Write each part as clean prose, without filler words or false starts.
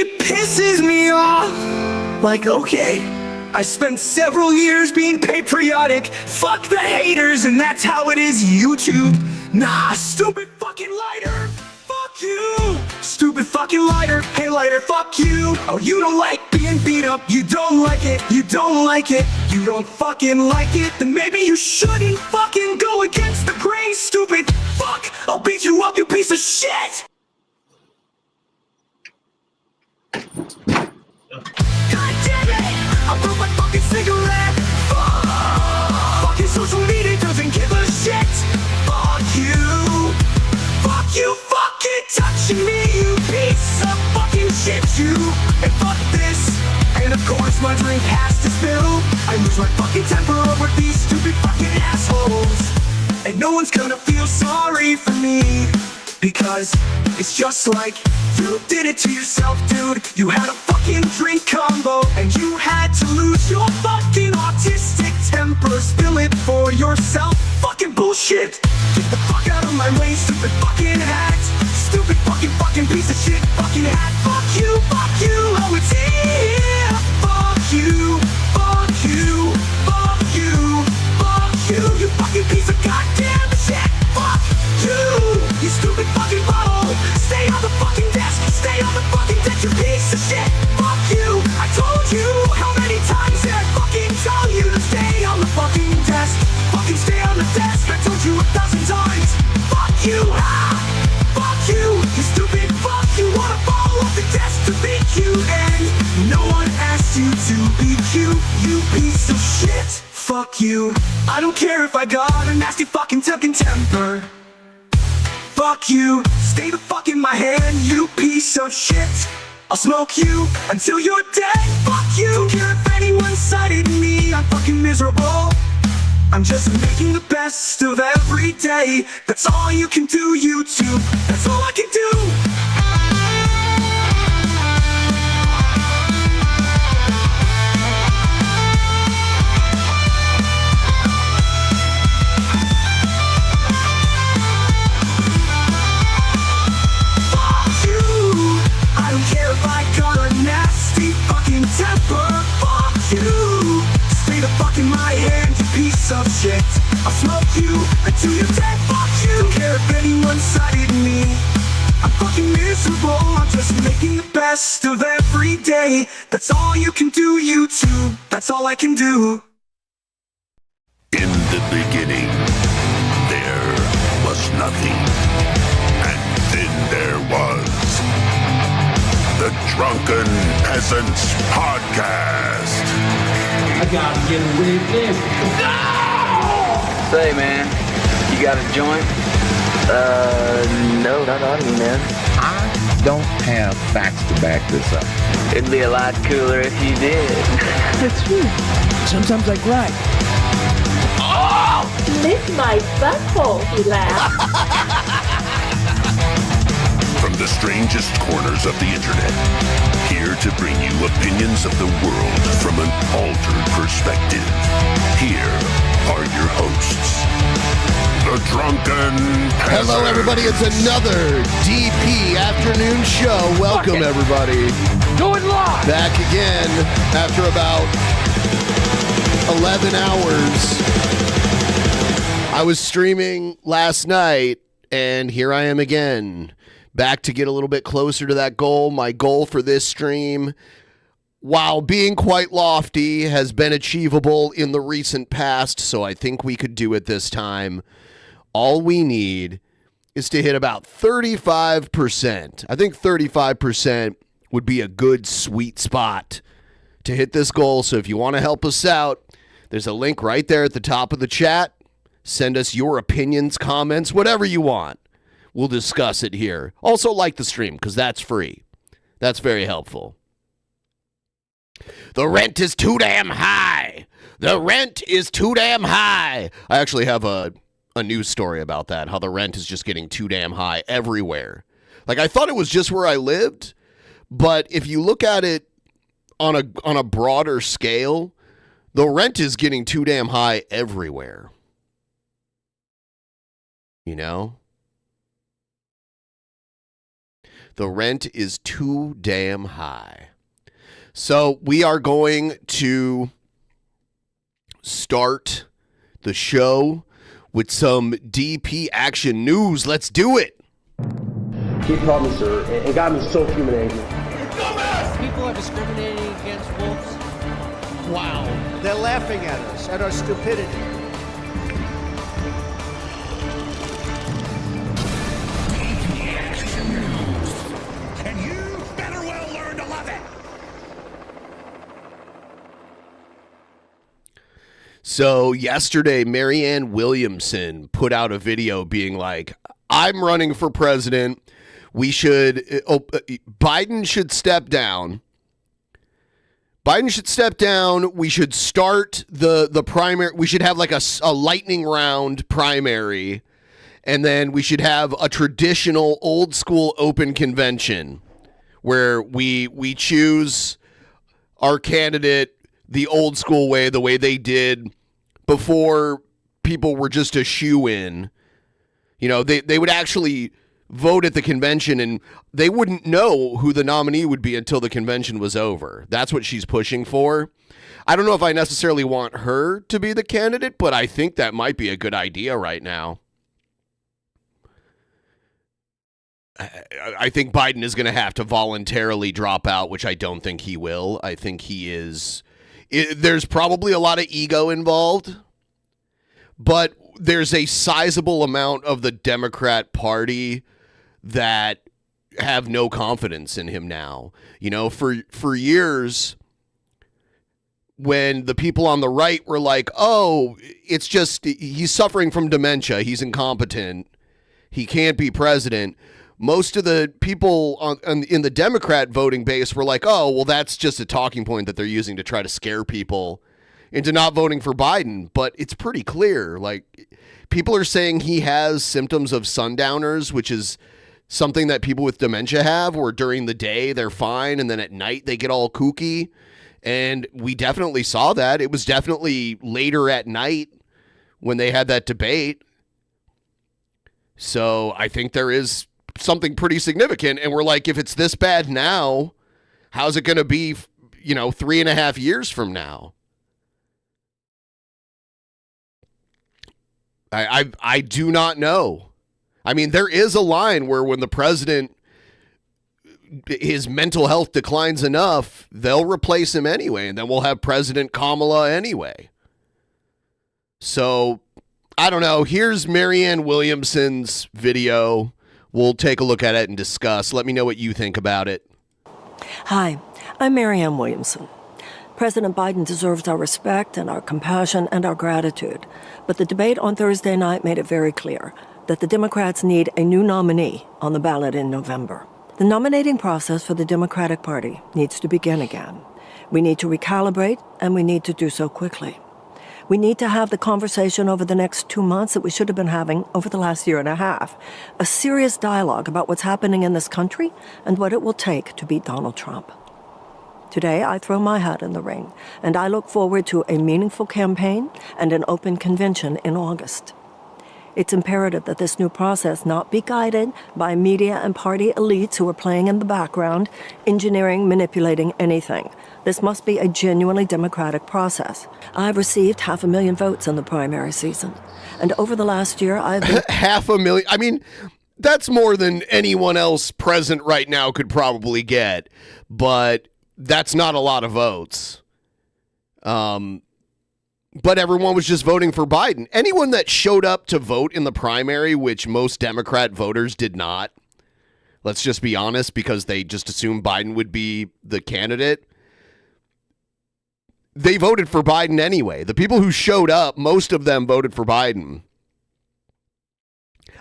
it pisses me off. Like, okay, I spent several years being patriotic. Fuck the haters, and that's how it is, YouTube. Nah, stupid fucking lighter. Fuck you. Stupid fucking lighter. Hey lighter, fuck you. Oh, you don't like being beat up. You don't like it. You don't like it. You don't fucking like it. Then maybe you shouldn't fucking go against the grain, stupid fuck. I'll beat you up, you piece of shit. God damn it! I broke my fucking cigarette. Fuck. Fucking social media doesn't give a shit. Fuck you. Fuck you fucking touching me, you piece of fucking shit, you. And fuck this. And of course my drink has to spill. I lose my fucking temper over these stupid fucking assholes. And no one's gonna feel sorry for me, because it's just like you did it to yourself, dude. You had a fucking drink combo, and you had to lose your fucking autistic temper. Spill it for yourself. Fucking bullshit. Get the fuck out of my way, stupid fucking hat. Stupid fucking piece of shit fucking hat. Fuck you, oh it's here. Fuck you, fuck you, fuck you, fuck you. You fucking piece of goddamn shit. Fuck you, you stupid fucking bottle. Stay on the fucking desk, stay on the fucking desk, you piece of shit. Fuck you, I told you how many times did I fucking tell you to stay on the fucking desk. Fucking stay on the desk, I told you 1,000 times. Fuck you, fuck you, you stupid fuck. You wanna fall off the desk to beat you, and no one asked you to beat you, you piece of shit. Fuck you. I don't care if I got a nasty fucking temper. Fuck you. Stay the fuck in my hand, you piece of shit. I'll smoke you until you're dead. Fuck you. Don't care if anyone cited me, I'm fucking miserable. I'm just making the best of every day. That's all you can do, YouTube. That's all I can do. Temper, fuck you. Stay the fuck in my hand, you piece of shit. I'll smoke you until you're dead. Fuck you. Don't care if anyone cited me, I'm fucking miserable. I'm just making the best of every day. That's all you can do, YouTube. That's all I can do. In the beginning, there was nothing. And then there was the Drunken Peasants Podcast. I gotta get away with this. No! Say, man, you got a joint? No, not on me, man. I don't have facts to back this up. It'd be a lot cooler if you did. That's true. Sometimes I cry. Oh! Lick my butthole, he laughed. From the strangest corners of the internet, here to bring you opinions of the world from an altered perspective. Here are your hosts, the Drunken Peasants. Hello, everybody. It's another DP afternoon show. Welcome, everybody. Do it live! Back again after about 11 hours. I was streaming last night, and here I am again. Back to get a little bit closer to that goal. My goal for this stream, while being quite lofty, has been achievable in the recent past, so I think we could do it this time. All we need is to hit about 35%. I think 35% would be a good sweet spot to hit this goal. So if you want to help us out, there's a link right there at the top of the chat. Send us your opinions, comments, whatever you want. We'll discuss it here. Also, like the stream, because that's free. That's very helpful. The rent is too damn high. The rent is too damn high. I actually have a news story about that, how the rent is just getting too damn high everywhere. Like, I thought it was just where I lived, but if you look at it on a broader scale, the rent is getting too damn high everywhere. You know? The rent is too damn high. So we are going to start the show with some DP action news. Let's do it. He called me, sir, and got me so fuming angry. People are discriminating against wolves. Wow. They're laughing at us, at our stupidity. And you better well learn to love it. So yesterday, Marianne Williamson put out a video being like, I'm running for president. Biden should step down. Biden should step down. We should start the primary. We should have like a lightning round primary. And then we should have a traditional old school open convention where we choose our candidate the old school way, the way they did before people were just a shoe-in. You know, they would actually vote at the convention and they wouldn't know who the nominee would be until the convention was over. That's what she's pushing for. I don't know if I necessarily want her to be the candidate, but I think that might be a good idea right now. I think Biden is going to have to voluntarily drop out, which I don't think he will. I think he is. There's probably a lot of ego involved, but there's a sizable amount of the Democrat Party that have no confidence in him now. You know, for years, when the people on the right were like, oh, it's just he's suffering from dementia, he's incompetent, he can't be president. Most of the people in the Democrat voting base were like, oh, well, that's just a talking point that they're using to try to scare people into not voting for Biden. But it's pretty clear. Like, people are saying he has symptoms of sundowners, which is something that people with dementia have, where during the day they're fine and then at night they get all kooky. And we definitely saw that. It was definitely later at night when they had that debate. So I think there is something pretty significant, and we're like, if it's this bad now, how's it going to be, 3.5 years from now? I do not know. I mean, there is a line where when the president, his mental health declines enough, they'll replace him anyway, and then we'll have President Kamala anyway. So I don't know. Here's Marianne Williamson's video. We'll take a look at it and discuss. Let me know what you think about it. Hi, I'm Marianne Williamson. President Biden deserves our respect and our compassion and our gratitude. But the debate on Thursday night made it very clear that the Democrats need a new nominee on the ballot in November. The nominating process for the Democratic Party needs to begin again. We need to recalibrate, and we need to do so quickly. We need to have the conversation over the next 2 months that we should have been having over the last year and a half. A serious dialogue about what's happening in this country and what it will take to beat Donald Trump. Today, I throw my hat in the ring, and I look forward to a meaningful campaign and an open convention in August. It's imperative that this new process not be guided by media and party elites who are playing in the background, engineering, manipulating anything. This must be a genuinely democratic process. I've received 500,000 votes in the primary season, and over the last year, I've been 500,000. I mean, that's more than anyone else present right now could probably get, but that's not a lot of votes. But everyone was just voting for Biden. Anyone that showed up to vote in the primary, which most Democrat voters did not, let's just be honest, because they just assumed Biden would be the candidate, they voted for Biden anyway. The people who showed up, most of them voted for Biden.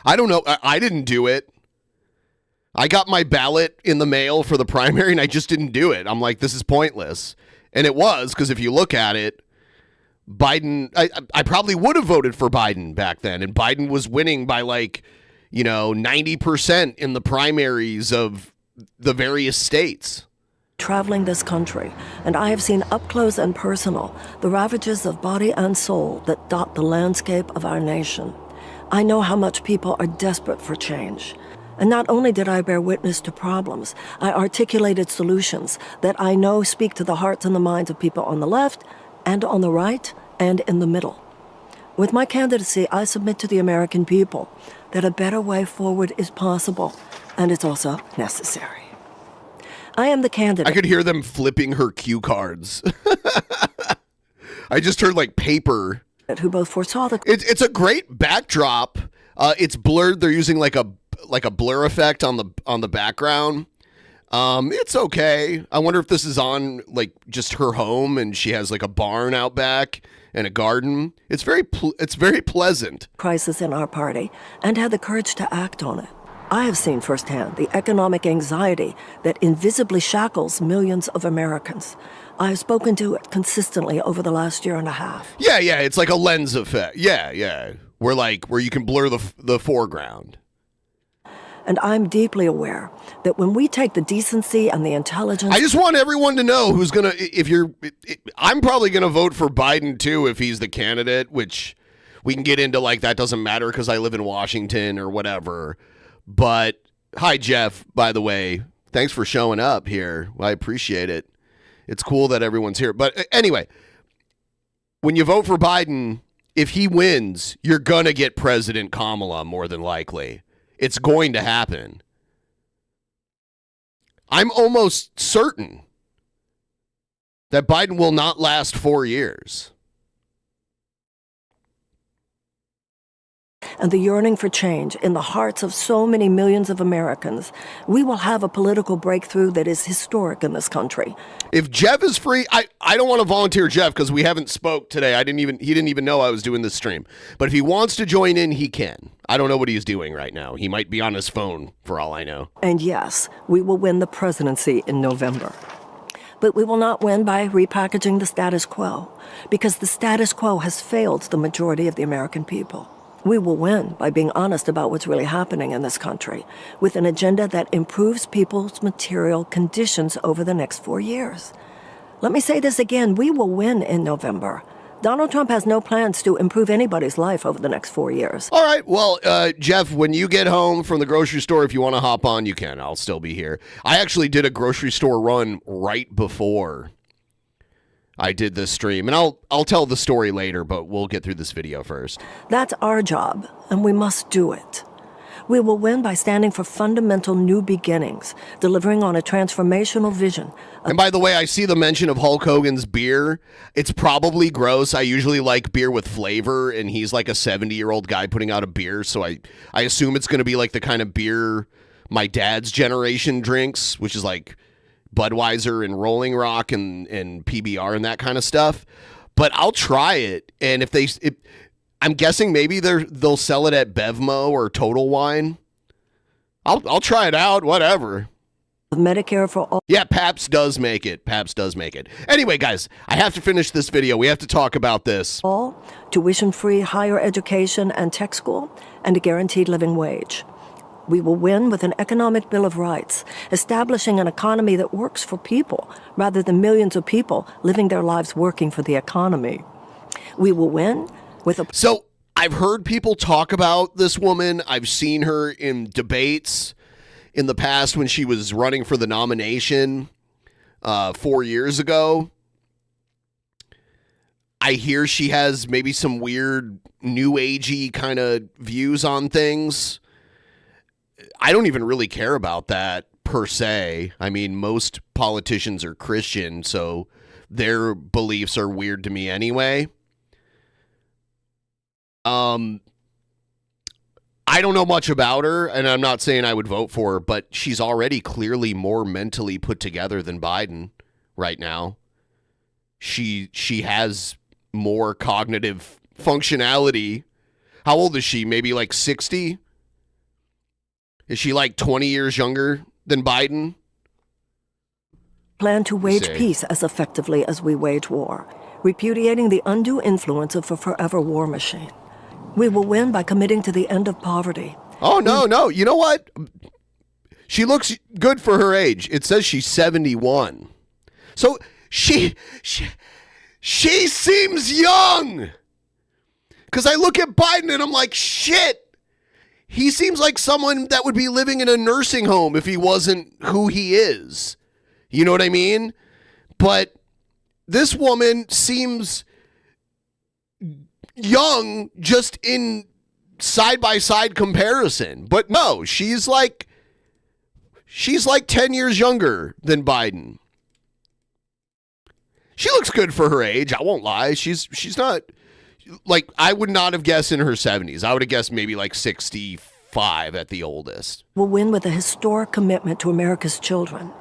I don't know. I didn't do it. I got my ballot in the mail for the primary, and I just didn't do it. I'm like, this is pointless. And it was, because if you look at it, Biden, I probably would have voted for Biden back then, and Biden was winning by 90% in the primaries of the various states. Traveling this country, and I have seen up close and personal the ravages of body and soul that dot the landscape of our nation. I know how much people are desperate for change, And not only did I bear witness to problems, I articulated solutions that I know speak to the hearts and the minds of people on the left and on the right and in the middle. With my candidacy, I submit to the American people that a better way forward is possible, and it's also necessary. I am the candidate. I could hear them flipping her cue cards. I just heard like paper. Who both foresaw the. It's a great backdrop. It's blurred. They're using like a blur effect on the background. It's okay. I wonder if this is on like just her home and she has like a barn out back and a garden. It's very pleasant. Crisis in our party and had the courage to act on it. I have seen firsthand the economic anxiety that invisibly shackles millions of Americans. I have spoken to it consistently over the last year and a half. Yeah, it's like a lens effect. Yeah. Where you can blur the foreground. And I'm deeply aware that when we take the decency and the intelligence... I just want everyone to know who's going to... I'm probably going to vote for Biden, too, if he's the candidate, which we can get into, like, that doesn't matter because I live in Washington or whatever. But, hi, Jeff, by the way. Thanks for showing up here. I appreciate it. It's cool that everyone's here. But anyway, when you vote for Biden, if he wins, you're going to get President Kamala more than likely. It's going to happen. I'm almost certain that Biden will not last 4 years. And the yearning for change in the hearts of so many millions of Americans, we will have a political breakthrough that is historic in this country. If Jeff is free, I don't want to volunteer Jeff because we haven't spoke today. He didn't even know I was doing this stream. But if he wants to join in, he can. I don't know what he's doing right now. He might be on his phone for all I know. And yes, we will win the presidency in November. But we will not win by repackaging the status quo, because the status quo has failed the majority of the American people. We will win by being honest about what's really happening in this country, with an agenda that improves people's material conditions over the next 4 years. Let me say this again, we will win in November. Donald Trump has no plans to improve anybody's life over the next 4 years. All right, well, Jeff, when you get home from the grocery store, if you want to hop on, you can. I'll still be here. I actually did a grocery store run right before I did this stream, and I'll tell the story later, but we'll get through this video first. That's our job, and we must do it. We will win by standing for fundamental new beginnings, delivering on a transformational vision. And by the way, I see the mention of Hulk Hogan's beer. It's probably gross. I usually like beer with flavor, and he's like a 70-year-old guy putting out a beer, so I assume it's going to be like the kind of beer my dad's generation drinks, which is like Budweiser and Rolling Rock and PBR and that kind of stuff. But I'll try it, and if I'm guessing maybe they'll sell it at Bevmo or Total Wine. I'll try it out, whatever. Medicare for all. Yeah, Pabst does make it. Anyway, guys, I have to finish this video. We have to talk about this. All, tuition-free higher education and tech school, and a guaranteed living wage. We will win with an economic bill of rights, establishing an economy that works for people rather than millions of people living their lives working for the economy. We will win with a... So I've heard people talk about this woman. I've seen her in debates in the past when she was running for the nomination 4 years ago. I hear she has maybe some weird new agey kind of views on things. I don't even really care about that per se. I mean, most politicians are Christian, so their beliefs are weird to me anyway. I don't know much about her, and I'm not saying I would vote for her, but she's already clearly more mentally put together than Biden right now. She has more cognitive functionality. How old is she? Maybe like 60? Is she like 20 years younger than Biden? Plan to wage peace as effectively as we wage war, repudiating the undue influence of a forever war machine. We will win by committing to the end of poverty. Oh, no. You know what? She looks good for her age. It says she's 71. So she seems young. Because I look at Biden and I'm like, shit. he seems like someone that would be living in a nursing home if he wasn't who he is. You know what I mean? But this woman seems young just in side-by-side comparison. But no, she's like 10 years younger than Biden. She looks good for her age. I won't lie. She's not, like, I would not have guessed in her 70s. I would have guessed maybe like 65 at the oldest. We'll win with a historic commitment to America's children.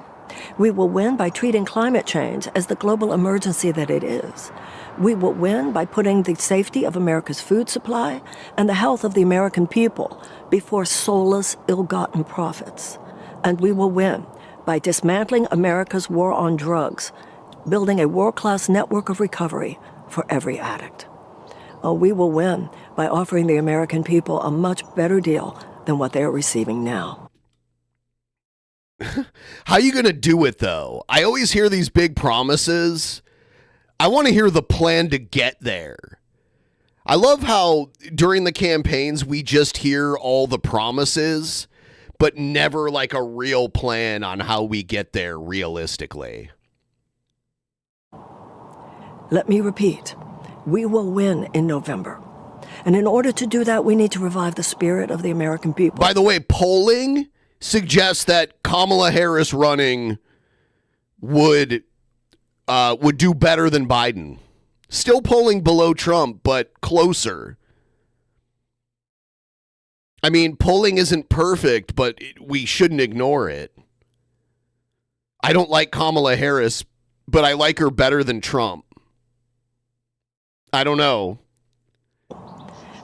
We will win by treating climate change as the global emergency that it is. We will win by putting the safety of America's food supply and the health of the American people before soulless, ill-gotten profits. And we will win by dismantling America's war on drugs, building a world-class network of recovery for every addict. Oh, we will win by offering the American people a much better deal than what they are receiving now. How are you going to do it, though? I always hear these big promises. I want to hear the plan to get there. I love how during the campaigns we just hear all the promises, but never like a real plan on how we get there realistically. Let me repeat, we will win in November. And in order to do that, we need to revive the spirit of the American people. By the way, polling suggests that Kamala Harris running would do better than Biden. Still polling below Trump, but closer. I mean, polling isn't perfect, but we shouldn't ignore it. I don't like Kamala Harris, but I like her better than Trump. I don't know.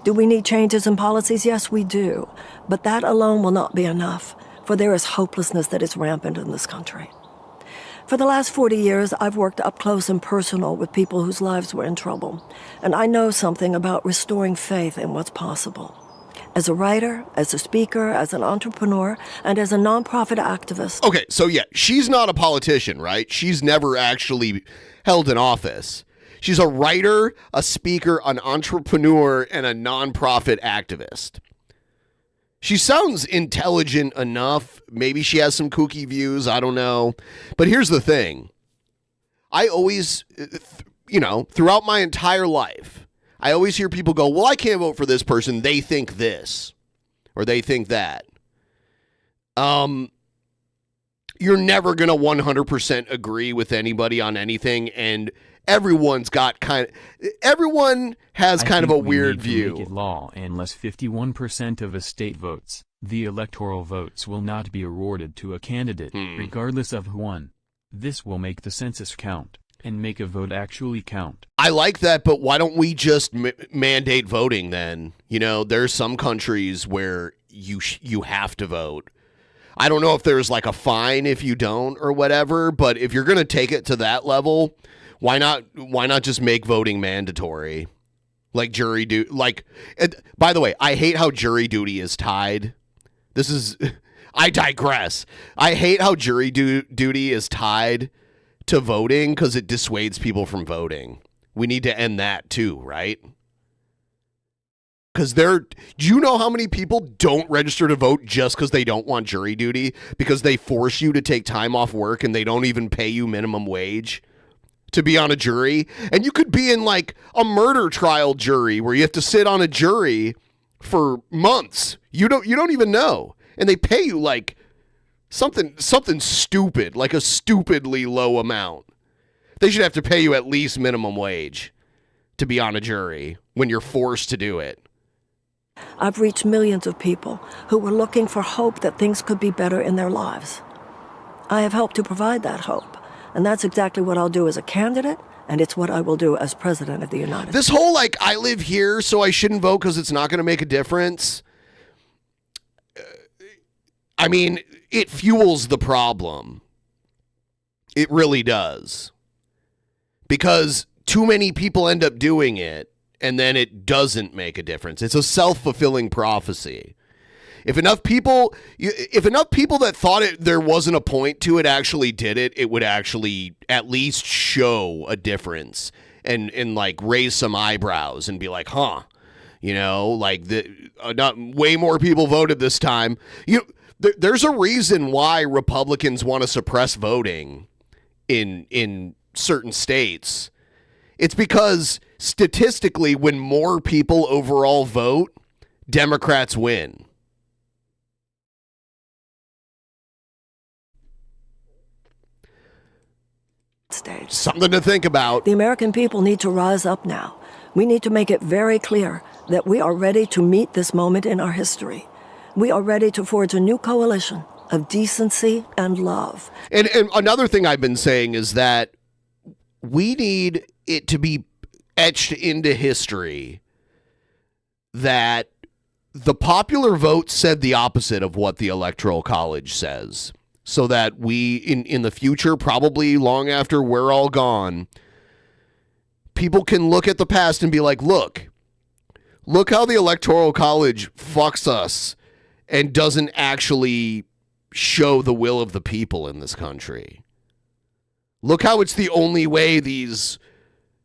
Do we need changes in policies? Yes, we do. But that alone will not be enough, for there is hopelessness that is rampant in this country. For the last 40 years, I've worked up close and personal with people whose lives were in trouble, and I know something about restoring faith in what's possible. As a writer, as a speaker, as an entrepreneur, and as a nonprofit activist. Okay, so yeah, she's not a politician, right? She's never actually held an office. She's a writer, a speaker, an entrepreneur, and a nonprofit activist. She sounds intelligent enough. Maybe she has some kooky views. I don't know. But here's the thing. I always, throughout my entire life, I always hear people go, well, I can't vote for this person. They think this or they think that. You're never going to 100% agree with anybody on anything. And everyone has kind of a weird view. Make it law unless 51% of a state votes. The electoral votes will not be awarded to a candidate, regardless of who won. This will make the census count and make a vote actually count. I like that, but why don't we just mandate voting then? You know, there's some countries where you have to vote. I don't know if there's like a fine if you don't or whatever, but if you're going to take it to that level, why not just make voting mandatory? Like jury duty. Like, by the way, I hate how jury duty is tied. I digress. I hate how jury duty is tied to voting because it dissuades people from voting. We need to end that too, right? Because do you know how many people don't register to vote just because they don't want jury duty? Because they force you to take time off work and they don't even pay you minimum wage to be on a jury. And you could be in like a murder trial jury where you have to sit on a jury for months. You don't even know. And they pay you like something stupid, like a stupidly low amount. They should have to pay you at least minimum wage to be on a jury when you're forced to do it. I've reached millions of people who were looking for hope that things could be better in their lives. I have helped to provide that hope, and that's exactly what I'll do as a candidate, and it's what I will do as President of the United States. This whole, like, I live here, so I shouldn't vote because it's not going to make a difference. I mean, it fuels the problem. It really does. Because too many people end up doing it, and then it doesn't make a difference. It's a self-fulfilling prophecy. If enough people that thought there wasn't a point to it actually did it, it would actually at least show a difference and like raise some eyebrows and be like, huh, You know, like not way more people voted this time. There's a reason why Republicans want to suppress voting in certain states. It's because statistically, when more people overall vote, Democrats win. Something to think about. The American people need to rise up now. We need to make it very clear that we are ready to meet this moment in our history. We are ready to forge a new coalition of decency and love. And another thing I've been saying is that we need it to be etched into history that the popular vote said the opposite of what the Electoral College says. So that we, in the future, probably long after we're all gone, people can look at the past and be like, look how the Electoral College fucks us and doesn't actually show the will of the people in this country. Look how it's the only way these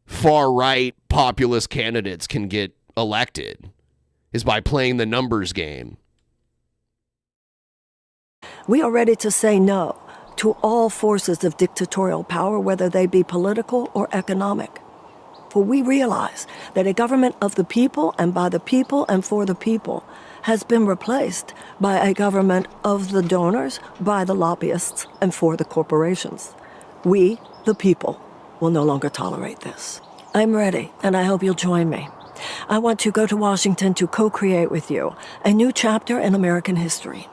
far-right populist candidates can get elected is by playing the numbers game. We are ready to say no to all forces of dictatorial power, whether they be political or economic. For we realize that a government of the people and by the people and for the people has been replaced by a government of the donors, by the lobbyists, and for the corporations. We, the people, will no longer tolerate this. I'm ready, and I hope you'll join me. I want to go to Washington to co-create with you a new chapter in American history.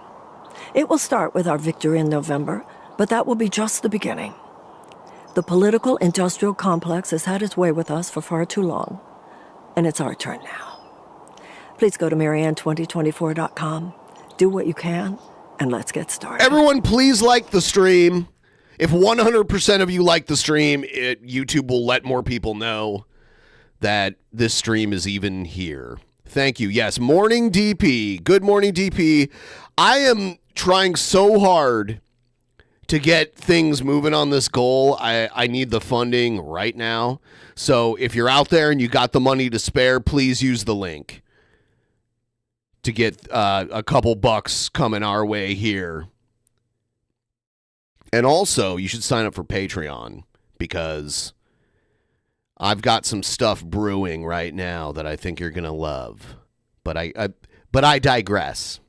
It will start with our victory in November, but that will be just the beginning. The political industrial complex has had its way with us for far too long, and it's our turn now. Please go to Marianne2024.com, do what you can, and let's get started. Everyone, please like the stream. If 100% of you like the stream, YouTube will let more people know that this stream is even here. Thank you. Yes, Morning DP. Good morning, DP. I am trying so hard to get things moving on this goal. I need the funding right now. So if you're out there and you got the money to spare, please use the link to get a couple bucks coming our way here. And also, you should sign up for Patreon because I've got some stuff brewing right now that I think you're going to love. But I digress.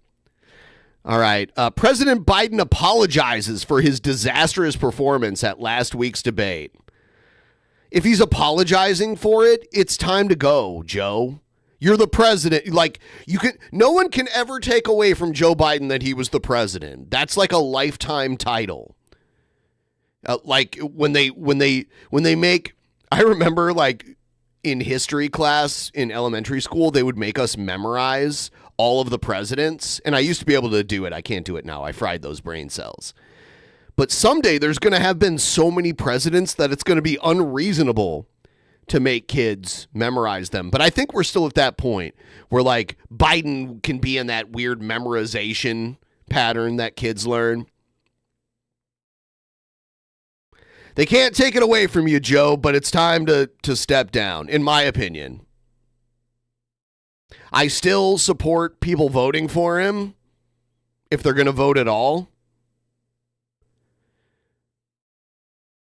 All right. President Biden apologizes for his disastrous performance at last week's debate. If he's apologizing for it, it's time to go, Joe. You're the president. Like, no one can ever take away from Joe Biden that he was the president. That's like a lifetime title. Like when they make, I remember like in history class in elementary school, they would make us memorize all of the presidents. And I used to be able to do it. I can't do it now. I fried those brain cells. But someday there's going to have been so many presidents that it's going to be unreasonable to make kids memorize them. But I think we're still at that point where like Biden can be in that weird memorization pattern that kids learn. They can't take it away from you, Joe, but it's time to step down, in my opinion. I still support people voting for him if they're going to vote at all.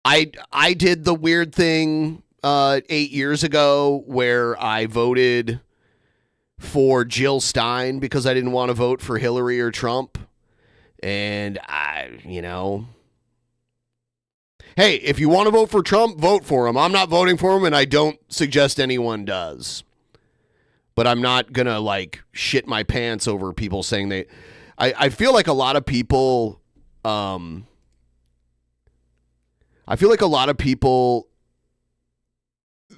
I did the weird thing 8 years ago where I voted for Jill Stein because I didn't want to vote for Hillary or Trump. And hey, if you want to vote for Trump, vote for him. I'm not voting for him, and I don't suggest anyone does. But I'm not going to, like, shit my pants over people saying they... I feel like a lot of people...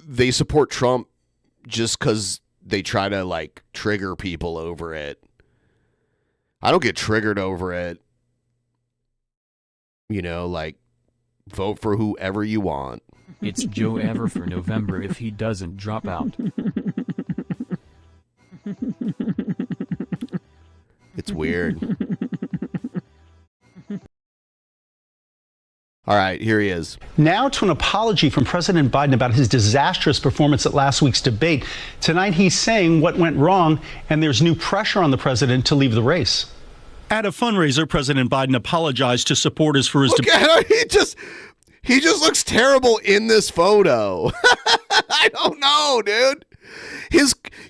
they support Trump just because they try to, like, trigger people over it. I don't get triggered over it. Like... Vote for whoever you want. It's Joe ever for November if he doesn't drop out. It's weird. All right, here he is. Now to an apology from President Biden about his disastrous performance at last week's debate. Tonight he's saying what went wrong, and there's new pressure on the president to leave the race. At a fundraiser, President Biden apologized to supporters for his debate. He just looks terrible in this photo. I don't know, dude.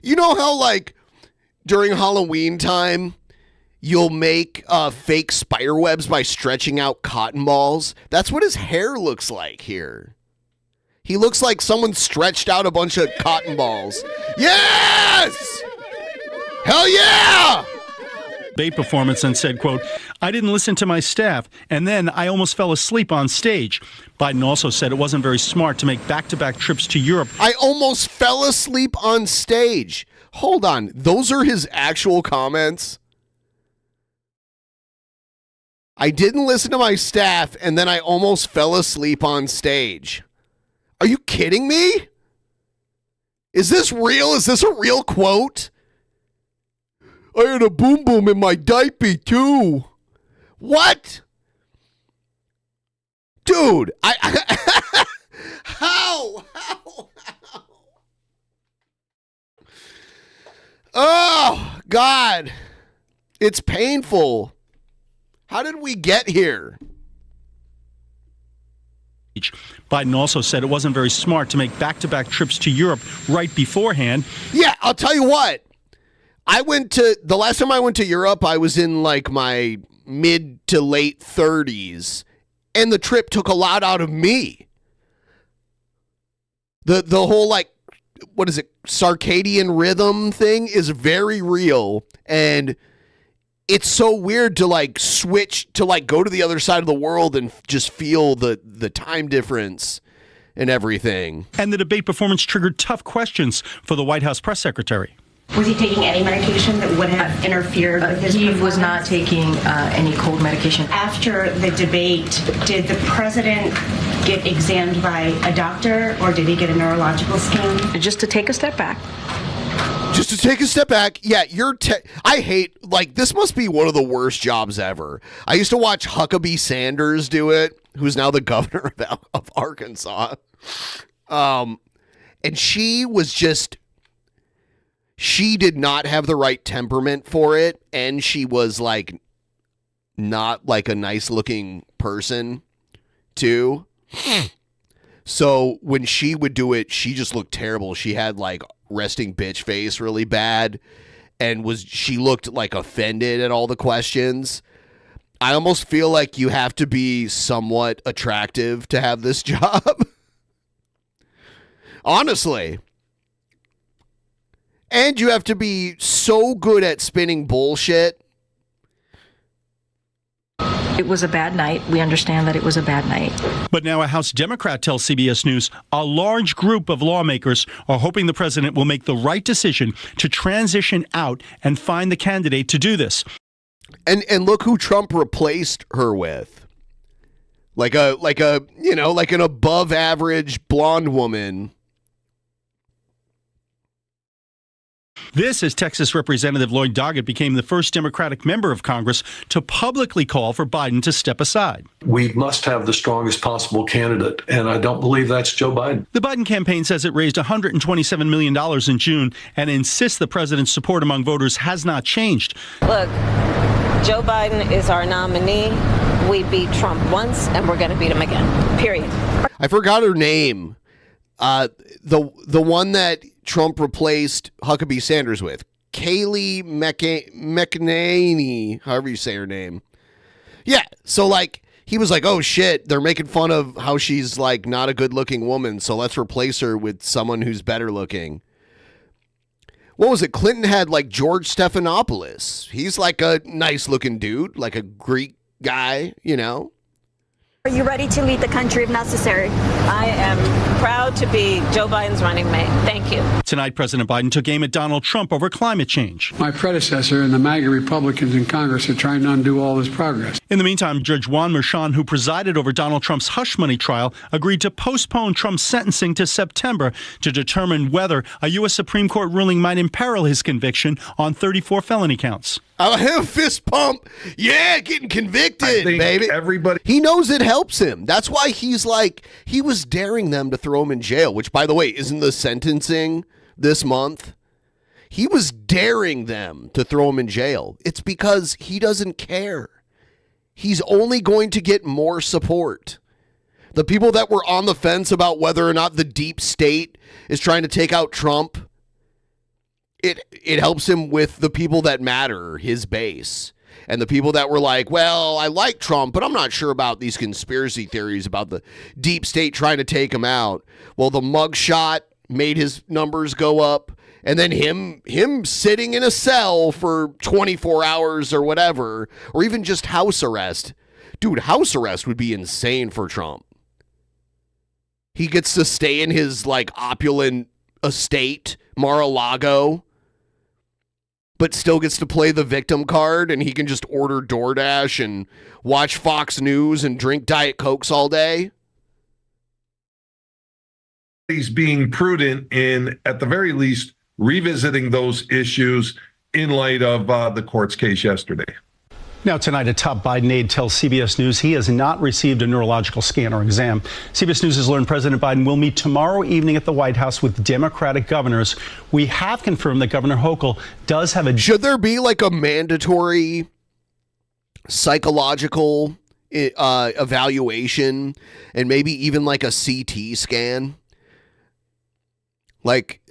You know how like during Halloween time, you'll make fake spider webs by stretching out cotton balls? That's what his hair looks like here. He looks like someone stretched out a bunch of cotton balls. Yes! Hell yeah! Debate performance and said, quote, "I didn't listen to my staff, and then I almost fell asleep on stage." Biden also said it wasn't very smart to make back-to-back trips to Europe. I almost fell asleep on stage. Hold on. Those are his actual comments? I didn't listen to my staff, and then I almost fell asleep on stage. Are you kidding me? Is this real? Is this a real quote? I had a boom boom in my diaper too. What? Dude, how? Oh, God. It's painful. How did we get here? Biden also said it wasn't very smart to make back-to-back trips to Europe right beforehand. Yeah, I'll tell you what. The last time I went to Europe, I was in like my mid to late 30s, and the trip took a lot out of me. The whole like, what is it, circadian rhythm thing is very real, and it's so weird to like switch to like go to the other side of the world and just feel the time difference and everything. And the debate performance triggered tough questions for the White House press secretary. Was he taking any medication that would have interfered with his performance? He was not taking any cold medication. After the debate, did the president get examined by a doctor, or did he get a neurological scan? Just to take a step back. Just to take a step back, yeah, I hate, like, this must be one of the worst jobs ever. I used to watch Huckabee Sanders do it, who's now the governor of Arkansas. And she did not have the right temperament for it, and she was, like, not, like, a nice-looking person, too. So when she would do it, she just looked terrible. She had, like, resting bitch face really bad, and she looked like offended at all the questions. I almost feel like you have to be somewhat attractive to have this job. Honestly. And you have to be so good at spinning bullshit. It was a bad night. We understand that it was a bad night. But now a House Democrat tells CBS News a large group of lawmakers are hoping the president will make the right decision to transition out and find the candidate to do this. And look who Trump replaced her with. Like an above average blonde woman. This, as Texas Representative Lloyd Doggett became the first Democratic member of Congress to publicly call for Biden to step aside. We must have the strongest possible candidate, and I don't believe that's Joe Biden. The Biden campaign says it raised $127 million in June and insists the president's support among voters has not changed. Look, Joe Biden is our nominee. We beat Trump once, and we're going to beat him again, period. I forgot her name. The one that Trump replaced Huckabee Sanders with. Kayleigh McEnany, however you say her name. Yeah, so like, he was like, oh shit, they're making fun of how she's like not a good looking woman, so let's replace her with someone who's better looking. What was it? Clinton had like George Stephanopoulos. He's like a nice looking dude, like a Greek guy, you know? Are you ready to lead the country if necessary? I am proud to be Joe Biden's running mate. Thank you. Tonight, President Biden took aim at Donald Trump over climate change. My predecessor and the MAGA Republicans in Congress are trying to undo all this progress. In the meantime, Judge Juan Merchan, who presided over Donald Trump's hush money trial, agreed to postpone Trump's sentencing to September to determine whether a U.S. Supreme Court ruling might imperil his conviction on 34 felony counts. I'll have a fist pump. Yeah, getting convicted, baby. Everybody. He knows it helps him. That's why he's like, he was daring them to throw him in jail, which, by the way, isn't the sentencing this month? He was daring them to throw him in jail. It's because he doesn't care. He's only going to get more support. The people that were on the fence about whether or not the deep state is trying to take out Trump, it helps him with the people that matter, his base. And the people that were like, well, I like Trump, but I'm not sure about these conspiracy theories about the deep state trying to take him out. Well, the mugshot made his numbers go up. And then him sitting in a cell for 24 hours or whatever, or even just house arrest. Dude, house arrest would be insane for Trump. He gets to stay in his like opulent estate, Mar-a-Lago, but still gets to play the victim card, and he can just order DoorDash and watch Fox News and drink Diet Cokes all day. He's being prudent in, at the very least, revisiting those issues in light of the court's case yesterday. Now tonight, a top Biden aide tells CBS News he has not received a neurological scan or exam. CBS News has learned President Biden will meet tomorrow evening at the White House with Democratic governors. We have confirmed that Governor Hochul does have a... Should there be like a mandatory psychological evaluation and maybe even like a CT scan? Like,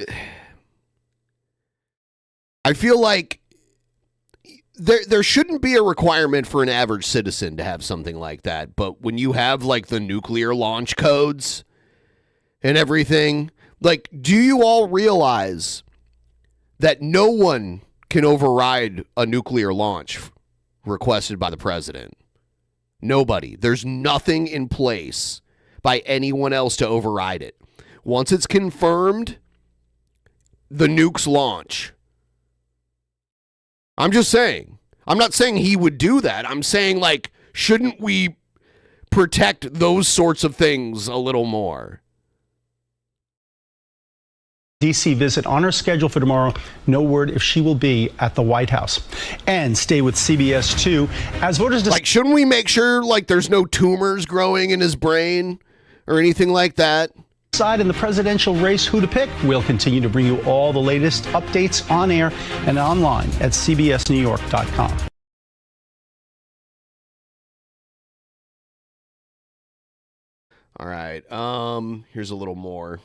I feel like there shouldn't be a requirement for an average citizen to have something like that. But when you have like the nuclear launch codes and everything, like, do you all realize that no one can override a nuclear launch requested by the president? Nobody. There's nothing in place by anyone else to override it. Once it's confirmed, the nukes launch. I'm just saying. I'm not saying he would do that. I'm saying, like, shouldn't we protect those sorts of things a little more? D.C. visit on her schedule for tomorrow. No word if she will be at the White House. And stay with CBS 2 as voters... Like, shouldn't we make sure, like, there's no tumors growing in his brain or anything like that? Side in the presidential race, who to pick? We'll continue to bring you all the latest updates on air and online at cbsnewyork.com. All right. Here's a little more.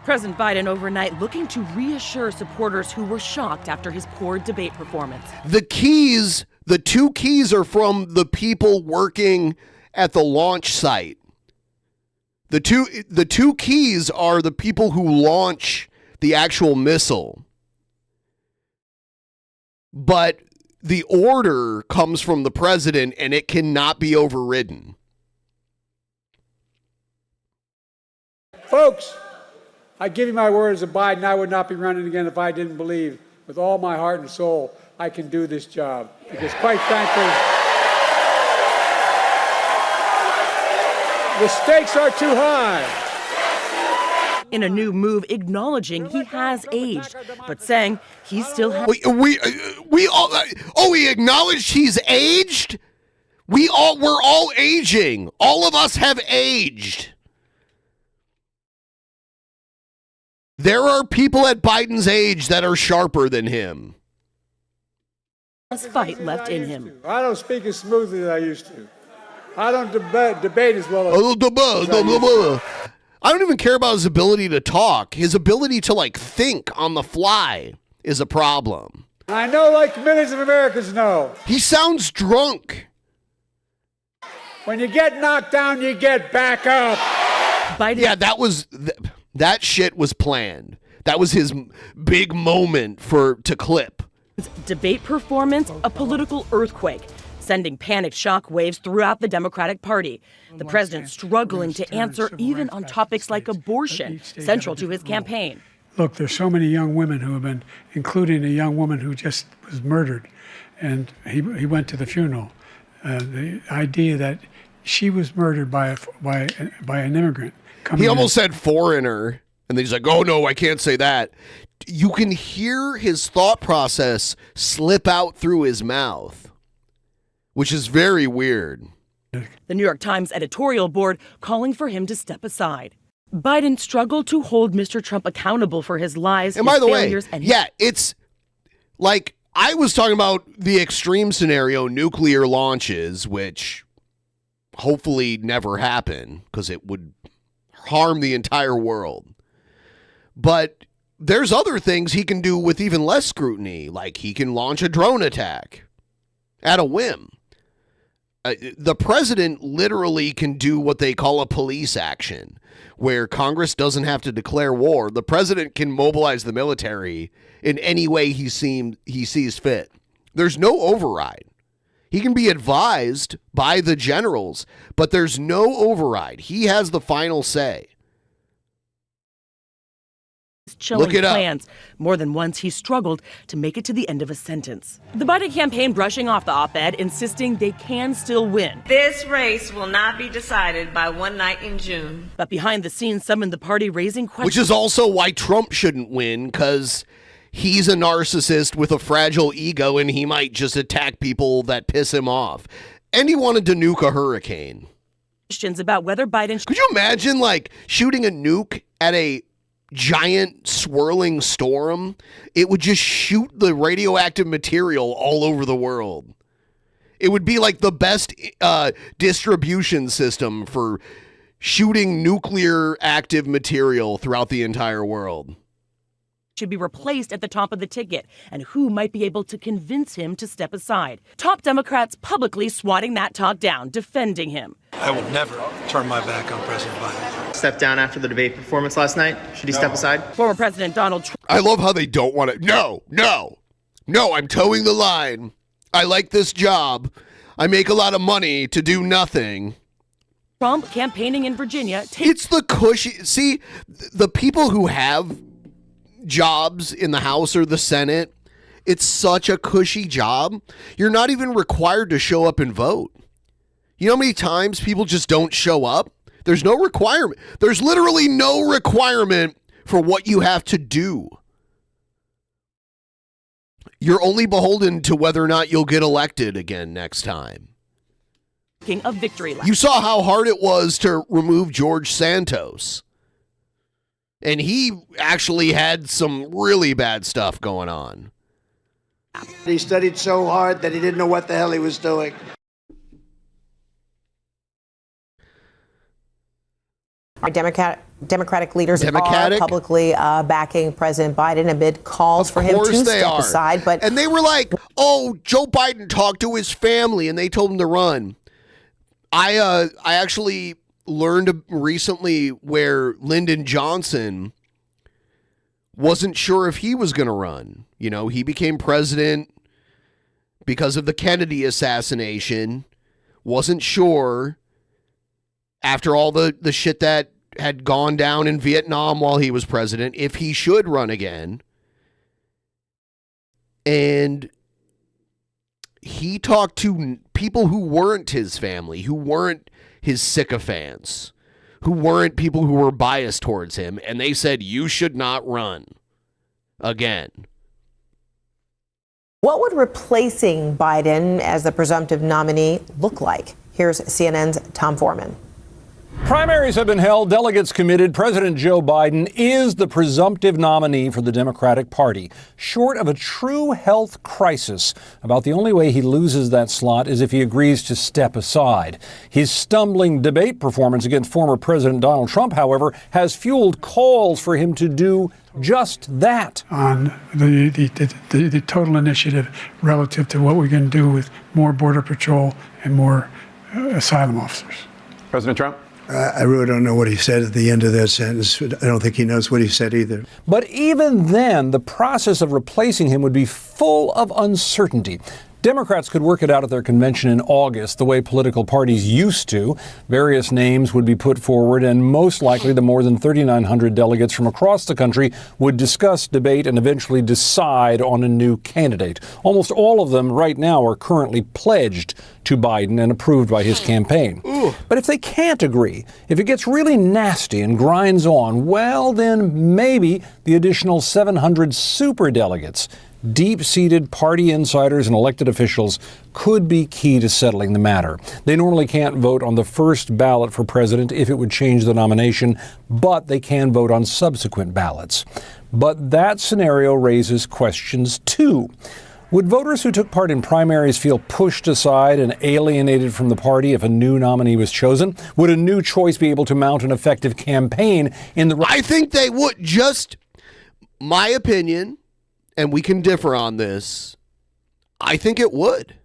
President Biden overnight looking to reassure supporters who were shocked after his poor debate performance. The keys, the two keys are from the people working at the launch site. The two keys are the people who launch the actual missile. But the order comes from the president and it cannot be overridden. Folks, I give you my word as a Biden, I would not be running again if I didn't believe with all my heart and soul I can do this job. Because quite frankly, the stakes are too high. In a new move acknowledging he has aged, but saying he still has... We acknowledged he's aged? We're all aging. All of us have aged. There are people at Biden's age that are sharper than him. Fight left in him. I don't speak as smoothly as I used to. I don't debate as well as I don't even care about his ability to talk. His ability to, like, think on the fly is a problem. I know, like millions of Americans know. He sounds drunk. When you get knocked down, you get back up. Biden. Yeah, that shit was planned. That was his big moment to clip. Debate performance, a political earthquake, sending panic shock waves throughout the Democratic Party. The president struggling to answer even on topics like abortion, central to his campaign. Look, there's so many young women who have been, including a young woman who just was murdered, and he went to the funeral. The idea that she was murdered by an immigrant. He almost said foreigner, and then he's like, oh, no, I can't say that. you can hear his thought process slip out through his mouth, which is very weird. The New York Times editorial board calling for him to step aside. Biden struggled to hold Mr. Trump accountable for his lies, And his by the way, failures, and yeah, it's like I was talking about the extreme scenario, nuclear launches, which hopefully never happen because it would harm the entire world. But there's other things he can do with even less scrutiny, like he can launch a drone attack at a whim. The president literally can do what they call a police action, where Congress doesn't have to declare war. The president can mobilize the military in any way he sees fit. There's no override. He can be advised by the generals, but there's no override. He has the final say. chilling Look it up. plans. More than once, he struggled to make it to the end of a sentence. The Biden campaign brushing off the op-ed, insisting they can still win. This race will not be decided by one night in June. But behind the scenes, some in the party raising questions. Which is also why Trump shouldn't win, because he's a narcissist with a fragile ego, and he might just attack people that piss him off. And he wanted to nuke a hurricane. Questions about whether Biden... Could you imagine, like, shooting a nuke at a giant swirling storm? It would just shoot the radioactive material all over the world. It would be like the best distribution system for shooting nuclear active material throughout the entire world. Should be replaced at the top of the ticket, and who might be able to convince him to step aside. Top Democrats publicly swatting that talk down, defending him. I will never turn my back on President Biden. Step down after the debate performance last night? Should he step aside? Former President Donald Trump. I love how they don't want to. No, I'm towing the line. I like this job. I make a lot of money to do nothing. Trump campaigning in Virginia. It's the cushy. See, the people who have jobs in the House or the Senate, it's such a cushy job. You're not even required to show up and vote. You know how many times people just don't show up? There's no requirement. There's literally no requirement for what you have to do. You're only beholden to whether or not you'll get elected again next time. Of victory lap. You saw how hard it was to remove George Santos. And he actually had some really bad stuff going on. He studied so hard that he didn't know what the hell he was doing. Our Democratic leaders are publicly backing President Biden amid calls for him to step aside. And they were like, oh, Joe Biden talked to his family and they told him to run. I actually learned recently where Lyndon Johnson wasn't sure if he was going to run. You know, he became president because of the Kennedy assassination. Wasn't sure after all the shit that had gone down in Vietnam while he was president if he should run again. And he talked to people who weren't his family, who weren't his sycophants, who weren't people who were biased towards him, and they said, you should not run again. What would replacing Biden as the presumptive nominee look like? Here's CNN's Tom Foreman. Primaries have been held. Delegates committed. President Joe Biden is the presumptive nominee for the Democratic Party. Short of a true health crisis, about the only way he loses that slot is if he agrees to step aside. His stumbling debate performance against former President Donald Trump, however, has fueled calls for him to do just that. On the total initiative relative to what we can do with more Border Patrol and more asylum officers. President Trump? I really don't know what he said at the end of that sentence. I don't think he knows what he said either. But even then, the process of replacing him would be full of uncertainty. Democrats could work it out at their convention in August, the way political parties used to. Various names would be put forward, and most likely the more than 3,900 delegates from across the country would discuss, debate, and eventually decide on a new candidate. Almost all of them right now are currently pledged to Biden and approved by his campaign. But if they can't agree, if it gets really nasty and grinds on, well, then maybe the additional 700 superdelegates, deep-seated party insiders and elected officials, could be key to settling the matter. They normally can't vote on the first ballot for president if it would change the nomination, but they can vote on subsequent ballots. But that scenario raises questions too. Would voters who took part in primaries feel pushed aside and alienated from the party if a new nominee was chosen? Would a new choice be able to mount an effective campaign in the... I think they would. Just my opinion, and we can differ on this, I think it would.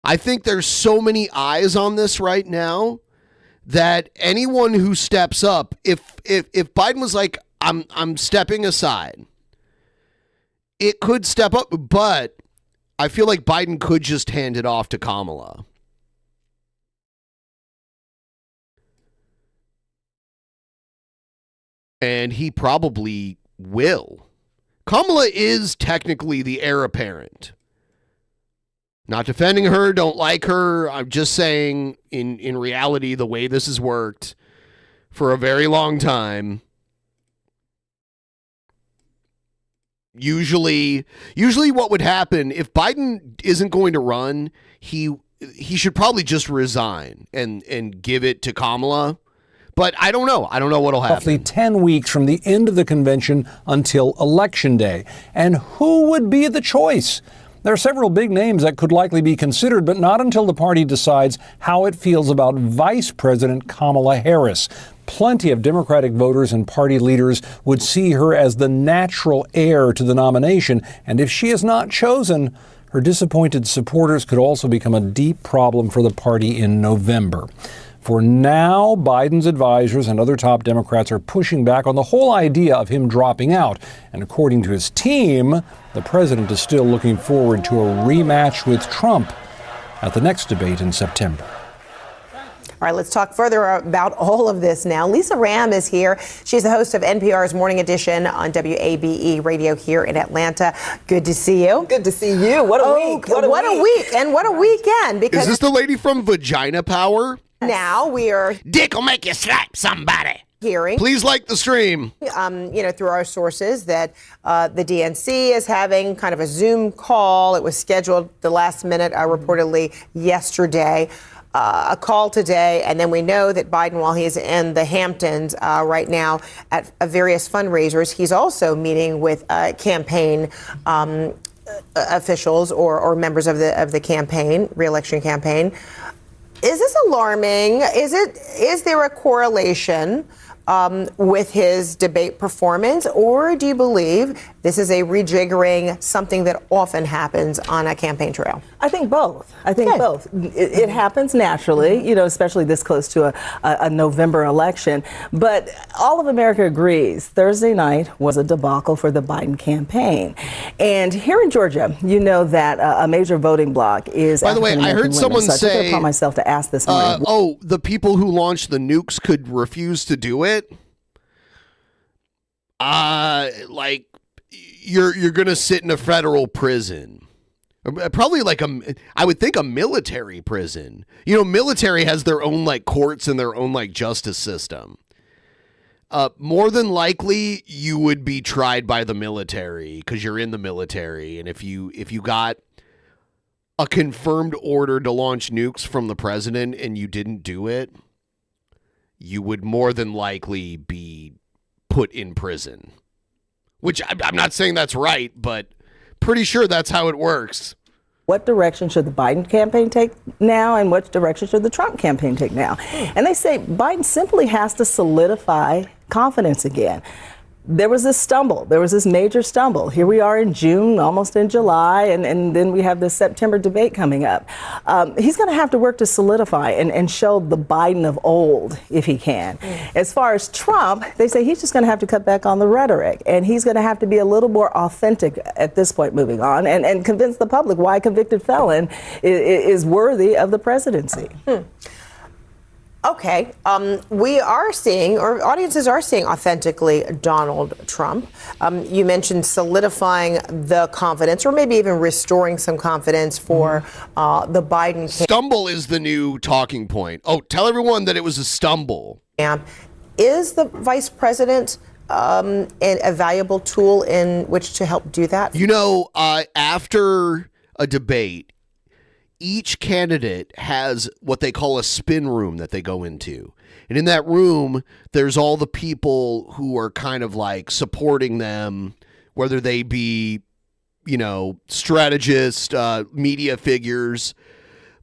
I think there's so many eyes on this right now that anyone who steps up, if Biden was like, I'm stepping aside, it could step up, but I feel like Biden could just hand it off to Kamala. And he probably will. Kamala is technically the heir apparent. Not defending her, don't like her. I'm just saying, in reality, the way this has worked for a very long time, Usually what would happen if Biden isn't going to run, he should probably just resign and give it to Kamala. But I don't know. I don't know what'll happen. Roughly 10 weeks from the end of the convention until Election Day. And who would be the choice? There are several big names that could likely be considered, but not until the party decides how it feels about Vice President Kamala Harris. Plenty of Democratic voters and party leaders would see her as the natural heir to the nomination, and if she is not chosen, her disappointed supporters could also become a deep problem for the party in November. For now, Biden's advisors and other top Democrats are pushing back on the whole idea of him dropping out, and according to his team, the president is still looking forward to a rematch with Trump at the next debate in September. All right, let's talk further about all of this now. Lisa Ram is here. She's the host of NPR's Morning Edition on WABE radio here in Atlanta. Good to see you. Good to see you. What a week. What a week. And what a weekend. Because is this the lady from Vagina Power? Now we are... Dick will make you slap somebody. Hearing. Please like the stream. Through our sources that the DNC is having kind of a Zoom call. It was scheduled the last minute, reportedly yesterday. A call today, and then we know that Biden, while he's in the Hamptons right now at various fundraisers, he's also meeting with campaign officials or members of the campaign, re-election campaign. Is this alarming? Is there a correlation with his debate performance, or do you believe this is a rejiggering, something that often happens on a campaign trail? I think both. Both. It happens naturally, especially this close to a November election. But all of America agrees Thursday night was a debacle for the Biden campaign. And here in Georgia, you know that a major voting bloc is By the way, I heard someone say... I took it upon myself to ask this morning. The people who launched the nukes could refuse to do it? You're gonna sit in a federal prison, probably I would think a military prison. Military has their own courts and their own justice system. More than likely, you would be tried by the military because you're in the military, and if you got a confirmed order to launch nukes from the president and you didn't do it, you would more than likely be put in prison. Which I'm not saying that's right, but pretty sure that's how it works. What direction should the Biden campaign take now, and what direction should the Trump campaign take now? And they say Biden simply has to solidify confidence again. there was this stumble. There was this major stumble. Here we are in June, almost in July, and then we have this September debate coming up. He's going to have to work to solidify and show the Biden of old, if he can. As far as Trump, they say he's just going to have to cut back on the rhetoric, and he's going to have to be a little more authentic at this point moving on and convince the public why a convicted felon is worthy of the presidency. Okay, we are seeing, or audiences are seeing authentically Donald Trump. You mentioned solidifying the confidence, or maybe even restoring some confidence for the Biden. Stumble is the new talking point. Oh, tell everyone that it was a stumble. Is the vice president a valuable tool in which to help do that? You know, after a debate, each candidate has what they call a spin room that they go into. And in that room, there's all the people who are kind of like supporting them, whether they be, you know, strategists, media figures.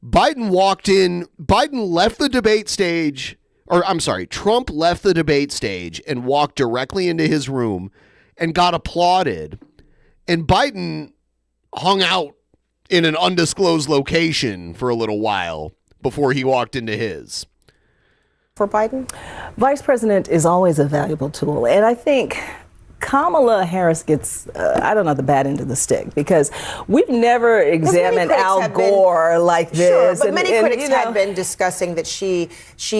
Biden left the debate stage, or I'm sorry, Trump left the debate stage and walked directly into his room and got applauded. And Biden hung out in an undisclosed location for a little while before he walked into his. For Biden? Vice president is always a valuable tool. And I think Kamala Harris gets, I don't know, the bad end of the stick, because we've never examined Al Gore like this. Sure, but many critics had been discussing that she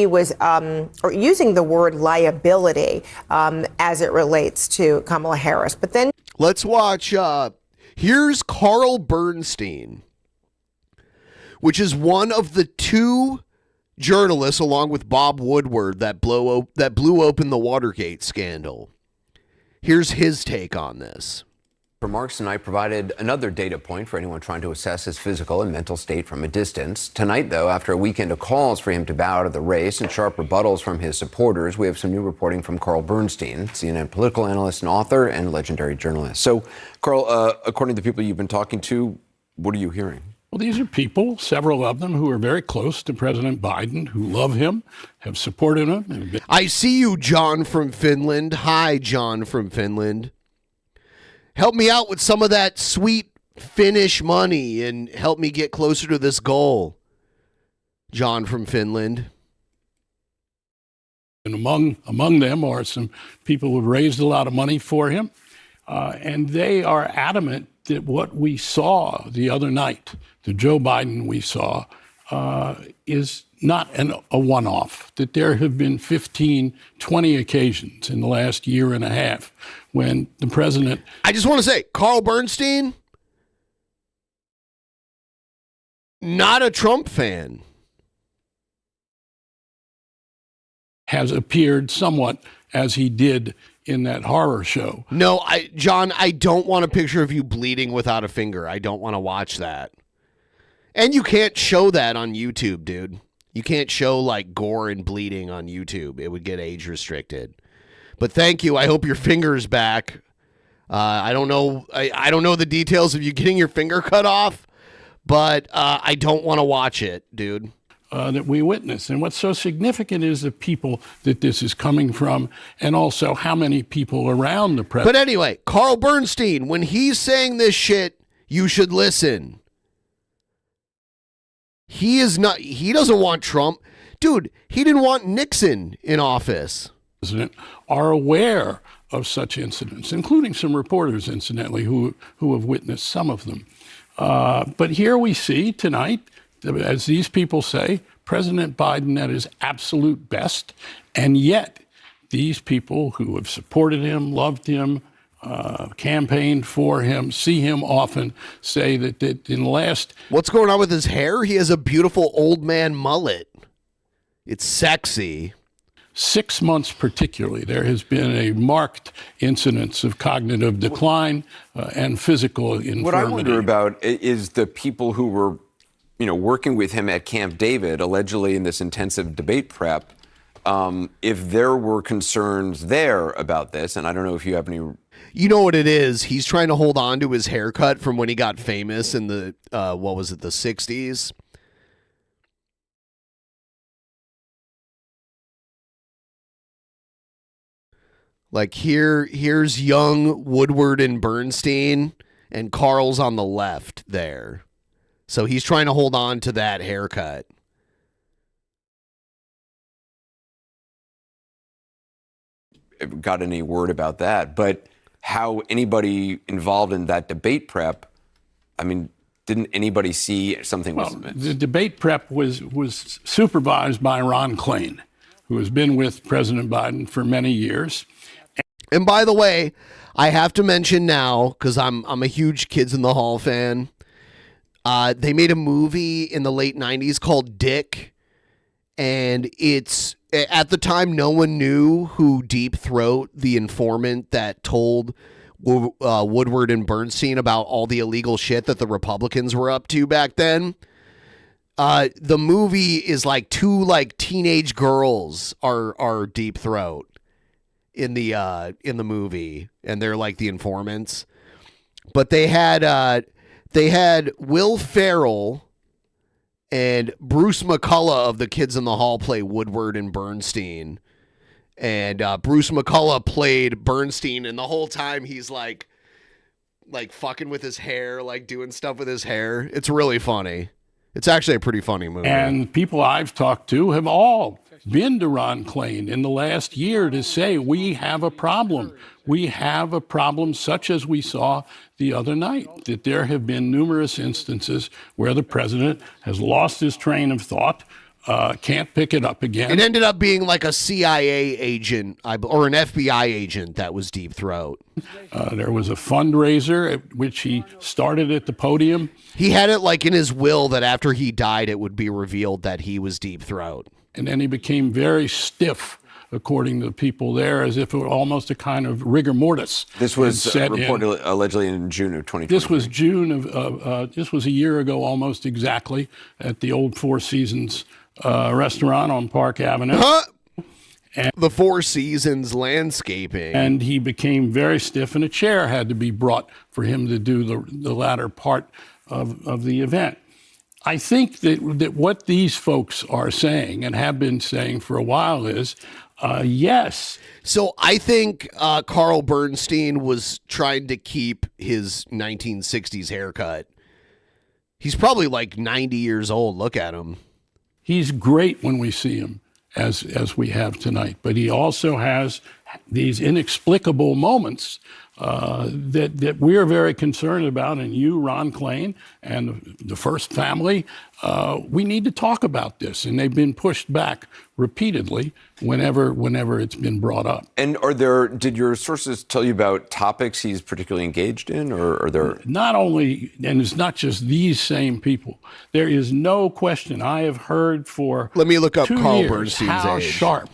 was, or using the word liability as it relates to Kamala Harris. But then let's watch. Here's Carl Bernstein, which is one of the two journalists, along with Bob Woodward, that blew open the Watergate scandal. Here's his take on this. Remarks tonight provided another data point for anyone trying to assess his physical and mental state from a distance. Tonight, though, after a weekend of calls for him to bow out of the race and sharp rebuttals from his supporters, we have some new reporting from Carl Bernstein, CNN political analyst and author and legendary journalist. So, Carl, according to the people you've been talking to, what are you hearing? Well, these are people, several of them, who are very close to President Biden, who love him, have supported him. I see you, John from Finland. Hi, John from Finland. Help me out with some of that sweet Finnish money and help me get closer to this goal. John from Finland. And among them are some people who have raised a lot of money for him. And they are adamant that what we saw the other night, the Joe Biden we saw, is not a one-off, that there have been 15, 20 occasions in the last year and a half when the president... I just want to say, Carl Bernstein, not a Trump fan. Has appeared somewhat as he did in that horror show. No, John, I don't want a picture of you bleeding without a finger. I don't want to watch that. And you can't show that on YouTube, dude. You can't show like gore and bleeding on YouTube. It would get age restricted. But thank you. I hope your finger's back. I don't know. I don't know the details of you getting your finger cut off, but I don't want to watch it, dude. That we witness. And what's so significant is the people that this is coming from, and also how many people around the president. But anyway, Carl Bernstein, when he's saying this shit, you should listen. He doesn't want Trump. Dude, he didn't want Nixon in office. President are aware of such incidents, including some reporters, incidentally, who have witnessed some of them. But here we see tonight, as these people say, President Biden at his absolute best, and yet these people who have supported him, loved him, campaigned for him, see him often, say that in the last... What's going on with his hair? He has a beautiful old man mullet. It's sexy. 6 months particularly, there has been a marked incidence of cognitive decline and physical infirmity. What I wonder about is the people who were, working with him at Camp David, allegedly in this intensive debate prep, if there were concerns there about this, and I don't know if you have any... You know what it is? He's trying to hold on to his haircut from when he got famous in the, the 60s? Like here's young Woodward and Bernstein, and Carl's on the left there. So he's trying to hold on to that haircut. Got any word about that? But how anybody involved in that debate prep, I mean, didn't anybody see something was amiss? The debate prep was supervised by Ron Klain, who has been with President Biden for many years. And by the way, I have to mention now, because I'm a huge Kids in the Hall fan, they made a movie in the late 90s called Dick, and it's, at the time, no one knew who Deep Throat, the informant that told Woodward and Bernstein about all the illegal shit that the Republicans were up to back then. The movie is like two teenage girls are Deep Throat in the movie, and they're like the informants. But they had Will Ferrell and Bruce McCullough of the Kids in the Hall play Woodward and Bernstein. And Bruce McCullough played Bernstein, and the whole time he's like fucking with his hair, like doing stuff with his hair. It's really funny. It's actually a pretty funny movie. And people I've talked to have all been to Ron Klain in the last year to say, we have a problem. We have a problem such as we saw the other night, that there have been numerous instances where the president has lost his train of thought, can't pick it up again. It ended up being like a CIA agent or an FBI agent that was Deep Throat. There was a fundraiser at which he started at the podium. He had it like in his will that after he died, it would be revealed that he was Deep Throat. And then he became very stiff, according to the people there, as if it were almost a kind of rigor mortis. This was reported allegedly in June of 2020. This was this was a year ago almost exactly at the old Four Seasons restaurant on Park Avenue. And the Four Seasons landscaping. And he became very stiff, and a chair had to be brought for him to do the latter part of the event. I think that what these folks are saying and have been saying for a while is, yes. So I think Carl Bernstein was trying to keep his 1960s haircut. He's probably like 90 years old. Look at him. He's great when we see him, as we have tonight. But he also has these inexplicable moments that we're very concerned about. And you, Ron Klain, and the First Family, we need to talk about this. And they've been pushed back repeatedly whenever it's been brought up. And did your sources tell you about topics he's particularly engaged in, or are there? Not only, and it's not just these same people. There is no question. I have heard for Let me look up 2 Carl years Bernstein's how age. sharp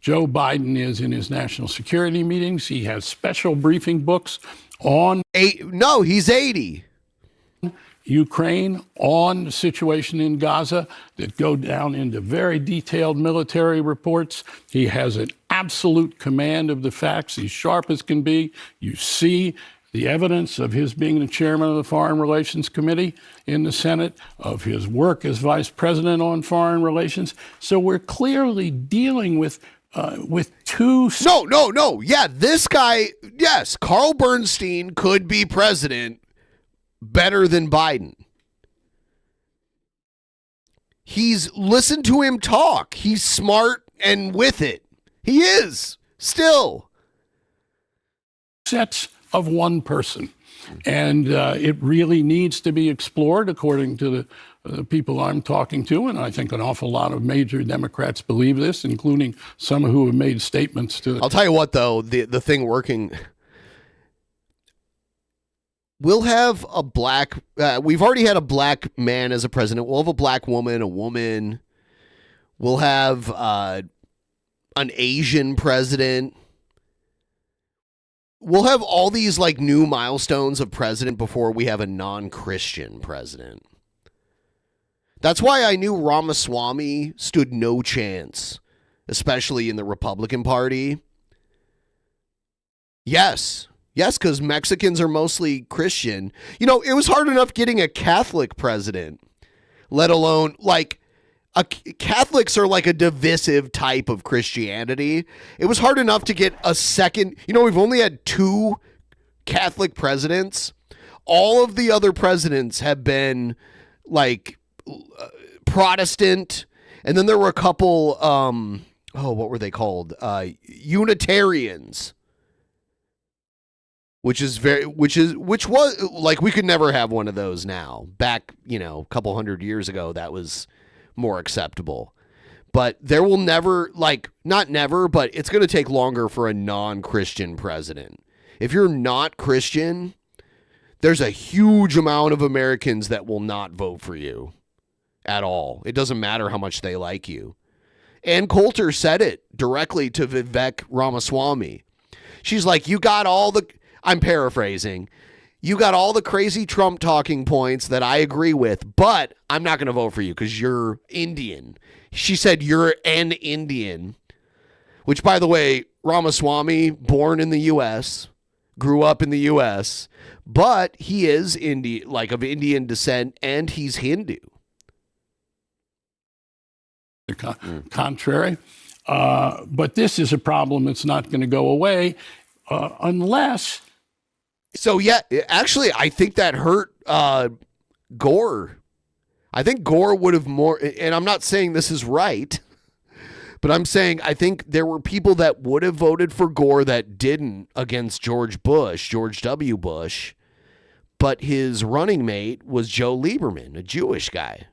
Joe Biden is in his national security meetings. He has special briefing books on he's 80. Ukraine, on the situation in Gaza that go down into very detailed military reports. He has an absolute command of the facts. He's sharp as can be. You see the evidence of his being the chairman of the Foreign Relations Committee in the Senate, of his work as vice president on foreign relations. So we're clearly dealing with two. No. Yeah, this guy, yes, Carl Bernstein could be president better than Biden. Listen to him talk. He's smart and with it. He is still. Sets of one person. And it really needs to be explored according to the people I'm talking to. And I think an awful lot of major Democrats believe this, including some who have made statements to. I'll tell you what, though, the thing working. We'll have a black, we've already had a black man as a president. We'll have a black woman, a woman. We'll have an Asian president. We'll have all these like new milestones of president before we have a non-Christian president. That's why I knew Ramaswamy stood no chance, especially in the Republican Party. Yes, because Mexicans are mostly Christian. You know, it was hard enough getting a Catholic president, let alone like Catholics are like a divisive type of Christianity. It was hard enough to get a second. We've only had 2 Catholic presidents. All of the other presidents have been like Protestant, and then there were a couple. What were they called? Unitarians. Which was like, we could never have one of those now. Back, a couple hundred years ago, that was more acceptable. But there will never, not never, but it's going to take longer for a non-Christian president. If you're not Christian, there's a huge amount of Americans that will not vote for you at all. It doesn't matter how much they like you. Ann Coulter said it directly to Vivek Ramaswamy. She's like, I'm paraphrasing. You got all the crazy Trump talking points that I agree with, but I'm not going to vote for you because you're Indian. She said you're an Indian, which, by the way, Ramaswamy, born in the U.S., grew up in the U.S., but he is of Indian descent, and he's Hindu. Contrary. But this is a problem that's not going to go away unless... So, yeah, actually, I think that hurt Gore. I think Gore would have more, and I'm not saying this is right, but I'm saying I think there were people that would have voted for Gore that didn't against George W. Bush, but his running mate was Joe Lieberman, a Jewish guy.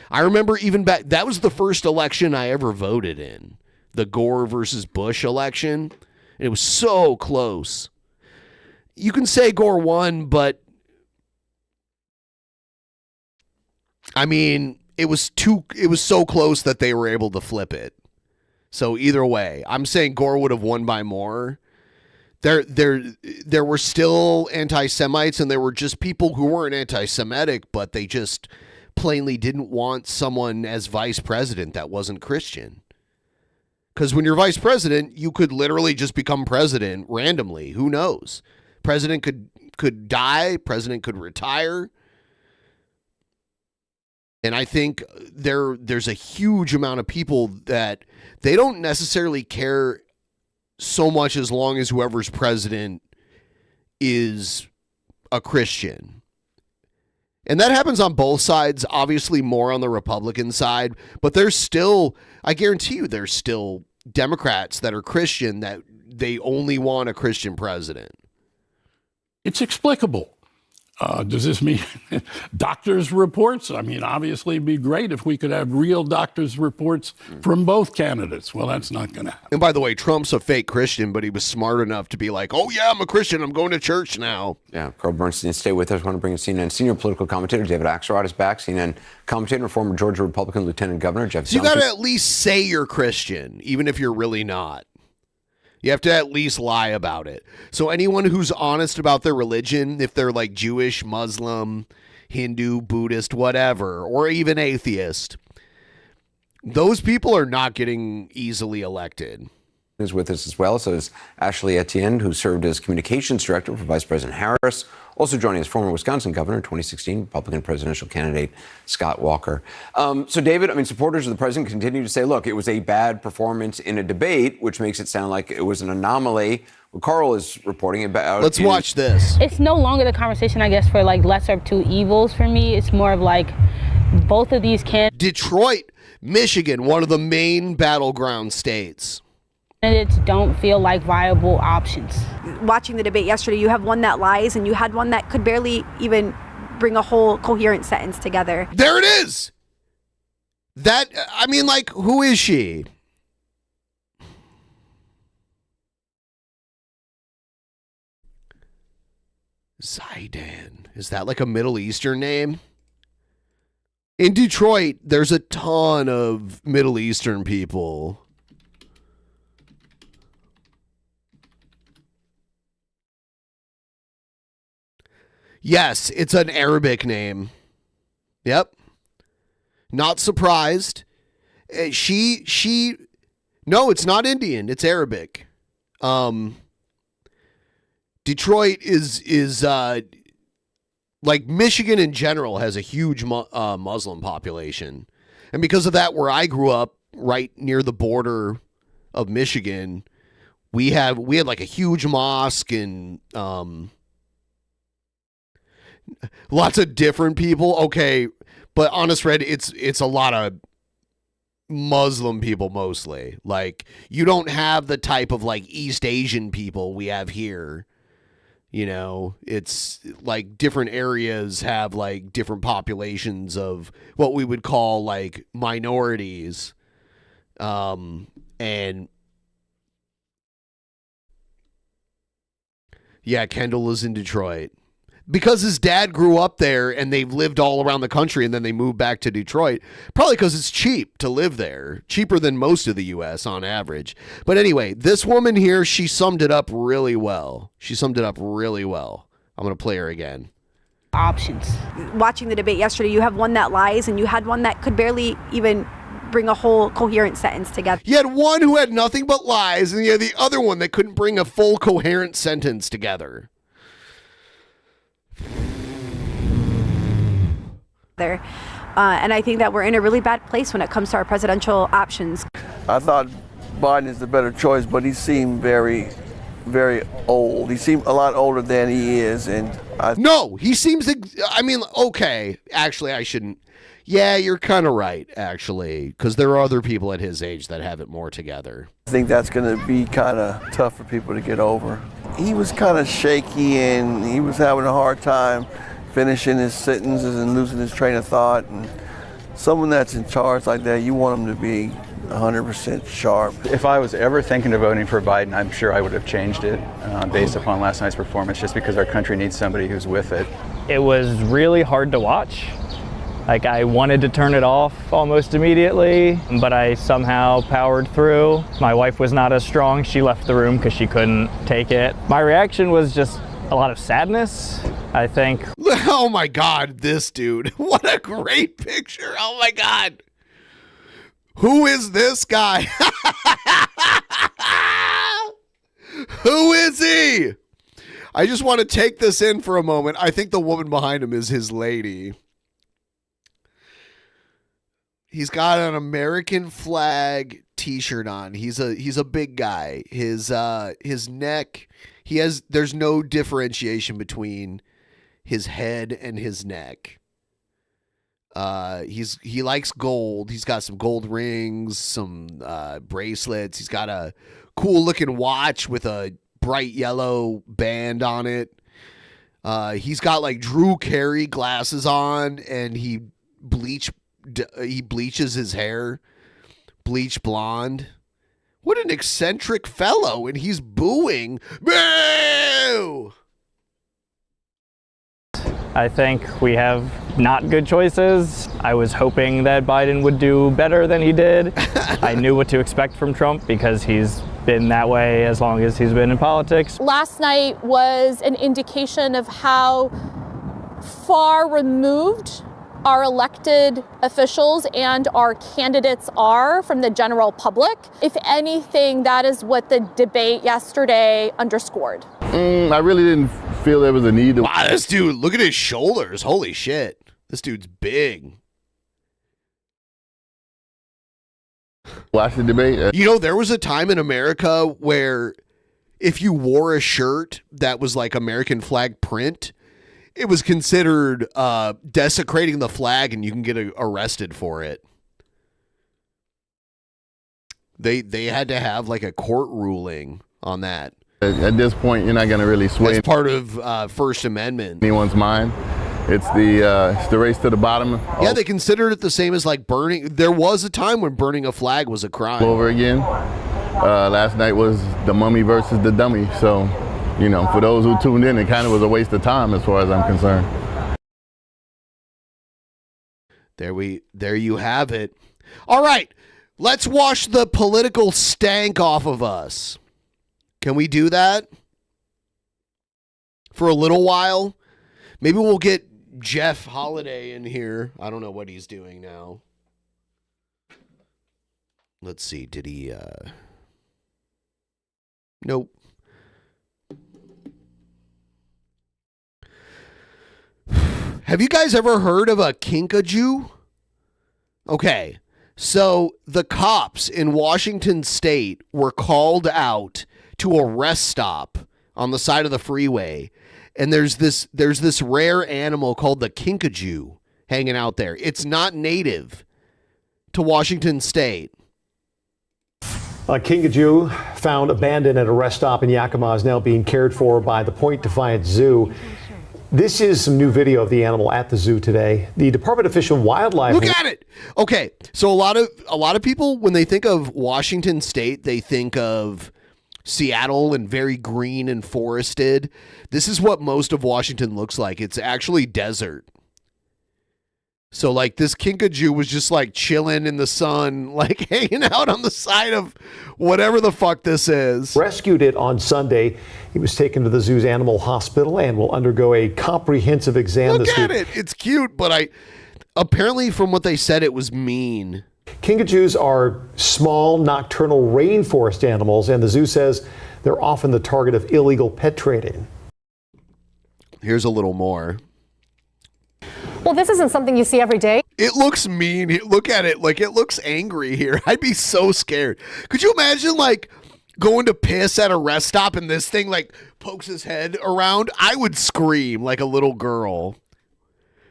I remember even back, that was the first election I ever voted in. The Gore versus Bush election. And it was so close. You can say Gore won, but I mean, it was so close that they were able to flip it. So either way, I'm saying Gore would have won by more. There were still anti-Semites, and there were just people who weren't anti-Semitic, but they just plainly didn't want someone as vice president that wasn't Christian. Because when you're vice president, you could literally just become president randomly. Who knows? President could die. President could retire. And I think there's a huge amount of people that they don't necessarily care so much as long as whoever's president is a Christian. And that happens on both sides, obviously more on the Republican side, but there's still, I guarantee you, there's still Democrats that are Christian that they only want a Christian president. It's explicable. Does this mean doctors' reports? I mean, obviously, it'd be great if we could have real doctors' reports from both candidates. Well, that's not going to happen. And by the way, Trump's a fake Christian, but he was smart enough to be like, oh, yeah, I'm a Christian. I'm going to church now. Yeah, Carl Bernstein, stay with us. I want to bring in CNN senior political commentator David Axelrod is back. CNN commentator and former Georgia Republican Lieutenant Governor Jeff You got to at least say you're Christian, even if you're really not. You have to at least lie about it. So anyone who's honest about their religion, if they're like Jewish, Muslim, Hindu, Buddhist, whatever, or even atheist, those people are not getting easily elected. Is with us as well. So is Ashley Etienne, who served as communications director for Vice President Harris. Also joining us, former Wisconsin governor, 2016 Republican presidential candidate Scott Walker. So, David, I mean, supporters of the president continue to say, look, it was a bad performance in a debate, which makes it sound like it was an anomaly. What Carl is reporting about. Let's watch this. It's no longer the conversation, I guess, for like lesser of two evils for me. It's more of like both of these candidates. Detroit, Michigan, one of the main battleground states. Candidates don't feel like viable options. Watching the debate yesterday, you have one that lies and you had one that could barely even bring a whole coherent sentence together. There it is. That, I mean, like, who is she? Zaidan. Is that like a Middle Eastern name? In Detroit, there's a ton of Middle Eastern people. Yes, it's an Arabic name. Yep. Not surprised. No, it's not Indian. It's Arabic. Detroit is Like Michigan in general has a huge Muslim population. And because of that, where I grew up, right near the border of Michigan, we had like a huge mosque and lots of different people. Okay, but honest Red, it's a lot of Muslim people mostly. Like, you don't have the type of like East Asian people we have here. You know, it's like different areas have like different populations of what we would call like minorities. And yeah, Kendall is in Detroit because his dad grew up there and they've lived all around the country and then they moved back to Detroit, probably because it's cheap to live there, cheaper than most of the U.S. on average. But anyway, this woman here, she summed it up really well. I'm going to play her again. Options. Watching the debate yesterday, you have one that lies and you had one that could barely even bring a whole coherent sentence together. You had one who had nothing but lies, and you had the other one that couldn't bring a full coherent sentence together. And I think that we're in a really bad place when it comes to our presidential options. I thought Biden is the better choice, but he seemed very, very old. He seemed a lot older than he is. No, he seems, okay, actually I shouldn't. Yeah, you're kind of right, actually, because there are other people at his age that have it more together. I think that's going to be kind of tough for people to get over. He was kind of shaky and he was having a hard time finishing his sentences and losing his train of thought. And someone that's in charge like that, you want him to be 100% sharp. If I was ever thinking of voting for Biden, I'm sure I would have changed it based upon last night's performance, just because our country needs somebody who's with it. It was really hard to watch. Like, I wanted to turn it off almost immediately, but I somehow powered through. My wife was not as strong. She left the room because she couldn't take it. My reaction was just a lot of sadness, I think. Oh my God, this dude. What a great picture. Oh my God. Who is this guy? Who is he? I just want to take this in for a moment. I think the woman behind him is his lady. He's got an American flag t-shirt on. He's a big guy. His neck, there's no differentiation between his head and his neck. He likes gold. He's got some gold rings, some bracelets. He's got a cool looking watch with a bright yellow band on it. He's got like Drew Carey glasses on, and he bleaches his hair, bleach blonde. What an eccentric fellow, and he's booing. Boo! I think we have not good choices. I was hoping that Biden would do better than he did. I knew what to expect from Trump because he's been that way as long as he's been in politics. Last night was an indication of how far removed our elected officials and our candidates are from the general public. If anything, that is what the debate yesterday underscored. I really didn't feel there was a need to. Wow, this dude, look at his shoulders. Holy shit. This dude's big. Watch the debate. You know, there was a time in America where if you wore a shirt that was like American flag print, it was considered desecrating the flag, and you can get arrested for it. They had to have like a court ruling on that. At this point, you're not going to really sway. It's part of First Amendment. Anyone's mind. It's the race to the bottom. Yeah, they considered it the same as like burning. There was a time when burning a flag was a crime. Over again. Last night was the mummy versus the dummy. So, you know, for those who tuned in, it kind of was a waste of time as far as I'm concerned. There you have it. All right, let's wash the political stank off of us. Can we do that for a little while? Maybe we'll get Jeff Holiday in here. I don't know what he's doing now. Let's see. Did he? Nope. Have you guys ever heard of a KINKAJOU? Okay, so the cops in Washington State were called out to a rest stop on the side of the freeway, and there's this rare animal called the KINKAJOU hanging out there. It's not native to Washington State. A KINKAJOU found abandoned at a rest stop in Yakima is now being cared for by the Point Defiance Zoo. This is some new video of the animal at the zoo today. The Department of Fish and Wildlife. Look at it. Okay, so a lot of people, when they think of Washington State, they think of Seattle and very green and forested. This is what most of Washington looks like. It's actually desert. So like this KINKAJOU was just like chilling in the sun, like hanging out on the side of whatever the fuck this is. Rescued it on Sunday. He was taken to the zoo's animal hospital and will undergo a comprehensive exam this week. Look at it. It's cute, but apparently from what they said, it was mean. KINKAJOUs are small nocturnal rainforest animals, and the zoo says they're often the target of illegal pet trading. Here's a little more. Well, this isn't something you see every day. It looks mean. Look at it. Like, it looks angry here. I'd be so scared. Could you imagine, like, going to piss at a rest stop and this thing, like, pokes his head around? I would scream like a little girl.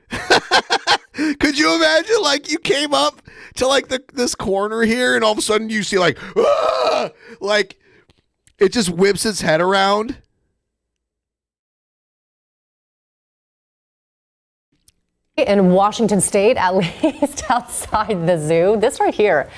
Could you imagine, like, you came up to, like, this corner here and all of a sudden you see, like, ah! Like, it just whips its head around? In Washington State, at least outside the zoo, this right here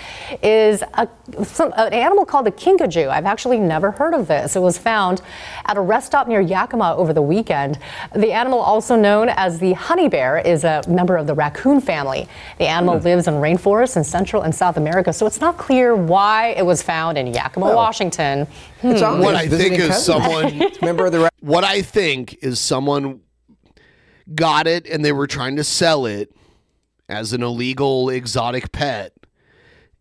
is an animal called a KINKAJOU. I've actually never heard of this. It was found at a rest stop near Yakima over the weekend. The animal, also known as the honey bear, is a member of the raccoon family. The animal lives in rainforests in Central and South America, so it's not clear why it was found in Yakima, Washington. What I think is someone got it and they were trying to sell it as an illegal exotic pet,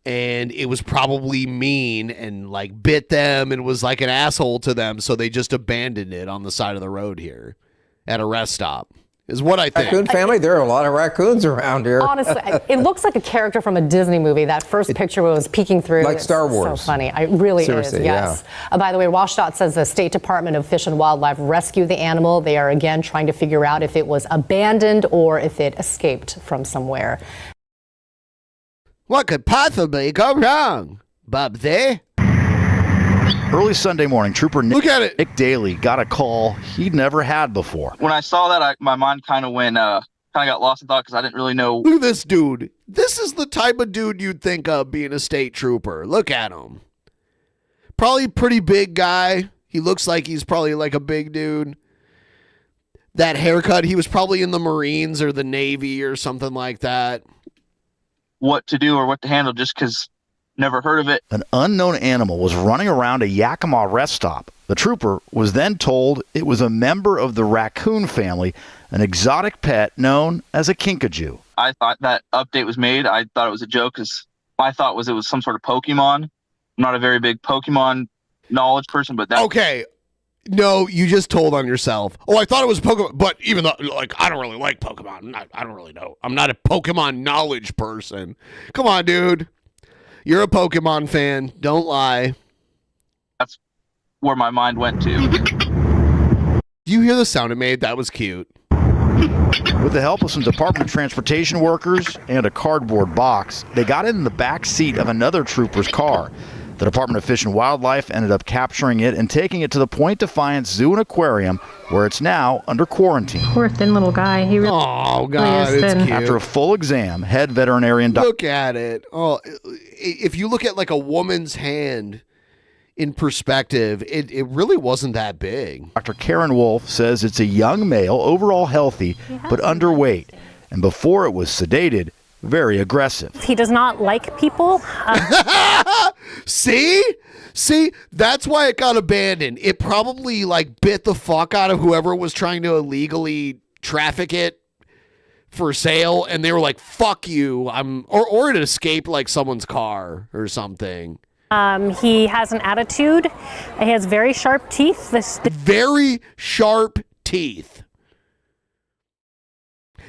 and it was probably mean and like bit them and was like an asshole to them, so they just abandoned it on the side of the road here at a rest stop, is what I think. Raccoon family, there are a lot of raccoons around here. Honestly, it looks like a character from a Disney movie. That first picture was peeking through. Like Star Wars. So funny. It really Seriously, is, yes. By the way, WashDOT says the State Department of Fish and Wildlife rescued the animal. They are again trying to figure out if it was abandoned or if it escaped from somewhere. What could possibly go wrong, Bubsy? Early Sunday morning, Trooper Nick Daly got a call he'd never had before. When I saw that, my mind kind of got lost in thought because I didn't really know. Look at this dude. This is the type of dude you'd think of being a state trooper. Look at him. Probably a pretty big guy. He looks like he's probably like a big dude. That haircut, he was probably in the Marines or the Navy or something like that. What to do or what to handle just because never heard of it. An unknown animal was running around a Yakima rest stop. The trooper was then told it was a member of the raccoon family, an exotic pet known as a KINKAJOU. I thought that update was made. I thought it was a joke because my thought was it was some sort of Pokemon. I'm not a very big Pokemon knowledge person, but that. Okay. No, you just told on yourself. Oh, I thought it was Pokemon, but even though, like, I don't really like Pokemon. I don't really know. I'm not a Pokemon knowledge person. Come on, dude. You're a Pokemon fan. Don't lie. That's where my mind went to. Do you hear the sound it made? That was cute. With the help of some Department of Transportation workers and a cardboard box, they got it in the back seat of another trooper's car. The Department of Fish and Wildlife ended up capturing it and taking it to the Point Defiance Zoo and Aquarium, where it's now under quarantine. Poor thin little guy. He really, God, is it's thin. cute. After a full exam, head veterinarian Dr. Look at it. Oh, if you look at like a woman's hand in perspective, it really wasn't that big. Dr. Karen Wolf says it's a young male, overall healthy, but underweight. And before it was sedated, very aggressive. He does not like people. See, that's why it got abandoned. It probably like bit the fuck out of whoever was trying to illegally traffic it for sale, and they were like, fuck you. Or it escaped like someone's car or something. He has an attitude. He has very sharp teeth. Very sharp teeth.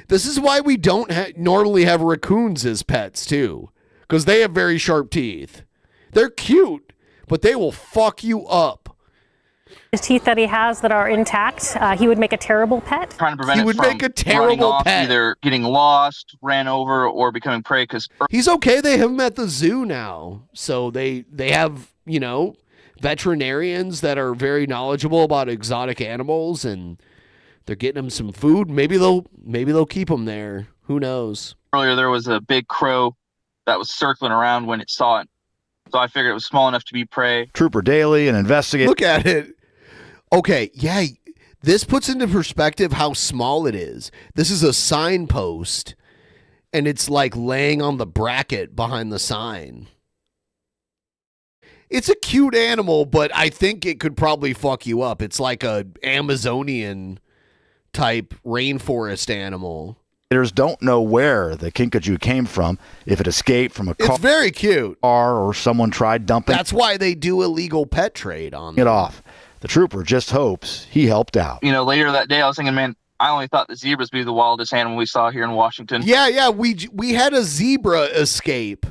This is why we don't normally have raccoons as pets, too. Because they have very sharp teeth. They're cute, but they will fuck you up. His teeth that he has that are intact, he would make a terrible pet. Trying to prevent it from running off, either getting lost, ran over, or becoming prey. Because He's okay. They have him at the zoo now. So they have, you know, veterinarians that are very knowledgeable about exotic animals, and they're getting him some food. Maybe they'll keep him there. Who knows? earlier there was a big crow that was circling around when it saw it. So I figured it was small enough to be prey. Trooper Daly, an investigator. Look at it. Okay, yeah, this puts into perspective how small it is. This is a signpost, and it's like laying on the bracket behind the sign. It's a cute animal, but I think it could probably fuck you up. It's like a Amazonian type rainforest animal. Investigators don't know where the kinkajou came from, if it escaped from a car. It's very cute. Or someone tried dumping. That's why they do illegal pet trade on them. It off. The trooper just hopes he helped out. You know, later that day I was thinking, man, I only thought the zebras would be the wildest animal we saw here in Washington. Yeah, we had a zebra escape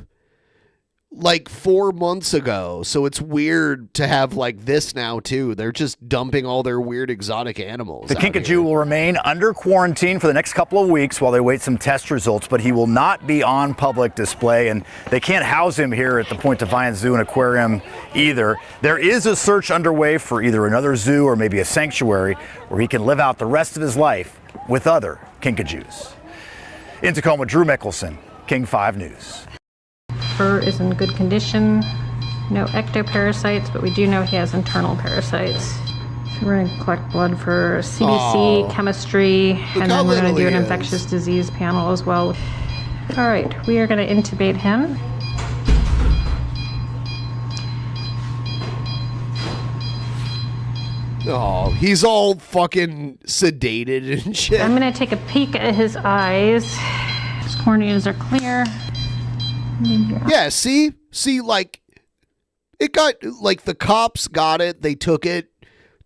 like 4 months ago, so it's weird to have like this now too. They're just dumping all their weird exotic animals. The kinkajou will remain under quarantine for the next couple of weeks while they wait some test results, but he will not be on public display, and they can't house him here at the Point Defiance Zoo and Aquarium either. There is a search underway for either another zoo or maybe a sanctuary where he can live out the rest of his life with other kinkajous. In Tacoma, Drew Mickelson, King 5 News. Fur is in good condition. No ectoparasites, but we do know he has internal parasites. So we're going to collect blood for CDC, chemistry, and then we're going to do an infectious disease panel as well. All right, we are going to intubate him. Oh, he's all fucking sedated and shit. I'm going to take a peek at his eyes. His corneas are clear. Yeah, see, like, it got, like, the cops got it. They took it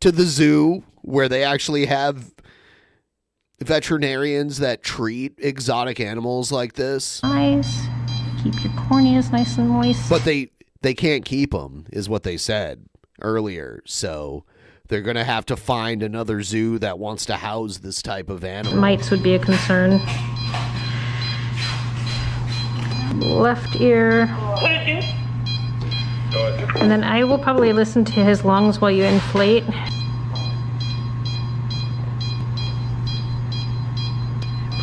to the zoo where they actually have veterinarians that treat exotic animals like this. Eyes, keep your corneas nice and moist. But they can't keep them, is what they said earlier. So they're going to have to find another zoo that wants to house this type of animal. Mites would be a concern. Left ear. And then I will probably listen to his lungs while you inflate.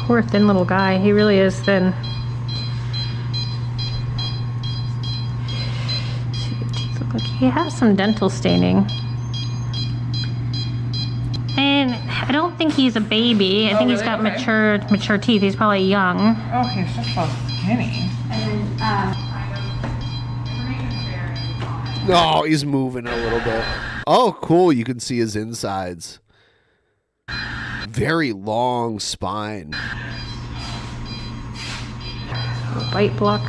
Poor thin little guy. He really is thin. See what teeth look like. He has some dental staining. And I don't think he's a baby. I think he's got mature teeth. He's probably young. Oh, he's just so skinny. And then, Oh, he's moving a little bit. Oh, cool. You can see his insides. Very long spine. Bite block.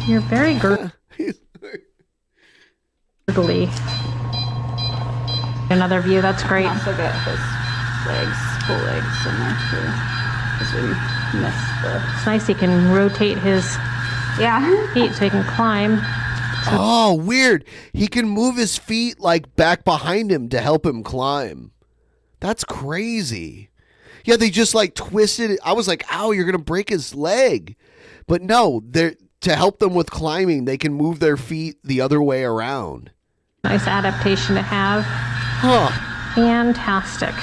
You're very gurgly. Another view, that's great. Also get his legs, full legs in there too, because we missed the... It's nice he can rotate his feet so he can climb. Oh, weird. He can move his feet like back behind him to help him climb. That's crazy. Yeah, they just like twisted it. I was like, ow, you're going to break his leg. But no, to help them with climbing, they can move their feet the other way around. Nice adaptation to have. Huh. Fantastic.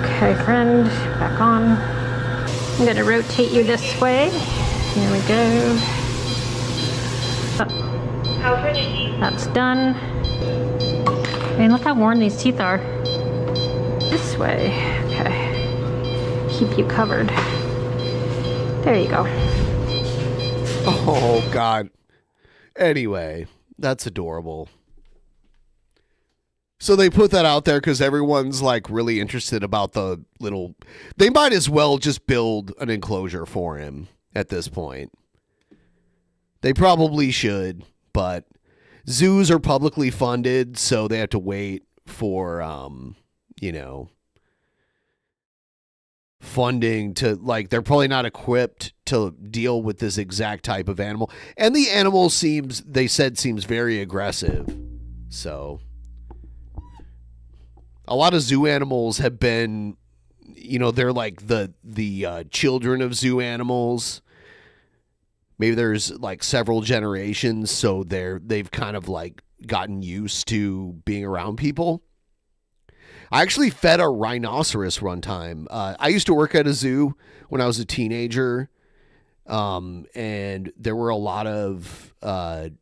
Okay, friend, back on. I'm going to rotate you this way. Here we go. That's done. And look how worn these teeth are. This way. Okay. Keep you covered. There you go. Oh, God. Anyway, that's adorable. So they put that out there because everyone's like really interested about the little... They might as well just build an enclosure for him at this point. They probably should, but zoos are publicly funded, so they have to wait for, funding to, like, they're probably not equipped to deal with this exact type of animal. And the animal seems very aggressive. So a lot of zoo animals have been, they're like the children of zoo animals. Maybe there's like several generations, so they've kind of like gotten used to being around people. I actually fed a rhinoceros one time. I used to work at a zoo when I was a teenager, and there were a lot of. They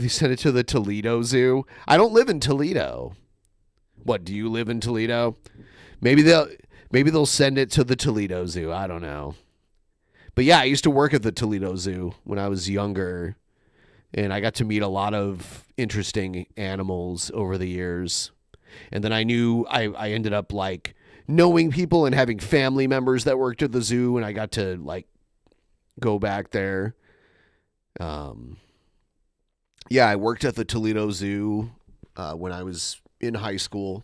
sent it to the Toledo Zoo. I don't live in Toledo. What, do you live in Toledo? Maybe they'll send it to the Toledo Zoo. I don't know. But yeah, I used to work at the Toledo Zoo when I was younger, and I got to meet a lot of interesting animals over the years. And then I ended up like knowing people and having family members that worked at the zoo, and I got to like go back there. Yeah, I worked at the Toledo Zoo when I was in high school.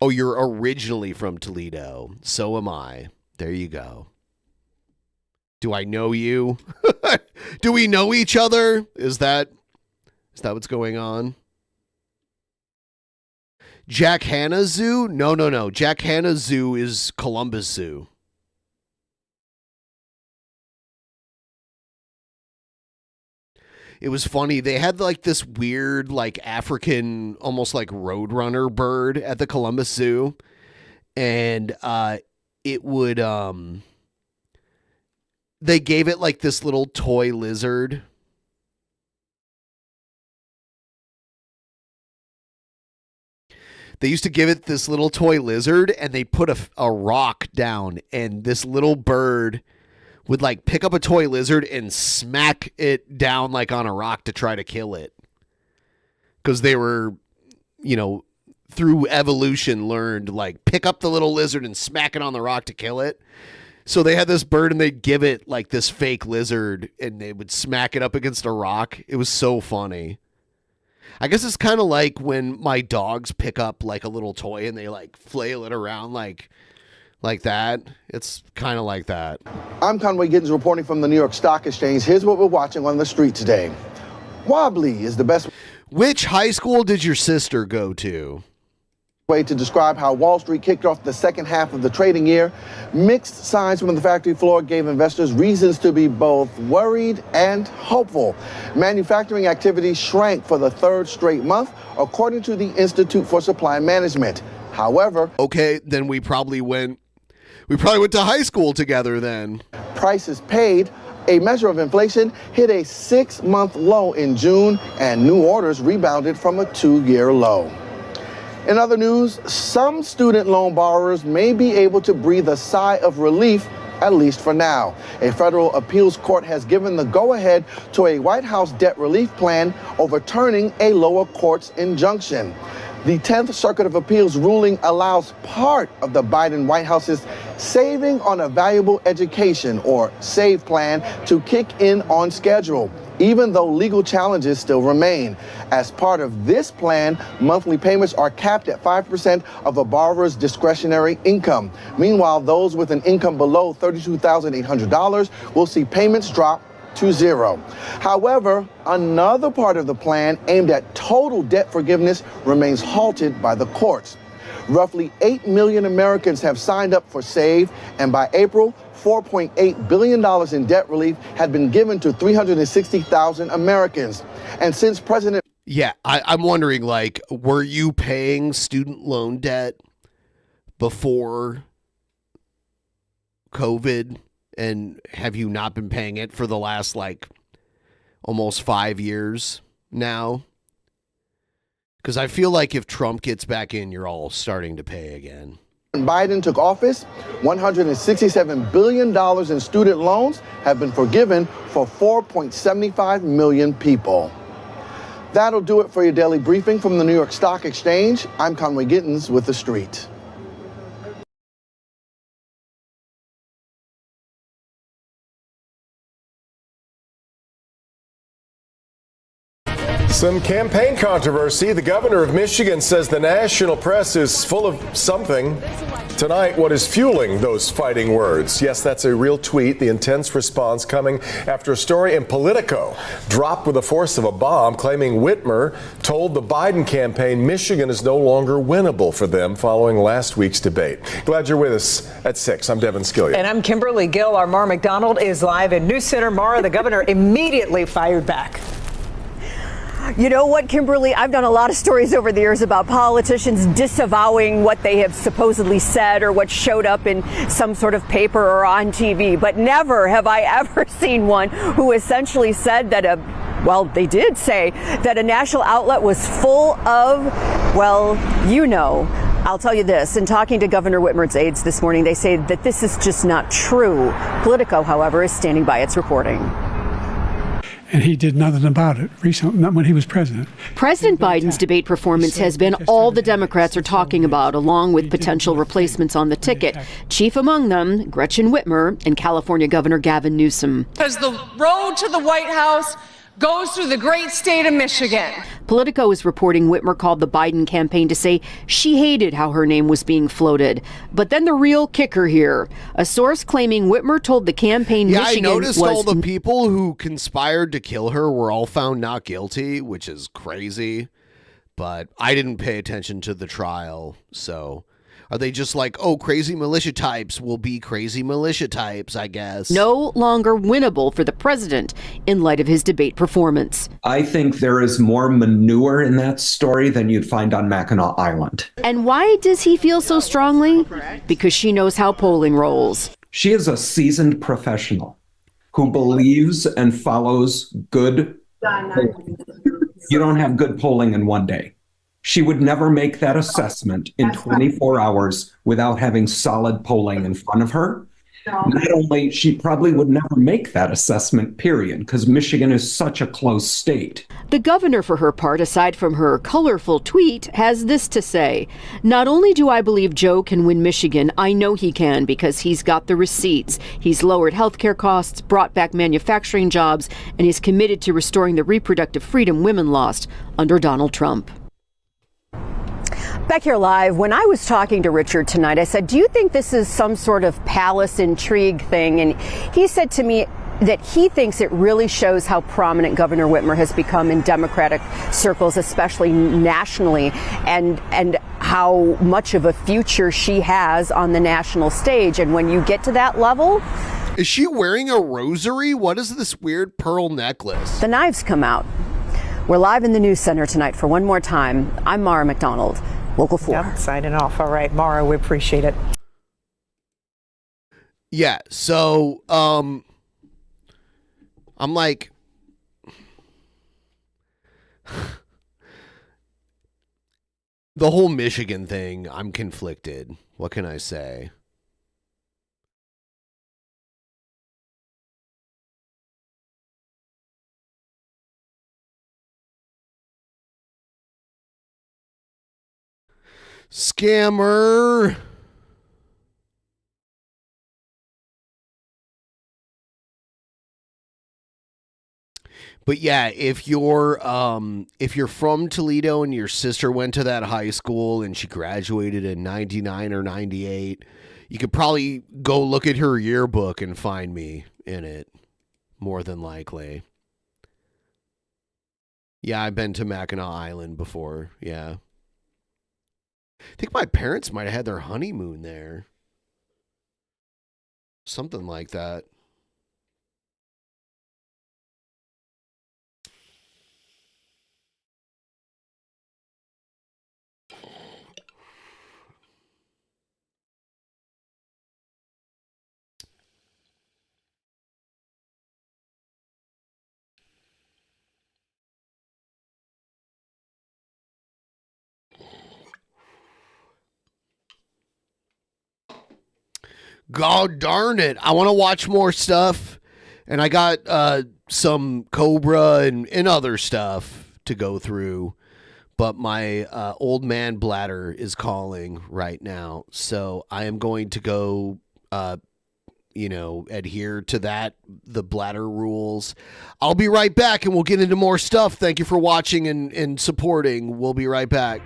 Oh, you're originally from Toledo. So am I. There you go. Do I know you? Do we know each other? Is that what's going on? Jack Hanna Zoo? No. Jack Hanna Zoo is Columbus Zoo. It was funny. They had like this weird, like African, almost like roadrunner bird at the Columbus Zoo. And it would, they gave it like this little toy lizard. They used to give it this little toy lizard, and they put a rock down, and this little bird would like pick up a toy lizard and smack it down like on a rock to try to kill it. Because they were, through evolution learned like pick up the little lizard and smack it on the rock to kill it. So they had this bird and they'd give it like this fake lizard and they would smack it up against a rock. It was so funny. I guess it's kind of like when my dogs pick up like a little toy and they like flail it around like that. It's kind of like that. I'm Conway Giddens reporting from the New York Stock Exchange. Here's what we're watching on the street today. Wobbly is the best. Which high school did your sister go to? Way to describe how Wall Street kicked off the second half of the trading year. Mixed signs from the factory floor gave investors reasons to be both worried and hopeful. Manufacturing activity shrank for the third straight month, according to the Institute for Supply Management. However, okay, then we probably went to high school together then. Prices paid, a measure of inflation, hit a 6-month low in June, and new orders rebounded from a 2-year low. In other news, some student loan borrowers may be able to breathe a sigh of relief, at least for now. A federal appeals court has given the go-ahead to a White House debt relief plan, overturning a lower court's injunction. The 10th Circuit of Appeals ruling allows part of the Biden White House's Saving on a Valuable Education, or SAVE plan, to kick in on schedule, even though legal challenges still remain. As part of this plan, monthly payments are capped at 5% of a borrower's discretionary income. Meanwhile, those with an income below $32,800 will see payments drop to zero. However, another part of the plan aimed at total debt forgiveness remains halted by the courts. Roughly 8 million Americans have signed up for SAVE, and by April, $4.8 billion in debt relief had been given to 360,000 Americans. And since President... Yeah, I'm wondering, like, were you paying student loan debt before COVID? And have you not been paying it for the last, like, almost 5 years now? Because I feel like if Trump gets back in, you're all starting to pay again. When Biden took office, $167 billion in student loans have been forgiven for 4.75 million people. That'll do it for your daily briefing from the New York Stock Exchange. I'm Conway Giddens with The Street. Some campaign controversy. The governor of Michigan says the national press is full of something. Tonight, what is fueling those fighting words? Yes, that's a real tweet. The intense response coming after a story in Politico dropped with the force of a bomb, claiming Whitmer told the Biden campaign Michigan is no longer winnable for them following last week's debate. Glad you're with us at 6. I'm Devin Skillion. And I'm Kimberly Gill. Our Mara McDonald is live in News Center. Mara, the governor immediately fired back. You know what, Kimberly? I've done a lot of stories over the years about politicians disavowing what they have supposedly said or what showed up in some sort of paper or on TV. But never have I ever seen one who essentially said that they did say that a national outlet was full of, I'll tell you this, in talking to Governor Whitmer's aides this morning, they say that this is just not true. Politico, however, is standing by its reporting. And he did nothing about it recently, not when he was president. President Biden's debate performance has been all the Democrats are talking about, along with potential replacements on the ticket. Chief among them, Gretchen Whitmer and California Governor Gavin Newsom. Because the road to the White House goes through the great state of Michigan. Politico is reporting Whitmer called the Biden campaign to say she hated how her name was being floated. But then the real kicker here, a source claiming Whitmer told the campaign Michigan I noticed was all the people who conspired to kill her were all found not guilty, which is crazy. But I didn't pay attention to the trial, so... Are they just like, oh, crazy militia types will be crazy militia types, I guess? No longer winnable for the president in light of his debate performance. I think there is more manure in that story than you'd find on Mackinac Island. And why does he feel so strongly? Because she knows how polling rolls. She is a seasoned professional who believes and follows good polling. You don't have good polling in one day. She would never make that assessment in 24 hours without having solid polling in front of her. Not only, she probably would never make that assessment, period, because Michigan is such a close state. The governor, for her part, aside from her colorful tweet, has this to say. Not only do I believe Joe can win Michigan, I know he can because he's got the receipts. He's lowered healthcare costs, brought back manufacturing jobs, and he's committed to restoring the reproductive freedom women lost under Donald Trump. Back here live, when I was talking to Richard tonight, I said, do you think this is some sort of palace intrigue thing? And he said to me that he thinks it really shows how prominent Governor Whitmer has become in Democratic circles, especially nationally, and how much of a future she has on the national stage. And when you get to that level... Is she wearing a rosary? What is this weird pearl necklace? The knives come out. We're live in the News Center tonight for one more time. I'm Mara McDonald. Local 4. Yep, signing off. All right, Mara, we appreciate it. Yeah, so, I'm like... The whole Michigan thing, I'm conflicted. What can I say? Scammer. But yeah, if you're from Toledo and your sister went to that high school and she graduated in 99 or 98, you could probably go look at her yearbook and find me in it, more than likely. Yeah, I've been to Mackinac Island before, yeah. I think my parents might have had their honeymoon there. Something like that. God darn it. I want to watch more stuff. And I got some Cobra and other stuff to go through. But my old man bladder is calling right now. So I am going to go adhere to the bladder rules. I'll be right back and we'll get into more stuff. Thank you for watching and supporting. We'll be right back.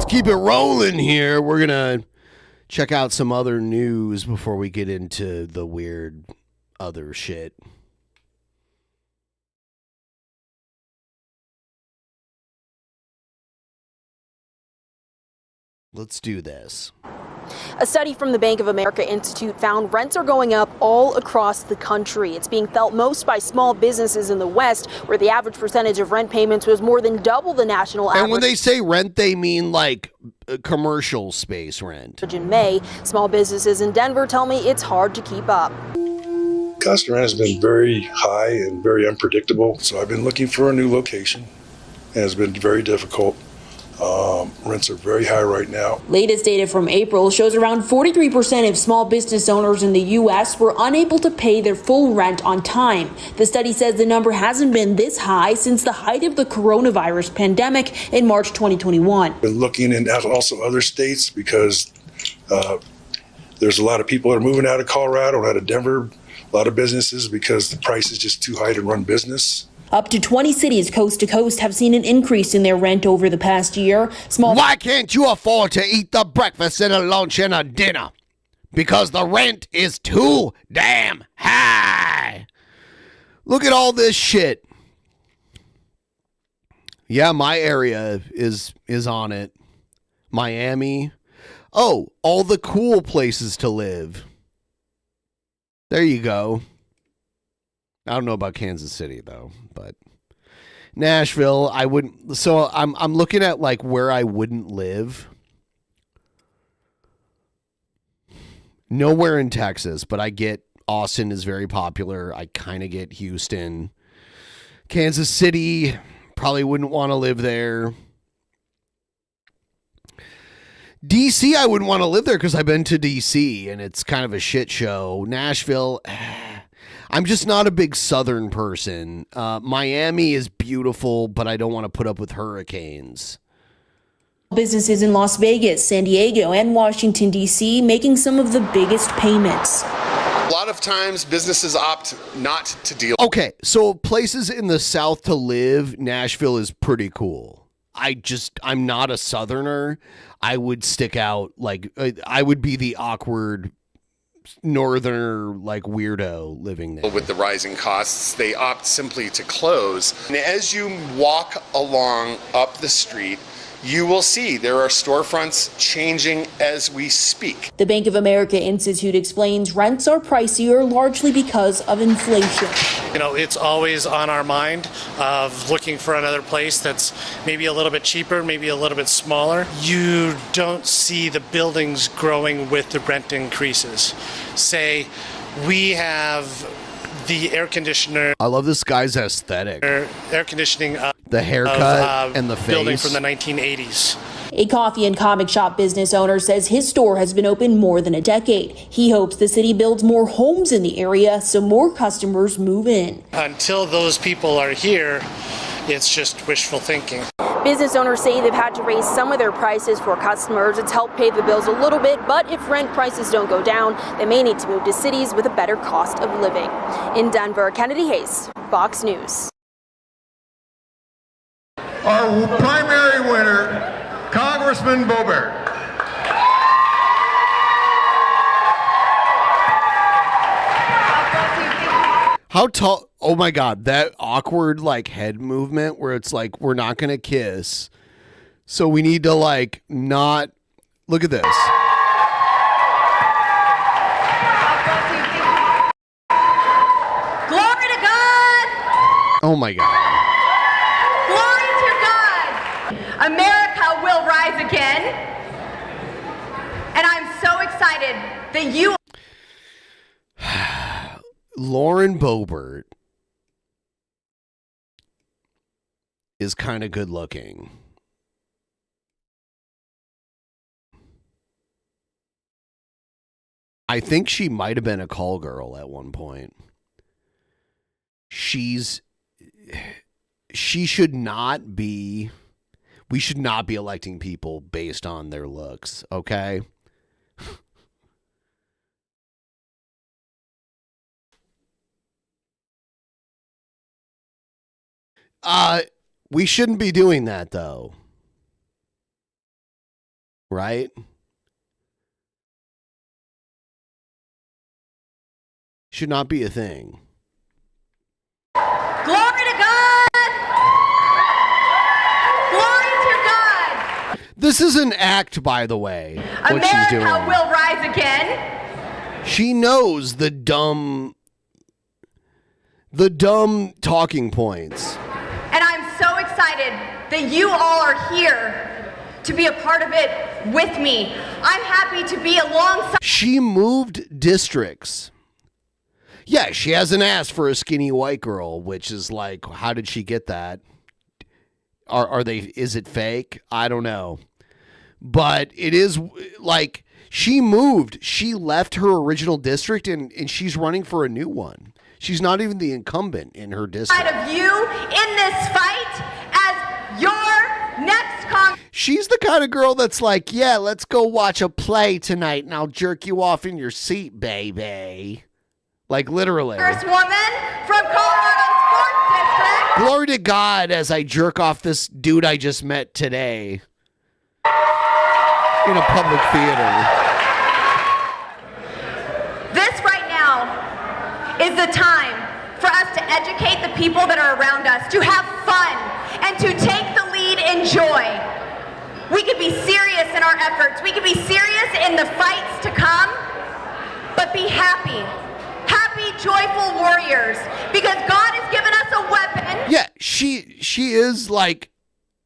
Keep it rolling here. We're gonna check out some other news before we get into the weird other shit. Let's do this. A study from the Bank of America Institute found rents are going up all across the country. It's being felt most by small businesses in the West, where the average percentage of rent payments was more than double the national average. And when they say rent, they mean like commercial space rent. In May, small businesses in Denver tell me it's hard to keep up. Cost of rent has been very high and very unpredictable, so I've been looking for a new location. It has been very difficult. Rents are very high right now. Latest data from April shows around 43% of small business owners in the U.S. were unable to pay their full rent on time. The study says the number hasn't been this high since the height of the coronavirus pandemic in March 2021. We're looking in also other states because there's a lot of people that are moving out of Colorado, out of Denver, a lot of businesses because the price is just too high to run business. Up to 20 cities coast to coast have seen an increase in their rent over the past year. Why can't you afford to eat the breakfast and a lunch and a dinner? Because the rent is too damn high. Look at all this shit. Yeah, my area is on it. Miami. Oh, all the cool places to live. There you go. I don't know about Kansas City though, but Nashville, I wouldn't. So I'm looking at like where I wouldn't live. Nowhere in Texas, but I get Austin is very popular. I kind of get Houston. Kansas City, probably wouldn't want to live there. DC, I wouldn't want to live there because I've been to DC and it's kind of a shit show. Nashville, I'm just not a big Southern person. Miami is beautiful, but I don't want to put up with hurricanes. Businesses in Las Vegas, San Diego, and Washington, D.C. making some of the biggest payments. A lot of times businesses opt not to deal. Okay, so places in the South to live, Nashville is pretty cool. I'm not a Southerner. I would stick out, like, I would be the awkward northerner, like, weirdo living there. With the rising costs, they opt simply to close. And as you walk along up the street, you will see there are storefronts changing as we speak. The Bank of America Institute explains rents are pricier largely because of inflation. You know, it's always on our mind of looking for another place that's maybe a little bit cheaper, maybe a little bit smaller. You don't see the buildings growing with the rent increases. Say, we have the air conditioner. I love this guy's aesthetic. Air conditioning. The haircut and the face. Building from the 1980s. A coffee and comic shop business owner says his store has been open more than a decade. He hopes the city builds more homes in the area so more customers move in. Until those people are here, it's just wishful thinking. Business owners say they've had to raise some of their prices for customers. It's helped pay the bills a little bit, but if rent prices don't go down, they may need to move to cities with a better cost of living. In Denver, Kennedy Hayes, Fox News. Our primary winner, Congressman Boebert. How tall? Oh my God, that awkward like head movement where it's like, we're not going to kiss. So we need to like not look at this. Glory to God. Oh my God. America will rise again, and I'm so excited that you... Lauren Boebert is kind of good looking. I think she might have been a call girl at one point. She should not be... We should not be electing people based on their looks, okay? We shouldn't be doing that, though. Right? Should not be a thing. Glory to God! This is an act, by the way. What she's doing. America will rise again. She knows the dumb talking points. And I'm so excited that you all are here to be a part of it with me. I'm happy to be alongside. She moved districts. Yeah, she has an ass for a skinny white girl, which is like, how did she get that? Are they, is it fake? I don't know. But it is like she moved. She left her original district and she's running for a new one. She's not even the incumbent in her district. Of you in this fight as your next Congress. She's the kind of girl that's like, yeah, let's go watch a play tonight and I'll jerk you off in your seat, baby. Like literally. First woman from Colorado's 4th District. Glory to God as I jerk off this dude I just met today in a public theater. This right now is the time for us to educate the people that are around us, to have fun, and to take the lead in joy. We could be serious in our efforts. We could be serious in the fights to come, but be happy. Happy, joyful warriors, because God has given us a weapon. Yeah, she is like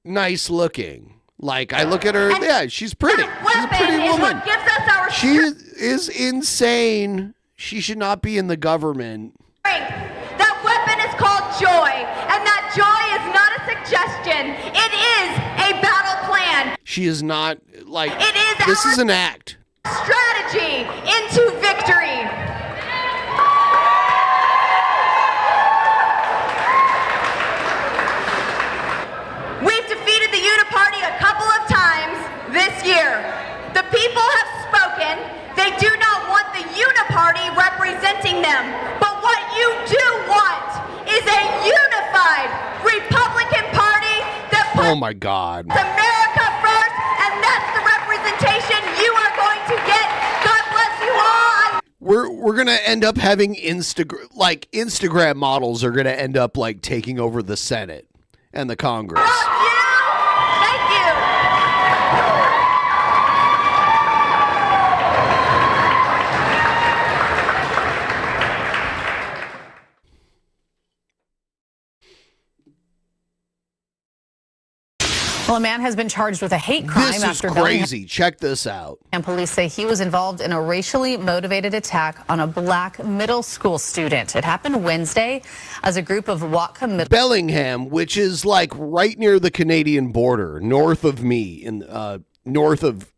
nice looking. Like I look at her, yeah, she's pretty. She's a pretty woman. What gives us our she is insane. She should not be in the government. strength. That weapon is called joy, and that joy is not a suggestion. It is a battle plan. She is not like It is this our is an act. strategy into victory. We've defeated the Uniparty a couple of times this year. The people have spoken. They do not want the Uniparty representing them. But what you do want is a unified Republican Party that puts Oh my God. America first, and that's the representation you are going to get. God bless you all. We're gonna end up having Instagram models are gonna end up like taking over the Senate and the Congress. Thank you. Well, a man has been charged with a hate crime This is after crazy. Check this out. And police say he was involved in a racially motivated attack on a black middle school student. It happened Wednesday as a group of Watka Middle. Bellingham, which is like right near the Canadian border, north of me, in north of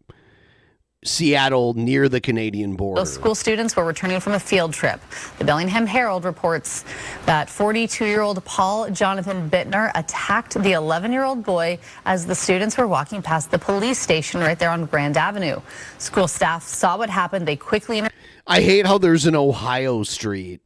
Seattle, near the Canadian border. Those school students were returning from a field trip. The Bellingham Herald reports that 42-year-old Paul Jonathan Bittner attacked the 11-year-old boy as the students were walking past the police station right there on Grand Avenue. School staff saw what happened. They quickly... I hate how there's an Ohio Street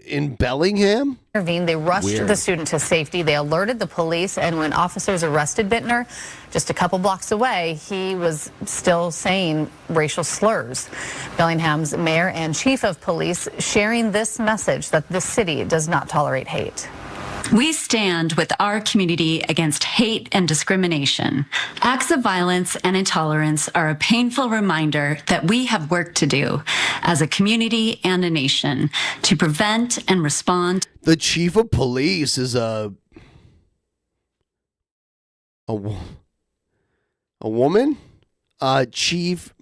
in Bellingham. Intervened. They rushed Weird. the student to safety. They alerted the police, and when officers arrested Bittner, just a couple blocks away, he was still saying racial slurs. Bellingham's mayor and chief of police sharing this message that the city does not tolerate hate. We stand with our community against hate and discrimination. Acts of violence and intolerance are a painful reminder that we have work to do as a community and a nation to prevent and respond. The chief of police is a woman? Chief.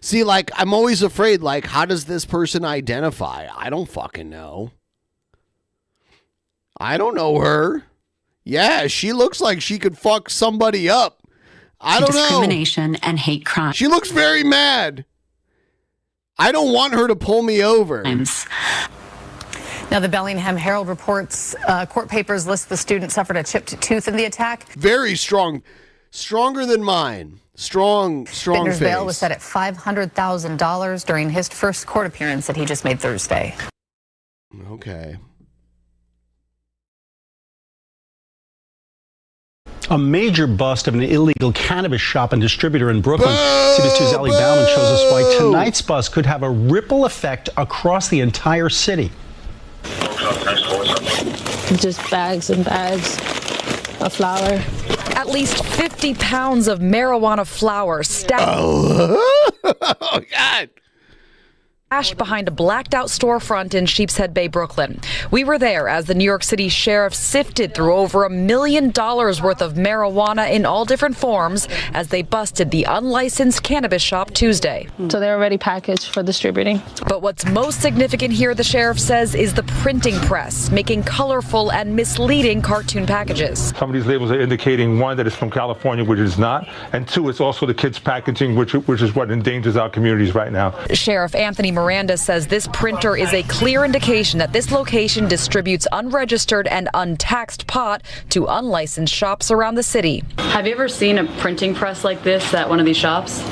See, like, I'm always afraid, like, how does this person identify? I don't fucking know. I don't know her. Yeah, she looks like she could fuck somebody up. I don't know. Discrimination and hate crime. She looks very mad. I don't want her to pull me over. Now, the Bellingham Herald reports court papers list the student suffered a chipped tooth in the attack. Very strong. Stronger than mine. Strong Bittner's face. bail was set at $500,000 during his first court appearance that he just made Thursday. Okay. A major bust of an illegal cannabis shop and distributor in Brooklyn. CBS 2's Ellie Bauman shows us why tonight's bust could have a ripple effect across the entire city. Just bags and bags of flour. At least 50 pounds of marijuana flour stacked. Oh, God. behind a blacked-out storefront in Sheepshead Bay, Brooklyn. We were there as the New York City sheriff sifted through over $1 million worth of marijuana in all different forms as they busted the unlicensed cannabis shop Tuesday. So they're already packaged for distributing. But what's most significant here, the sheriff says, is the printing press, making colorful and misleading cartoon packages. Some of these labels are indicating, one, that it's from California, which it's not, and two, it's also the kids' packaging, which is what endangers our communities right now. Sheriff Anthony Miranda says this printer is a clear indication that this location distributes unregistered and untaxed pot to unlicensed shops around the city. Have you ever seen a printing press like this at one of these shops?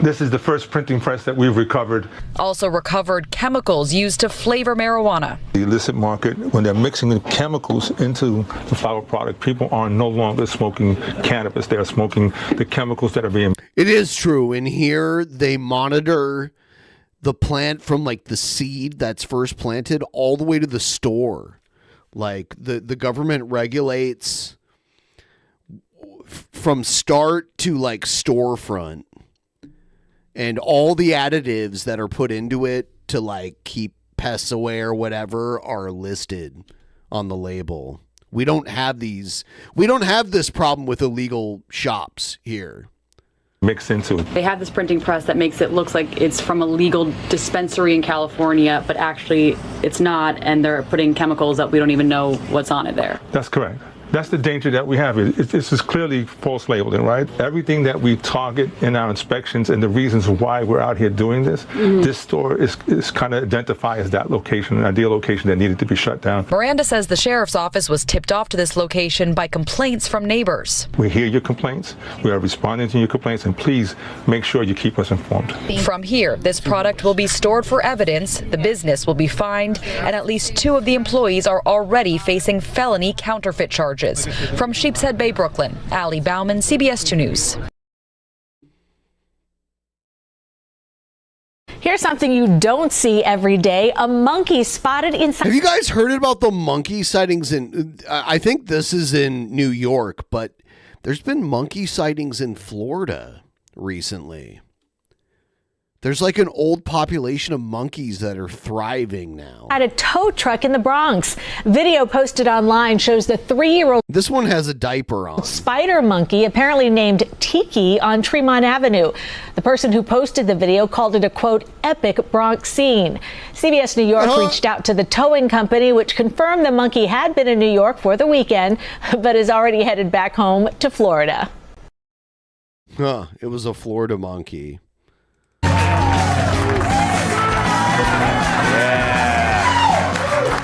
This is the first printing press that we've recovered. Also recovered chemicals used to flavor marijuana. The illicit market, when they're mixing the chemicals into the flower product, people are no longer smoking cannabis. They are smoking the chemicals that are being... It is true. In here, they monitor the plant from like the seed that's first planted all the way to the store. Like the government regulates from start to like storefront, and all the additives that are put into it to like keep pests away or whatever are listed on the label. We don't have these. We don't have this problem with illegal shops here. Mixed into it. They have this printing press that makes it look like it's from a legal dispensary in California, but actually it's not, and they're putting chemicals that we don't even know what's on it there. That's correct. That's the danger that we have. This is clearly false labeling, right? Everything that we target in our inspections and the reasons why we're out here doing this, this store is kind of identified as that location, an ideal location that needed to be shut down. Miranda says the sheriff's office was tipped off to this location by complaints from neighbors. We hear your complaints. We are responding to your complaints, and please make sure you keep us informed. From here, this product will be stored for evidence, the business will be fined, and at least 2 of the employees are already facing felony counterfeit charges. From Sheepshead Bay, Brooklyn, Allie Bauman, CBS 2 News. Here's something you don't see every day, a monkey spotted inside. Have you guys heard about the monkey sightings in, I think this is in New York, but there's been monkey sightings in Florida recently. There's like an old population of monkeys that are thriving now. At a tow truck in the Bronx. Video posted online shows the 3-year-old. This one has a diaper on. Spider monkey, apparently named Tiki, on Tremont Avenue. The person who posted the video called it a, quote, epic Bronx scene. CBS New York reached out to the towing company, which confirmed the monkey had been in New York for the weekend, but is already headed back home to Florida. It was a Florida monkey.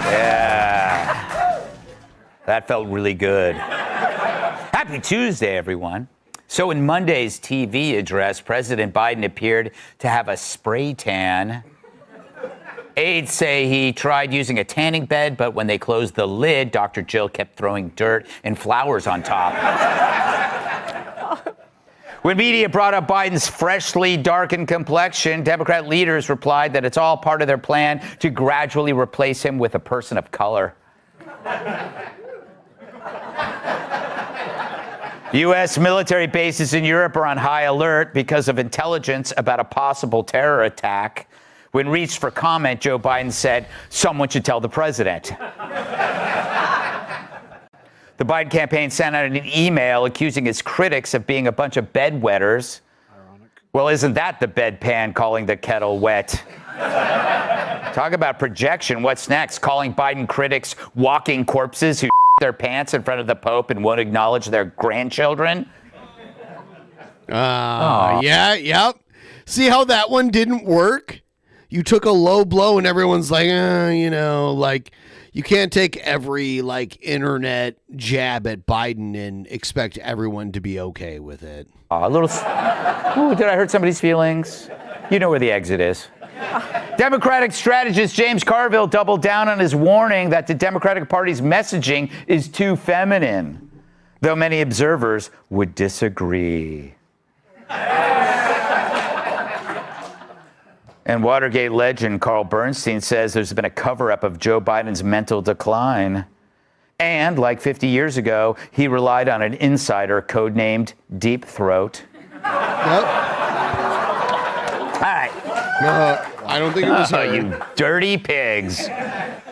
Yeah. That felt really good. Happy Tuesday, everyone. So in Monday's TV address, President Biden appeared to have a spray tan. Aides say he tried using a tanning bed, but when they closed the lid, Dr. Jill kept throwing dirt and flowers on top. When media brought up Biden's freshly darkened complexion, Democrat leaders replied that it's all part of their plan to gradually replace him with a person of color. U.S. military bases in Europe are on high alert because of intelligence about a possible terror attack. When reached for comment, Joe Biden said, "Someone should tell the president." The Biden campaign sent out an email accusing his critics of being a bunch of bedwetters. Ironic. Well, isn't that the bedpan calling the kettle wet? Talk about projection. What's next? Calling Biden critics walking corpses who their pants in front of the Pope and won't acknowledge their grandchildren? Yeah, yep. See how that one didn't work? You took a low blow and everyone's like, like, you can't take every, like, internet jab at Biden and expect everyone to be okay with it. A little... Ooh, did I hurt somebody's feelings? You know where the exit is. Democratic strategist James Carville doubled down on his warning that the Democratic Party's messaging is too feminine, though many observers would disagree. And Watergate legend Carl Bernstein says there's been a cover-up of Joe Biden's mental decline. And, like 50 years ago, he relied on an insider codenamed Deep Throat. Yep. All right. I don't think it was her. You dirty pigs.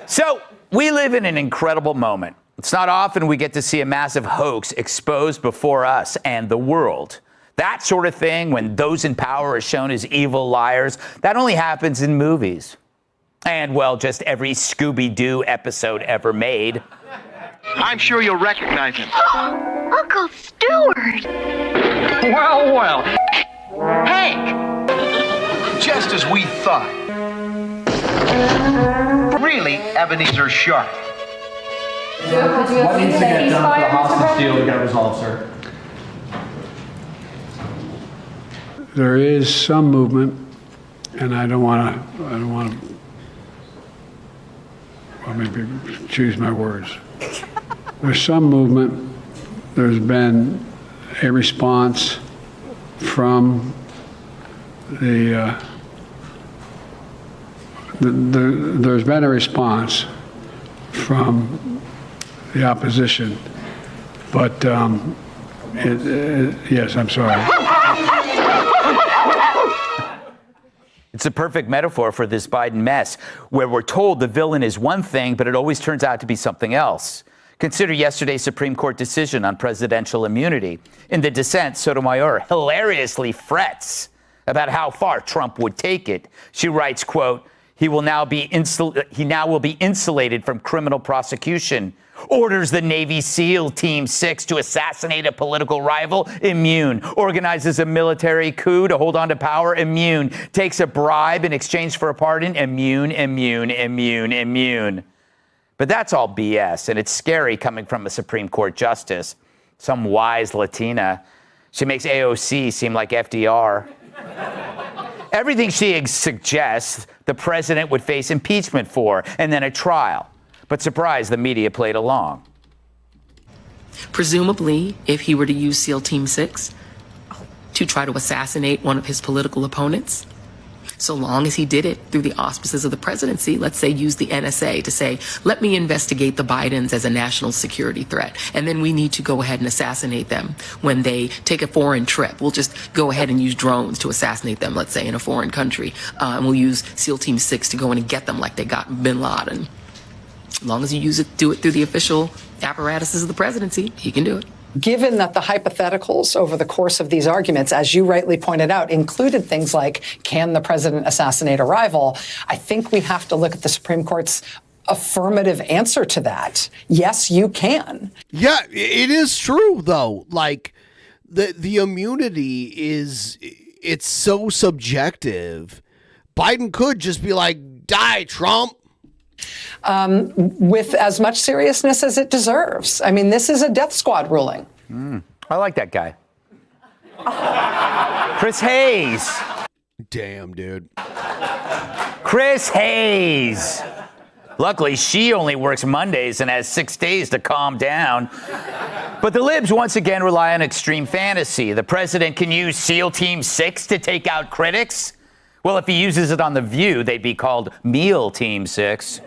So we live in an incredible moment. It's not often we get to see a massive hoax exposed before us and the world. That sort of thing, when those in power are shown as evil liars, that only happens in movies. And, well, just every Scooby-Doo episode ever made. I'm sure you'll recognize him. Uncle Stewart! Well, well. Hank! Just as we thought. Really, Ebenezer Sharp. What needs to get done for the hostage deal to get resolved, sir? There is some movement, and I don't want to, well, maybe choose my words. There's some movement. There's been a response from there's been a response from the opposition, but yes, I'm sorry. It's a perfect metaphor for this Biden mess, where we're told the villain is one thing, but it always turns out to be something else. Consider yesterday's Supreme Court decision on presidential immunity. In the dissent, Sotomayor hilariously frets about how far Trump would take it. She writes, quote, he now will be insulated from criminal prosecution. Orders the Navy SEAL Team 6 to assassinate a political rival, immune. Organizes a military coup to hold on to power, immune. Takes a bribe in exchange for a pardon, immune, immune, immune, immune. But that's all BS, and it's scary coming from a Supreme Court justice, some wise Latina. She makes AOC seem like FDR. Everything she suggests, the president would face impeachment for, and then a trial. But surprise, the media played along. Presumably, if he were to use SEAL Team 6 to try to assassinate one of his political opponents, so long as he did it through the auspices of the presidency, let's say use the NSA to say, let me investigate the Bidens as a national security threat. And then we need to go ahead and assassinate them when they take a foreign trip. We'll just go ahead and use drones to assassinate them, let's say in a foreign country. And we'll use SEAL Team 6 to go in and get them like they got bin Laden. As long as you do it through the official apparatuses of the presidency, you can do it. Given that the hypotheticals over the course of these arguments, as you rightly pointed out, included things like, can the president assassinate a rival? I think we have to look at the Supreme Court's affirmative answer to that. Yes, you can. Yeah, it is true, though. Like, the immunity it's so subjective. Biden could just be like, die, Trump. With as much seriousness as it deserves. I mean, this is a death squad ruling. I like that guy. Chris Hayes. Damn, dude. Chris Hayes. Luckily, she only works Mondays and has 6 days to calm down. But the libs once again rely on extreme fantasy. The president can use SEAL Team 6 to take out critics. Well, if he uses it on The View, they'd be called Meal Team 6.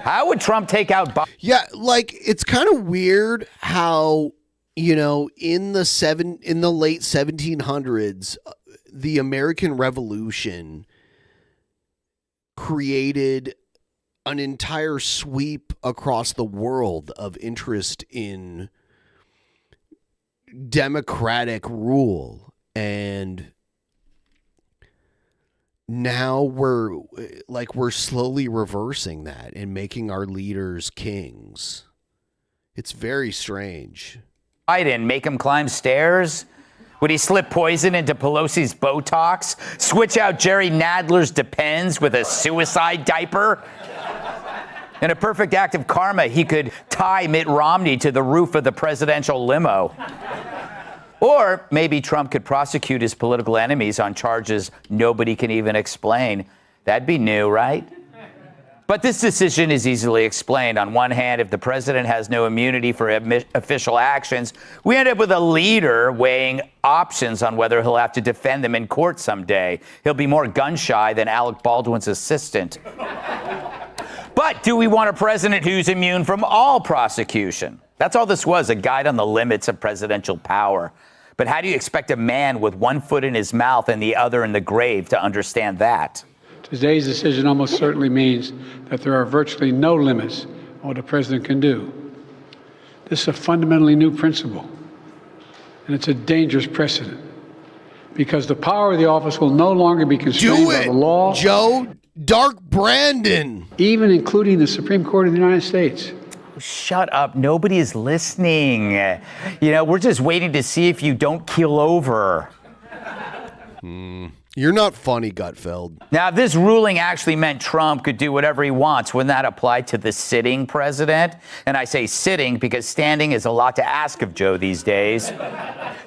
How would Trump take out Biden? Yeah, like, it's kind of weird how, in the late 1700s, the American Revolution created an entire sweep across the world of interest in democratic rule, and now we're slowly reversing that and making our leaders kings. It's very strange. Biden, make him climb stairs? Would he slip poison into Pelosi's Botox? Switch out Jerry Nadler's Depends with a suicide diaper? In a perfect act of karma, he could tie Mitt Romney to the roof of the presidential limo. Or maybe Trump could prosecute his political enemies on charges nobody can even explain. That'd be new, right? But this decision is easily explained. On one hand, if the president has no immunity for official actions, we end up with a leader weighing options on whether he'll have to defend them in court someday. He'll be more gun-shy than Alec Baldwin's assistant. But do we want a president who's immune from all prosecution? That's all this was, a guide on the limits of presidential power. But how do you expect a man with one foot in his mouth and the other in the grave to understand that? Today's decision almost certainly means that there are virtually no limits on what a president can do. This is a fundamentally new principle, and it's a dangerous precedent because the power of the office will no longer be constrained by the law. Joe Dark Brandon. Even including the Supreme Court of the United States. Shut up. Nobody is listening. We're just waiting to see if you don't keel over. You're not funny, Gutfeld. Now, if this ruling actually meant Trump could do whatever he wants, wouldn't that apply to the sitting president? And I say sitting because standing is a lot to ask of Joe these days.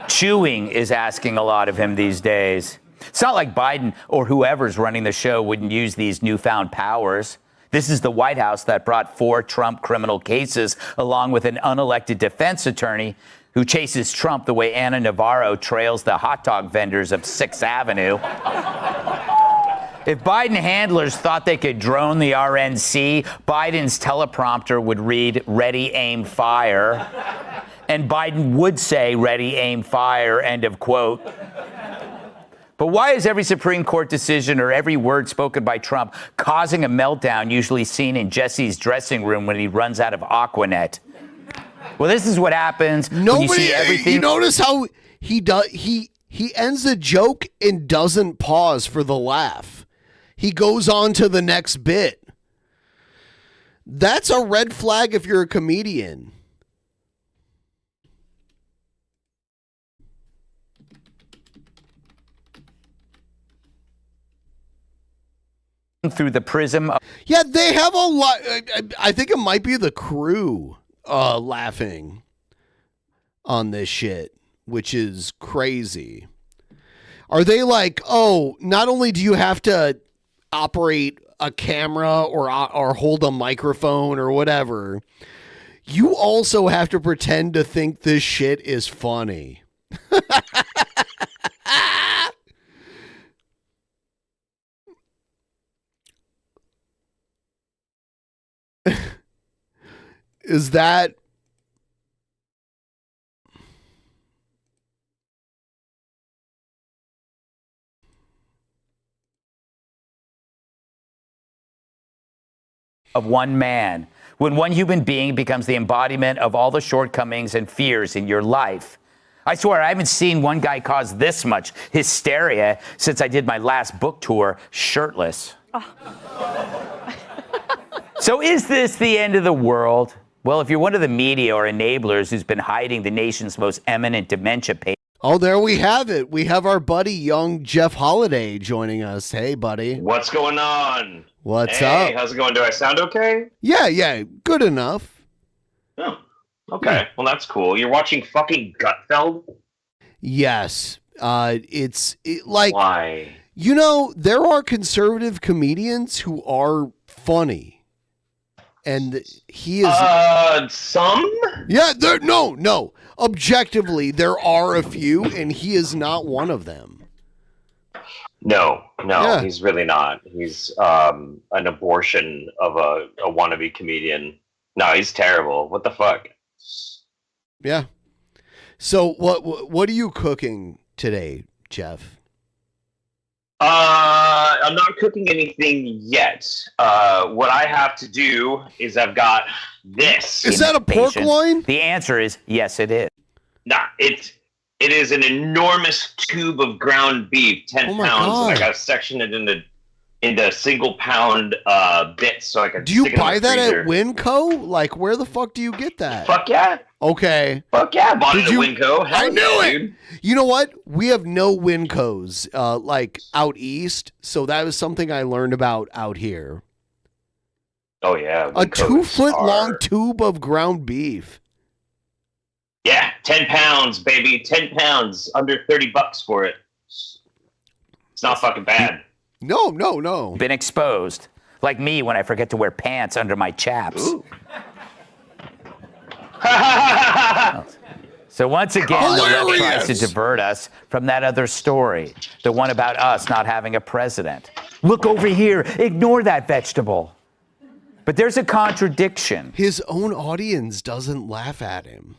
Chewing is asking a lot of him these days. It's not like Biden or whoever's running the show wouldn't use these newfound powers. This is the White House that brought 4 Trump criminal cases along with an unelected defense attorney who chases Trump the way Anna Navarro trails the hot dog vendors of 6th Avenue. If Biden handlers thought they could drone the RNC, Biden's teleprompter would read, "Ready, aim, fire." And Biden would say, "Ready, aim, fire," end of quote. But why is every Supreme Court decision or every word spoken by Trump causing a meltdown usually seen in Jesse's dressing room when he runs out of Aquanet? Well, this is what happens when you see everything. You notice how he ends the joke and doesn't pause for the laugh. He goes on to the next bit. That's a red flag if you're a comedian. Through the prism of they have a lot. I think it might be the crew laughing on this shit, which is crazy. Are they like, oh, not only do you have to operate a camera or hold a microphone or whatever, you also have to pretend to think this shit is funny. Is that of one man, when one human being becomes the embodiment of all the shortcomings and fears in your life? I swear I haven't seen one guy cause this much hysteria since I did my last book tour shirtless. So is this the end of the world? Well, if you're one of the media or enablers who's been hiding the nation's most eminent dementia patient. Oh, there we have it. We have our buddy, young Jeff Holiday, joining us. Hey, buddy. What's going on? What's Hey, up? how's it going? Do I sound okay? Yeah, good enough. Oh, okay. Well, that's cool. You're watching fucking Gutfeld? Yes. Why? There are conservative comedians who are funny. And he is some? Yeah, no. Objectively, there are a few, and he is not one of them. No, he's really not. He's an abortion of a wannabe comedian. No, he's terrible. What the fuck? Yeah. So what are you cooking today, Jeff? I'm not cooking anything yet. What I have to do is I've got this. Is that a pork loin? The answer is yes, it is. Nah, it is an enormous tube of ground beef, 10 pounds. And I got to section it into single pound bits so I can. Do you stick it in buy the that freezer. at Winco? Like, where the fuck do you get that? Fuck yeah. Okay. Fuck yeah, I bought it at Winco. Hell I knew yeah, it. dude. You know what? We have no Wincos like out east, so that was something I learned about out here. Oh yeah, A Wincos 2-foot are- long tube of ground beef. Yeah, 10 pounds, baby, 10 pounds, under $30 for it. It's not fucking bad. No. Been exposed. Like me when I forget to wear pants under my chaps. So once again, the left tries to divert us from that other story, the one about us not having a president. Look over here, ignore that vegetable. But there's a contradiction. His own audience doesn't laugh at him.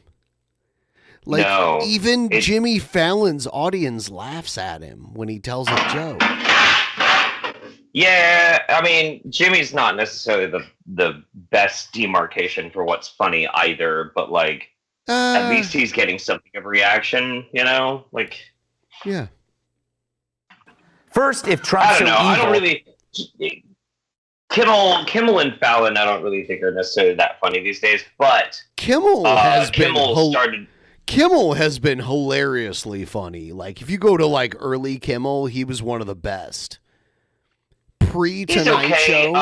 Like, No, even Jimmy Fallon's audience laughs at him when he tells a joke. Yeah, I mean, Jimmy's not necessarily the best demarcation for what's funny either, but like at least he's getting something of a reaction, you know? Like, yeah. First, if Trump's I don't know. so evil, I don't really. Kimmel and Fallon, I don't really think are necessarily that funny these days, but Kimmel has started. Kimmel has been hilariously funny. Like if you go to like early Kimmel, he was one of the best. Pre-Tonight Show.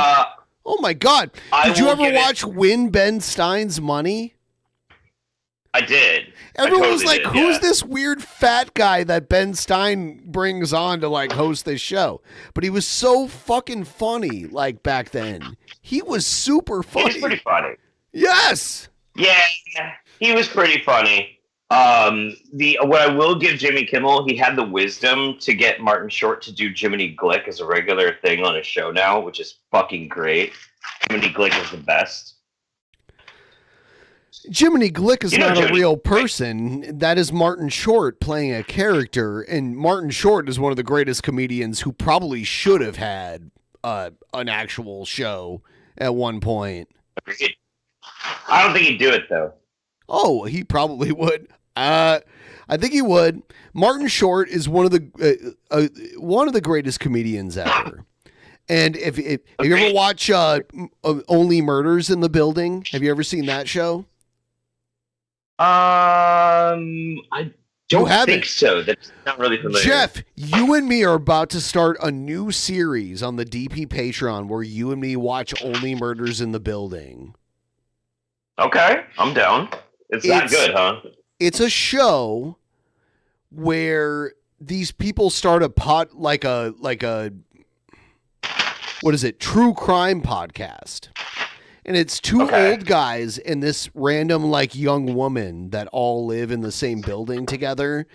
Oh my God! Did you ever watch Win Ben Stein's Money? I did. Everyone was like, who's this weird fat guy that Ben Stein brings on to like host this show? But he was so fucking funny like back then. He was super funny. He was pretty funny. Yes. Yeah, he was pretty funny. What I will give Jimmy Kimmel, he had the wisdom to get Martin Short to do Jiminy Glick as a regular thing on his show now, which is fucking great. Jiminy Glick is the best. Jiminy Glick is not a real person. That is Martin Short playing a character, and Martin Short is one of the greatest comedians who probably should have had an actual show at one point. I don't think he'd do it though. Oh, he probably would. I think he would. Martin Short is one of the greatest comedians ever. And if you ever watch Only Murders in the Building, have you ever seen that show? I don't think so. That's not really familiar. Jeff, you and me are about to start a new series on the DP Patreon where you and me watch Only Murders in the Building. Okay, I'm down. It's that good, huh? It's a show where these people start a what is it? True crime podcast. And it's two old guys and this random like young woman that all live in the same building together.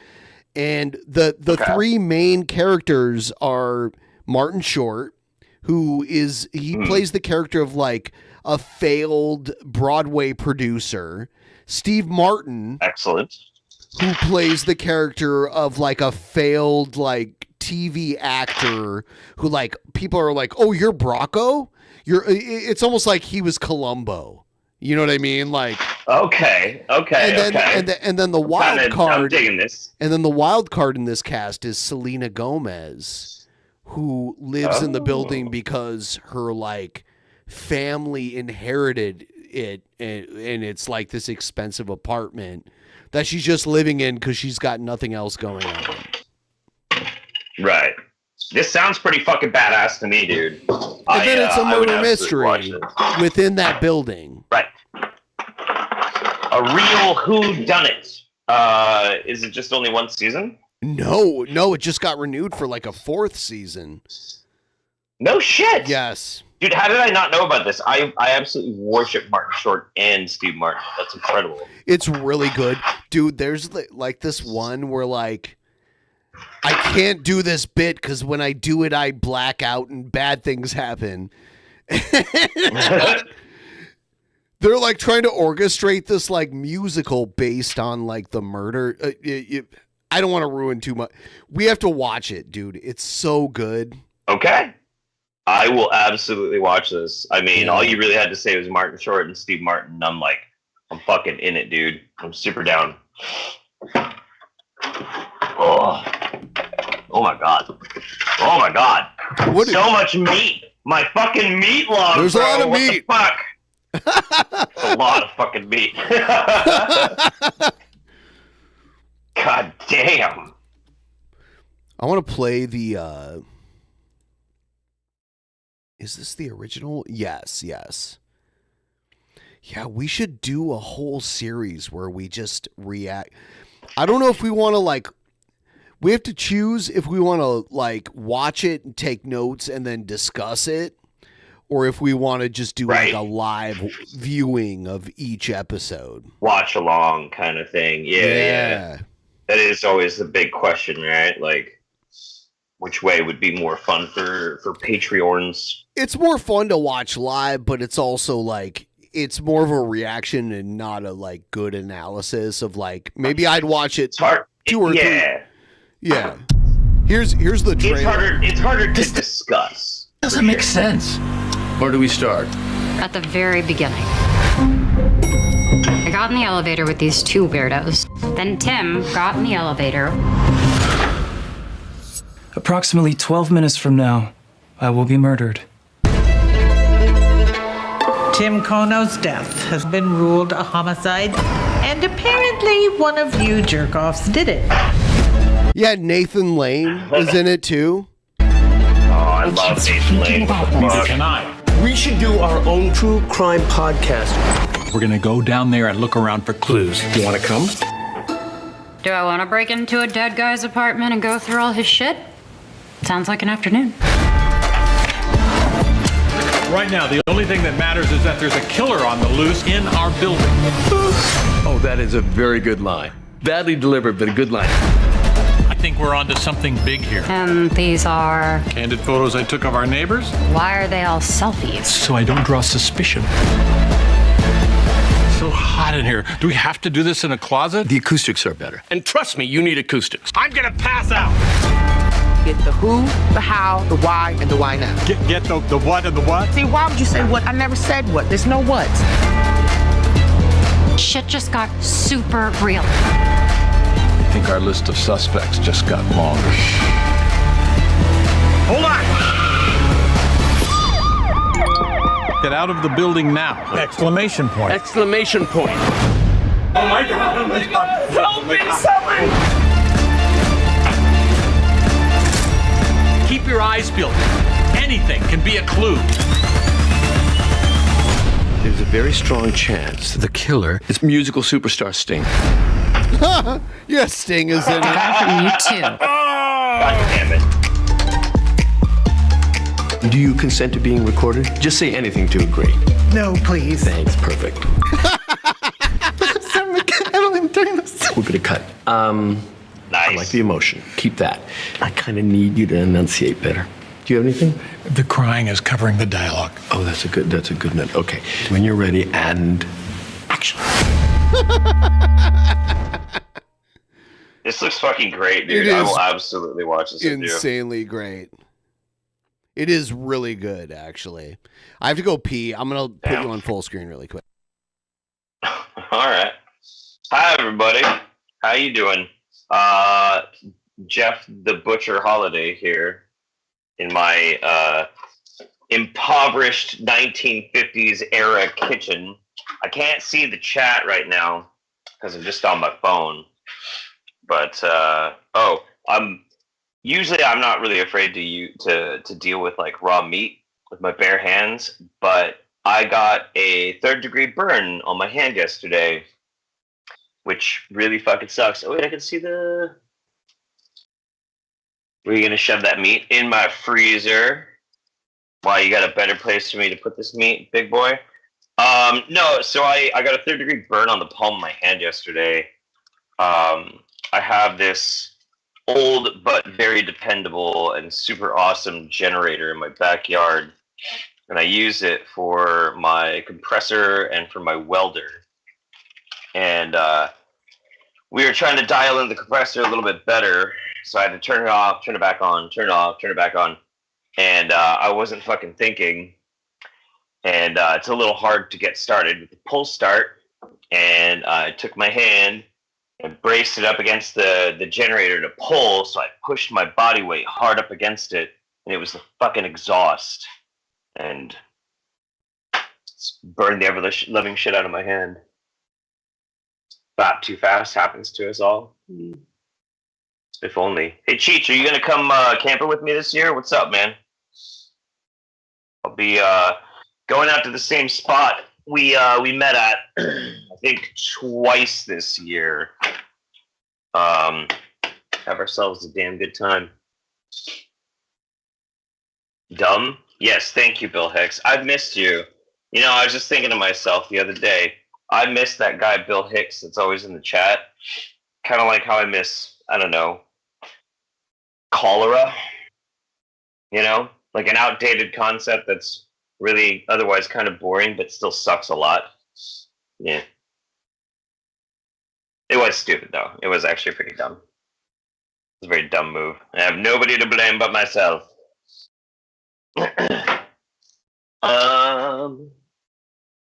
And the three main characters are Martin Short, who plays the character of like a failed Broadway producer. Steve Martin, excellent, who plays the character of like a failed like TV actor who like people are like, "Oh, you're Bracco?" It's almost like he was Columbo. You know what I mean? Like okay. And then the wild card. I'm digging this. And then the wild card in this cast is Selena Gomez, who lives in the building because her like family inherited it, and it's like this expensive apartment that she's just living in because she's got nothing else going on. Right. This sounds pretty fucking badass to me, dude. And then it's a murder mystery within that building. Right. A real whodunit. Is it just only one season? No, it just got renewed for like a 4th season. No shit. Yes. Dude, how did I not know about this? I absolutely worship Martin Short and Steve Martin. That's incredible. It's really good. Dude, there's like this one where like I can't do this bit because when I do it, I black out and bad things happen. They're like trying to orchestrate this like musical based on like the murder. I don't want to ruin too much. We have to watch it, dude. It's so good. Okay. I will absolutely watch this. I mean, all you really had to say was Martin Short and Steve Martin. I'm like, I'm fucking in it, dude. I'm super down. Oh my god. Oh my god. So much meat. My fucking meat log. There's a lot of meat. What the fuck? A lot of fucking meat. God damn. I want to play the is this the original? Yes. Yeah, we should do a whole series where we just react. I don't know if we want to like we have to choose if we want to like watch it and take notes and then discuss it, or if we want to just do like a live viewing of each episode. Watch along kind of thing. Yeah. That is always the big question, right? Like, which way would be more fun for Patreons? It's more fun to watch live, but it's also like it's more of a reaction and not a like good analysis of like maybe I'd watch it 2 or 3. Yeah. Here's the trailer. It's harder to discuss. Doesn't make sense. Where do we start? At the very beginning. I got in the elevator with these two weirdos. Then Tim got in the elevator. Approximately 12 minutes from now, I will be murdered. Tim Kono's death has been ruled a homicide, and apparently one of you jerk-offs did it. Yeah, Nathan Lane is in it too. Oh, I love Nathan Lane. Tonight, we should do our own true crime podcast. We're gonna go down there and look around for clues. You wanna come? Do I want to break into a dead guy's apartment and go through all his shit? Sounds like an afternoon. Right now, the only thing that matters is that there's a killer on the loose in our building. Oh, that is a very good line. Badly delivered, but a good line. I think we're onto something big here. And these are... Candid photos I took of our neighbors. Why are they all selfies? So I don't draw suspicion. So hot in here. Do we have to do this in a closet? The acoustics are better. And trust me, you need acoustics. I'm gonna pass out. Get the who, the how, the why, and the why now. Get the what and the what? See, why would you say what? I never said what. There's no whats. Shit just got super real. I think our list of suspects just got longer. Hold on! Get out of the building now! Exclamation point. Exclamation point. Oh my God! Oh my God! Help me, someone! Keep your eyes peeled. Anything can be a clue. There's a very strong chance that the killer is musical superstar Sting. Yes, Sting is in it. You too. God damn it. Do you consent to being recorded? Just say anything to agree. No, please. Thanks, perfect. We're gonna cut. Nice. I like the emotion. Keep that. I kind of need you to enunciate better. Do you have anything? The crying is covering the dialogue. Oh, that's a good note. Okay. When you're ready, and action. This looks fucking great, dude. I will absolutely watch this with you. Insanely great. It is really good, actually. I have to go pee. I'm gonna put you on full screen really quick. All right. Hi, everybody. How you doing? Jeff the Butcher Holiday here in my impoverished 1950s era kitchen. I can't see the chat right now because I'm just on my phone. But I'm not really afraid to deal with like raw meat with my bare hands, but I got a 3rd-degree burn on my hand yesterday, which really fucking sucks. Oh wait, I can see the. Were you gonna shove that meat in my freezer? Why, you got a better place for me to put this meat, big boy? No. So I got a 3rd-degree burn on the palm of my hand yesterday. I have this old but very dependable and super awesome generator in my backyard, and I use it for my compressor and for my welder. And we were trying to dial in the compressor a little bit better, so I had to turn it off, turn it back on, turn it off, turn it back on, and I wasn't fucking thinking, and it's a little hard to get started with the pull start, and I took my hand and braced it up against the generator to pull, so I pushed my body weight hard up against it, and it was the fucking exhaust, and burned the ever-living shit out of my hand. Not too fast, happens to us all. If only. Hey, Cheech, are you gonna come camping with me this year? What's up, man? I'll be going out to the same spot we met at, I think, twice this year. Have ourselves a damn good time. Dumb? Yes, thank you, Bill Hicks. I've missed you. You know, I was just thinking to myself the other day, I miss that guy Bill Hicks that's always in the chat. Kind of like how I miss, I don't know, cholera. You know? Like an outdated concept that's really otherwise kind of boring but still sucks a lot. Yeah. It was stupid, though. It was actually pretty dumb. It was a very dumb move. I have nobody to blame but myself.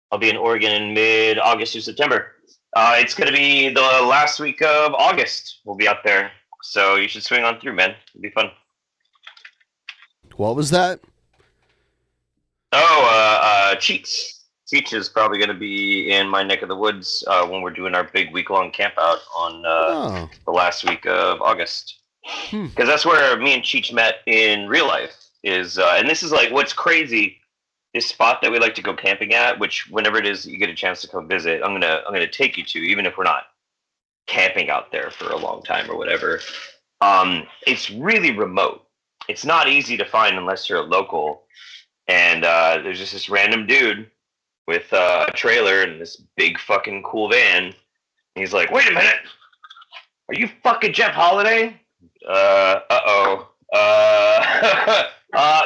I'll be in Oregon in mid-August through September. It's going to be the last week of August. We'll be out there. So you should swing on through, man. It'll be fun. What was that? Cheats. Cheats is probably going to be in my neck of the woods when we're doing our big week-long camp out on the last week of August. Because that's where me and Cheech met in real life. And this is like what's crazy. This spot that we like to go camping at, which whenever it is you get a chance to come visit, I'm gonna take you to, even if we're not camping out there for a long time or whatever. It's really remote. It's not easy to find unless you're a local. And there's just this random dude with a trailer and this big fucking cool van. And he's like, "Wait a minute, are you fucking Jeff Holiday?"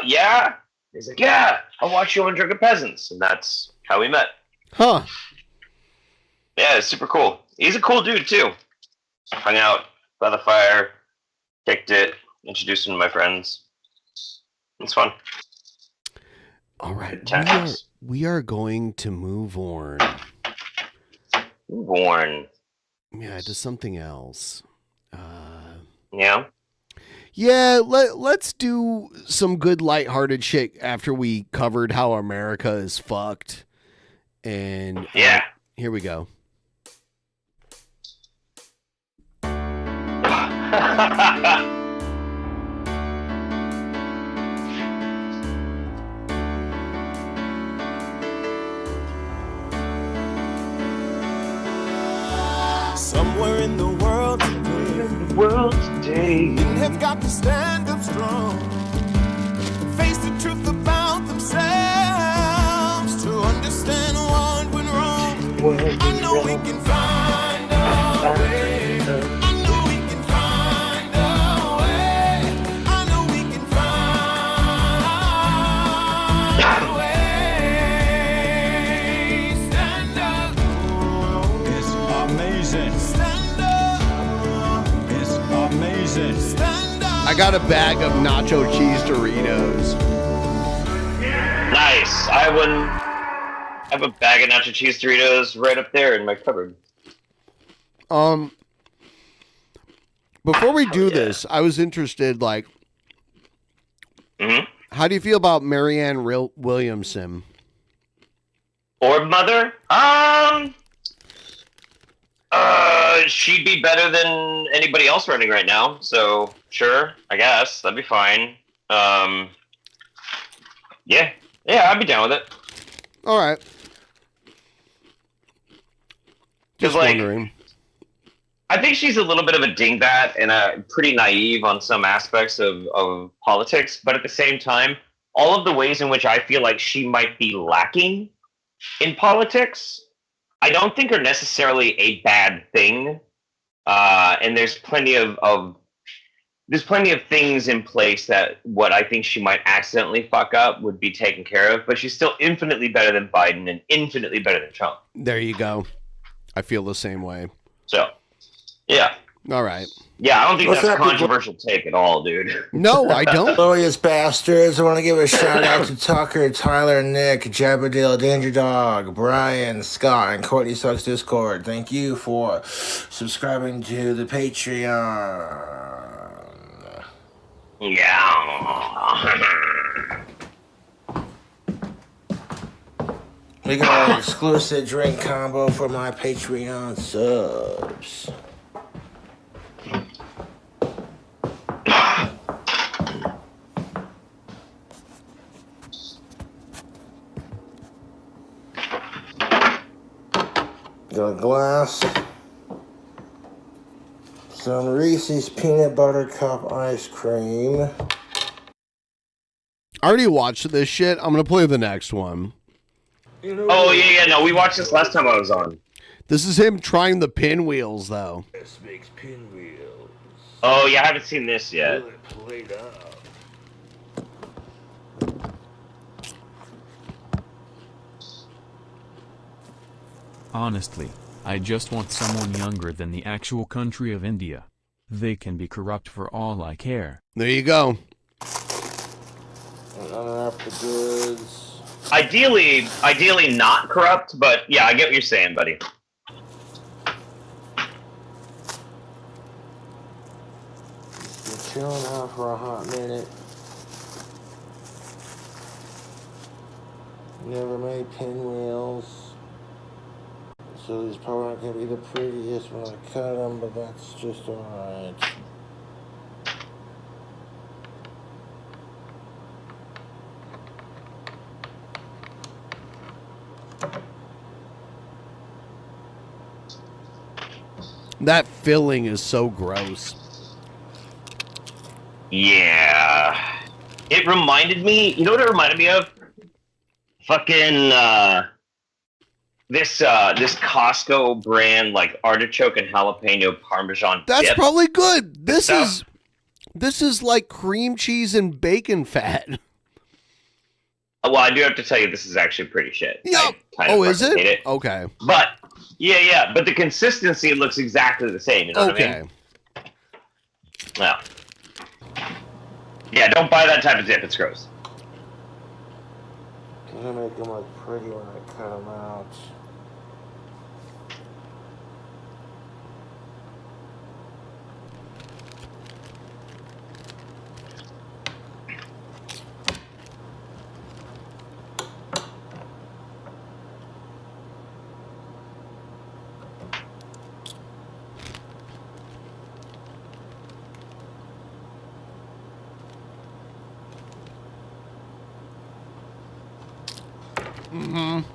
Yeah. He's like, "Yeah, I'll watch you on Drunken Peasants," and that's how we met. Huh. Yeah, it's super cool. He's a cool dude too. Hung out by the fire, kicked it, introduced him to my friends. It's fun. All right, we are going to move on. Move on. Yeah, to something else. Yeah. Yeah, let's do some good lighthearted shit after we covered how America is fucked. And yeah, here we go. Somewhere in the world today, men have got to stand up strong, face the truth about themselves, to understand what went wrong. I know we can find a way. I know we can find a way. I know we can find a way. Stand up. It's amazing. Stand up. It's amazing. I got a bag of nacho cheese Doritos. Nice. I have a bag of nacho cheese Doritos right up there in my cupboard. Before we do this, I was interested, like, how do you feel about Marianne Williamson? Orb Mother? She'd be better than anybody else running right now, so sure, I guess. That'd be fine. Yeah, I'd be down with it. All right. Just like, wondering. I think she's a little bit of a dingbat and pretty naive on some aspects of politics, but at the same time, all of the ways in which I feel like she might be lacking in politics, I don't think are necessarily a bad thing. And there's plenty of things in place that what I think she might accidentally fuck up would be taken care of, but she's still infinitely better than Biden and infinitely better than Trump. There you go. I feel the same way. So, yeah. All right. Yeah, I don't think What's that's up, a controversial take at all, dude. No, I don't. Glorious bastards. I want to give a shout out to Tucker, Tyler, Nick, Jabberdill, Danger Dog, Brian, Scott, and Courtney Sucks Discord. Thank you for subscribing to the Patreon. Yeah. We got an exclusive drink combo for my Patreon subs. Got a glass, some Reese's peanut butter cup ice cream. I already watched this shit. I'm going to play the next one. Oh, yeah, no, we watched this last time I was on. This is him trying the pinwheels, though. This makes pinwheels. Oh, yeah, I haven't seen this yet. Played up. Honestly, I just want someone younger than the actual country of India. They can be corrupt for all I care. There you go. Unwrap the goods. Ideally not corrupt, but yeah, I get what you're saying, buddy. Been chilling out for a hot minute. Never made pinwheels. So these probably aren't going to be the prettiest when I cut them, but that's just alright. That filling is so gross. Yeah. It reminded me, you know what it reminded me of? Fucking this Costco brand like artichoke and jalapeno parmesan That's dip. probably good. This is like cream cheese and bacon fat. Well, I do have to tell you, this is actually pretty shit. Yeah. Oh, is it? hate it. Okay. But yeah, but the consistency looks exactly the same. You know what I mean? Well, yeah, don't buy that type of dip. It's gross. I'm gonna make them look pretty when I cut them out.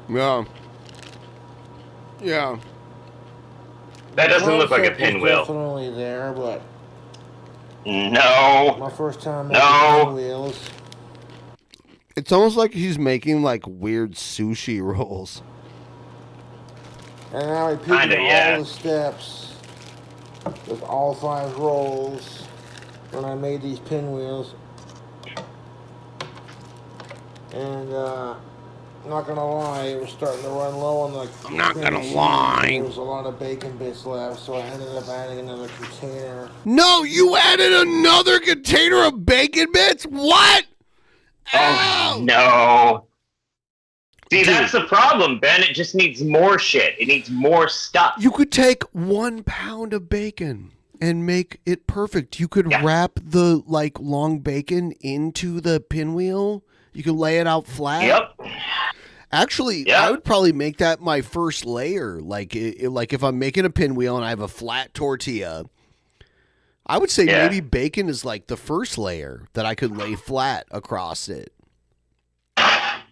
Yeah. Yeah. That doesn't look like a pinwheel. Definitely there, but no. My first time making pinwheels. It's almost like he's making like weird sushi rolls. And now we picked all the steps with all 5 rolls when I made these pinwheels. And not gonna lie, it was starting to run low on the I'm not gonna cheese. lie. There was a lot of bacon bits left, so I ended up adding another container. No, you added another container of bacon bits? What? Oh, no. See, that's the problem, Ben. It just needs more shit. It needs more stuff. You could take 1 pound of bacon and make it perfect. You could wrap the like long bacon into the pinwheel. You could lay it out flat. Yep. Actually, I would probably make that my first layer. Like if I'm making a pinwheel and I have a flat tortilla, I would say maybe bacon is like the first layer that I could lay flat across it. Yeah,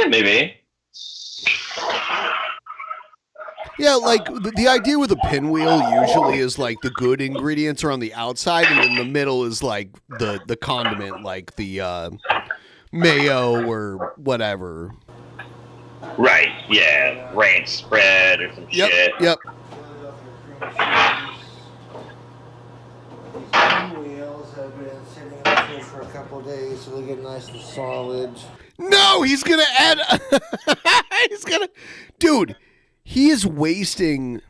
maybe. Yeah, like the idea with a pinwheel usually is like the good ingredients are on the outside and in the middle is like the condiment, like the mayo or whatever. Right, yeah. Ranch spread or some shit. Yep. Pinwheels have been sitting in the fridge for a couple of days, so they get nice and solid. No, he's gonna add. Dude, he is wasting.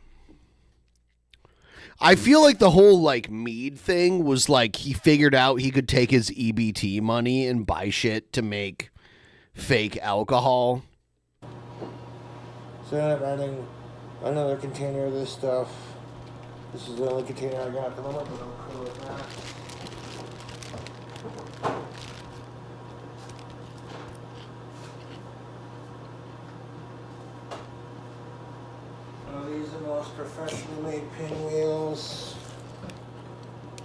I feel like the whole like mead thing was like he figured out he could take his EBT money and buy shit to make fake alcohol. So I'm adding another container of this stuff. This is the only container I got at the moment, but I'm cool with that. Are these the most professionally made pinwheels?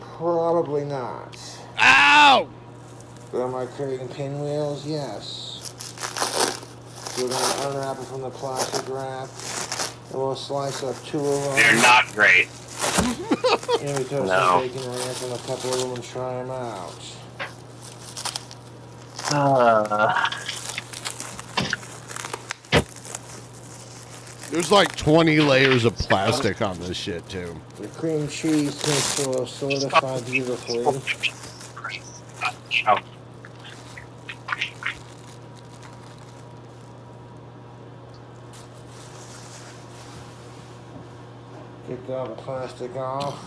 Probably not. Ow! But am I creating pinwheels? Yes. So we're going to unwrap it from the plastic wrap. And we'll slice up 2 of them. They're not great. And we throw some bacon ranch on a couple of them and try them out. There's like 20 layers of plastic on this shit too. The cream cheese seems to have solidified beautifully. Get all the plastic off.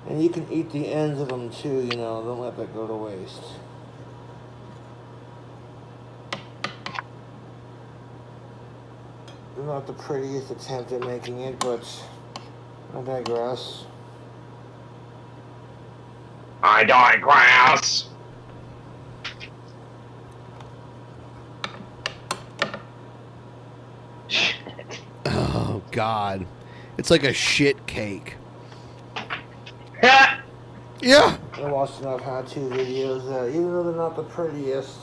And you can eat the ends of them too, you know, don't let that go to waste. not the prettiest attempt at making it, but I digress. I digress. Oh, God. It's like a shit cake. Yeah. I watched enough how-to videos that even though they're not the prettiest.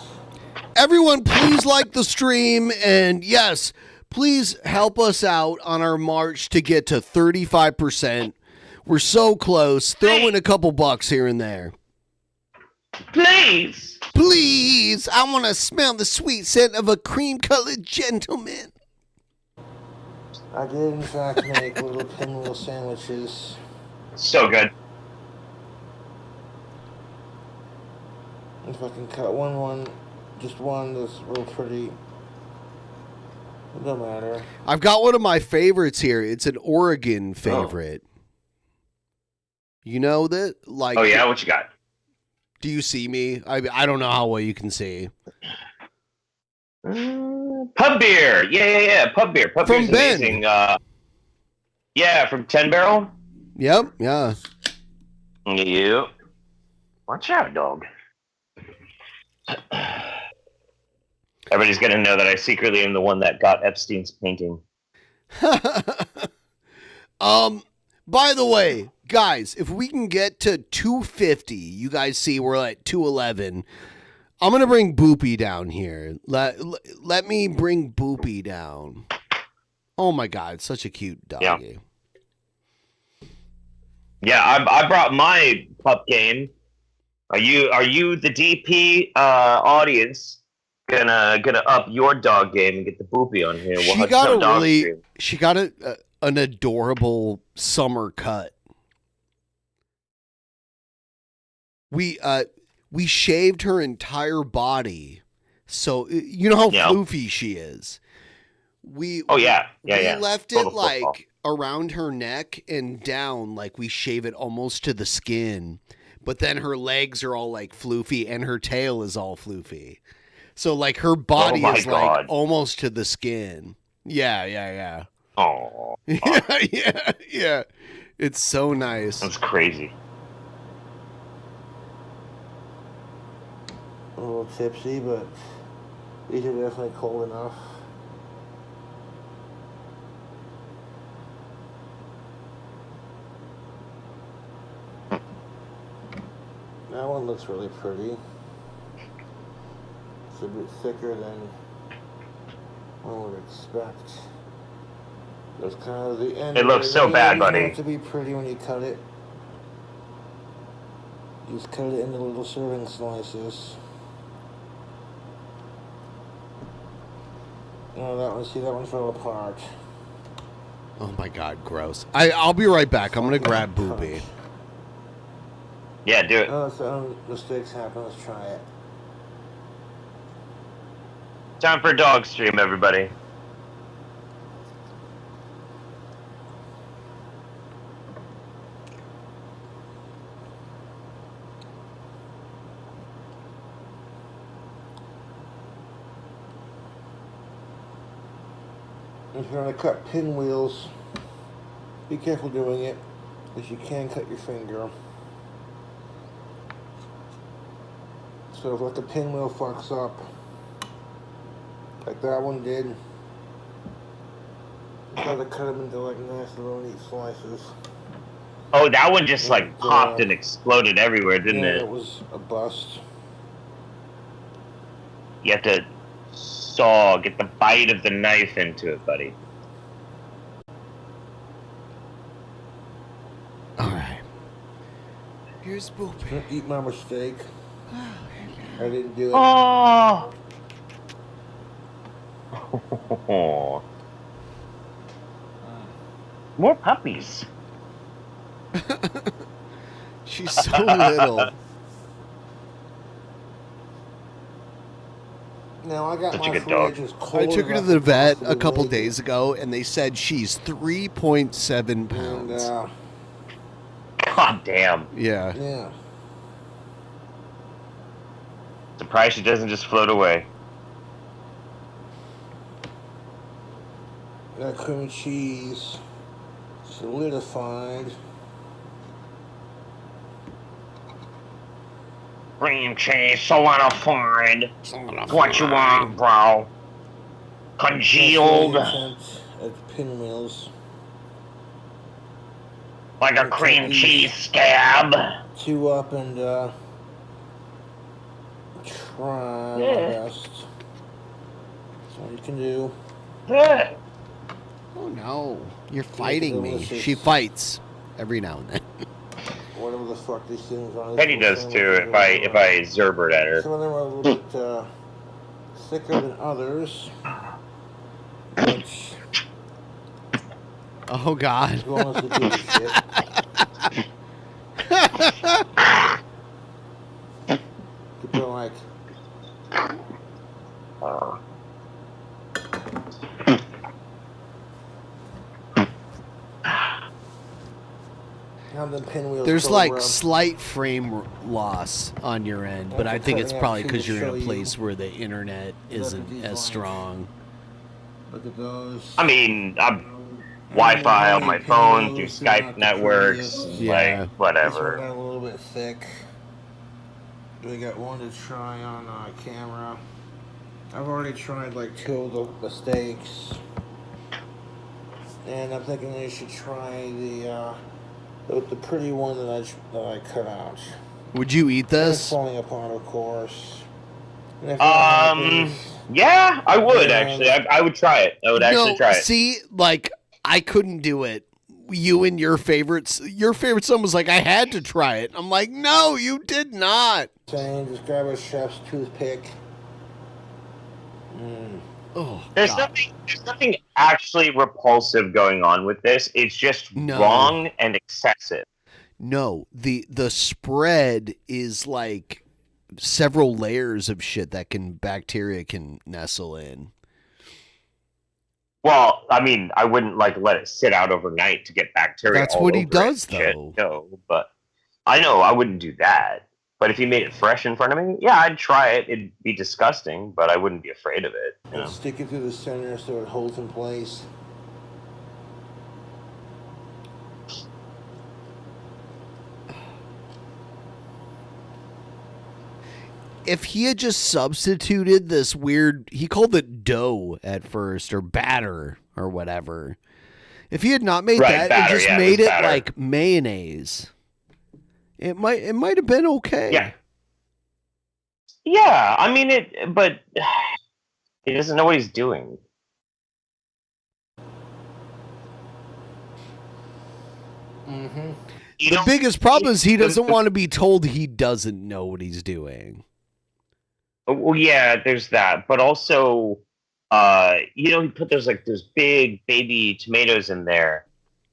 Everyone, please like the stream, and yes, please help us out on our march to get to 35%. We're so close. Throw in a couple bucks here and there. Please. Please. I want to smell the sweet scent of a cream-colored gentleman. I did, in fact, make little pinwheel sandwiches. So good. If I can cut just one that's real pretty. It don't matter. I've got one of my favorites here. It's an Oregon favorite. You know that? Like. Oh, yeah? What you got? Do you see me? I don't know how well you can see. Pub beer. Yeah. Pub beer. Pub beer's amazing. Yeah, from 10 Barrel. Yep. Yeah. Yep. Watch out, dog. Everybody's gonna know that I secretly am the one that got Epstein's painting. By the way, guys, if we can get to 250, you guys see we're at 211. I'm gonna bring Boopy down here. Let me bring Boopy down. Oh my God, such a cute doggy. Yeah, I brought my pup game. Are you the DP audience gonna up your dog game and get the Boopy on here? She got an adorable summer cut. We shaved her entire body, so you know how floofy she is. We left it like around her neck and down, like we shave it almost to the skin. But then her legs are all like floofy and her tail is all floofy. So like her body is like almost to the skin. Yeah. Oh. Yeah. It's so nice. That's crazy. A little tipsy, but these are definitely cold enough. That one looks really pretty. It's a bit thicker than one would expect. That's kind of the end. It looks so bad, buddy. It doesn't have to be pretty when you cut it. Just cut it into little serving slices. Oh, that one fell apart. Oh my God, gross. I'll be right back. I'm gonna grab Boopy. Yeah, do it. Oh, so mistakes happen. Let's try it. Time for a dog stream, everybody. If you're going to cut pinwheels, be careful doing it, because you can cut your finger. So if like the pinwheel fucks up, like that one did, you gotta cut them into like nice little neat slices. Oh, that one just like popped and exploded everywhere, didn't it? It was a bust. You have to get the bite of the knife into it, buddy. Alright. Here's Boopy. Eat my mistake. I didn't do it. Oh! More puppies. She's so little. Now I got Such a my good dog. fridge as cold I took her to as the vet possibly a couple make it. days ago, and they said she's 3.7 pounds. And, God damn. Yeah. yeah. Surprised she doesn't just float away. That cream cheese solidified. Cream cheese solidified. What you want, bro? Congealed. At pinwheels. Like a cream cheese scab. 2 up and try my best. That's all you can do. Oh no, you're fighting me. She fights every now and then. Whatever the fuck these things are. Penny does too. If I Zerbert at her. Some of them are a little bit thicker than others. Which, oh God. as long as they do the shit. People are like. There's like slight frame loss on your end, but I think it's probably because you're in a place where the internet isn't as strong. Look at those. I mean, I'm Wi-Fi on my phone through Skype networks, like whatever. This one got a little bit thick. We got one to try on camera. I've already tried like 2 of the steaks, and I'm thinking we should try the pretty one that I cut out. Would you eat this? It's falling apart, of course. Yeah, I would actually. I would try it. I would actually try it. See, like I couldn't do it. You and your favorites. Your favorite son was like, I had to try it. I'm like, no, you did not. Saying, just grab a chef's toothpick. Oh, there's nothing actually repulsive going on with this. It's just wrong and excessive. No, the spread is like several layers of shit that bacteria can nestle in. Well, I mean, I wouldn't like let it sit out overnight to get bacteria. That's all what he over does, it. Shit, though. no, but I know I wouldn't do that. But if you made it fresh in front of me, yeah, I'd try it. It'd be disgusting, but I wouldn't be afraid of it. You know? Stick it through the center so it holds in place. If he had just substituted this weird, he called it dough at first, or batter, or whatever. If he had not made that and just made it like mayonnaise, it might have been okay. Yeah. Yeah, I mean but he doesn't know what he's doing. Mm-hmm. The biggest problem is he doesn't want to be told he doesn't know what he's doing. Well, yeah, there's that, but also, he put those big baby tomatoes in there.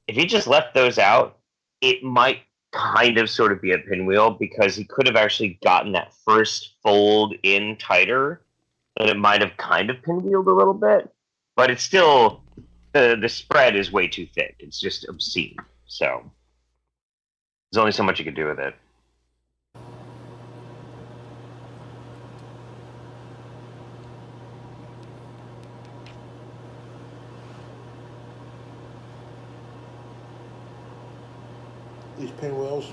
If he just left those out, it might kind of sort of be a pinwheel because he could have actually gotten that first fold in tighter, and it might have kind of pinwheeled a little bit. But it's still the spread is way too thick. It's just obscene. So there's only so much you can do with it. These pinwheels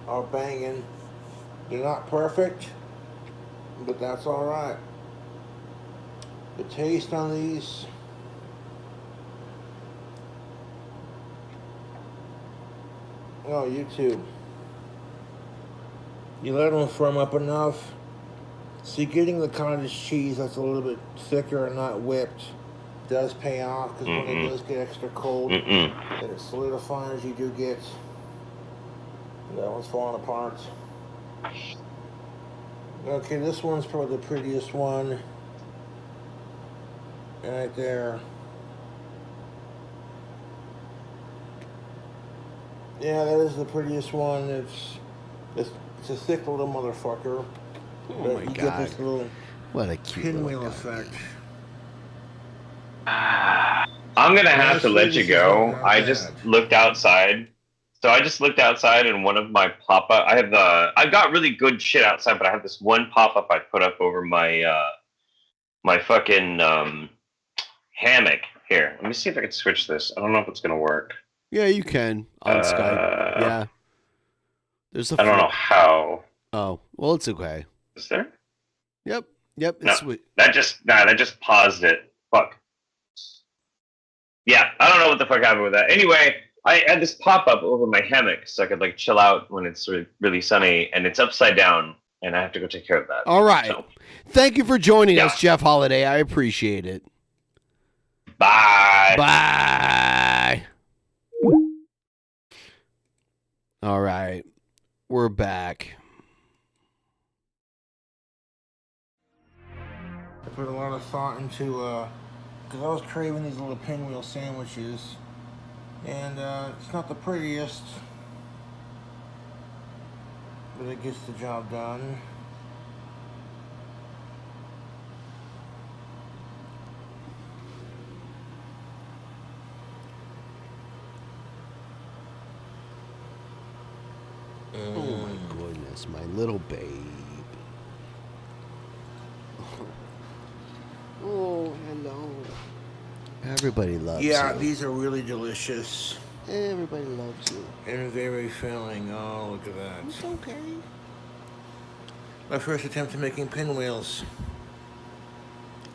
are banging. They're not perfect, but that's all right. The taste on these, YouTube. You let them firm up enough. See, getting the cottage cheese that's a little bit thicker and not whipped does pay off, because when it does get extra cold and it solidifies, you do get that one's falling apart. Okay, this one's probably the prettiest one right there. Yeah, that is the prettiest one. It's a thick little motherfucker. Oh my you God. get this little What a cute pinwheel little effect. I'm gonna have to let you go. I just looked outside. So I just looked outside, and one of my pop-up. I've got really good shit outside, but I have this one pop-up I put up over my my fucking hammock here. Let me see if I can switch this. I don't know if it's gonna work. Yeah, you can on Skype. Yeah. There's a I don't know how. Oh, well, it's okay. Is there? Yep. Yep. No, It's sweet. that just paused it. Fuck. Yeah, I don't know what the fuck happened with that. Anyway, I had this pop up over my hammock so I could like chill out when it's really sunny, and it's upside down, and I have to go take care of that. All right. So, Thank you for joining us, Jeff Holiday. I appreciate it. bye. Bye. All right. We're back. I put a lot of thought into, because I was craving these little pinwheel sandwiches, and it's not the prettiest, but it gets the job done. Oh my goodness, my little babe. Oh, hello. Everybody loves you. Yeah, these are really delicious. Everybody loves you. And very filling. Oh, look at that. It's okay. My first attempt at making pinwheels.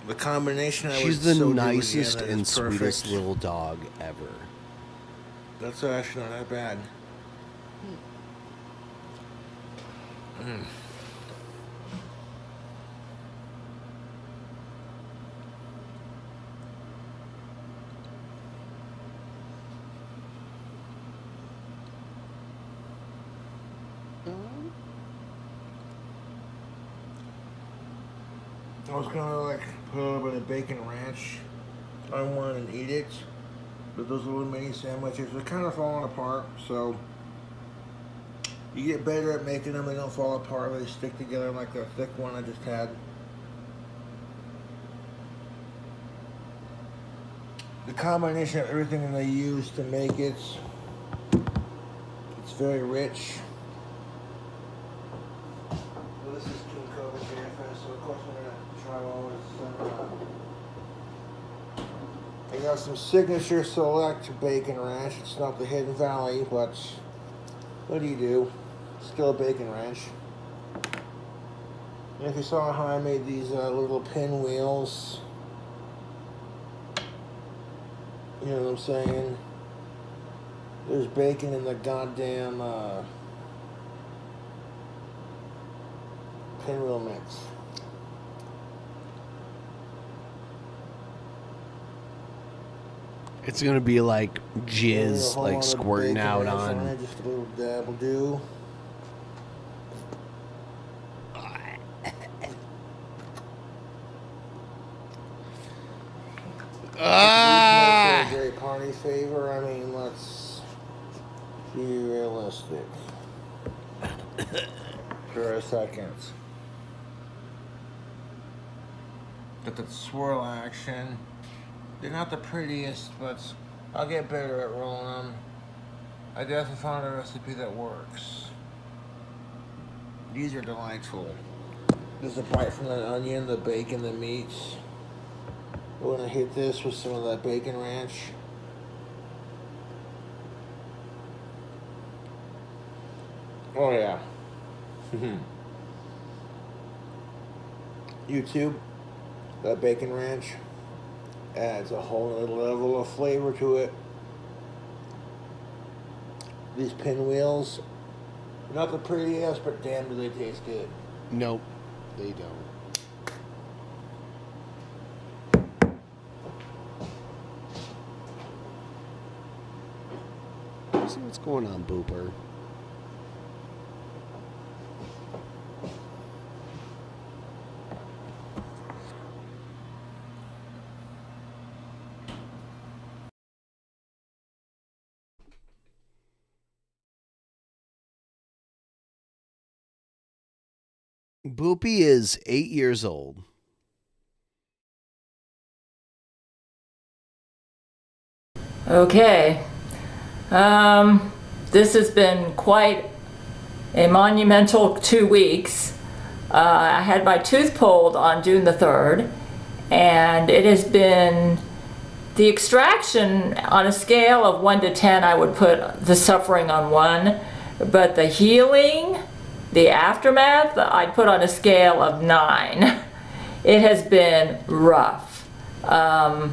The combination I She's would the so do nicest again, that and is perfect. sweetest little dog ever. That's actually not that bad. Mm. I was gonna like put a little bit of bacon ranch on one and eat it, but those little mini sandwiches are kind of falling apart, so you get better at making them, they don't fall apart, they stick together like the thick one I just had. The combination of everything that they use to make it, it's very rich. Well, this is KINKAJOU JFS, so of course we're gonna try all this. I got some Signature Select Bacon Ranch. It's not the Hidden Valley, but what do you do? Still a bacon ranch. And if you saw how I made these little pinwheels, you know what I'm saying? There's bacon in the goddamn pinwheel mix. It's gonna be like jizz, like squirting out on. Just a little dab will do. Ah! A great party favor. I mean, let's be realistic for a second. Got that swirl action. They're not the prettiest, but I'll get better at rolling them. I definitely found a recipe that works. These are delightful. There's a bite from the onion, the bacon, the meats. We're gonna hit this with some of that bacon ranch. Oh yeah. YouTube, that bacon ranch adds a whole other level of flavor to it. These pinwheels, not the prettiest, but damn do they taste good. Nope, they don't. See what's going on, Booper. Boopy is 8 years old. Okay. This has been quite a monumental 2 weeks. I had my tooth pulled on June the 3rd, And it has been the extraction on a scale of 1 to 10, I would put the suffering on 1, but the healing, the aftermath, I'd put on a scale of 9. It has been rough. I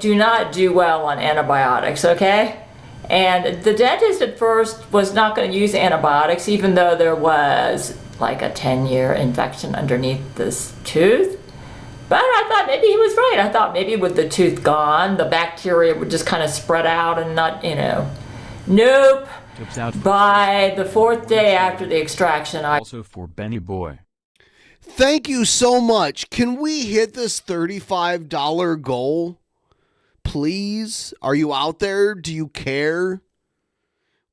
do not do well on antibiotics, okay? And the dentist at first was not going to use antibiotics, even though there was like a 10-year infection underneath this tooth. But I thought maybe he was right. I thought maybe with the tooth gone, the bacteria would just kind of spread out and not, Nope. By the 4th day after the extraction, Also for Benny Boy. Thank you so much. Can we hit this $35 goal? Please? Are you out there? Do you care?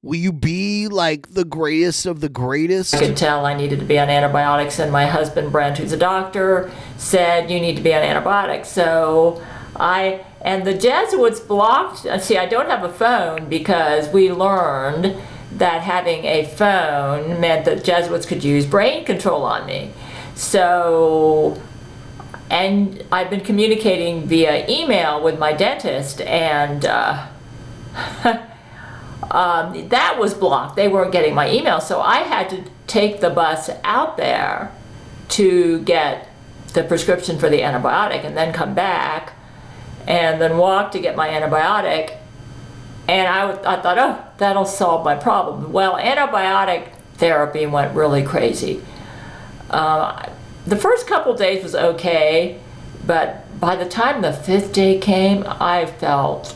Will you be like the greatest of the greatest? I could tell I needed to be on antibiotics, and my husband, Brent, who's a doctor, said you need to be on antibiotics. So and the Jesuits blocked, see, I don't have a phone because we learned that having a phone meant that Jesuits could use brain control on me. So, and I've been communicating via email with my dentist, and that was blocked. They weren't getting my email, so I had to take the bus out there to get the prescription for the antibiotic and then come back and then walk to get my antibiotic. And I thought, oh, that'll solve my problem. Well, antibiotic therapy went really crazy. The first couple days was okay, but by the time the 5th day came, I felt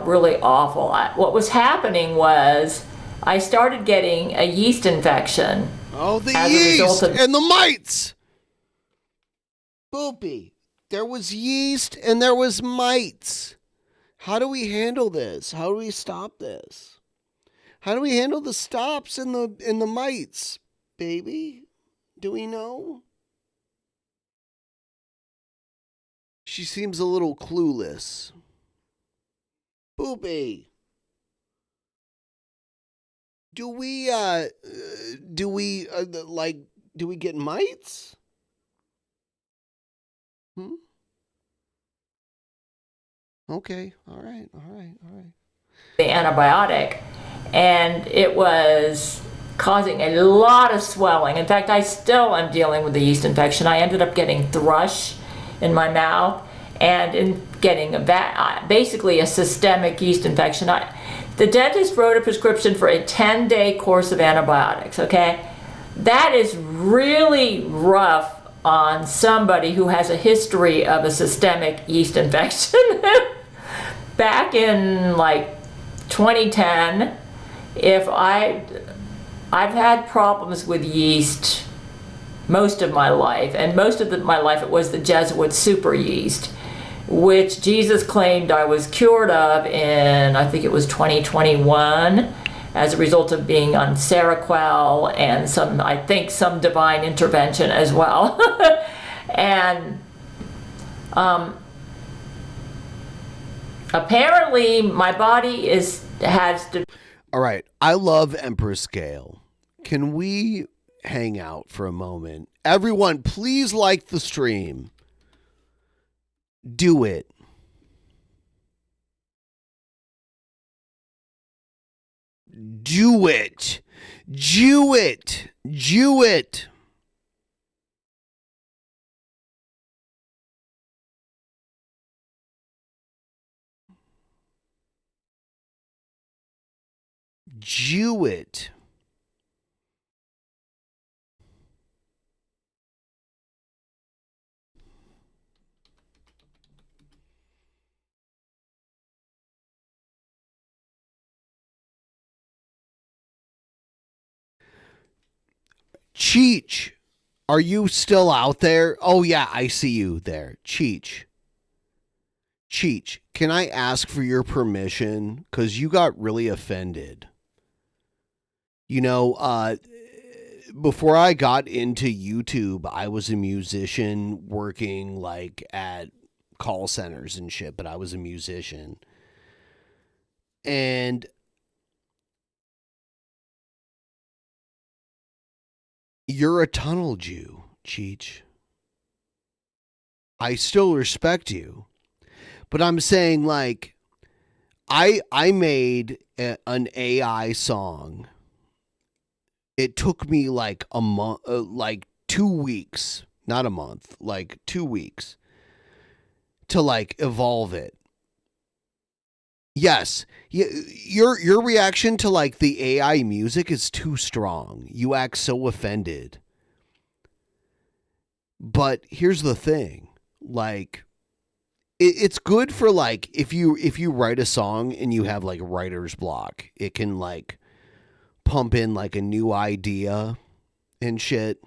really awful. What was happening was I started getting a yeast infection. Oh, the yeast and the mites. Boopy. There was yeast and there was mites. How do we handle this? How do we stop this? How do we handle the stops and the mites, baby? Do we know? She seems a little clueless. Boopy. Do we get mites? Okay. All right. The antibiotic, and it was causing a lot of swelling. In fact, I still am dealing with the yeast infection. I ended up getting thrush in my mouth and in getting basically a systemic yeast infection. The dentist wrote a prescription for a 10-day course of antibiotics, okay? That is really rough on somebody who has a history of a systemic yeast infection. Back in like 2010, I've had problems with yeast most of my life, and most of my life it was the Jesuit super yeast, which Jesus claimed I was cured of in, I think it was 2021, as a result of being on Seroquel and some divine intervention as well. And apparently my body has to. All right. I love Empress Scale. Can we hang out for a moment? Everyone, please like the stream. Do it. Do it. Jew it. Jew it. Jew it. Cheech, are you still out there? Oh, yeah, I see you there. Cheech, can I ask for your permission? Because you got really offended. You know, before I got into YouTube, I was a musician working like at call centers and shit, but I was a musician. And You're a tunnel Jew, Cheech. I still respect you. But I'm saying, like, I made an AI song. It took me like a month, like 2 weeks, not a month, like 2 weeks to like evolve it. Yes, your reaction to like the AI music is too strong. You act so offended. But here's the thing, like, it's good for like if you write a song and you have like writer's block, it can like pump in like a new idea and shit.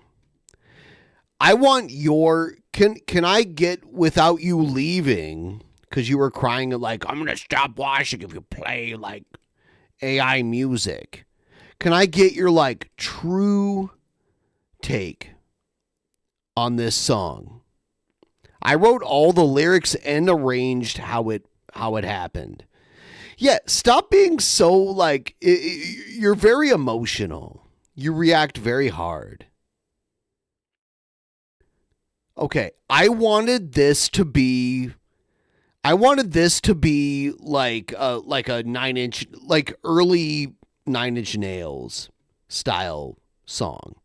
I want your can I get Without You Leaving, because you were crying like, I'm gonna stop watching if you play like AI music. Can I get your like true take on this song? I wrote all the lyrics and arranged how it happened. Yeah, stop being so like you're very emotional. You react very hard. Okay, I wanted this to be like a 9 inch, like early 9 Inch Nails style song.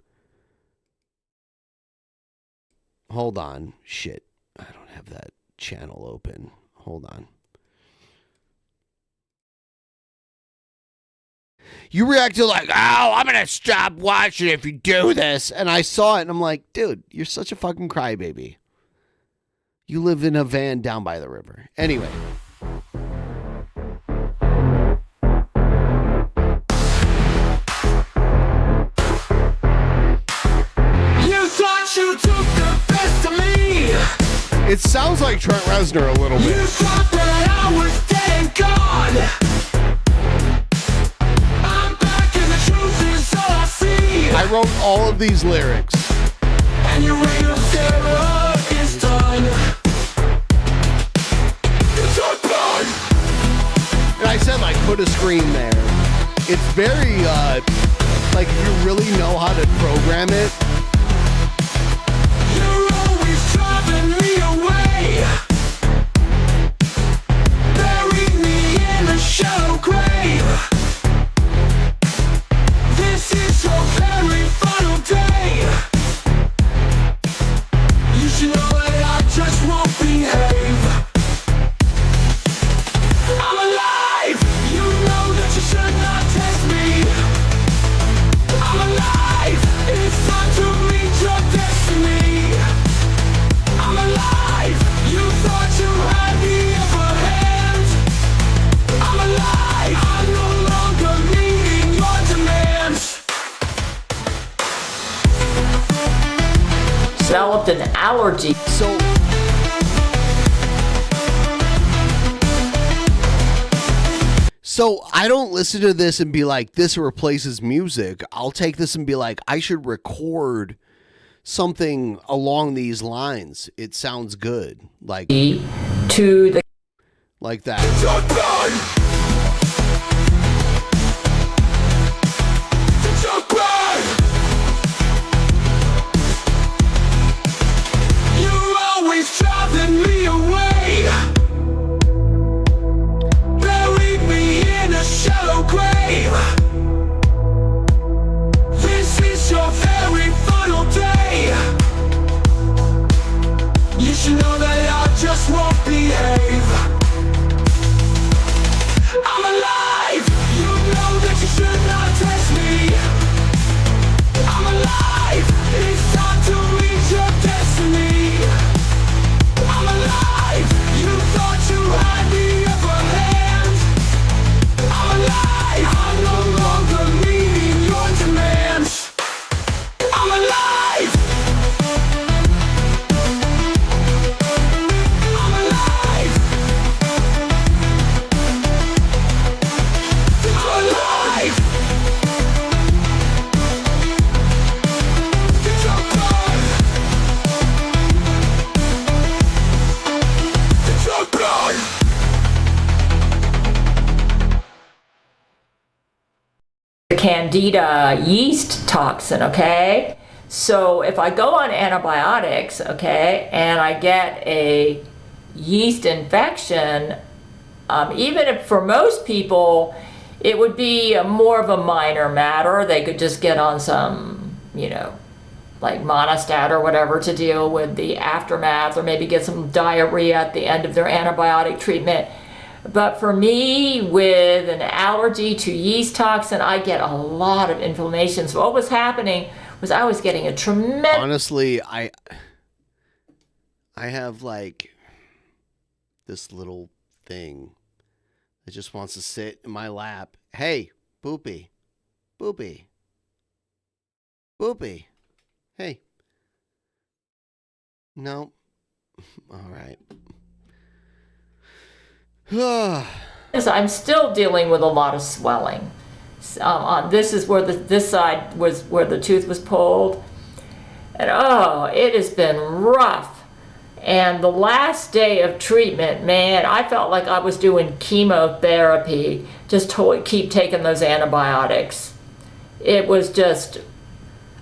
Hold on. Shit. I don't have that channel open. Hold on. You reacted like, oh, I'm going to stop watching if you do this. And I saw it and I'm like, dude, you're such a fucking crybaby. You live in a van down by the river. Anyway. You thought you took the best of me. It sounds like Trent Reznor a little bit. You thought that I was dead and gone. I'm back and the truth is all I see. I wrote all of these lyrics. And your reign of terror is done. It's all done. And I said, like, put a screen there. It's very, like, if you really know how to program it. You're always driving me away. Bury me in a shallow grave. This is your very final day. You should know that I just won't behave. I'm alive. You know that you should not test me. I'm alive. It's time to meet your destiny. I'm alive. You thought you had the upper hand. I'm alive. I'm no longer meeting your demands. Developed an allergy. So I don't listen to this and be like, this replaces music. I'll take this and be like, I should record something along these lines. It sounds good. Like to the like that. You're always driving me away. Bury me in a shallow grave. This is your very final day. You should know that I just won't behave. I'm alive. You know that you should not test me. I'm alive. It's time to reach your destiny. I'm alive. You thought you had the upper hand. I'm alive. I'm no longer meeting your demands. I'm alive. I'm alive. I'm alive. It's all gone. It's all gone. Candida yeast toxin, okay? So if I go on antibiotics, okay, and I get a yeast infection, even if for most people it would be more of a minor matter, they could just get on some, like Monostat or whatever to deal with the aftermath, or maybe get some diarrhea at the end of their antibiotic treatment. But for me, with an allergy to yeast toxin, I get a lot of inflammation. So what was happening was I was getting a tremendous... Honestly, I have like this little thing that just wants to sit in my lap. Hey, Boopy. Boopy. Boopy. Hey. No. All right. I'm still dealing with a lot of swelling. This is where this side was where the tooth was pulled, and it has been rough. And the last day of treatment, man, I felt like I was doing chemotherapy, just to keep taking those antibiotics. It was just,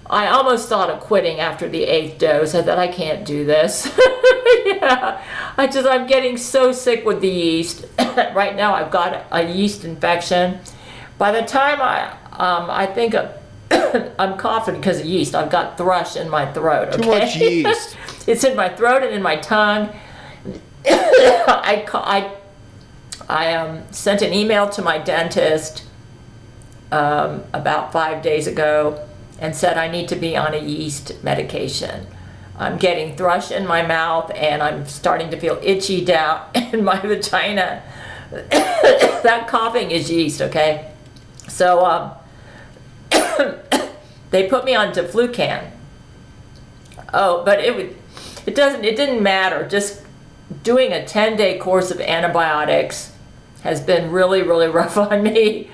I almost thought of quitting after the 8th dose. I thought, I can't do this. Yeah, I'm getting so sick with the yeast. Right now I've got a yeast infection. By the time I think I'm coughing because of yeast. I've got thrush in my throat. Okay? Too much yeast. It's in my throat and in my tongue. I sent an email to my dentist about 5 days ago and said I need to be on a yeast medication. I'm getting thrush in my mouth and I'm starting to feel itchy down in my vagina. That coughing is yeast, okay? So they put me on Deflucan. But it didn't matter. Just doing a 10-day course of antibiotics has been really, really rough on me.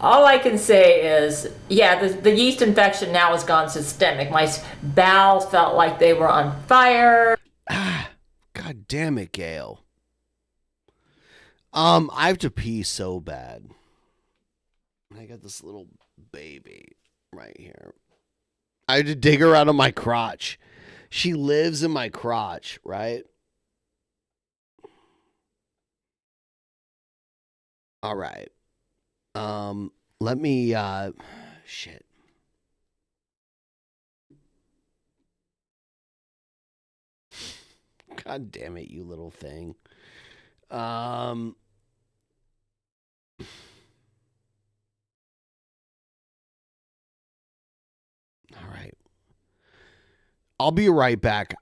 All I can say is, yeah, the yeast infection now has gone systemic. My bowels felt like they were on fire. God damn it, Gail. I have to pee so bad. I got this little baby right here. I had to dig her out of my crotch. She lives in my crotch, right? All right. Let me, shit. God damn it, you little thing. All right. I'll be right back.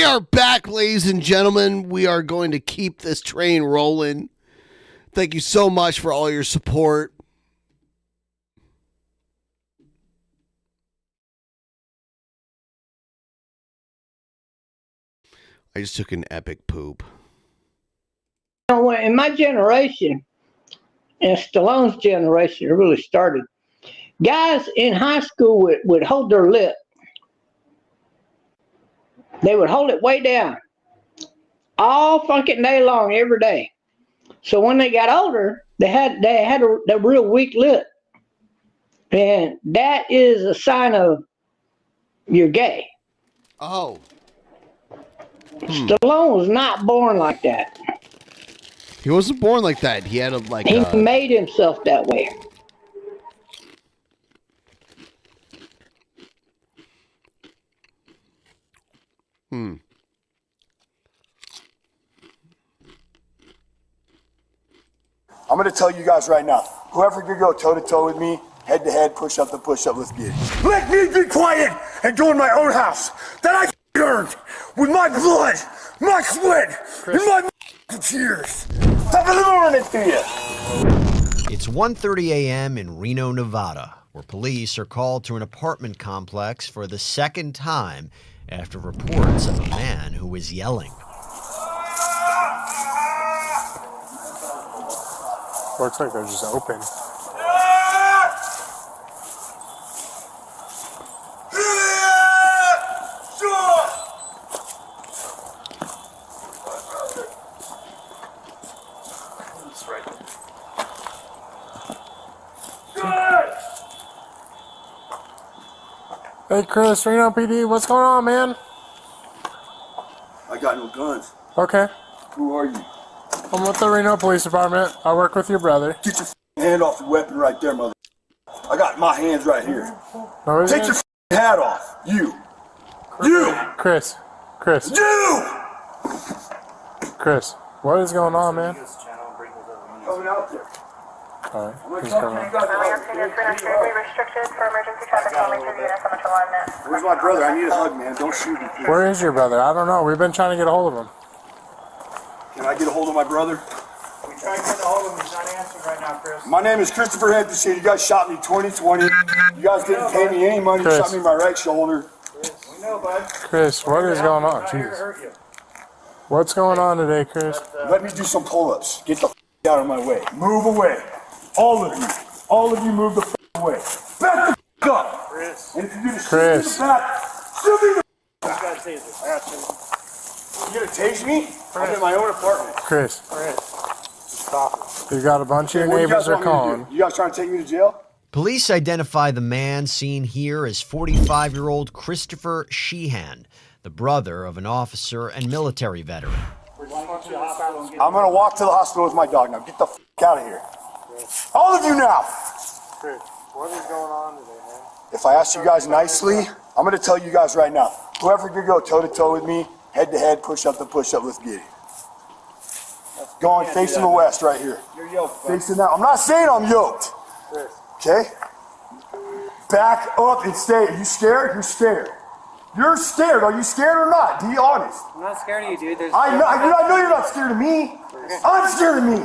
We are back, ladies and gentlemen. We are going to keep this train rolling. Thank you so much for all your support. I just took an epic poop. In my generation, and Stallone's generation, it really started. Guys in high school would hold their lip. They would hold it way down all fucking day long, every day. So when they got older, they had a real weak lip. And that is a sign of you're gay. Oh. Stallone was not born like that. He wasn't born like that. He had He made himself that way. Hmm. I'm going to tell you guys right now, whoever could go toe-to-toe with me, head-to-head, push-up to push-up, let's get it. Let me be quiet and go in my own house that I earned with my blood, my sweat, and my tears. Top of the morning to you. It's 1:30 a.m. in Reno, Nevada, where police are called to an apartment complex for the second time after reports of a man who was yelling. Looks like they're just open. Hey Chris, Reno PD, what's going on, man? I got no guns. Okay. Who are you? I'm with the Reno Police Department. I work with your brother. Get your hand off the weapon right there, mother. I got my hands right here. No, take your hat off. You. You. Chris. You. Chris, what is going on, man? Coming out there. Alright, Where's he's coming. my brother? I need a hug, man. Don't shoot me. Where is your brother? I don't know. We've been trying to get a hold of him. Can I get a hold of my brother? We tried to get a hold of him. He's not answering right now, Chris. My name is Christopher Henderson. You guys shot me 2020. You guys didn't pay me any money. You Chris. shot me in my right shoulder. We know, bud. Chris, what is going on? Jesus. What's going on today, Chris? Let me do some pull-ups. Get the out of my way. Move away. All of you. All of you move the away. Back the up. Chris. And if you do the Chris. shoot me in the back, shoot me in the gotta say this. You gonna tase me? I'm in my own apartment. Chris. Stop it. You got a bunch of your What do you neighbors guys are want me to calling. do? You guys trying to take me to jail? Police identify the man seen here as 45-year-old Christopher Sheehan, the brother of an officer and military veteran. I'm gonna walk to the hospital with my dog now. Get the out of here. All of you now. Chris, what is going on today, man? If I ask you guys nicely, I'm gonna tell you guys right now. Whoever could go toe-to-toe with me, head-to-head, push-up to push-up, let's get it. Going facing the west right here. You're yoked. Facing that. I'm not saying I'm yoked. Chris. Okay? Back up and stay. Are you scared? You're scared. You're scared. Are you scared or not? Be honest. I'm not scared of you, dude. There's I know you're not scared of me. I'm scared of me.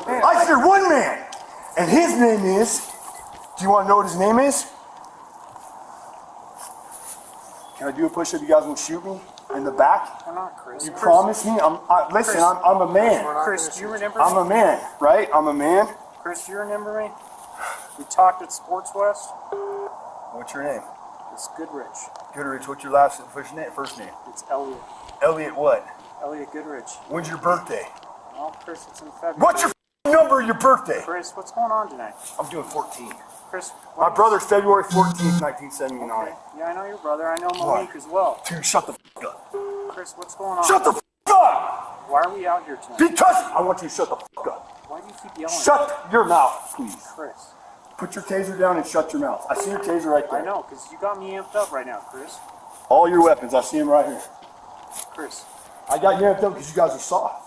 I fear one man. And his name is, do you want to know what his name is? Can I do a push-up? You guys won't shoot me in the back? I'm not, Chris. You promise me? Listen, I'm a man. Chris, do you remember me? I'm a man, right? I'm a man. Chris, do you remember me? We talked at Sports West. What's your name? It's Goodrich. Goodrich. What's your last first name? First name? It's Elliot. Elliot what? Elliot Goodrich. When's your birthday? Well, Chris, it's in February. What's your number of your birthday? Chris, what's going on tonight? I'm doing 14. Chris, My brother's February 14th, 1979. Okay. Yeah, I know your brother. I know Malik as well. Dude, shut the up. Chris, what's going on? Shut the up! Why are we out here tonight? Because I want you to shut the up. Why do you keep yelling? Shut your mouth, please. Chris. Put your taser down and shut your mouth. I see your taser right there. I know, because you got me amped up right now, Chris. All your weapons, I see them right here. Chris. I got you amped up because you guys are soft.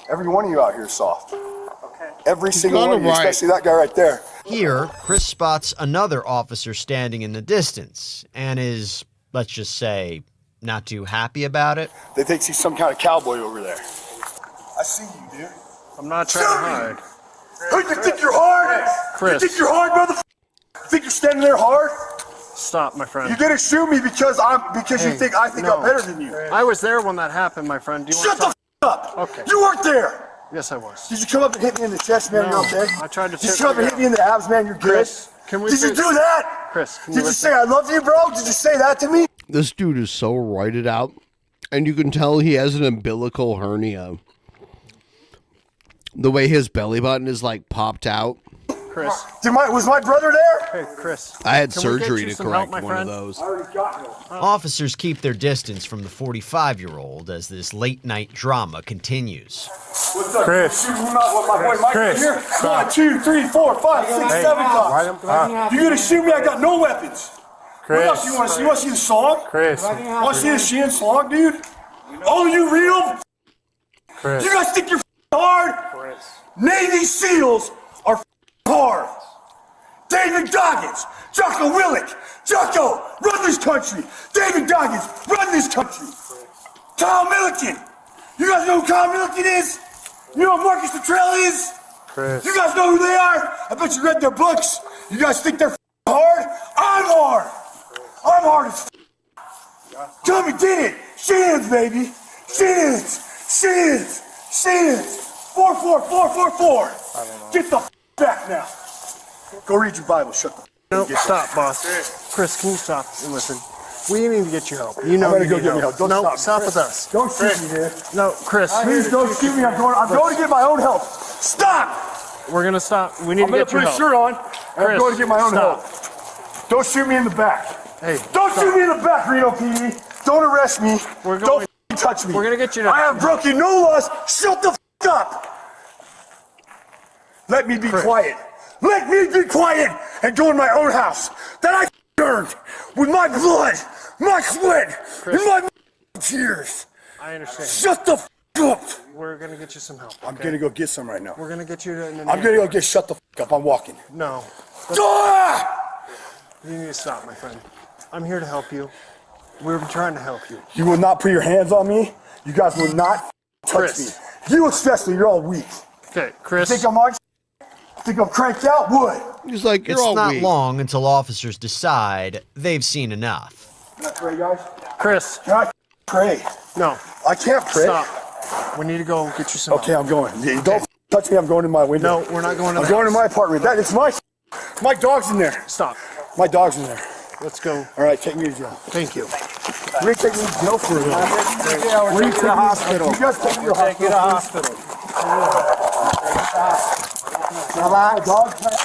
Every one of you out here is soft. Okay. Every single one of you, especially that guy right there. Here, Chris spots another officer standing in the distance and is, let's just say, not too happy about it. They think she's some kind of cowboy over there. I see you, dude. I'm not trying to hide. Who you think you're hard? Chris. You think you're hard, motherfucker? You think you're standing there hard? Stop, my friend. You didn't shoot me because you think I think I'm better than you. I was there when that happened, my friend. Do you Shut the up! Okay. You weren't there! Yes, I was. Did you come up and hit me in the chest, man? No, You're okay? I tried to Did you come up and hit me in the abs, man? You're good? Chris, can we Did you please- do that? Chris, can Did you say I love you, bro? Did you say that to me? This dude is so roided out, and you can tell he has an umbilical hernia. The way his belly button is like popped out. Chris. Was my brother there? Hey, Chris. I had Can we get surgery you to some correct help, my one of friend? those. Officers keep their distance from the 45-year-old as this late-night drama continues. What's up? Chris. My boy Mike Chris. here. 1, 2, 3, 4, 5, 6, 7 times. You gonna shoot me? I got no weapons. Chris. What else you want to see? You want to see the slog? Chris. Want to see the Sheehan slog, dude? All of you real? Chris. You guys think you're hard? Chris. Navy SEALs are hard. David Goggins, Jocko Willick, Jocko, run this country. David Goggins, run this country. Kyle Milliken. You guys know who Kyle Milliken is? You know who Marcus Luttrell is? Chris. You guys know who they are? I bet you read their books. You guys think they're hard? I'm hard. I'm hard as Tell me, did it. Shins, baby. Shins. 4, 4, 4, 4, 4. Get the back now. Go read your Bible. Shut the No, stop, boss. Chris, can you stop and listen? We need to get you help. You know I'm gonna you go need get me help. Don't no, stop me. with us. Don't shoot me, man. No, Chris. Please don't shoot me. I'm going to get my own help. Stop! We're gonna stop. We need I'm to going get to you put a help. shirt on, and I'm Chris, going to get my own stop. help. Don't shoot me in the back. Hey, Don't stop. shoot me in the back, Reno PD. Don't arrest me. Don't f***ing touch me. We're gonna get you to- I have broken no laws. Shut the f*** up. Let me be quiet. Let me be quiet and go in my own house that I earned with my blood, my sweat, and my tears. I understand. Shut the f*** up. We're gonna get you some help. I'm going to go get some right now. We're gonna get you to. I'm going to go get shut the f*** up. I'm walking. No. Ah! You need to stop, my friend. I'm here to help you. We're trying to help you. You will not put your hands on me. You guys will not touch Chris. me. You especially, you're all weak. Okay, Chris. Think I'm on? Think I'm cranked out? Wood. He's like, It's not long until officers decide they've seen enough. Can I pray, guys? Chris. Can I pray? No. I can't pray. Stop. We need to go get you some Okay, help. I'm going. Yeah, don't touch me. I'm going to my window. No, we're not going to I'm the going to house. my apartment. It's my dog's in there. Stop. My dog's in there. Let's go. All right, take me to jail. Thank you. We're going to take me to jail for it. We're going to the hospital. You guys take me to the hospital. Relax.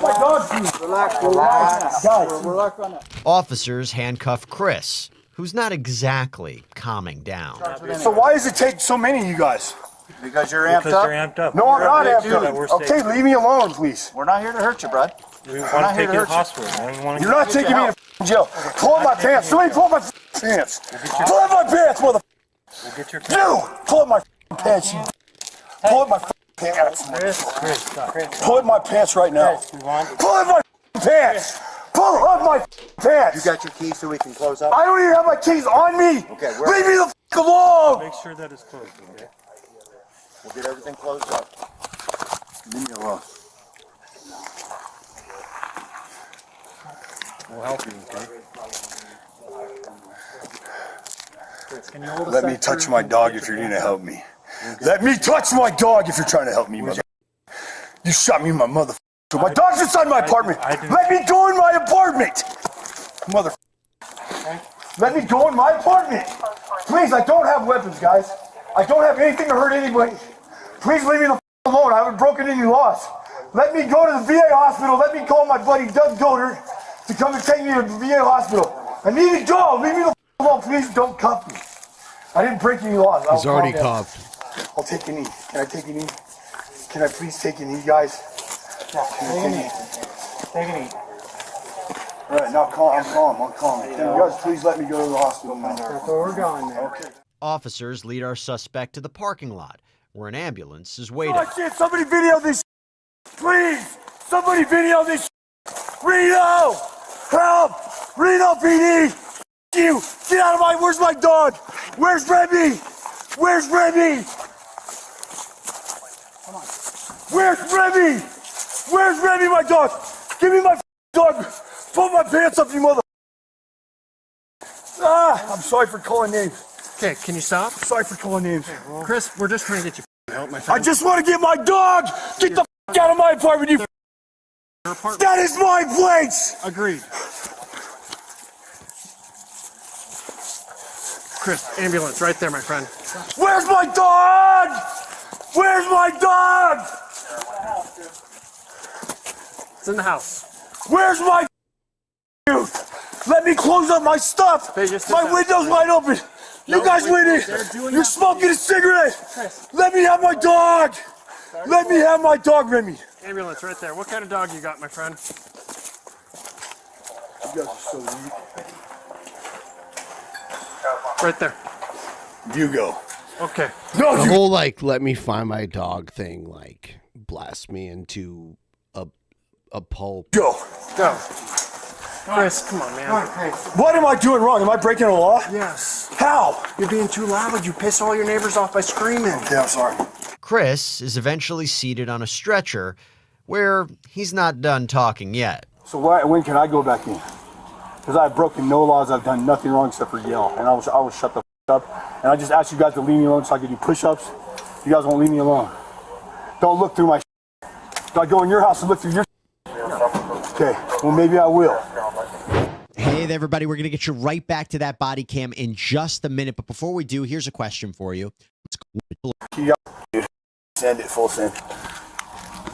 My dog's relax. Guys. Officers handcuff Chris, who's not exactly calming down. So why does it take so many of you guys? Because you're amped up. You're amped up. No, I'm not amped up. Okay, leave me alone, please. We're not here to hurt you, bud. We want to take you to the hospital. You're not taking me to jail. Pull up my pants. Somebody pull up my pants. Pull up my pants, motherfucker. We'll get your You! Pull up my pants, you. Pull up my pants. Pull up my pants right now. Pull up my pants. Pull up my pants. You got your keys so we can close up? I don't even have my keys on me. Okay, leave me the f alone. Make sure that it's closed, okay? We'll get everything closed up. Leave me alone. We'll help you, okay? Let me touch my dog if you're going to help me. Let me touch my dog if you're trying to help me, mother. You shot me in my mother. My dog's inside my apartment. Let me go in my apartment. Mother. Let me go in my apartment. Please, I don't have weapons, guys. I don't have anything to hurt anybody. Please leave me the alone. I haven't broken any laws. Let me go to the VA hospital. Let me call my buddy Doug Doder to come and take me to the VA hospital. I need to go. Leave me the alone. Please don't cuff me. I didn't break any laws. He's already cuffed. I'll take a knee. Can I take a knee? Can I please take a knee, guys? Can I take a knee? Take a knee. All right, now I'm calm. Can you guys please let me go to the hospital now? That's where we're going now. Okay. Officers lead our suspect to the parking lot, where an ambulance is waiting. Oh shit, somebody video this. Please, somebody video this. Reno! Help! Reno PD! you! Get out of my, where's my dog? Where's Remy? Where's Remy? Where's Remy? Where's Remy, my dog? Give me my dog. Pull my pants up, you mother. I'm sorry for calling names. Okay, can you stop? Sorry for calling names. Chris, we're just trying to get you help, my friend. I just want to get my dog. Get the out of my apartment, you. That is my place. Agreed. Chris, ambulance right there, my friend. Where's my dog? Where's my dog? It's in the house. Where's my Let me close up my stuff. My window's wide open. You guys went in. You're smoking a cigarette. Let me have my dog. Let me have my dog, Remy. Ambulance right there. What kind of dog you got, my friend? You guys are so weak. Right there. You go. Okay. No, the whole like let me find my dog thing like blasts me into a pulp. Go. Go. Chris, come on, man. What am I doing wrong? Am I breaking a law? Yes. How? You're being too loud. You piss all your neighbors off by screaming. Yeah, I'm sorry. Chris is eventually seated on a stretcher where he's not done talking yet. So when can I go back in? Because I've broken no laws. I've done nothing wrong except for yell. And I will shut the up. And I just asked you guys to leave me alone so I could do push-ups. You guys won't leave me alone. Don't look through my Do I go in your house and look through your Okay, well maybe I will. Hey there, everybody. We're going to get you right back to that body cam in just a minute. But before we do, here's a question for you. Send it full send.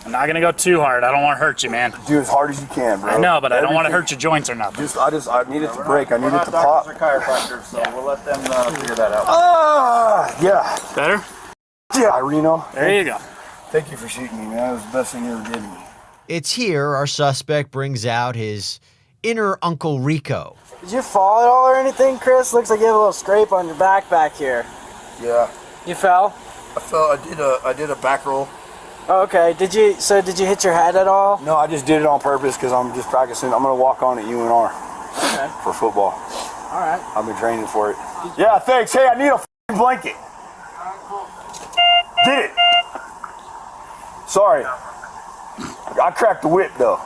I'm not gonna go too hard. I don't want to hurt you, man. Do as hard as you can, bro. I know, but I don't want to hurt your joints or nothing. I need it to break. I need it to pop. We're chiropractors, so we'll let them figure that out. Yeah. Better? Yeah, Reno. There you go. Thank you for shooting me, man. That was the best thing you ever did to me. It's here our suspect brings out his inner Uncle Rico. Did you fall at all or anything, Chris? Looks like you have a little scrape on your back here. Yeah. You fell? I fell. I did a back roll. Oh, okay. Did you hit your head at all? No, I just did it on purpose because I'm just practicing. I'm gonna walk on at UNR for football. All right. I've been training for it. Yeah, thanks. Hey, I need a blanket. Did it. Sorry. I cracked the whip though.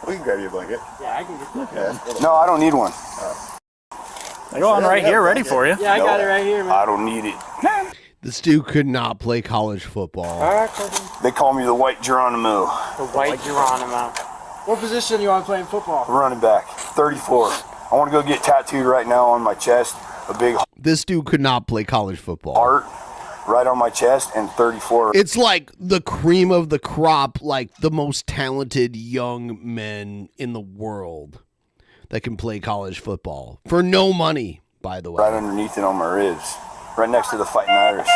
We can grab you a blanket. Yeah, I can get that. No, I don't need one. I go on right here, ready for you. Yeah, I got it right here, man. I don't need it. This dude could not play college football. They call me the White Geronimo. The White Geronimo. What position you want to play in football? Running back, 34. I want to go get tattooed right now on my chest. A big This dude could not play college football. heart right on my chest and 34. It's like the cream of the crop, like the most talented young men in the world that can play college football for no money, by the way. Right underneath it on my ribs. Right next to the Fighting Irish.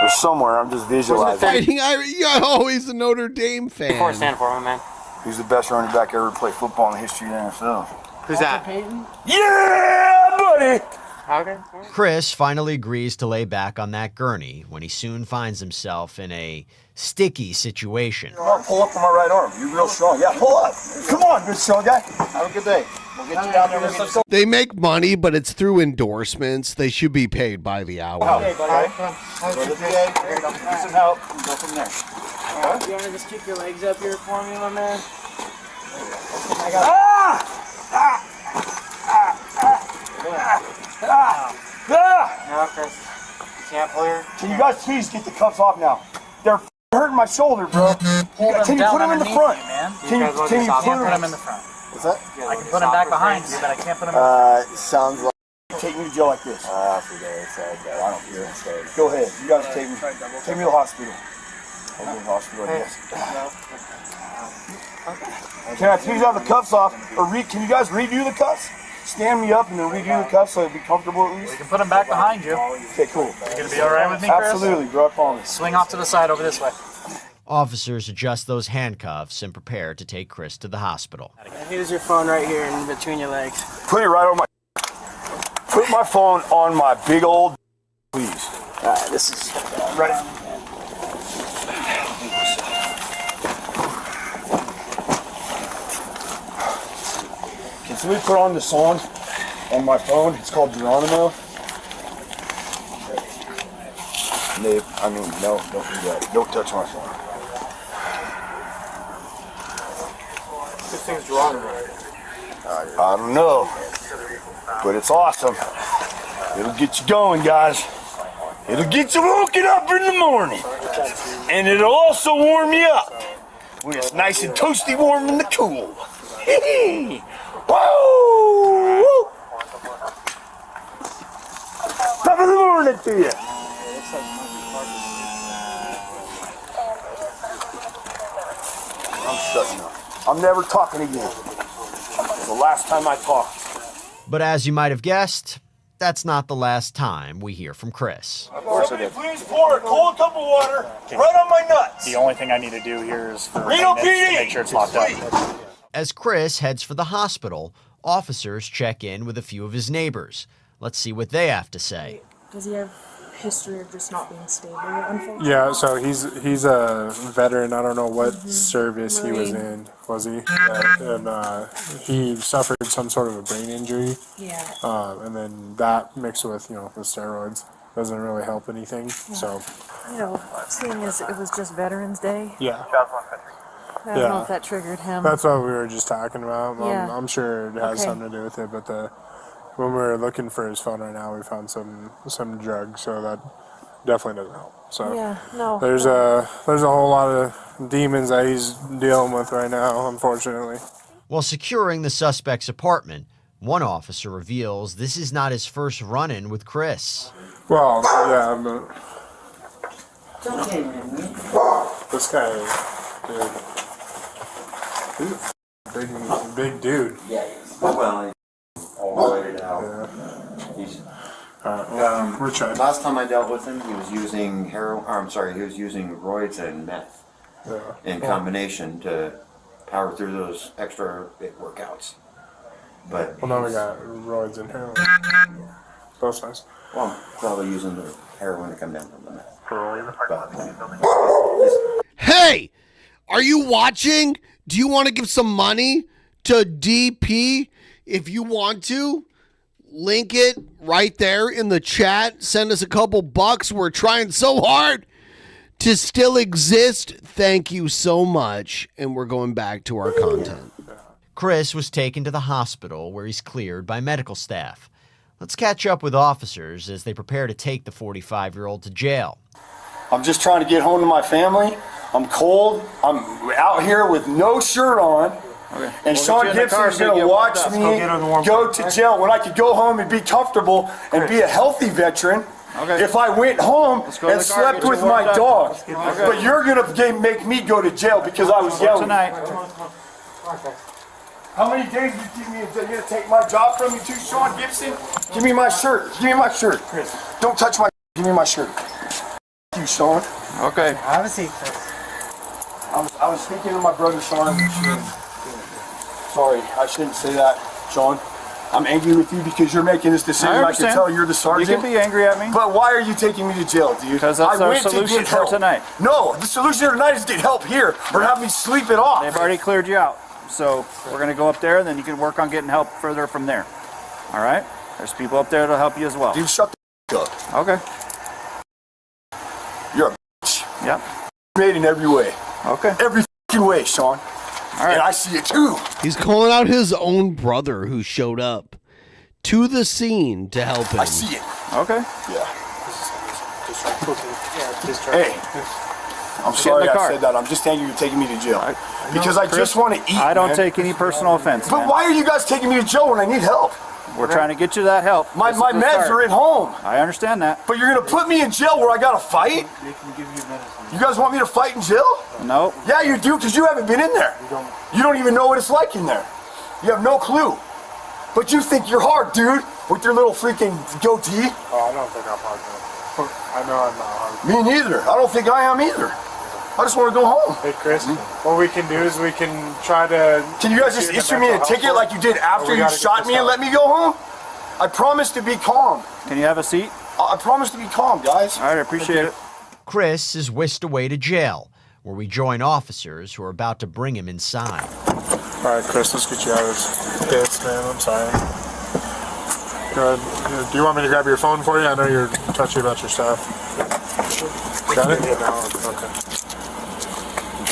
Or somewhere, I'm just visualizing. Fighting Irish? You're always a Notre Dame fan. Before stand for him, man. Who's the best running back ever to play football in the history of the NFL? Who's that? Peyton? Yeah, buddy! Okay. Chris finally agrees to lay back on that gurney when he soon finds himself in a sticky situation. I'll pull up on my right arm. You're real strong. Yeah, pull up. Come on, good strong guy. Have a good day. We'll get you down there. Let's go. They make money, but it's through endorsements. They should be paid by the hour. Okay, buddy. Go to the VA. Give some help. Go from there. You want to just keep your legs up here for me, my man? Now, Chris, you can't pull your... Can you guys please get the cuffs off now? They're hurting my shoulder, bro. Can you put them in the front? Can you put them in the front? What's that? I can put them back behind you, but I can't put them in the front. Sounds like... Take me to jail like this. I don't care. Go ahead. You guys take me to the hospital. Take me to the hospital, I guess. Can I please have the cuffs off? Or can you guys redo the cuffs? Stand me up and then redo the cuffs so it'd be comfortable at least? We can put them back behind you. Okay, cool. You gonna be all right with me, Chris? Absolutely, bro. I promise. Swing off to the side over this way. Officers adjust those handcuffs and prepare to take Chris to the hospital. Here's your phone right here in between your legs. Put it right on my... Put my phone on my big old... Please. Alright, this is... Ready? Can somebody put on the song? on my phone. It's called Geronimo. No, don't forget. Don't touch my phone. This thing's Geronimo. I don't know, but it's awesome. It'll get you going, guys. It'll get you woken up in the morning. And it'll also warm you up when it's nice and toasty warm in the cool. Whoa! Top of the morning to you. I'm shutting up. I'm never talking again. It's the last time I talked. But as you might have guessed, that's not the last time we hear from Chris. Of course it is. Please pour a cold cup of water right on my nuts. The only thing I need to do here is for Reno maintenance to PD. make sure it's locked up. As Chris heads for the hospital, officers check in with a few of his neighbors. Let's see what they have to say. Does he have history of just not being stable, unfortunately? Yeah, so he's a veteran. I don't know what service he was in. Was he? And he suffered some sort of a brain injury. Yeah. And then that mixed with the steroids doesn't really help anything. Yeah. So. Seeing as it was just Veterans Day. Yeah. I don't know if that triggered him. That's what we were just talking about. Yeah. I'm sure it has something to do with it, but when we were looking for his phone right now, we found some drugs, so that definitely doesn't help. So there's a whole lot of demons that he's dealing with right now, unfortunately. While securing the suspect's apartment, one officer reveals this is not his first run-in with Chris. Well, yeah, but this guy, dude, he's a big dude. Yeah, well, all the way down. We're trying. Last time I dealt with him, he was using he was using roids and meth in combination to power through those extra big workouts. But now we got roids and heroin. Both sides. Well, I'm probably using the heroin to come down from the meth. Hey, are you watching? Do you want to give some money to DP? If you want to, link it right there in the chat. Send us a couple bucks. We're trying so hard to still exist. Thank you so much. And we're going back to our content. Chris was taken to the hospital where he's cleared by medical staff. Let's catch up with officers as they prepare to take the 45-year-old to jail. I'm just trying to get home to my family. I'm cold. I'm out here with no shirt on. Okay. And Sean Gibson's going to watch me go to jail when I could go home and be comfortable and be a healthy veteran if I went home and slept with my dog. But you're going to make me go to jail because I was yelling. How many days do you think you're going to take my job from me too, Sean Gibson? Give me my shirt. Give me my shirt. Don't touch my. Give me my shirt. You, Sean. Okay. Have a seat, Chris. I was speaking to my brother, Sean. Sorry, I shouldn't say that, Sean. I'm angry with you because you're making this decision. I can tell you're the sergeant. You can be angry at me. But why are you taking me to jail, dude? Because that's our solution for tonight. No, the solution for tonight is get help here or have me sleep it off. They've already cleared you out. So we're going to go up there, and then you can work on getting help further from there. All right? There's people up there that'll help you as well. Dude, shut the up. Okay. You're a bitch. Yep. Made in every way. Okay. Every fucking way, Sean. All right. And I see it too. He's calling out his own brother who showed up to the scene to help him. I see it. Okay. Yeah. Hey. I'm sorry I said that. I'm just angry you're taking me to jail. Because I just want to eat. I don't take any personal offense. But why are you guys taking me to jail when I need help? We're trying to get you that help. My meds are at home. I understand that. But you're going to put me in jail where I got to fight? You guys want me to fight in jail? No. Yeah, you do, because you haven't been in there. You don't even know what it's like in there. You have no clue. But you think you're hard, dude, with your little freaking goatee. Oh, I don't think I'm hard, man. I know I'm not hard. Me neither. I don't think I am either. I just want to go home. Hey, Chris, what we can do is we can try to... Can you guys just issue me a ticket like you did after you shot me and let me go home? I promise to be calm. Can you have a seat? I promise to be calm, guys. All right, I appreciate it. Chris is whisked away to jail, where we join officers who are about to bring him inside. All right, Chris, let's get you out of this pits, man. I'm sorry. go ahead. Do you want me to grab your phone for you? I know you're touchy about your stuff. Got it? Okay.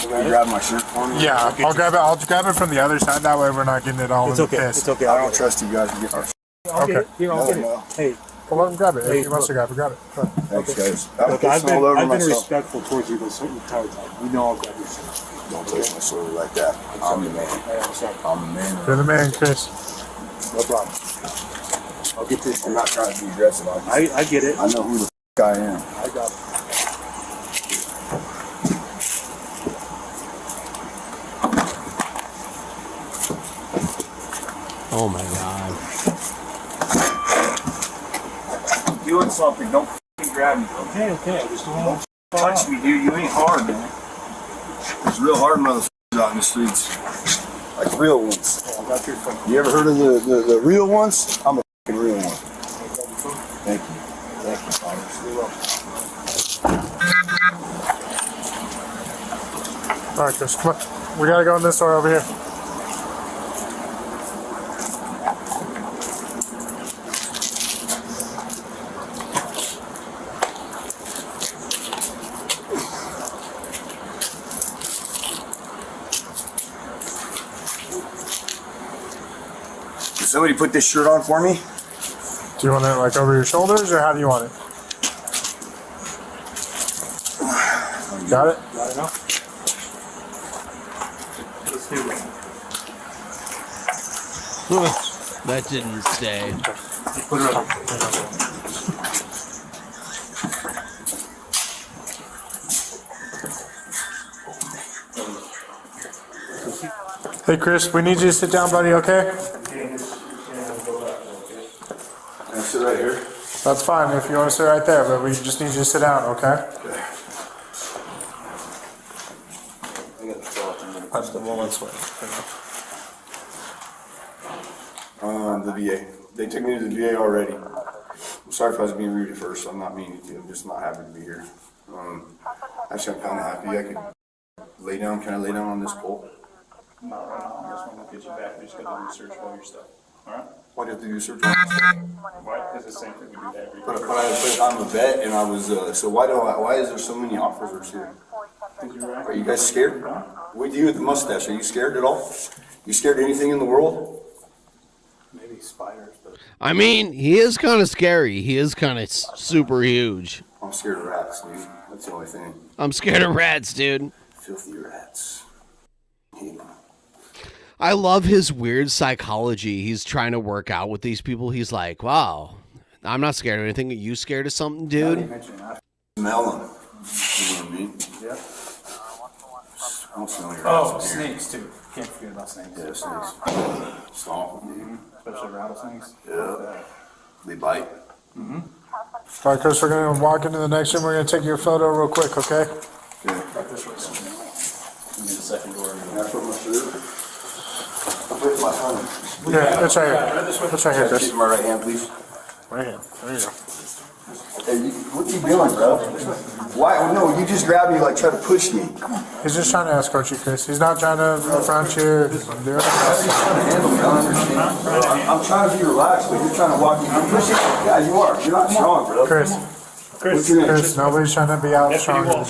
Can you grab my shirt for me? Yeah, I'll grab it. I'll grab it from the other side. That way we're not getting it all in the piss. It's okay. I don't trust you guys to get my shirt. Okay. Here, I'll get it. Hey, well, let him grab it. If he wants to grab it, grab it. Thanks, guys. Look, I've been respectful towards you this entire time. You know I'll grab your shirt. Don't touch my shoulder like that. I'm the man. I'm the man. You're the man, Chris. No problem. I'll get this. I'm not trying to be aggressive. I get it. I know who the I am. I got it. Oh my god. I'm doing something. Don't f***ing grab me. Okay. I just don't touch me, dude. You ain't hard, man. There's real hard motherfuckers out in the streets. Like real ones. I got your phone. You ever heard of the real ones? I'm a fucking real one. Thank you. Thank you, Thomas. You're welcome. All right, Chris, come on. We gotta go in this door over here. Did somebody put this shirt on for me? Do you want it like over your shoulders, or how do you want it? Got it? Got it now? Let's do it. That didn't stay. Put it up. Hey, Chris, we need you to sit down, buddy, okay? Can I sit right here? That's fine if you want to sit right there, but we just need you to sit down, okay? That's the one way. The VA. They took me to the VA already. I'm sorry if I was being rude at first. I'm not meaning to. I'm just not happy to be here. Actually, I'm kind of happy. I could lay down. Can I lay down on this pole? Not right now. I just want to get you back. We just got to research all your stuff. All right? Why do you have to do research on this? Why? Because it's the same thing we do that every But I'm a vet, and I was. So why is there so many officers here? Are you guys scared? What do you with the mustache? Are you scared at all? You scared of anything in the world? Maybe spiders, but I mean, he is kind of scary. He is kind of super huge. I'm scared of rats, dude. That's the only thing. I'm scared of rats, dude. Filthy rats. I love his weird psychology. He's trying to work out with these people. He's like, wow, I'm not scared of anything. Are you scared of something, dude? Smell them. You know what I mean? Yeah. I don't smell your Oh, rats in here. snakes too. Can't forget about snakes. Yeah, snakes. Stomp them, dude. Especially rattlesnakes. Yeah. They bite. All right, Chris, we're going to walk into the next room. We're going to take your photo real quick, okay? Okay. Right this way. We need a second door. Can I put my shirt? Where's my phone? Yeah, it's right here. It's right here, Chris. Keep my right hand, please. Right here. There you go. Hey, what you doing, bro? Why? No, you just grabbed me like trying to push me. He's just trying to escort you, Chris. He's not trying to affront you. I'm just trying to handle you. I understand. I'm trying to be relaxed, but you're trying to walk me. You're pushing. Yeah, you are. You're not strong, bro. Chris. What's your name? Chris, nobody's trying to be out strong.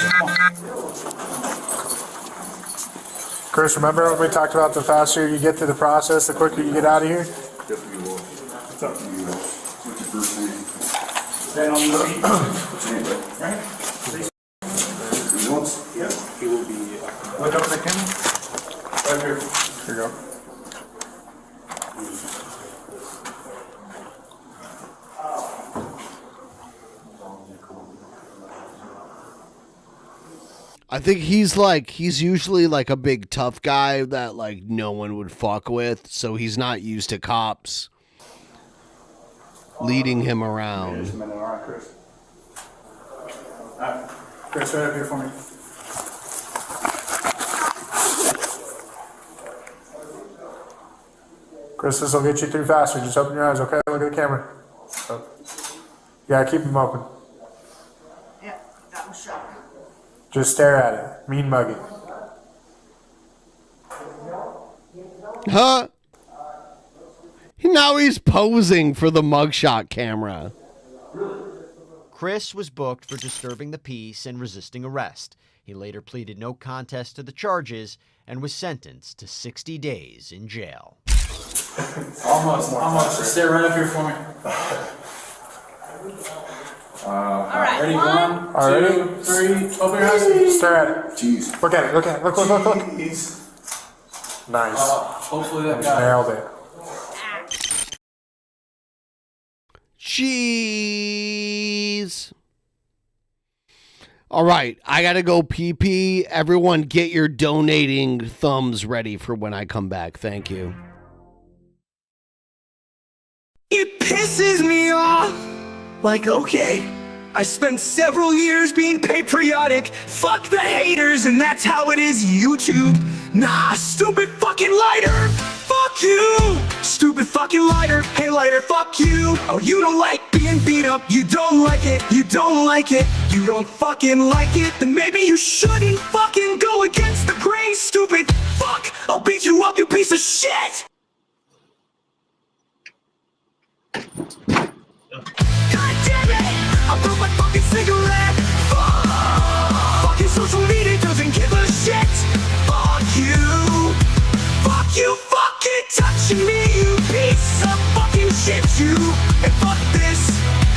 Chris, remember when we talked about the faster you get through the process, the quicker you get out of here? Definitely will. What's up to you? What's your first name? Stand on your feet. What's your name, bro? Right? Yeah. He will be. Look up at the camera. Right here. Here you go. I think he's usually like a big tough guy that like no one would fuck with, so he's not used to cops leading him around. Just a minute, all right, Chris. All right. Chris, right up here for me. Chris, this will get you through faster. Just open your eyes, okay? Look at the camera. You gotta keep them open. Yeah, that was shot. Just stare at it. Mean mug it. Huh? He Now he's posing for the mugshot camera. Chris was booked for disturbing the peace and resisting arrest. He later pleaded no contest to the charges and was sentenced to 60 days in jail. Almost. Just stay right up here for me. All right. Ready? One, two, three. Open your eyes. Stare at it. Jeez. Look at it. Look. Nice. Hopefully that got nailed it. Jeez. All right, I gotta go pee. Everyone get your donating thumbs ready for when I come back. Thank you. It pisses me off. Like, okay, I spent several years being patriotic. Fuck the haters, and that's how it is, YouTube. Nah, stupid fucking lighter. Fuck you. Stupid fucking lighter. Hey, lighter, fuck you. Oh, you don't like being beat up. You don't like it. You don't like it. You don't fucking like it. Then maybe you shouldn't fucking go against the grain, stupid fuck. I'll beat you up, you piece of shit. God damn it! I broke my fucking cigarette. Fuck! Fucking social media doesn't give a shit. Fuck you! Fuck you fucking touching me, you piece of fucking shit, you! And fuck this!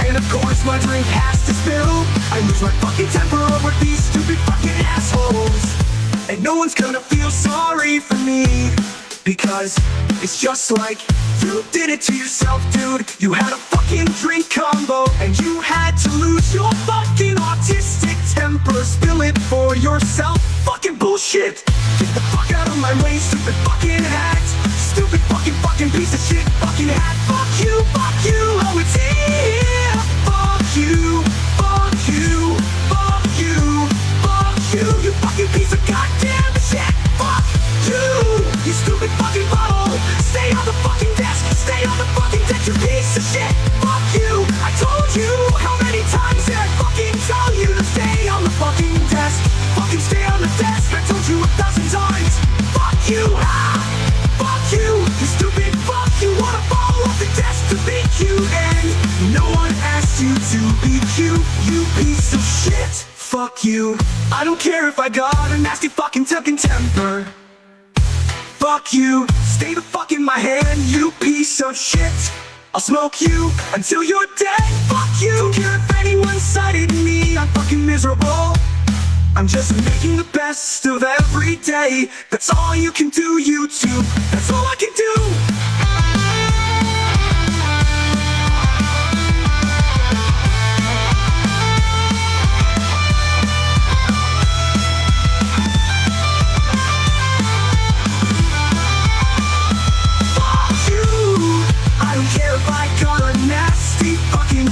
And of course my drink has to spill. I lose my fucking temper over these stupid fucking assholes. And no one's gonna feel sorry for me, because it's just like you did it to yourself, dude. You had a fucking drink combo and you had to lose your fucking autistic temper. Spill it for yourself. Fucking bullshit. Get the fuck out of my way, stupid fucking hat. Stupid fucking piece of shit fucking hat. Fuck you, oh it's here. Fuck you, fuck you, fuck you, fuck you. You fucking piece of goddamn shit. Fuck you, you stupid fucking butthole. Stay on the fucking desk, stay on the fucking desk, you piece of shit. Fuck you, I told you how many times did I fucking tell you to stay on the fucking desk. Fucking stay on the desk, I told you 1,000 times. Fuck you, fuck you, you stupid fuck. You wanna fall off the desk to beat you, and no one asked you to beat you, you piece of shit. Fuck you. I don't care if I got a nasty fucking temper. Fuck you. Stay the fuck in my hand, you piece of shit. I'll smoke you until you're dead. Fuck you. Don't care if anyone cited me, I'm fucking miserable. I'm just making the best of every day. That's all you can do, YouTube. That's all I can do.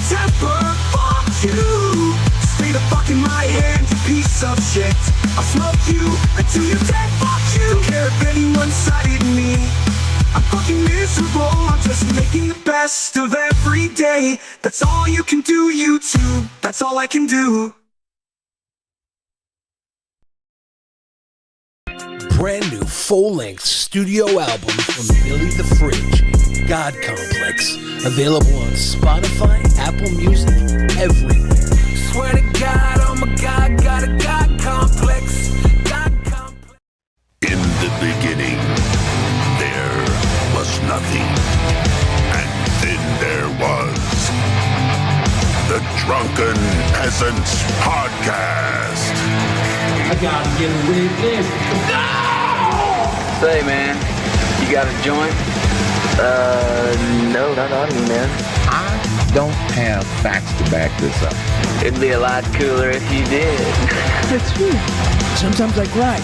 Temper, fuck you. Stay the fuck in my hand, you piece of shit. I'll smoke you until you're dead. Fuck you. Don't care if anyone cited me, I'm fucking miserable. I'm just making the best of every day. That's all you can do, YouTube. That's all I can do. Brand new full-length studio album from Billy the Fridge, God Complex. Available on Spotify, Apple Music, everywhere. Swear to God, oh my God, got a God complex. God complex. In the beginning, there was nothing. And then there was the Drunken Peasants Podcast. I gotta get away with this. No! Say, man, you got a joint? No, not on me, man. I don't have facts to back this up. It'd be a lot cooler if you did. That's true. Sometimes I cry.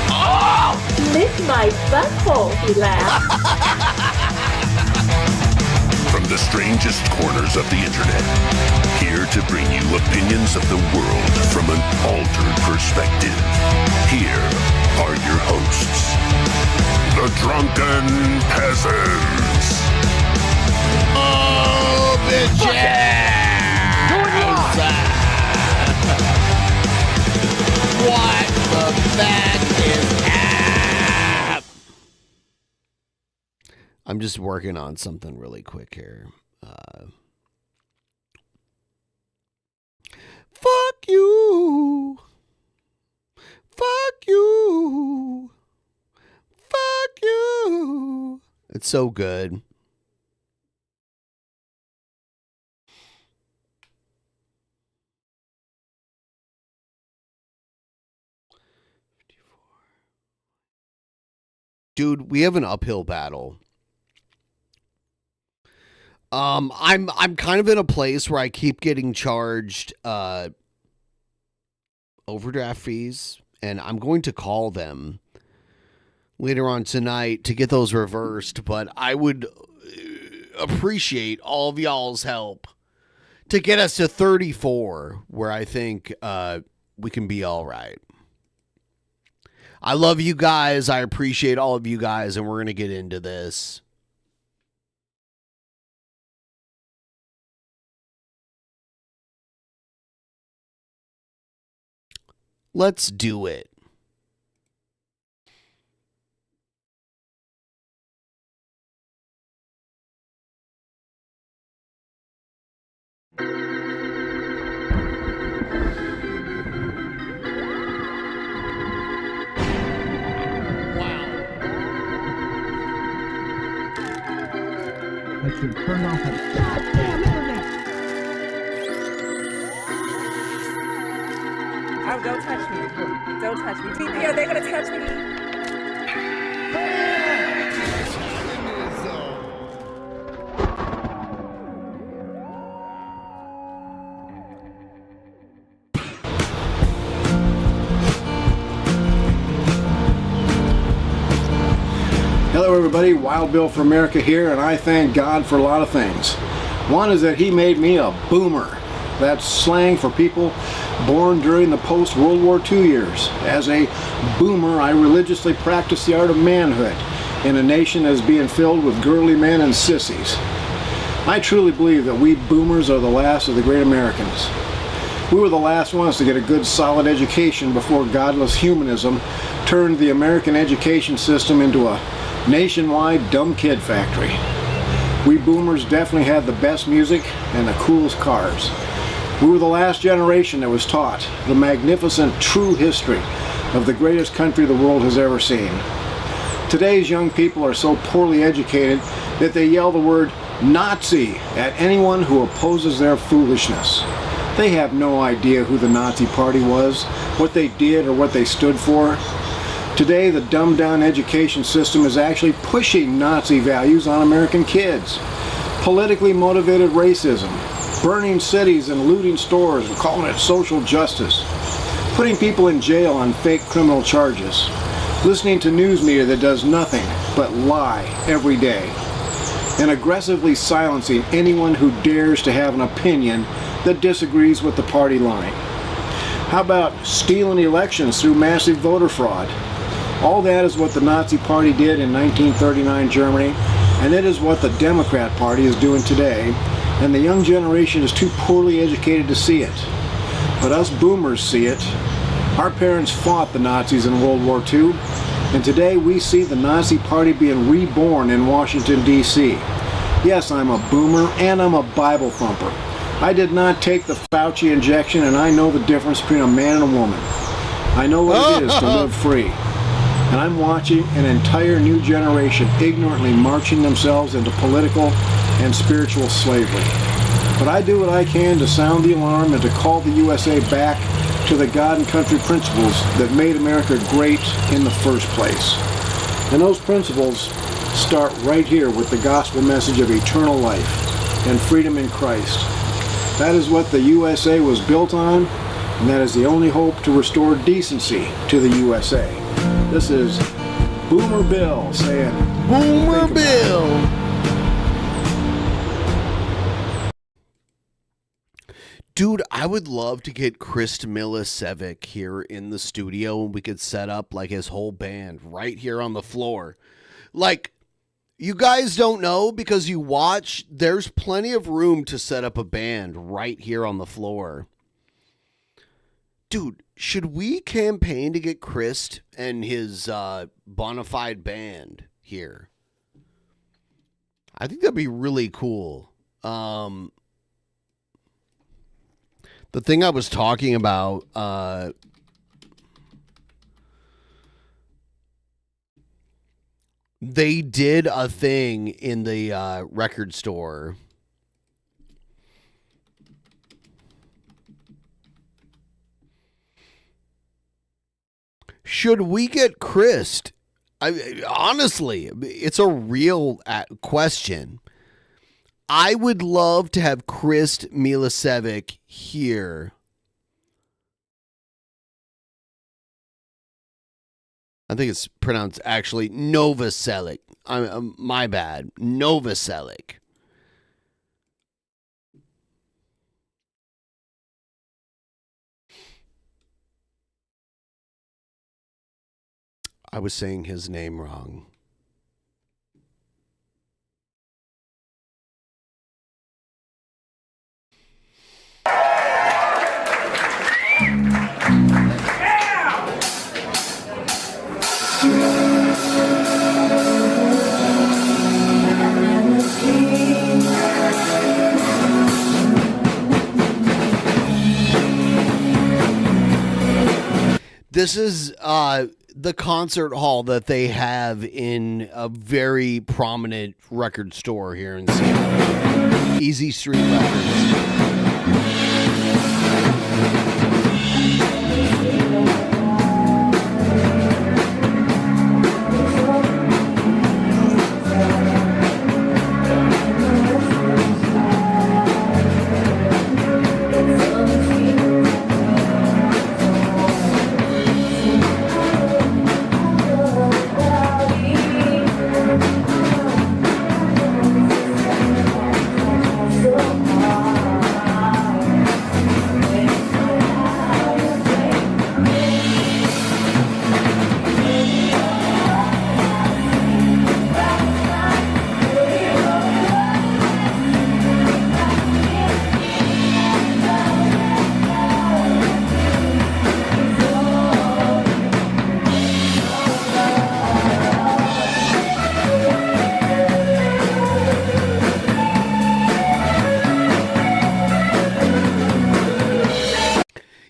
Oh! Lick my butthole, he laughed. From the strangest corners of the internet, here to bring you opinions of the world from an altered perspective. Here are your hosts, the Drunken Peasants. Oh, bitches! What the fuck is up? I'm just working on something really quick here. Fuck you. Fuck you. Fuck you. It's so good. Dude, we have an uphill battle. I'm kind of in a place where I keep getting charged overdraft fees, and I'm going to call them later on tonight to get those reversed, but I would appreciate all of y'all's help to get us to 34, where I think we can be all right. I love you guys. I appreciate all of you guys, and we're going to get into this. Let's do it. I should turn off that goddamn internet. Oh, don't touch me. Don't touch me. TP, are they gonna touch me? Hello everybody, Wild Bill for America here, and I thank God for a lot of things. One is that he made me a boomer. That's slang for people born during the post-World War II years. As a boomer, I religiously practice the art of manhood in a nation that is being filled with girly men and sissies. I truly believe that we boomers are the last of the great Americans. We were the last ones to get a good solid education before godless humanism turned the American education system into a nationwide dumb kid factory. We boomers definitely had the best music and the coolest cars. We were the last generation that was taught the magnificent true history of the greatest country the world has ever seen. Today's young people are so poorly educated that they yell the word Nazi at anyone who opposes their foolishness. They have no idea who the Nazi Party was, what they did, or what they stood for. Today, the dumbed-down education system is actually pushing Nazi values on American kids. Politically motivated racism, burning cities and looting stores and calling it social justice, putting people in jail on fake criminal charges, listening to news media that does nothing but lie every day, and aggressively silencing anyone who dares to have an opinion that disagrees with the party line. How about stealing elections through massive voter fraud? All that is what the Nazi Party did in 1939 Germany, and it is what the Democrat Party is doing today, and the young generation is too poorly educated to see it. But us boomers see it. Our parents fought the Nazis in World War II, and today we see the Nazi Party being reborn in Washington, D.C. Yes, I'm a boomer, and I'm a Bible thumper. I did not take the Fauci injection, and I know the difference between a man and a woman. I know what it is to live free. And I'm watching an entire new generation ignorantly marching themselves into political and spiritual slavery. But I do what I can to sound the alarm and to call the USA back to the God and country principles that made America great in the first place. And those principles start right here with the gospel message of eternal life and freedom in Christ. That is what the USA was built on, and that is the only hope to restore decency to the USA. This is Boomer Bill saying, Boomer Bill! Dude, I would love to get Chris Milicevic here in the studio and we could set up like his whole band right here on the floor. Like, you guys don't know because you watch, there's plenty of room to set up a band right here on the floor. Dude, should we campaign to get Chris and his bona fide band here? I think that'd be really cool. The thing I was talking about, they did a thing in the record store. Should we get Chris? Honestly, it's a real question. I would love to have Chris Milicevic here. I think it's pronounced actually Novoselic. My bad. Novoselic. I was saying his name wrong. This is the concert hall that they have in a very prominent record store here in Seattle. Easy Street Records.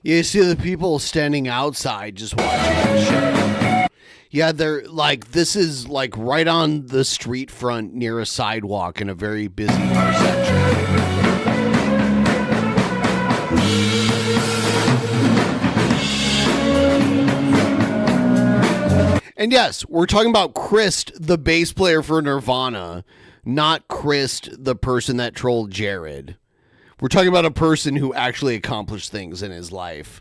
You see the people standing outside just watching this shit. Yeah, they're like, this is like right on the street front near a sidewalk in a very busy intersection. And yes, we're talking about Chris, the bass player for Nirvana, not Chris, the person that trolled Jared. We're talking about a person who actually accomplished things in his life.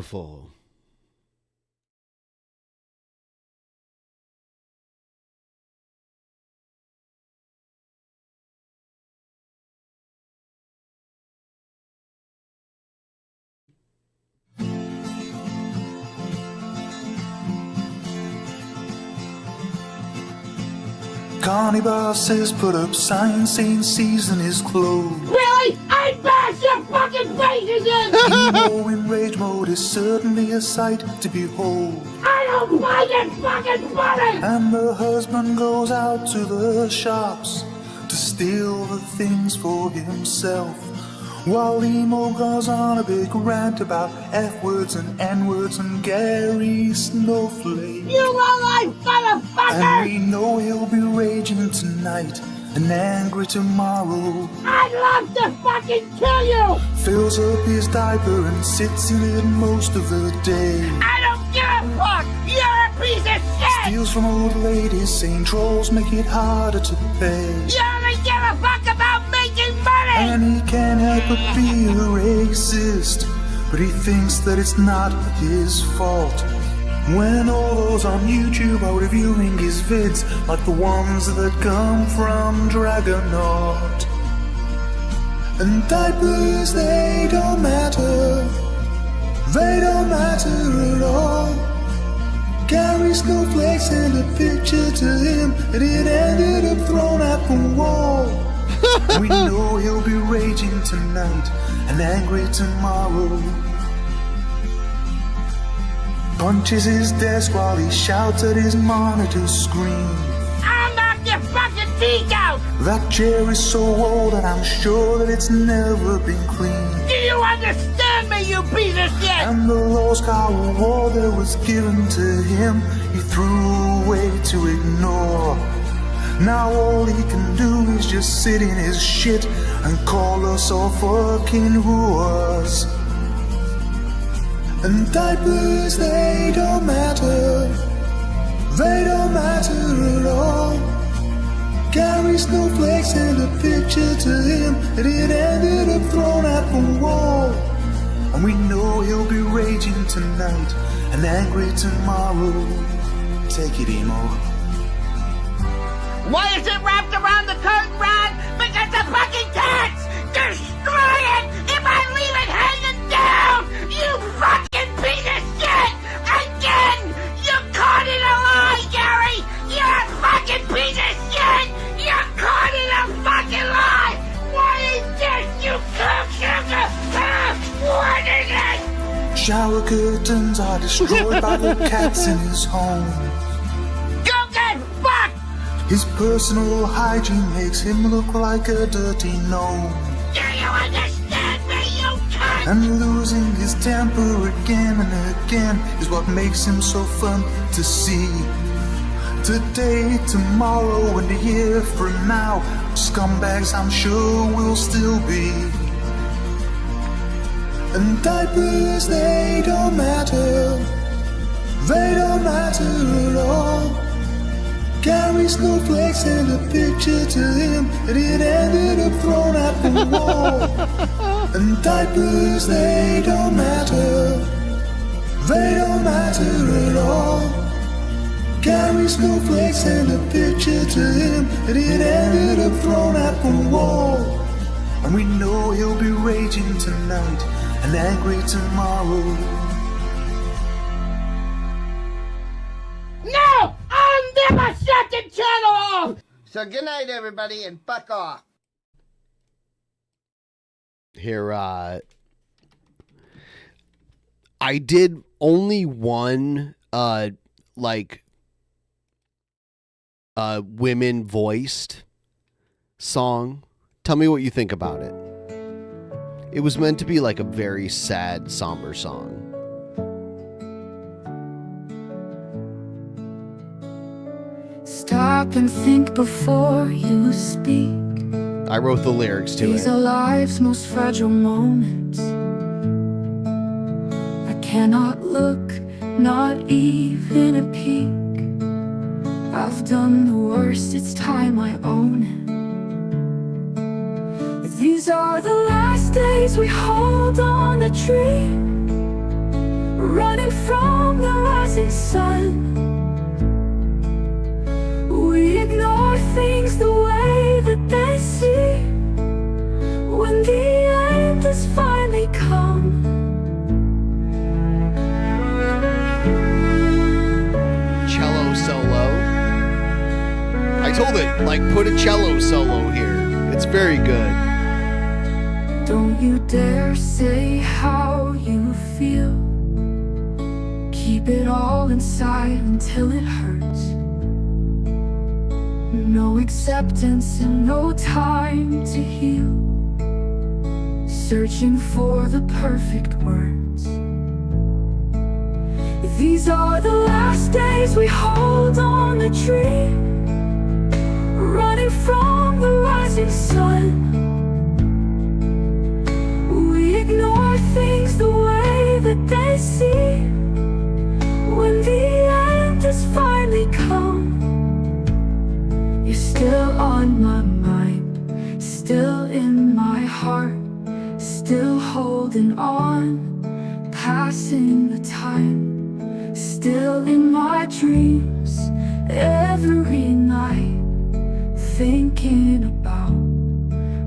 beautiful. Carnival says put up signs saying season is closed. Really? I bash your fucking faces in! Emo in rage mode is certainly a sight to behold. I don't find it fucking funny! And the husband goes out to the shops to steal the things for himself, while Emo goes on a big rant about F-words and N-words and Gary Snowflake. You low-life motherfucker! And we know he'll be raging tonight and angry tomorrow. I'd love to fucking kill you! Fills up his diaper and sits in it most of the day. I don't give a fuck! You're a piece of shit! Steals from old ladies saying trolls make it harder to pay. You only give a fuck about making money! And he can't help but be a racist, but he thinks that it's not his fault. When all those on YouTube are reviewing his vids, like the ones that come from Dragonaut. And diapers, they don't matter. They don't matter at all. Gary Snowflake sent a picture to him, and it ended up thrown at the wall. We know he'll be raging tonight and angry tomorrow. Punches his desk while he shouts at his monitor screen. I'll knock your fucking teeth out! That chair is so old and I'm sure that it's never been cleaned. Do you understand me, you piece of shit? And the Oscar award that was given to him, he threw away to ignore. Now all he can do is just sit in his shit and call us all fucking whores. And diapers, they don't matter. They don't matter at all. Gary Snowflake sent a picture to him, and it ended up thrown at the wall. And we know he'll be raging tonight and angry tomorrow. Take it, Emo. Why is it wrapped around the curtain rod? Because the fucking cats! Destroy it if I leave it hanging down! You fucking piece of shit! Again! You caught in a lie, Gary! You're a fucking piece of shit! You're caught in a fucking lie! What is this, you cocksucker? What is it? Shower curtains are destroyed by the cats in his home. Go get fucked! His personal hygiene makes him look like a dirty gnome. Do you understand me, you cunt? And losing his temper again and again is what makes him so fun to see. Today, tomorrow, and a year from now, scumbags I'm sure will still be. And diapers, they don't matter. They don't matter at all. Gary Snowflake sent a picture to him, and it ended up thrown at the wall. And diapers, they don't matter. They don't matter at all. Gary Snowflake sent a picture to him, and it ended up thrown at the wall. And we know he'll be raging tonight and angry tomorrow. No! I'll never shut the channel off! So good night, everybody, and fuck off. Here, I did only one, women voiced song. Tell me what you think about it. It was meant to be like a very sad, somber song. Stop and think before you speak. I wrote the lyrics to These it. are life's most fragile moments. I cannot look, not even a peek. I've done the worst, it's time I own it. These are the last days we hold on the tree. running from the rising sun. We ignore things the way that they seem. When the end has finally come, cello solo. I told it, like, put a cello solo here. It's very good. don't you dare say how you feel. Keep it all inside until it hurts. No acceptance and no time to heal. Searching for the perfect words. These are the last days we hold on the tree, running from the rising sun. We ignore things the way that they seem. When the end has finally come, you're still on my mind, still in my heart, still holding on, passing the time. Still in my dreams, every night, thinking about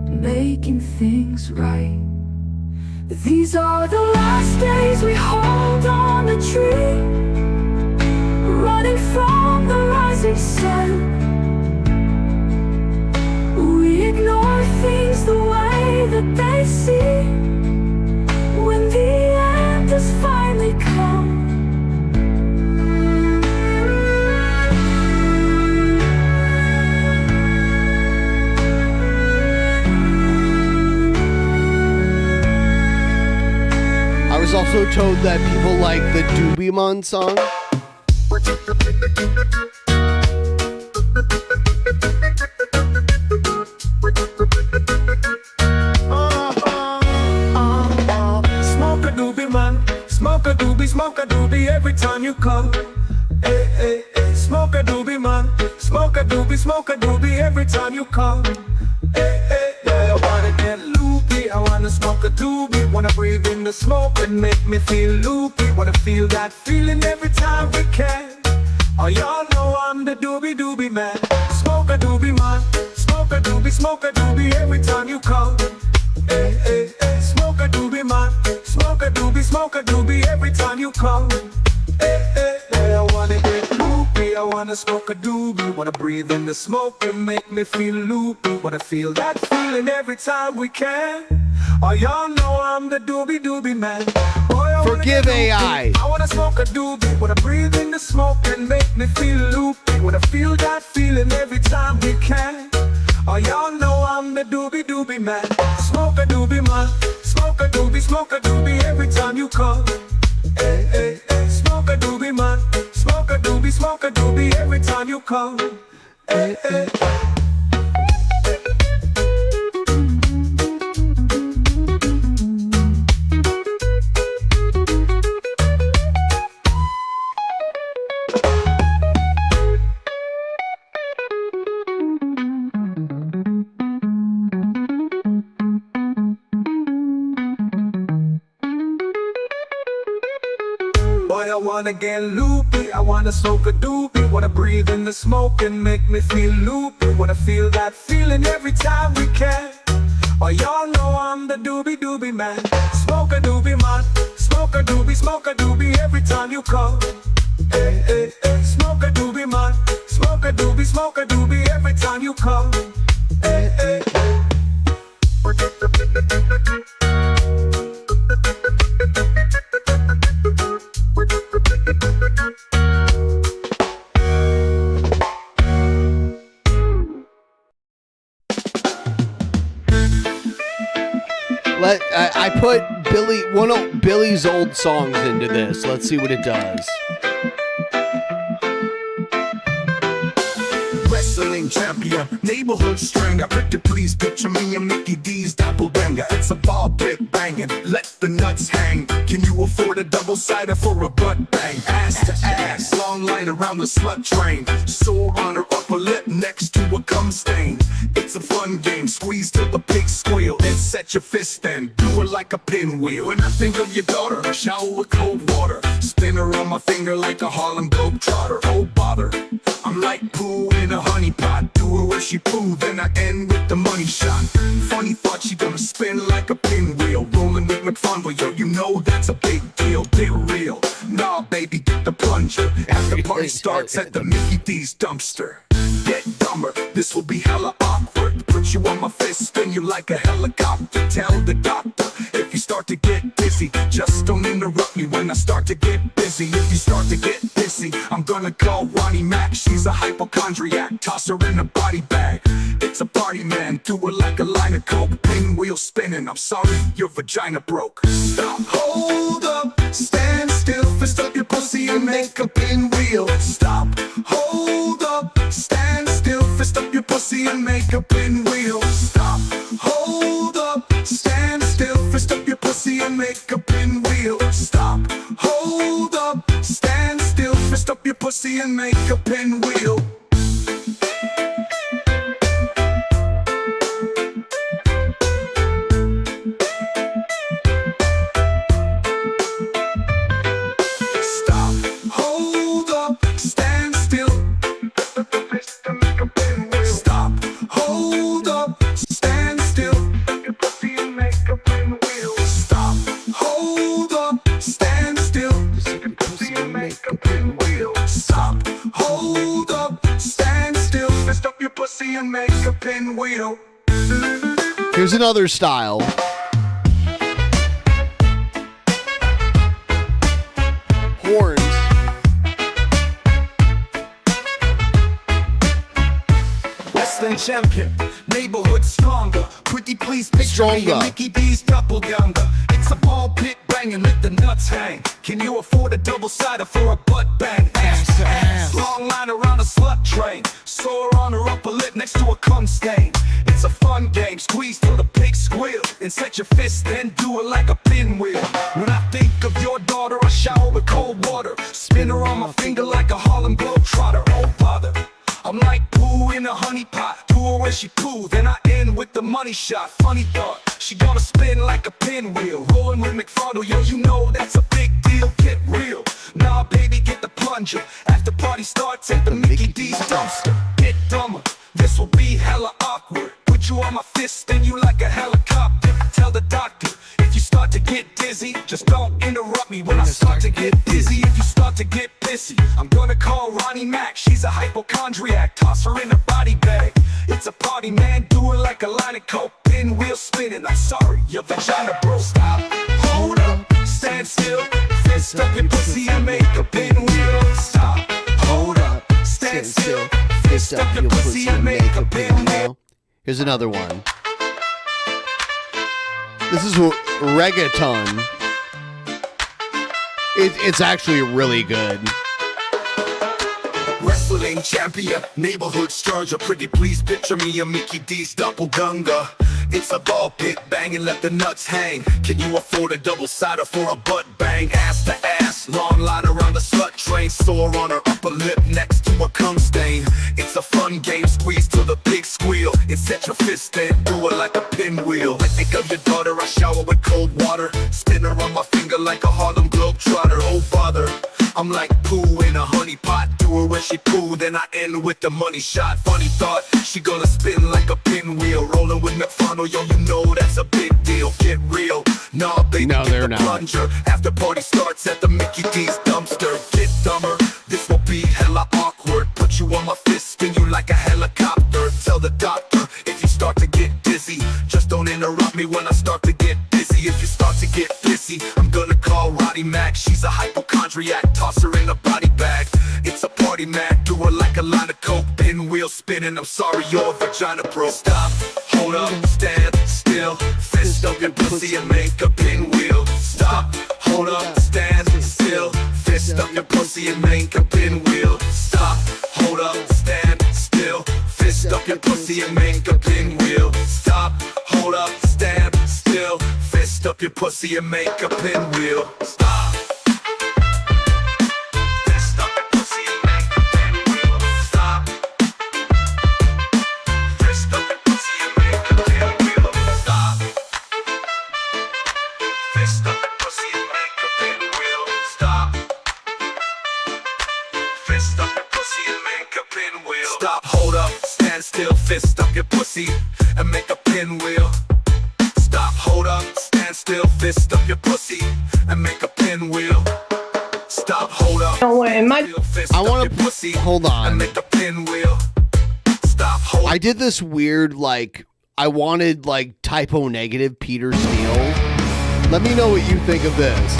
making things right. These are the last days we hold on the tree, running from the rising sun. We ignore things the way that they seem. When the end has finally come, I was also told that people like the Doobie-Mon song. Smoke a doobie man, smoke a doobie every time you come. Hey, hey, hey. Smoke a doobie man, smoke a doobie every time you come. Hey, hey, yeah, I wanna get loopy, I wanna smoke a doobie, wanna breathe in the smoke and make me feel loopy, wanna feel that feeling every time we can. Oh, y'all know I'm the doobie man. Smoke a doobie man, smoke a doobie every time you come. Hey, hey, hey. Smoke a doobie man, smoke a doobie every time you come. Hey, hey, hey. I wanna get loopy, I wanna smoke a doobie, wanna breathe in the smoke and make me feel loopy, wanna feel that feeling every time we can. Oh, y'all know I'm the doobie man. Boy, Forgive AI. I wanna smoke a doobie, wanna breathe in the smoke and make me feel loopy, wanna feel that feeling every time we can. Oh, y'all know I'm the doobie man. Smoke a doobie man, smoke a doobie every time you come. Hey, hey, hey. Smoke a doobie man, smoke a doobie every time you come. Hey, hey. Boy, I wanna get loopy, I wanna smoke a doobie, wanna breathe in the smoke and make me feel loopy, wanna feel that feeling every time we can. Oh, y'all know I'm the doobie man. Smoke a doobie man, smoke a doobie every time you come. Hey, hey, hey. Smoke a doobie man, smoke a doobie every time you come. Hey, hey, hey. I put one of Billy's old songs into this. Let's see what it does. Wrestling champion, neighborhood stringer. Pretty please picture me and Mickey D's doppelganger. It's a ball pit banging, let the nuts hang. Can you afford a double-sider for a butt bang? Ass to ass, long long line around the slut train. Sore on her upper lip next to a cum stain. It's a fun game, squeeze till the pig squeal. Then set your fist and do it like a pinwheel. When I think of your daughter, shower with cold water. Spin her on my finger like a Harlem Globetrotter. Oh bother, I'm like poo in a honey pot. Do her where she poo, then I end with the money shot. Funny thought, she gonna spin like a pinwheel. Rolling with McFondle, yo, you know that's a big deal. Get real, nah baby, get the plunger. After party starts at the Mickey D's dumpster. Get dumber, this will be hella awkward. Put you on my fist, spin you like a helicopter. Tell the doctor, if you start to get dizzy, just don't interrupt me when I start to get busy. If you start to get busy, I'm gonna call Ronnie Mac. She's a hypochondriac, toss her in a body bag. It's a party, man, do it like a line of coke. Pinwheel spinning, I'm sorry, your vagina broke. Stop, hold up, stand still, fist up your pussy and make a pinwheel. Stop, hold up, stand still, fist up your pussy and make a pinwheel. Stop, hold up, stand still, fist up your pussy and make a pinwheel. Stop, hold up, stand still, fist up your pussy and make a pinwheel. Stop, hold up, stand still. Stop, hold up, stand still. Stop, hold up, stand still. Stop, hold up, stand still. Fist up your pussy and make a pinwheel. Here's another style. Horns. Wrestling champion, neighborhood stronger. Pretty please picture me a Mickey D's doppelganger. It's a ball pit banging, let the nuts hang. Can you afford a double-sider for a butt bang? Ass to ass. Long line around a slut train. Sore on her upper lip next to a cum stain. It's a fun game, squeeze till the pig squeal. And set your fist, then do it like a pinwheel. When I think of your daughter, I shower with cold water. Spin her on my finger like a Harlem Globetrotter. Oh bother, I'm like poo in a honey pot. Do her when she poo, then I end with the money shot. Funny thought, she gonna spin like a pinwheel. Rolling with McFondle, yo, you know that's a big deal. Get real, nah baby, get the plunger. After party starts at the Mickey D's dumpster. Get dumber, this will be hella awkward. Put you on my fist, spin you like a helicopter. Tell the doctor, if you start to get dizzy, just don't interrupt me when I start to get dizzy. If you start to get pissy, I'm gonna call Ronnie Mac. She's a hypochondriac, toss her in a body bag. It's a party, man, do it like a line of coke. Pinwheel spinning, I'm sorry, your vagina broke. Stop, hold up, stand still, fist up your pussy and make a pinwheel. Stop, hold up, stand still, fist up your pussy and make a pinwheel. Here's another one. This is reggaeton. It's actually really good. Wrestling champion, neighborhood stranger. Pretty please picture me a Mickey D's doppelganger. It's a ball pit banging, let the nuts hang. Can you afford a double-sider for a butt bang? Ass to ass, long line around the slut train. Sore on her upper lip next to a cum stain. It's a fun game, squeeze till the pig squeal. And set your fist and do it like a pinwheel. I think of your daughter, I shower with cold water. Spin her on my finger like a Harlem Globetrotter. Oh bother, I'm like poo in a honey pot. Do her when she poo, then I end with the money shot. Funny thought, she gonna spin like a pinwheel. Rolling with McFondle, yo, you know that's a big deal. Get real, nah baby, no, get the plunger. After party starts at the Mickey D's dumpster. Get dumber, this will be hella awkward. Put you on my fist, spin you like a helicopter. Tell the doctor, if you start to get dizzy, just don't interrupt me when I start to get busy. If you start to get pissy, I'm gonna call Ronnie Mac. She's a hypochondriac, toss her in a body bag. It's a party, man, do her like a line of coke. Pinwheel spinning, I'm sorry, your vagina broke. Stop, hold up, stand still, fist up your pussy and make a pinwheel. Stop, hold up, stand still, fist up your pussy and make a pinwheel. Stop, hold up, stand still, fist up your pussy and make a pinwheel. Stop, hold up, stand still, fist up your pussy and make a pinwheel. Stop, fist up your pussy and fist up your pussy and make a pinwheel. Stop, hold up, stand still, fist up your pussy and make a pinwheel. Stop, hold up, stand still, fist up your pussy and make a pinwheel. Stop, hold up. I want to hold on. Stop, hold. I did this weird, like, I wanted, like, typo negative Peter Steele. Let me know what you think of this.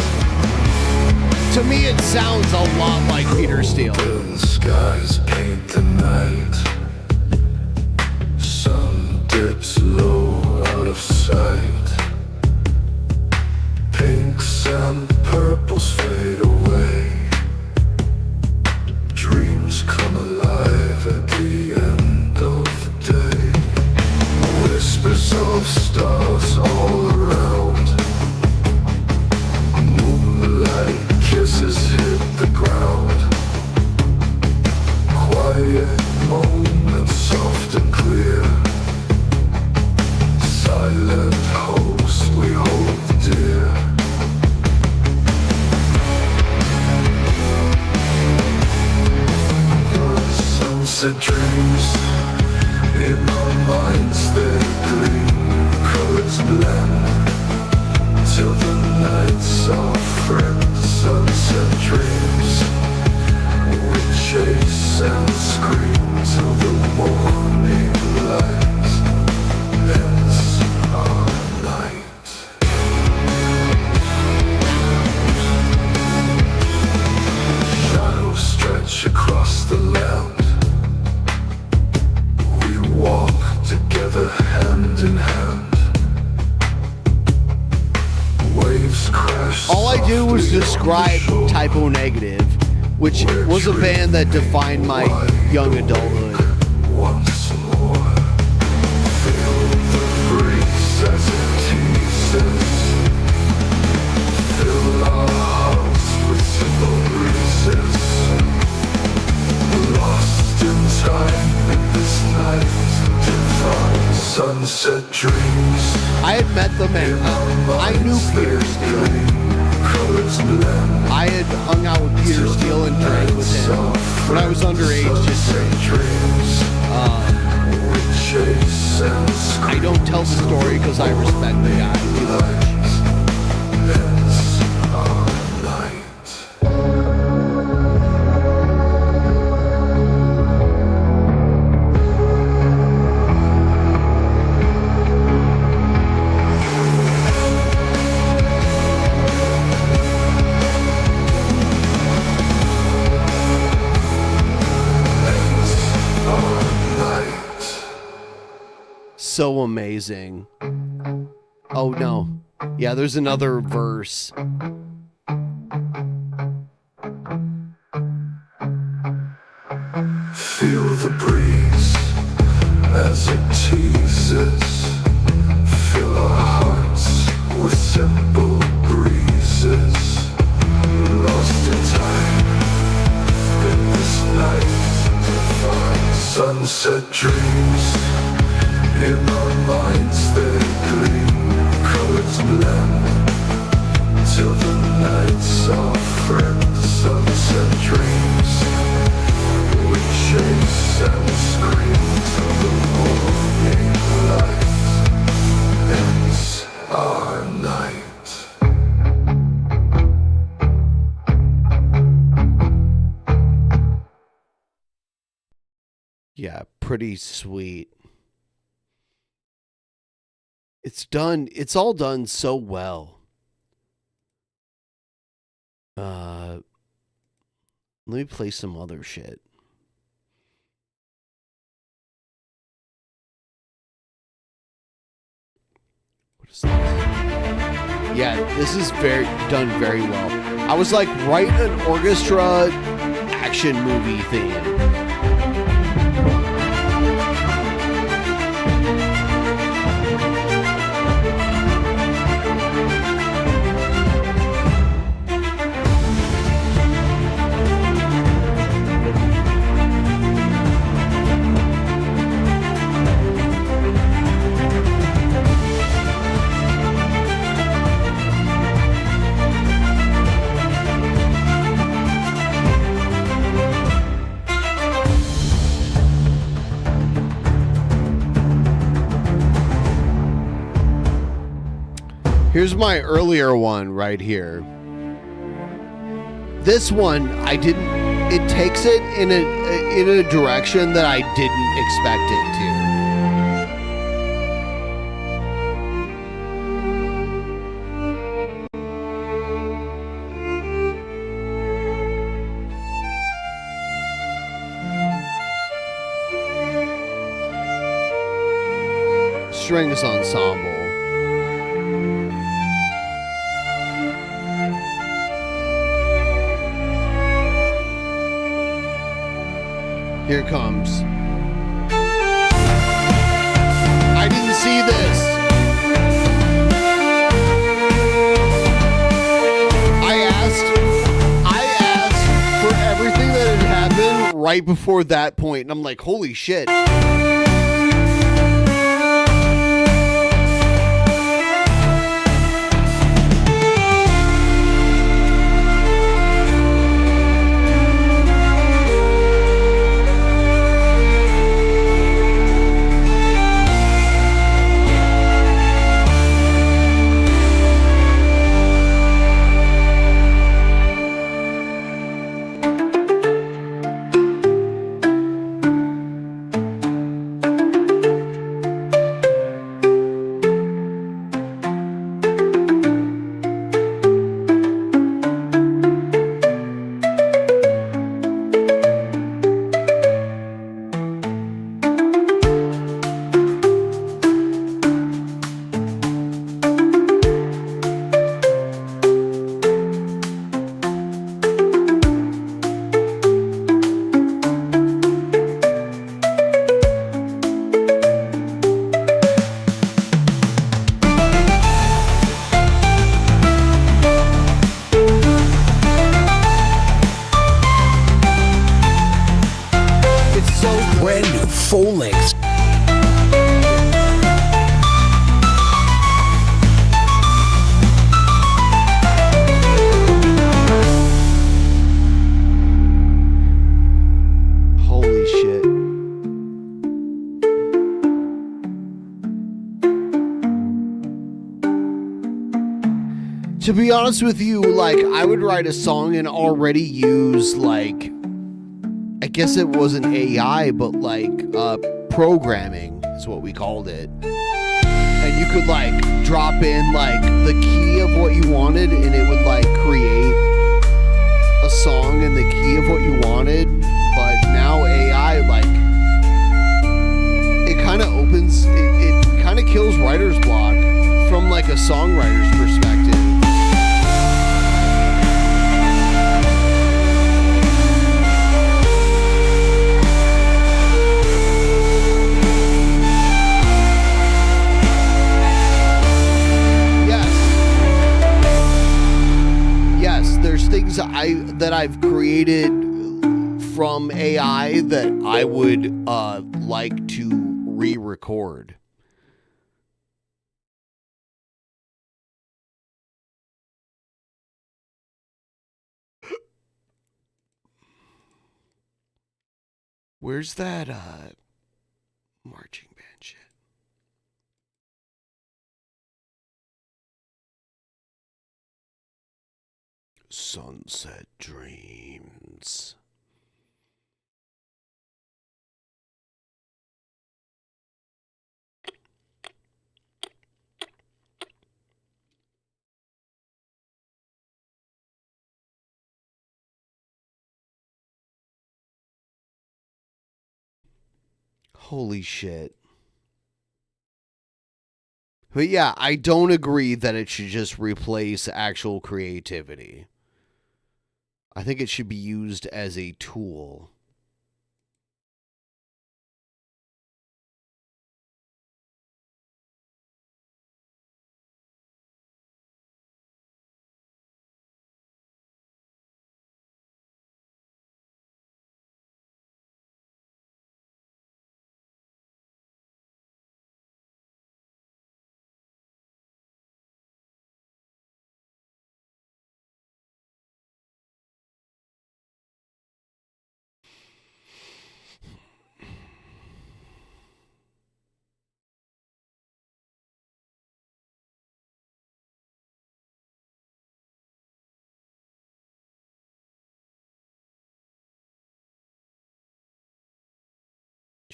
To me, it sounds a lot like Peter Steele. The skies paint the night. Sun dips low out of sight. Pinks and purples fade away. Dreams come alive at the end of the day. Whispers of stars all around. Moonlight kisses hit the ground. Quiet moments, soft and clear. Silent hopes we hold dear. Sunset dreams in our minds, they gleam, colors blend till the nights are friends. Sunset dreams, we chase and scream till the morning light ends our night. Shadows stretch across the land. Walk together hand in hand. Waves crash. All I did was describe Typo Negative, which was a band that defined my young adulthood. Once more, feel the breeze as it teases. Fill our hearts with simple breezes. Lost in time in this night. Sunset dreams. I had met them and I knew Peter Steele. I had hung out with Peter Steele and drank with him when I was underage. I don't tell the story because I respect the guy too much. So amazing. Oh no. Yeah, there's another verse. Feel the breeze as it teases. Fill our hearts with simple breezes. Lost in time in this night divine. Sunset dreams. In our minds they gleam, colors blend till the nights are friends. Sunset dreams, we chase and scream till the morning light ends our night. Yeah, pretty sweet. It's done. It's all done so well. Let me play some other shit. What is this? Yeah, this is done very well. I was like, write an orchestra action movie theme. Here's my earlier one right here. This one, I didn't. It takes it in a direction that I didn't expect it to. Strings ensemble. Here it comes. I didn't see this. I asked for everything that had happened right before that point, and I'm like, holy shit. full length. Holy shit. To be honest with you, like, I would write a song and already use, like, I guess it wasn't AI, but like programming is what we called it. And you could like drop in like the key of what you wanted and it would like create a song in the key of what you wanted. But now AI, like, it kind of opens, it kind of kills writer's block from like a songwriter's perspective. There's things that I've created from AI that I would like to re-record. Where's that marching band shit? Sunset Dreams. Holy shit. But yeah, I don't agree that it should just replace actual creativity. I think it should be used as a tool.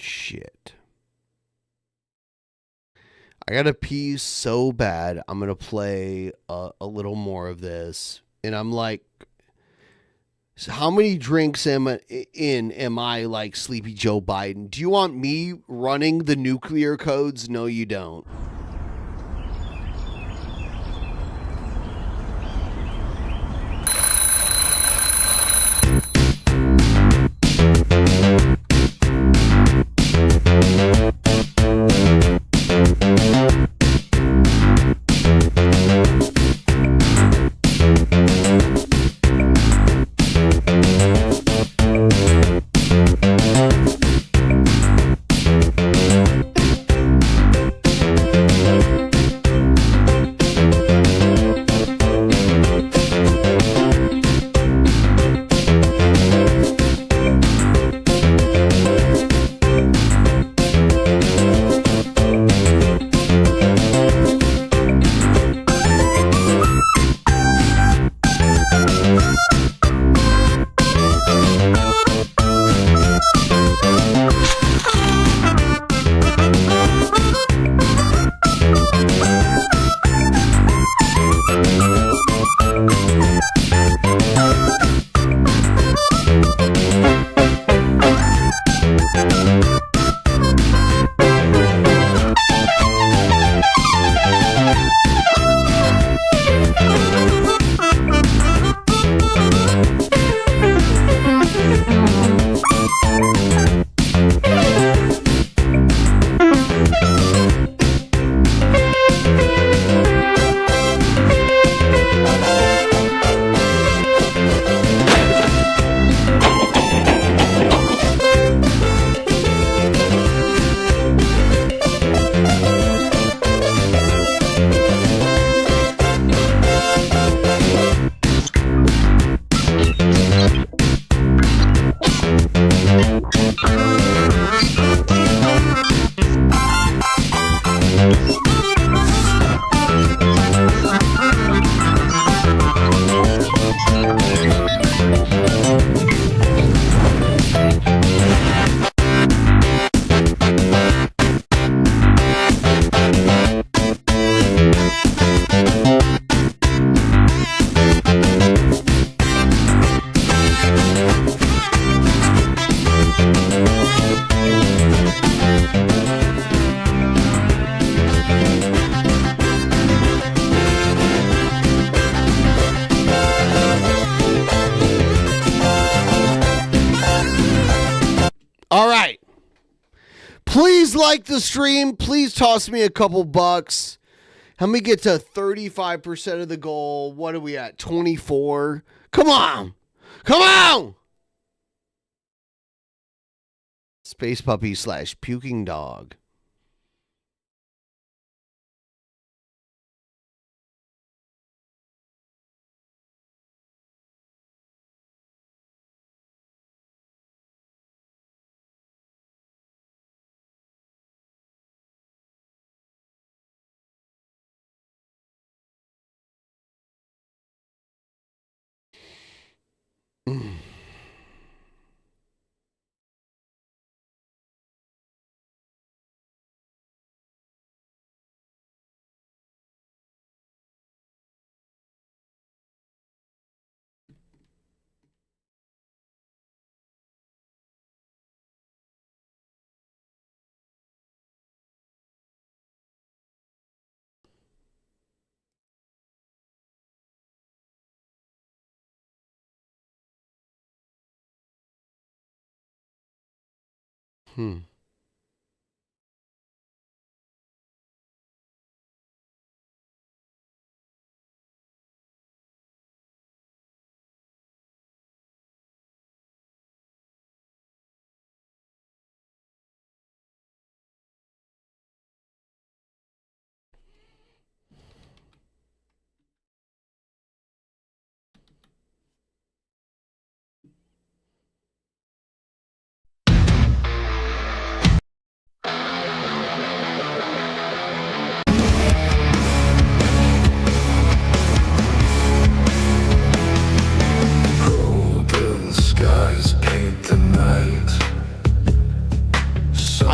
Shit. I gotta pee so bad. I'm gonna play a little more of this. And I'm like, so how many drinks am I like Sleepy Joe Biden? Do you want me running the nuclear codes? No, you don't. Like the stream, please toss me a couple bucks. Help me get to 35% of the goal. What are we at? 24? Come on. Come on. Space Puppy / Puking Dog.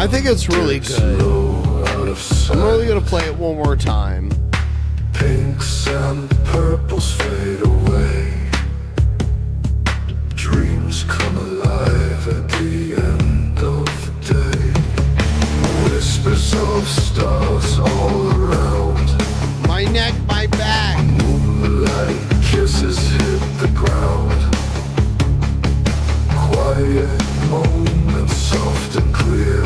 I think it's really good. I'm only gonna play it one more time. Pinks and purples fade away. Dreams come alive at the end of the day. Whispers of stars all around. My neck, my back. Moonlight kisses hit the ground. Quiet moments, soft and clear.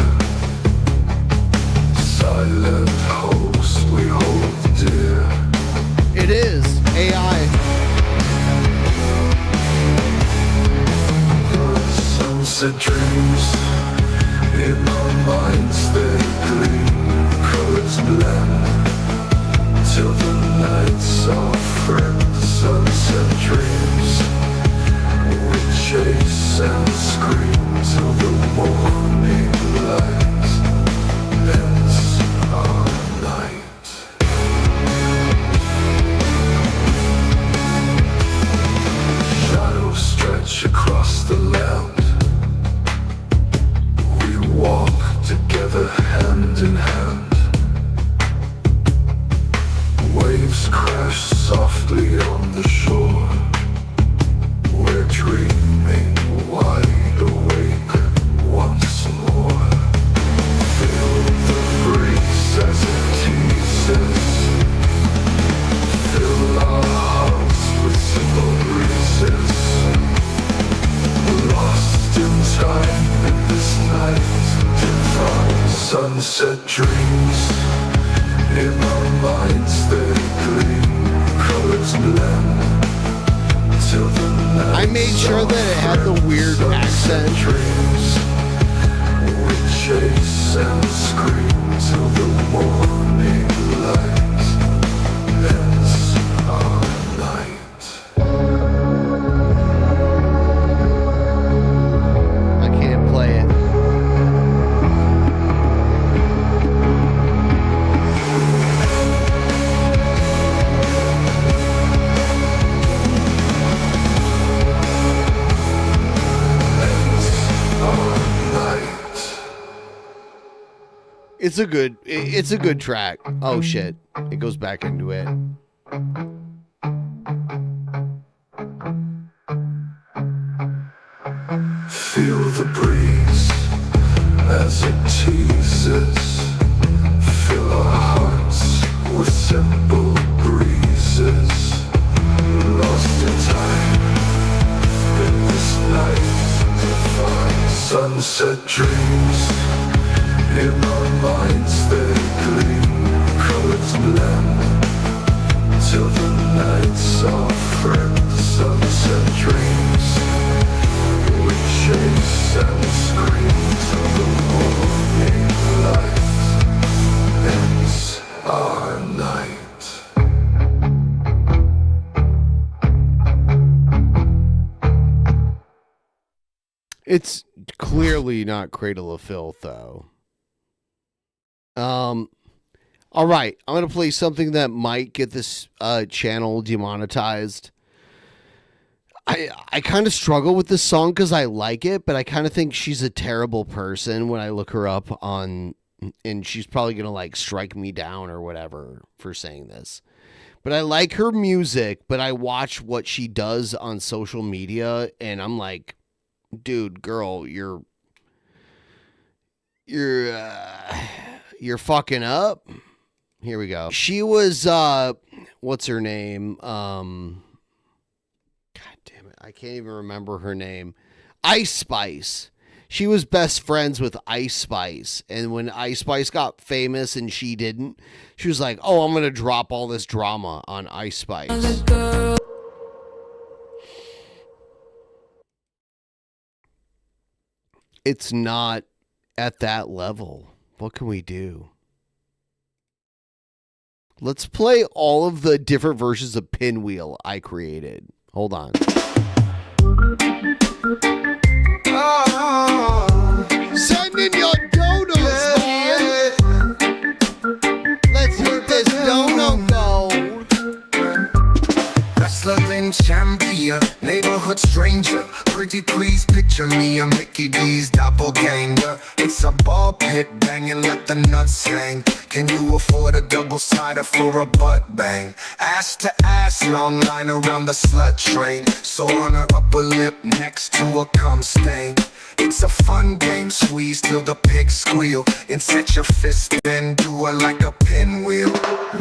Silent hopes we hold dear. It is AI. Sunset dreams in our minds, they gleam, colors blend till the nights are friends. Sunset dreams we chase and scream till the morning light ends our night. Shadows stretch across the land. We walk together hand in hand. Waves crash softly on the shore. We're dreaming wide awake once more. Feel the breeze as it teases. Fill our hearts with simple breezes. Lost in time in this night divine. Sunset dreams in our minds, they gleam, colors blend till the night. I made sure that it had the weird accent. Dreams we chase and scream till the morning light ends our night. I can't play it. It's a good track. Oh shit. It goes back into it. Feel the breeze as it teases. Fill our hearts with simple breezes. Lost in time in this night divine. Sunset dreams in our minds, they gleam, colors blend till the nights are friends. Sunset dreams we chase and scream till the morning light ends our night. It's clearly not Cradle of Filth, though. All right, I'm gonna play something that might get this channel demonetized. I kind of struggle with this song because I like it, but I kind of think she's a terrible person when I look her up on, and she's probably gonna like strike me down or whatever for saying this. But I like her music, but I watch what she does on social media, and I'm like, dude, girl, you're fucking up. Here we go. She was what's her name? God damn it. I can't even remember her name. Ice Spice. She was best friends with Ice Spice. And when Ice Spice got famous and she didn't, she was like, "Oh, I'm going to drop all this drama on Ice Spice." It's not at that level. What can we do? Let's play all of the different versions of Pinwheel I created. Hold on. Send in your donos, boys. Let's hit this dono gold. Wrestling champion, neighborhood stranger, pretty please picture picture me a Mickey D's doppelganger. It's a ball pit banging, let the nuts hang. Can you afford a double-sider for a butt bang? Ass to ass, long line around the slut train. So on her upper lip next to a cum stain. It's a fun game, squeeze till the pigs squeal. And set your fist in, do her like a pinwheel.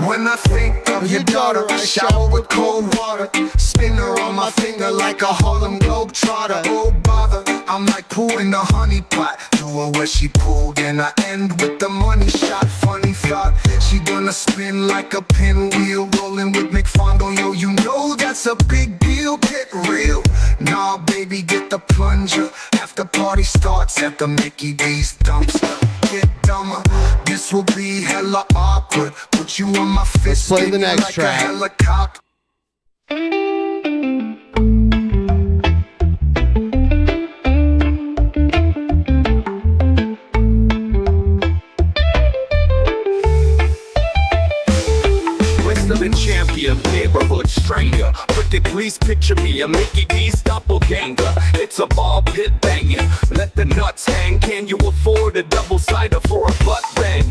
When I think of your daughter, I shower with cold water. Spin her on my finger like a Harlem Globetrotter. Oh bother, I'm like poo in the honey pot. Do her where she pulled and I end with the money shot. Funny thought, she gonna spin like a pinwheel. Rolling with McFondle, yo, you know that's a big deal. Get real, nah baby, get the plunger. After party starts at the Mickey D's dumpster. Get dumber, this will be hella awkward. Put you on my fist, play the next like track. a helicopter. Wrestling champion, neighborhood stranger. Pretty please picture me a Mickey D's doppelganger. It's a ball pit banging, let the nuts hang. Can you afford a double-sider for a butt bang?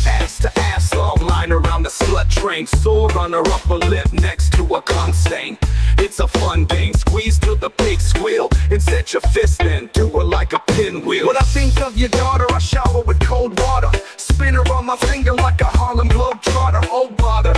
Ass to ass, long line around the slut train. Sore on her upper lip next to a cum stain. It's a fun thing, squeeze till the pigs squeal. And set your fist in, do her like a pinwheel. When I think of your daughter, I shower with cold water. Spin her on my finger like a Harlem Globetrotter. Oh bother,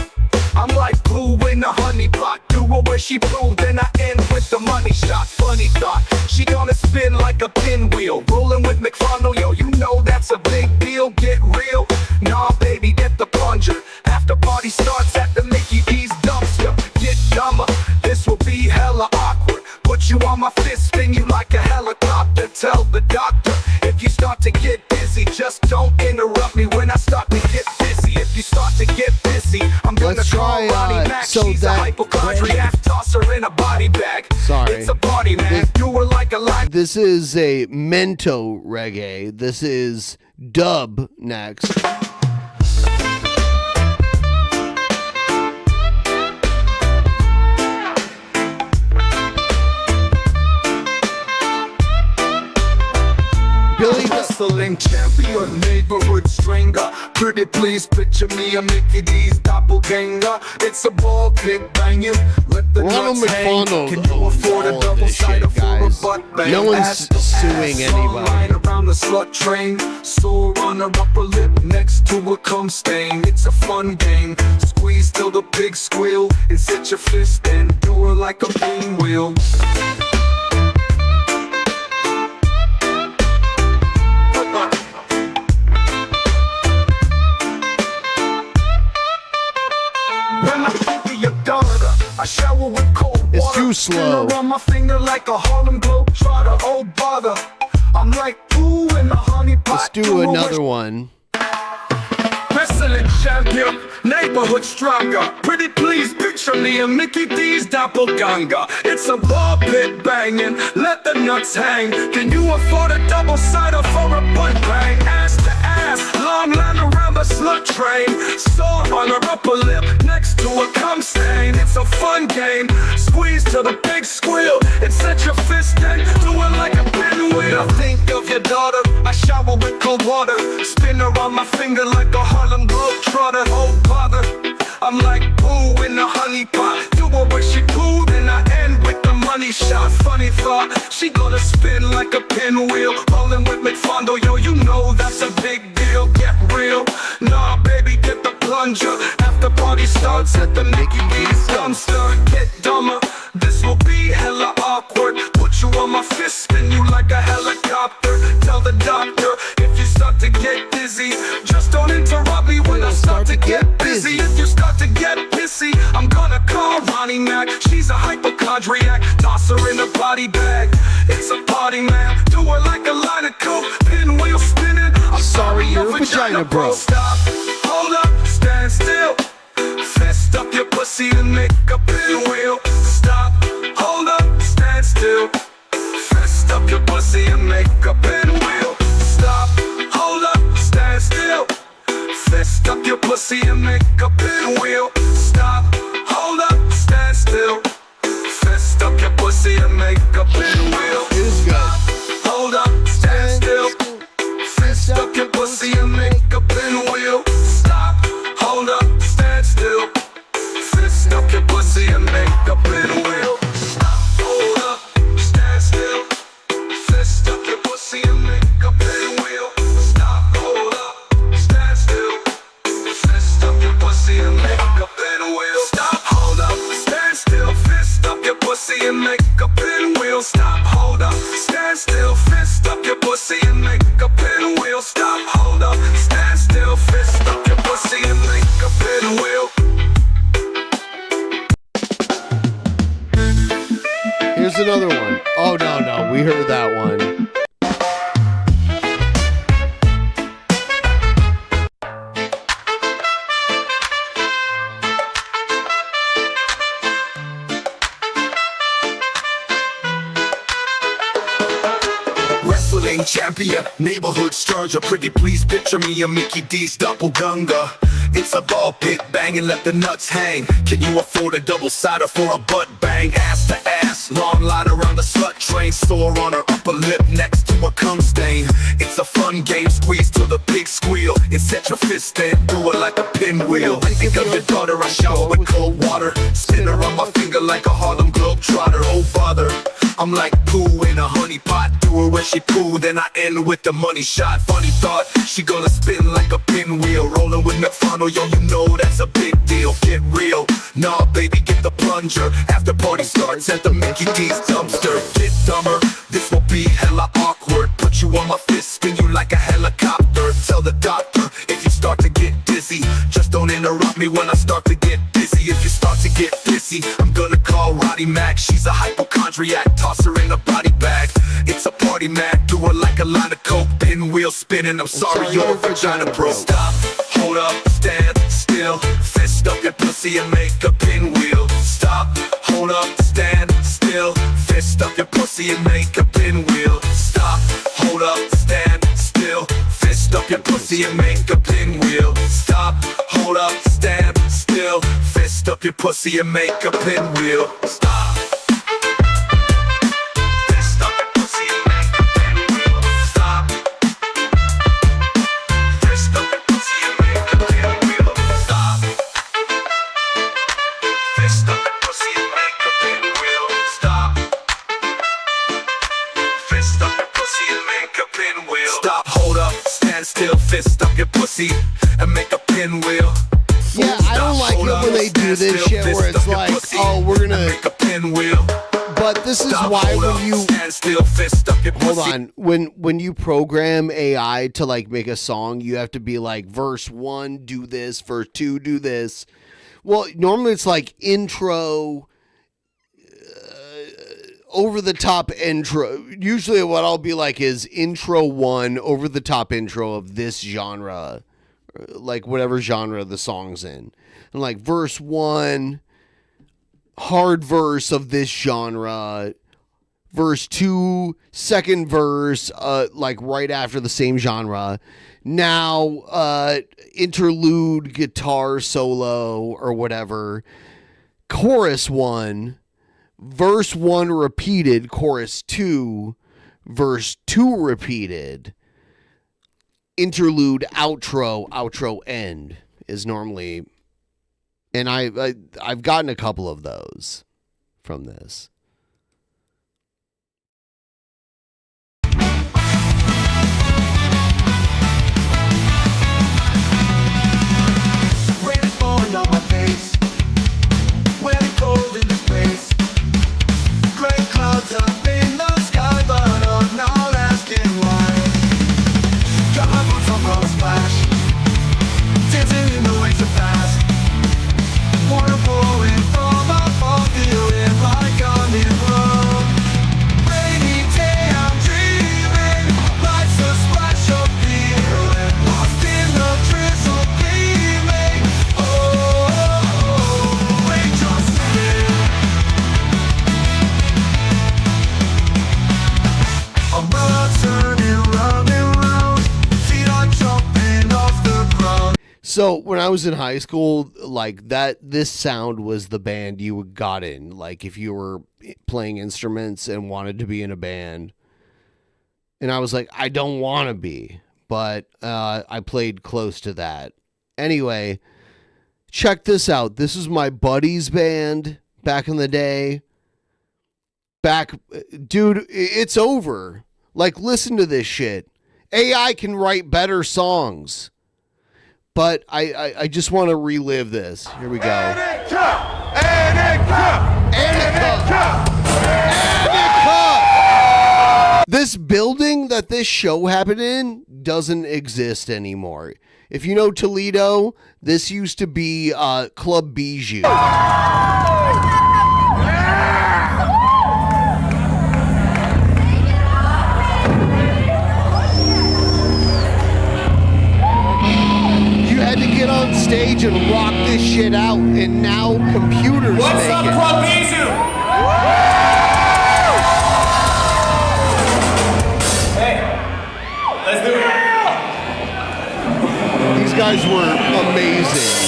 I'm like glue in a honey pot. Do her where she proved, then I end with the money shot. Funny thought, she gonna spin like a pinwheel. Rolling with McFondle, yo, you know that's a big deal. Get real, nah baby, get the plunger. After party starts at the Mickey D's dumpster. Get dumber, this will be hella awkward. Put you on my fist, spin you like a helicopter. Tell the doctor, if you start to get dizzy, just don't interrupt me when I start to get busy. If you start to get busy, I'm gonna call Ronnie Mac. She's a hypochondriac, toss her in a body bag. Sorry. It's a party, man. Do her like a line. This is a mento reggae. This is dub next. Billy wrestling champion, neighborhood stringer. Pretty please picture me a Mickey D's doppelganger. It's a ball pit banging, let the Ronald nuts hang. McFondle Can you afford a double-sider for a butt bang? No one's Ass to suing ass, long anybody. line around the slut train. Sore on her upper lip next to a cum stain. It's a fun game, squeeze till the pigs squeal. And set your fist in, do her like a pinwheel. I shower with cold water. It's too slow. Spin her on my finger like a Harlem Globetrotter. Oh bother, I'm like poo in a honey pot. Let's do another one. Wrestling champion, neighborhood stronger. Pretty please picture me a Mickey D's doppelganger. It's a ball pit banging, let the nuts hang. Can you afford a double-sider for a butt bang? Ass to ass, long line around the slut train. Sore on her upper lip next to a cum stain. It's a fun game, squeeze till the pigs squeal. And set your fist in, do it like a pinwheel. I think of your daughter, I shower with cold water. Spin her on my finger like a Harlem Globetrotter. Oh bother, I'm like poo in a honey pot. Do her where she poo, then I end with the money shot. Funny thought, she gonna spin like a pinwheel. Rolling with McFondle, yo, you know that's a big deal. Get real, nah baby, get the plunger. After party starts at the Mickey D's dumpster. Get dumber, this will be hella awkward. Put you on my fist, spin you like a helicopter. Tell the doctor, if you start to get dizzy, just don't interrupt me when I start to get busy. If you start to get pissy, I'm gonna call Ronnie Mac. She's a hypochondriac, toss her in a body bag. It's a party, man. Do her like a line of coke, pinwheel spinning. I'm sorry your vagina broke. Stop, hold up, stand still. Fist up your pussy and make a pinwheel. Stop, hold up, stand still. Fist up your pussy and make a pinwheel. Stop, hold up, stand still. Fist up your pussy and make a pinwheel. Stop, hold up, stand still. Fist up your pussy and make a pinwheel. It is good. Neighborhood stranger, pretty please picture me a Mickey D's doppelganger. It's a ball pit bang and let the nuts hang. Can you afford a double-sider for a butt bang? Ass to ass, long line around the slut train. Sore on her upper lip next to a cum stain. It's a fun game, squeeze till the pig squeal. And set your fist in, do it like a pinwheel. Think of your daughter, I shower with cold water. Spin her on my finger like a Harlem Globetrotter. Oh bother, I'm like poo in a honey pot. Do her when she poo, then I end with the money shot. Funny thought, she gonna spin like a pinwheel. Rolling with McFarno, yo, you know that's a big deal. Get real, nah baby, get the plunger. After party starts at the Mickey D's dumpster. Get dumber, this will be hella awkward. Put you on my fist, spin you like a helicopter. Tell the doctor, if you start to get dizzy, just don't interrupt me when I start to get busy. If you start to get busy, I'm gonna call Roddy Mac. She's a hypochondriac, toss her in a body bag. It's a party Mac, do her like a line of coke. Pinwheel spinning, I'm sorry your vagina broke. Stop, hold up, stand still. Fist up your pussy and make a pinwheel. Stop, hold up, stand still. Fist up your pussy and make a pinwheel. Stop, hold up, stand still. Fist up your pussy and make a pinwheel. Stop, hold up, stand still. Fist up your pussy and make a pinwheel. Stop. Fist up your pussy and make a pinwheel. Stop. Fist up your pussy and make a pinwheel. Stop. Fist up your pussy and make a pinwheel. Stop. Fist up your pussy and make a pinwheel. Stop, hold up, stand still. Fist up your pussy and make a pinwheel. Yeah, I don't like it when they do this shit where it's like, oh, we're gonna make a pinwheel. But this is why when you hold on, when you program AI to like make a song, you have to be like verse 1 do this, verse 2 do this. Well, normally it's like intro, over the top intro. Usually what I'll be like is intro 1, over the top intro of this genre, like whatever genre the song's in. And like verse 1, hard verse of this genre. Verse 2, second verse, like right after the same genre. Now, interlude guitar solo or whatever. Chorus 1. Verse 1 repeated, chorus 2, verse 2 repeated, interlude, outro end is normally, and I've gotten a couple of those from this. Rain is falling on my face. When it cold in the space. Gray clouds up in the sky, but I'm not asking why. Got my boots on road splash, dancing in the waves so fast. Water pouring from my fall, feeling like I'm in love. Rainy day, I'm dreaming, life's a splash of feeling, lost in the drizzle gleaming. Oh, raindrops singing. I'm turning round and round, feet are jumping off the ground. So when I was in high school, like this sound was the band you got in. Like if you were playing instruments and wanted to be in a band. And I was like, I don't want to be, but I played close to that. Anyway, check this out. This is my buddy's band back in the day. Dude, it's over. Like, listen to this shit. AI can write better songs. But I just want to relive this. Here we go. This building that this show happened in doesn't exist anymore. If you know Toledo, this used to be Club Bijou. To get on stage and rock this shit out, and now computers What's make up, it. Club Bijou? Hey, These guys were amazing.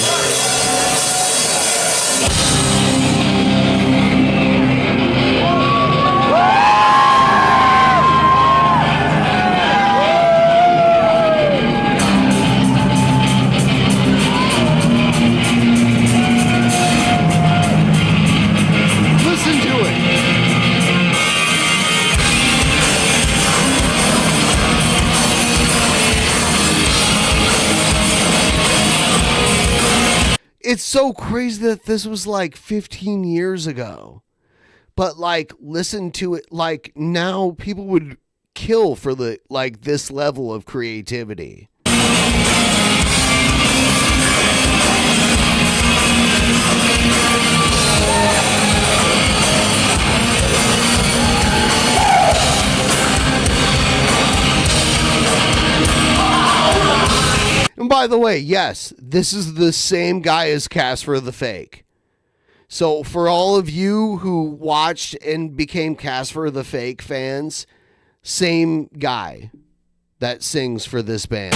Listen to it. It's so crazy that this was like 15 years ago. But like, listen to it. Like, now people would kill for the like this level of creativity. And by the way, yes, this is the same guy as Casper the Fake. So for all of you who watched and became Casper the Fake fans, same guy that sings for this band.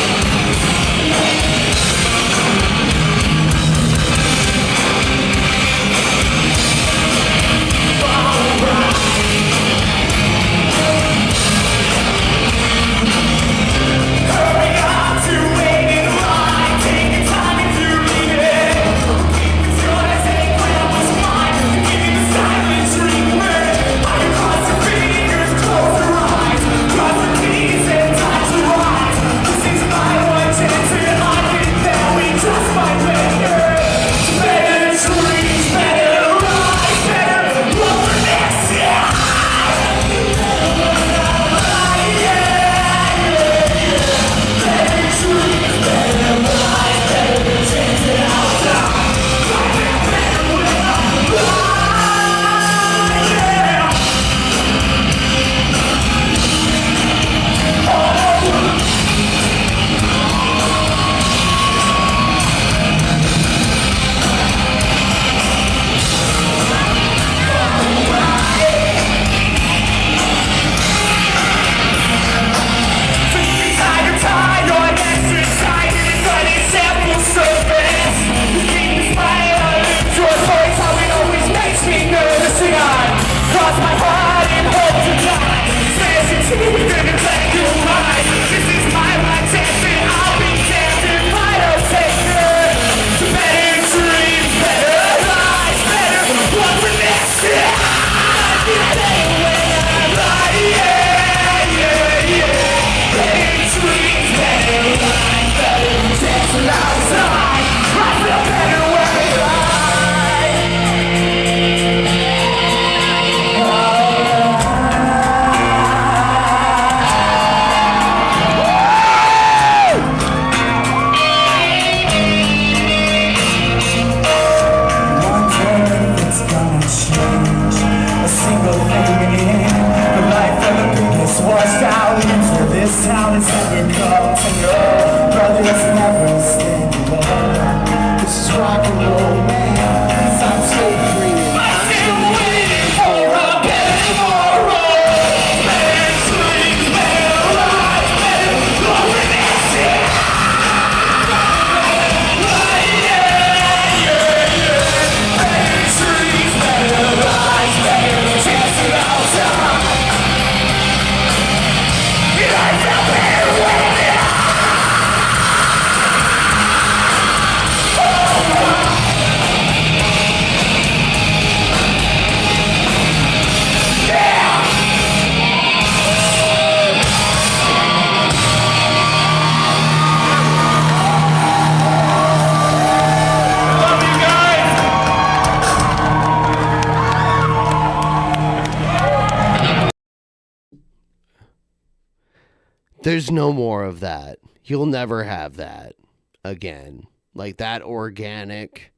There's no more of that. You'll never have that again. Like that organic.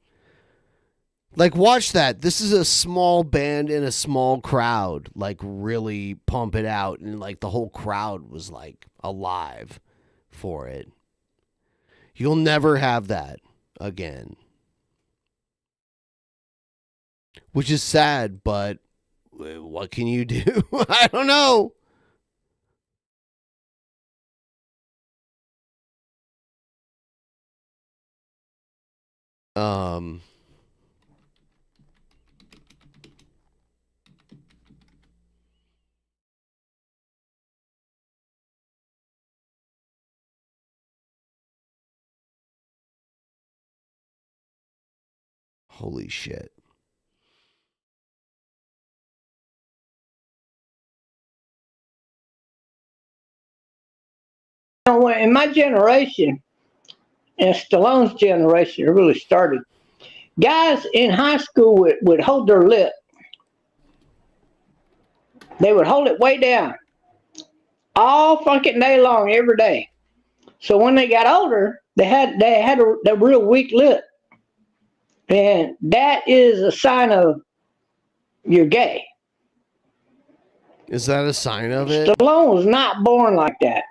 Like, watch that. This is a small band in a small crowd. Like, really pump it out. And, like, the whole crowd was, like, alive for it. You'll never have that again. Which is sad, but what can you do? I don't know. Holy shit. In my generation, and Stallone's generation, it really started. Guys in high school would hold their lip. They would hold it way down all fucking day long, every day. So when they got older, they had a real weak lip, and that is a sign of you're gay. Is that a sign of it? Stallone was not born like that.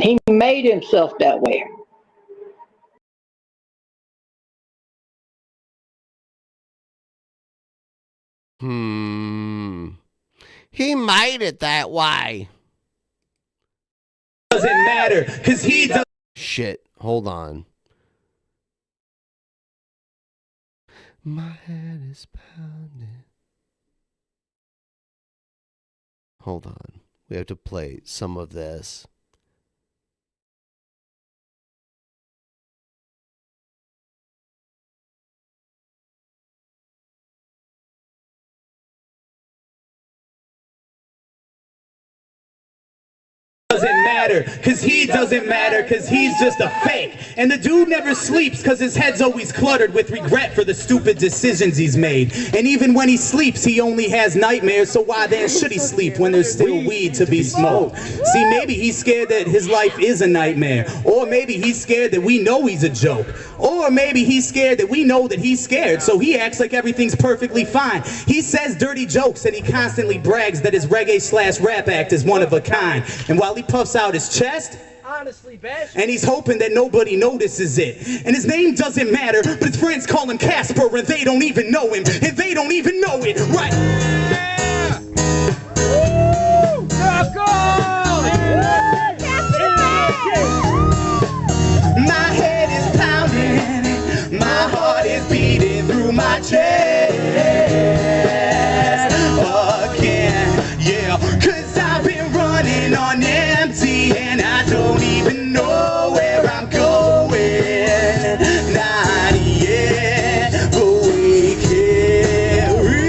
He made himself that way. He made it that way. Doesn't matter, cause he does. Shit, hold on. My head is pounding. Hold on. We have to play some of this. Doesn't matter, cause he doesn't matter, cause he's just a fake. And the dude never sleeps cause his head's always cluttered with regret for the stupid decisions he's made. And even when he sleeps, he only has nightmares, so why then should he sleep when there's still weed to be smoked? See, maybe he's scared that his life is a nightmare. Or maybe he's scared that we know he's a joke. Or maybe he's scared that we know that he's scared, so he acts like everything's perfectly fine. He says dirty jokes and he constantly brags that his reggae/rap act is one of a kind. And while he puffs out his chest, honestly, and he's hoping that nobody notices it. And his name doesn't matter, but his friends call him Casper, and they don't even know him, and they don't even know it, right? My head is pounding, my heart is beating through my chest again, yeah, cause I've been running on empty and I don't even know where I'm going, not yet, but we carry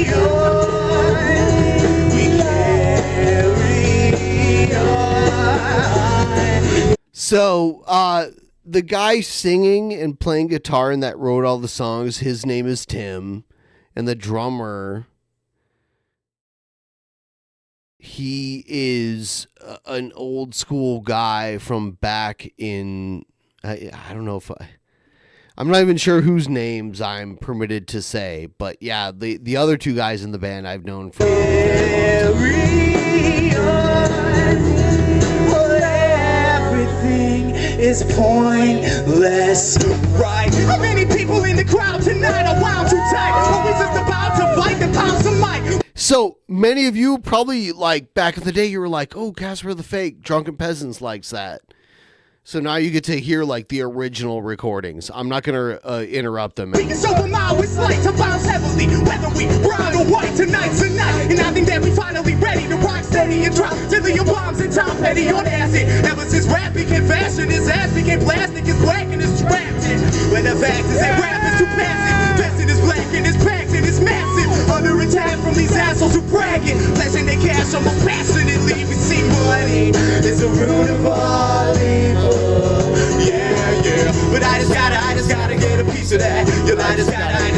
on, we carry on. So, the guy singing and playing guitar and that wrote all the songs, his name is Tim, and the drummer, he is an old school guy from back in, I don't know if I'm not even sure whose names I'm permitted to say, but yeah, the other two guys in the band I've known for everything is pointless, right? How many people in the crowd tonight are wound too tight? Are we just about to fight the pounds of mic? So many of you probably, like, back in the day, you were like, oh, Casper the Fake, Drunken Peasants likes that. So now you get to hear, like, the original recordings. I'm not going to interrupt them. We can show them how it's like to bounce heavily, whether we brown or white, tonight's the night. And I think that we finally ready to rock steady and drop to the bombs and Tom Petty on acid. Ever since rap became fashion, his ass became plastic, his black and his trapped in. When the fact is that rap is too passive, vested is black and it's packed and it's massive. Under attack from these assholes who bragging, flashing their cash on my passionately. We see money is the root of all evil. Yeah, yeah, but I just gotta get a piece of that. Yo, I just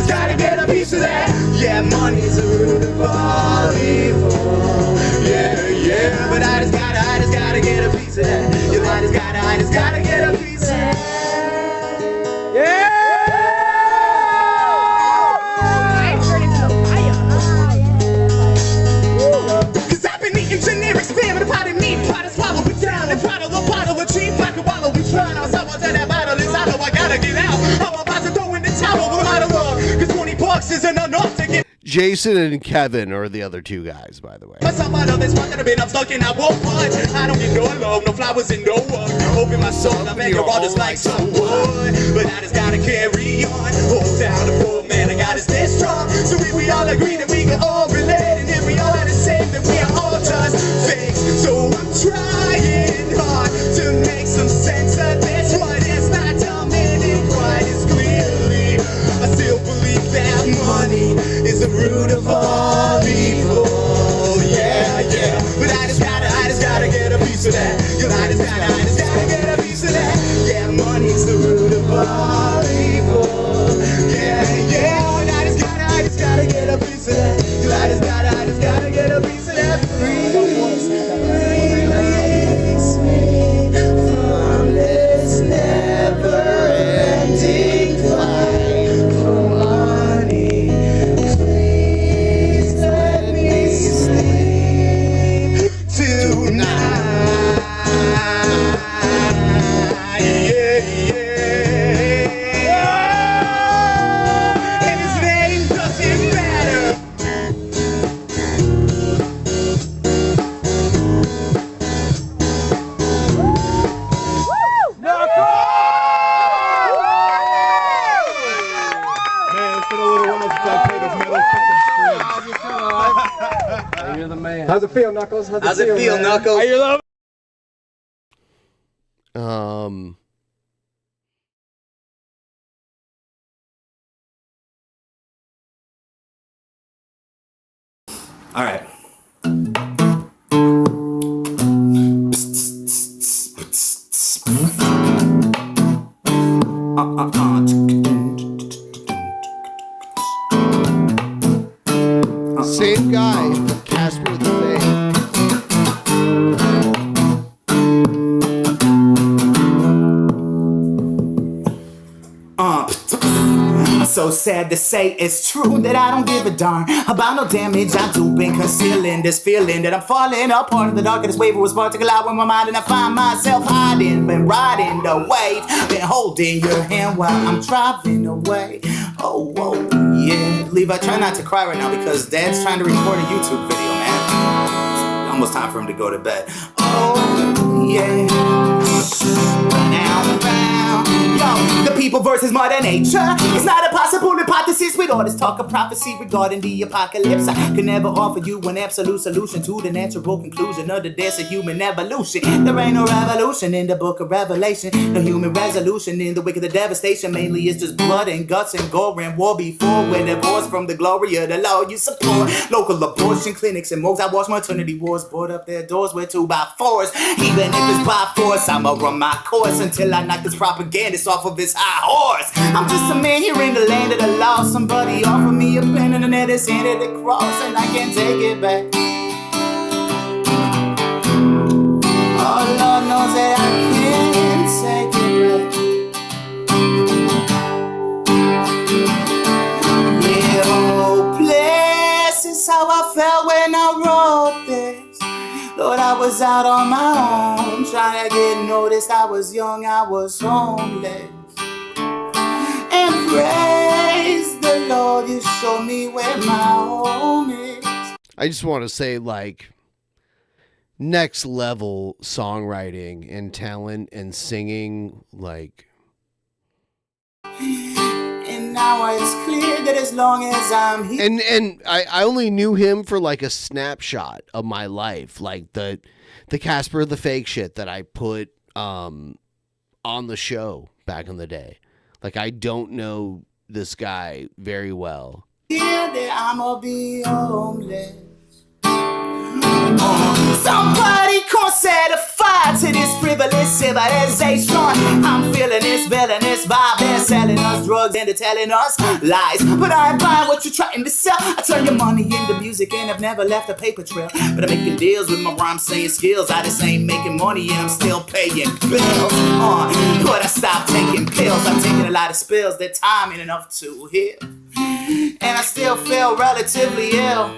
gotta get a piece of that. Yeah, money's the root of all evil. Yeah, yeah, but I just gotta get a piece of that. Yo, I just gotta get a piece of that. Yeah. Cause I've been eating generic spam and a pot of meat, try to swallow it down and try to look bottle of cheap. I can wallow in trying on someone to that bottle is I know I gotta get out. I'm about to throw in the towel with my love, cause $20 isn't enough to get. Jason and Kevin are the other two guys, by the way. But some of this one that I've been up stuck in, I won't punch. I don't get no love, no flowers, and no one. Open my soul, I beg your orders like someone. But I just gotta carry on. Hold down the poor man, I gotta stay strong. So if we all agree that we can all relate, and if we all are the same, then we are all just fakes. So I'm trying hard to make some sense of this, but it's not dominating quite as clearly. I still believe that money is the root of all evil. Yeah, yeah. But I just gotta get a piece of that. I just gotta get a piece of that. Yeah, money's the root of all evil. Yeah, yeah. And I just gotta get a piece of that. I just gotta get a piece of that. Release me from this never-ending fight for money. Please let me sleep tonight. Yeah, yeah. And his name doesn't matter. You're the man. How's it feel, Knuckles? How's it feel, man? Knuckles? How you love? All right. Same guy, Casper the Fake. I'm so sad to say it's true that I don't give a darn about no damage I do. Been concealing this feeling that I'm falling apart. The darkest wave was about to collide with my mind, and I find myself hiding. Been riding the wave, been holding your hand while I'm driving away. Oh, whoa, yeah. Levi, try not to cry right now because Dad's trying to record a YouTube video, man. It's almost time for him to go to bed. Oh, yeah. Now, yo, the people versus Mother Nature. It's not a possible hypothesis with all this talk of prophecy regarding the apocalypse. I can never offer you an absolute solution to the natural conclusion of the death of human evolution. There ain't no revolution in the book of Revelation. No human resolution in the wake of the devastation. Mainly it's just blood and guts and gore and war before we're divorced from the glory of the law you support. Local abortion clinics and morgues. I watch maternity wars board up their doors with 2x4s. Even if it's by force, I'ma run my course until I knock this propagandist off of his high horse. I'm just a man here in the land of the lost. Somebody offered me a pen and the net is handed across, and I can't take it back. Oh, Lord knows that I can't take it back. Yeah, hopeless is how I felt when I wrote this. Lord, I was out on my own, trying to get noticed. I was young, I was homeless. And praise the Lord, you showed me where my home is. I just want to say, like, next level songwriting and talent and singing, like. And now it's clear that as long as I'm here. And I only knew him for like a snapshot of my life, like the Casper the Fake shit that I put on the show back in the day. Like, I don't know this guy very well. Yeah, that I'ma be homeless. Somebody come set a fire to this frivolous civilization. I'm feeling this villainous vibe. They're selling us drugs and they're telling us lies, but I ain't buying what you're trying to sell. I turn your money into music and I've never left a paper trail. But I'm making deals with my rhyme saying skills. I just ain't making money and I'm still paying bills. But I stopped taking pills. I'm taking a lot of spills. That time ain't enough to heal, and I still feel relatively ill.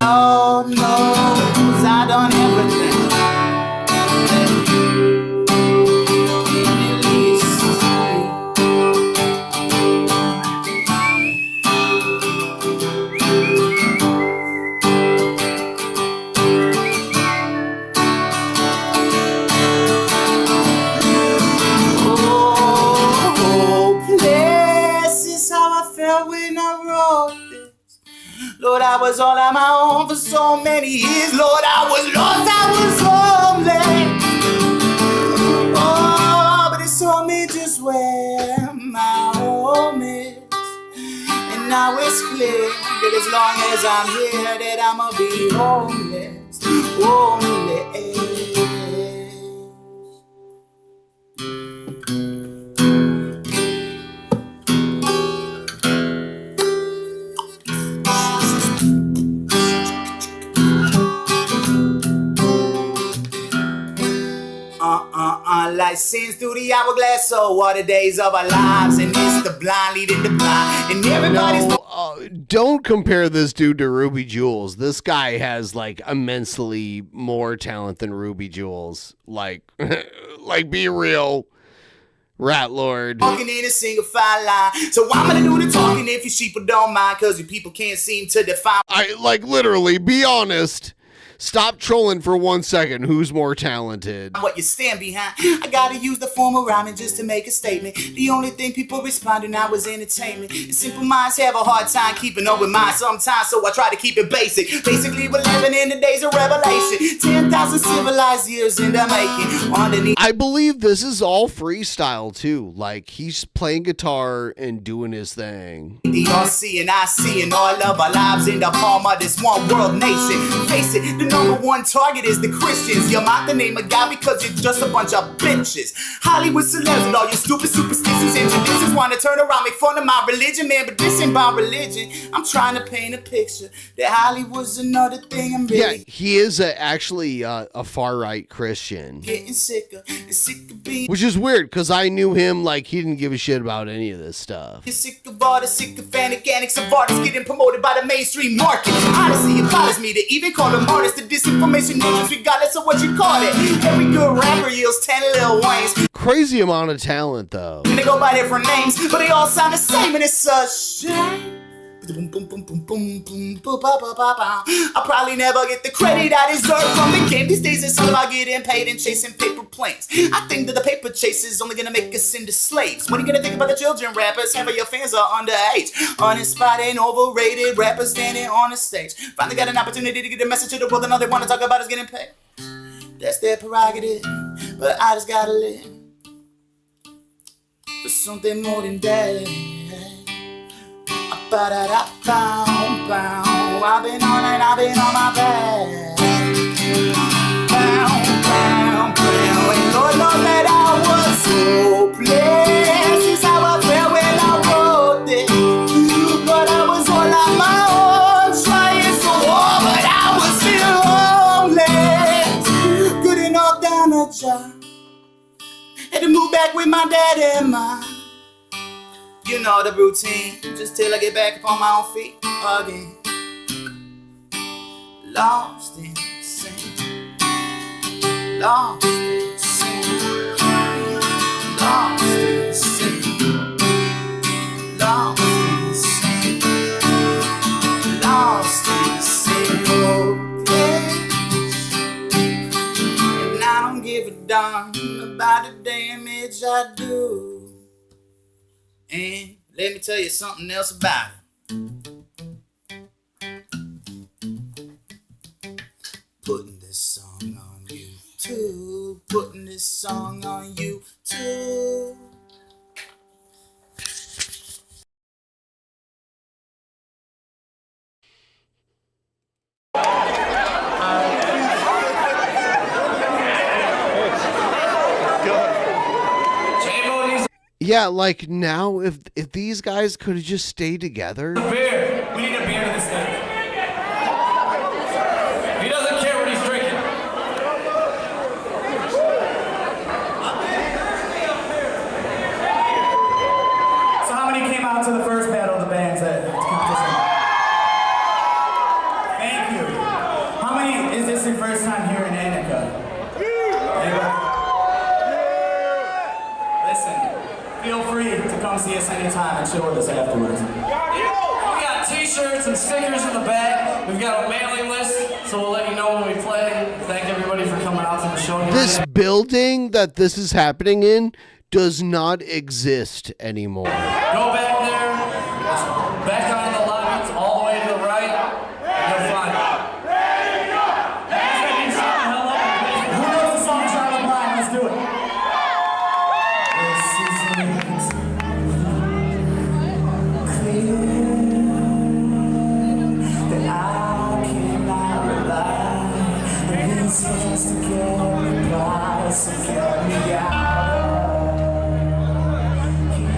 Lord knows I done everything. was all on my own for so many years. Lord, I was lost, I was homeless. Oh, but it's told me just where my home is. And now it's clear that as long as I'm here, that I'ma be homeless, homeless. License through the hourglass, so are the days of our lives, and it's the blind leading the blind, and everybody's. Don't compare this dude to Ruby Jules. This guy has like immensely more talent than Ruby Jules. Like be real, Rat Lord. Walking in a single file line, so I'm gonna do the talking if you sheep don't mind, cause you people can't seem to define. I like literally. Be honest. Stop trolling for 1 second. Who's more talented? What you stand behind. I gotta use the form of rhyming just to make a statement. The only thing people respond to now is entertainment. And simple minds have a hard time keeping up with mine sometimes, so I try to keep it basic. Basically, we're living in the days of revelation. 10,000 civilized years in the making. Underneath. I believe this is all freestyle too. Like he's playing guitar and doing his thing. The RC and I see, and all of our lives in the palm of this one world nation. Face it, the number one target is the Christians. You mock the name of God because you're just a bunch of bitches. Hollywood celebs and all your stupid superstitions and traditions wanna turn around, make fun of my religion, man, but this ain't about religion. I'm trying to paint a picture that Hollywood's another thing I'm really. Yeah, he is actually a far-right Christian. Getting sicker and sick of being. Which is weird, because I knew him like he didn't give a shit about any of this stuff. You're sick of all the sycophantic antics of artists getting promoted by the mainstream market. Honestly, it bothers me to even call them artists. The disinformation agents, regardless of what you call it. Every good rapper yields 10 Lil Waynes. Crazy amount of talent, though. And they go by different names, but they all sound the same, and it's a shame. I'll probably never get the credit I deserve from the game. These days it's all about getting paid and chasing paper planes. I think that the paper chase is only gonna make us into slaves. What are you gonna think about the children rappers? Half of your fans are underage, uninspired and overrated rappers standing on the stage. Finally got an opportunity to get a message to the world, and all they wanna talk about is getting paid. That's their prerogative, but I just gotta live for something more than that. I've been on and I've been on my back. And Lord knows that I was hopeless. Is how I felt when I wrote this. But I was all on my own, trying so hard, but I was still homeless. Good enough down a job. Had to move back with my dad and mom. You know the routine, just till I get back up on my own feet again. Lost in sin, lost in sin, lost in sin, lost in sin, lost in sin. And I don't give a damn about the damage I do. And let me tell you something else about it. Putting this song on YouTube, putting this song on YouTube. Yeah, like now, if these guys could have just stayed together. Beer. We need a beer to this thing. He doesn't care what he's drinking. So how many came out to the first battle of the bands at competition? Thank you. How many is this your first time here in Annika? Anybody? Listen. Feel free to come see us anytime and chill with us afterwards. We got t-shirts and stickers in the back. We've got a mailing list, so we'll let you know when we play. Thank everybody for coming out to the show. This building that this is happening in does not exist anymore. Go back there. Back down in the lobby. It's all the way to the right. And so get me out of here.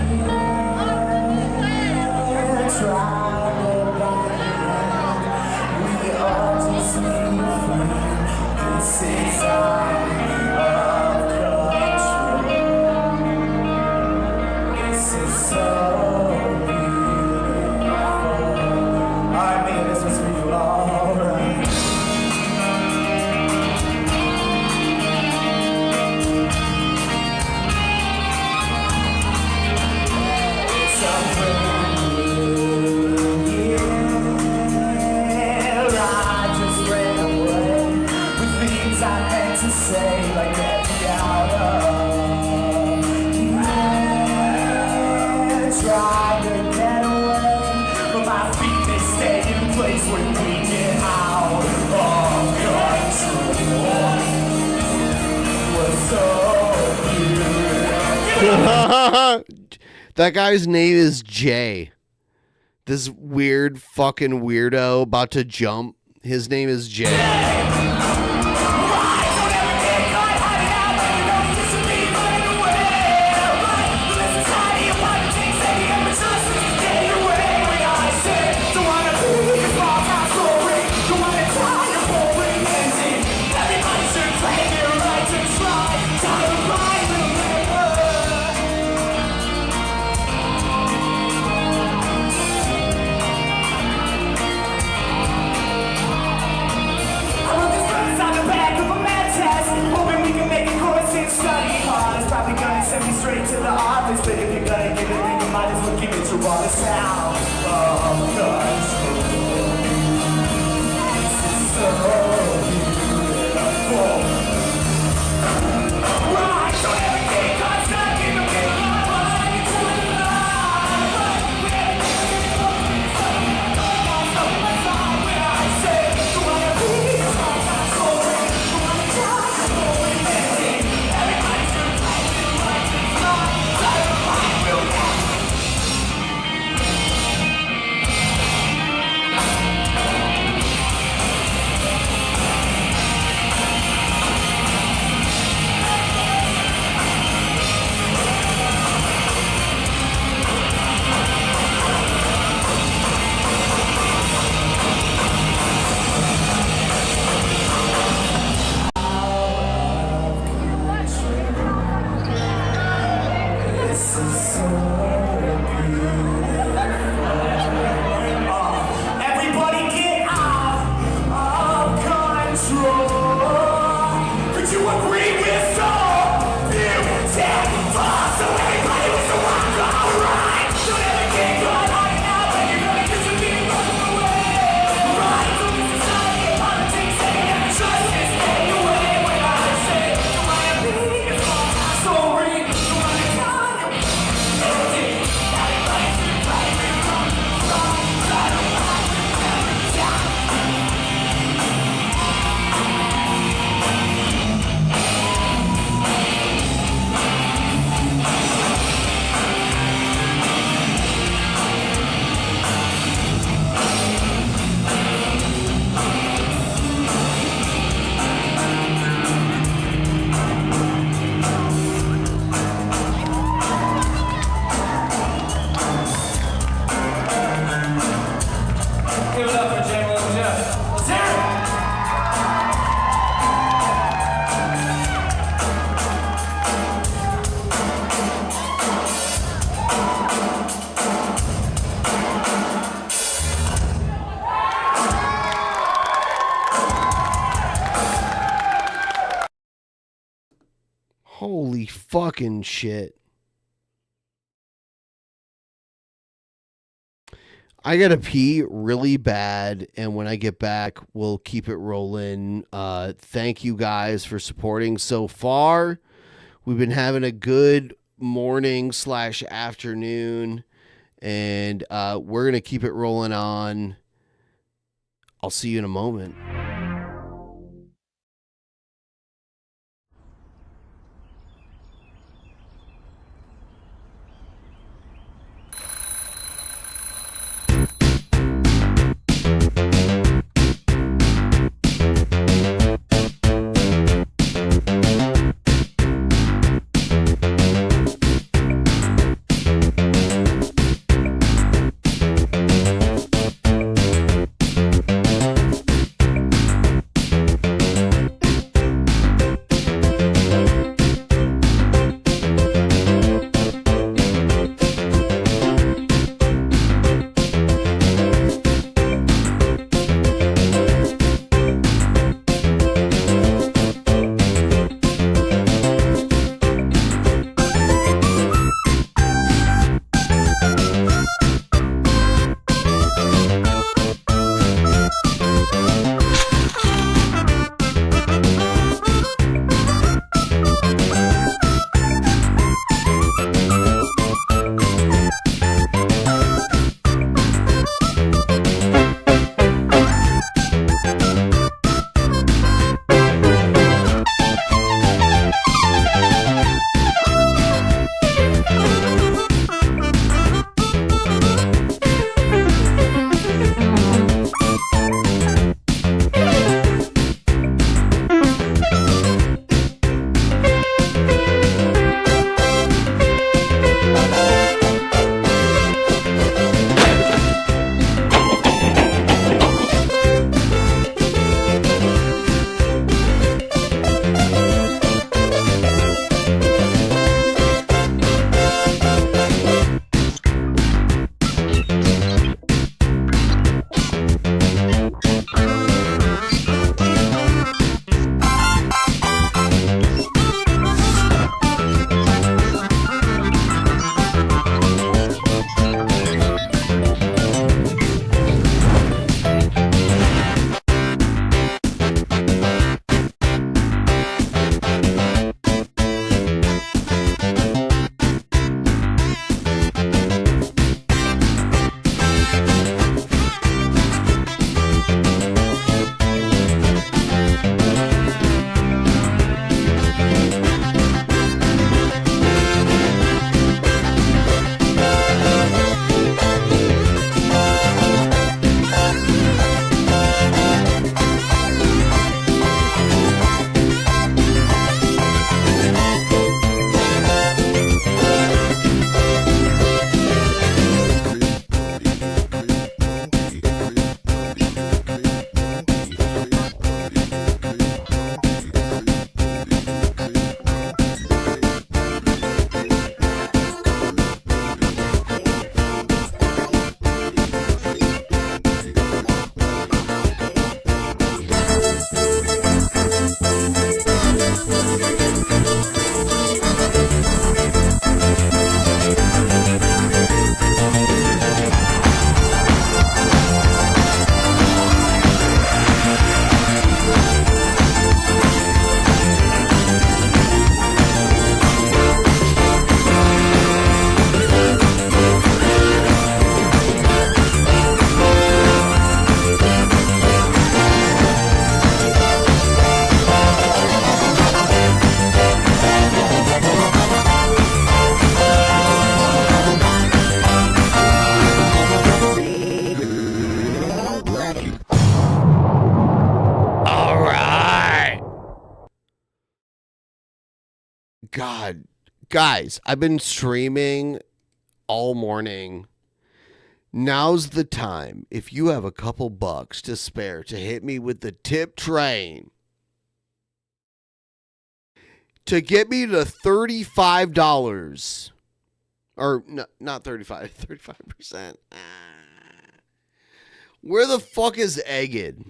Try to back. We all just need free. This is out of control. This is so beautiful. Alright, man, this was for you, alright. To say like get me out of here. Try to get away, but my feet they stay in place when we get out of control. We're so beautiful. That guy's name is Jay. This weird fucking weirdo about to jump. His name is Jay. Send me straight to the office, but if you're gonna give it, then you might as well give it to all the sound of control. This is so beautiful. Right, so everything got stuck in the middle of my life. When I say, you wanna be sorry, you wanna try, everybody's gonna play it like it's not. This is so beautiful. Everybody get out of control. Could you agree with so beautiful? So everybody was the one alright. Don't ever get caught hiding out when you're gonna disappear, running away. Right, so this society of politics ain't ever trust is stay away. When I say, you wanna be a small town story, you wanna tell you. Give it up for Jay Will and Jeff. Let's hear it! Holy fucking shit. I gotta pee really bad, and when I get back, we'll keep it rolling. Thank you guys for supporting so far. We've been having a good morning / afternoon, and we're gonna keep it rolling on. I'll see you in a moment. God. Guys, I've been streaming all morning. Now's the time, if you have a couple bucks to spare, to hit me with the tip train to get me to $35. Or, no, not 35, 35%. Where the fuck is Egged?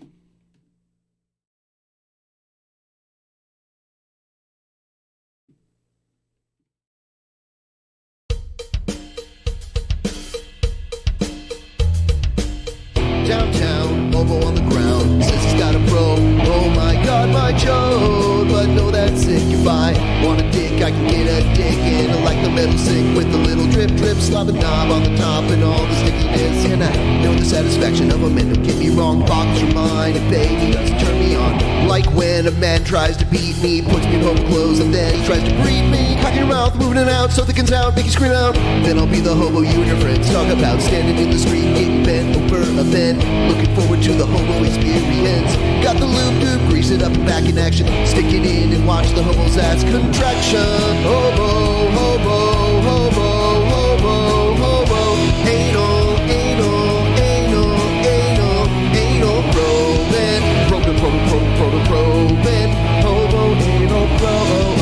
Downtown, hobo on the ground, says he's got a pro. Oh my god, my chode, but no, that's it, goodbye. Want a dick, I can get a dick in. I like the metal sink with the little drip, drip, slap a knob on the top and all the stickiness. And I know the satisfaction of a man, don't get me wrong, box your mind, and baby doesn't turn me on. Like when a man tries to beat me, puts me in hobo clothes, and then he tries to breed me. Cock your mouth, moving it out, so the can sound, make you scream out. Then I'll be the hobo you and your friends talk about, standing in the street, getting bent over a bend. Looking forward to the hobo experience. Got the lube tube, grease it up and back in action. Stick it in and watch the hobo's ass contraction. Hobo, hobo, hobo, hobo, hobo. Anal, anal, anal, anal, anal probing. Probing, probing, probing, probing, probing. Hobo, anal, probing.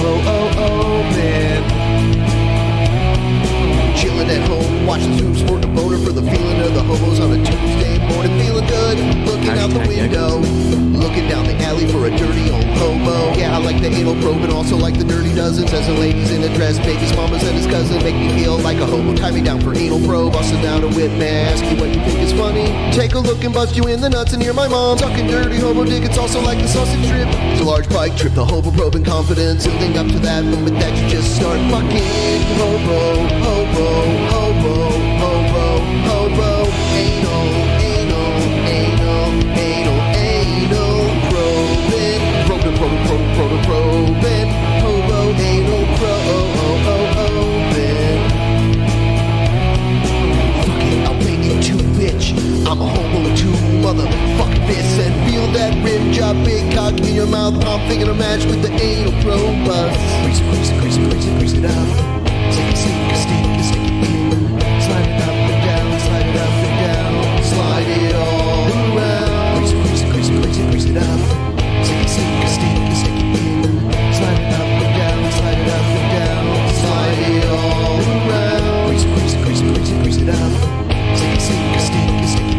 Chilling at home, watching Zoom, sporting a boner for the feeling of the hobos on a Tuesday morning. Feeling good, looking out the window, looking down the alley for a dirty old hobo. Yeah, I like the anal probe and also like the dirty dozens. As the ladies in a dress, baby's mamas and his cousin make me feel like a hobo. Tie me down for anal probe, I'll sit down to whip man. Ask you what you think is funny. Take a look and bust you in the nuts and hear my mom talking dirty hobo dick. It's also like the sausage strip. It's a large pike trip, the hobo probe and confidence. Building up to that moment that you just start fucking hobo, hobo, hobo, hobo, hobo, anal, anal, anal, anal, anal, probing, probing, probing, probing, probing, probing, hobo, anal, probing. Fuck it, I'll bang you too, bitch. I'm a hobo too, motherfucking this, and feel that rim job, big cock in your mouth. I'm thinking a match with the anal probe. Grease it, grease it, grease it, grease it, grease it up. Stick it, stick it, stick it, stick it in. Slide it up and down, slide it up and down, slide it all around. Grease it, grease it, grease it, grease it, grease it up. Stick it, stick it, stick it, stick it in. Slide it up and down, slide it up and down, slide it all around. Grease it, grease it, grease it, grease it, grease it up. Stick it, stick it, stick it, stick it in.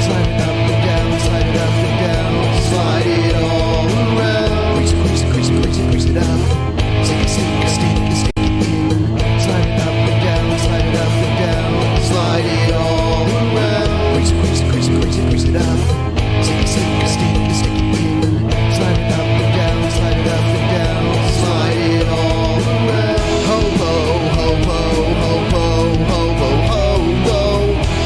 Slide it up and down, slide it up and down, slide it all around. Grease it, grease it, grease it, grease it, grease it up. Stick it, stick it, stick it, stick it in. Slide it up and down, slide it up and down, slide it all around. Grease it, grease it, grease it, grease it, grease it up. Stick it, stick it, stick it, stick it in. Slide it up and down, slide it up and down, slide it all around. Hobo, hobo, hobo, hobo, hobo.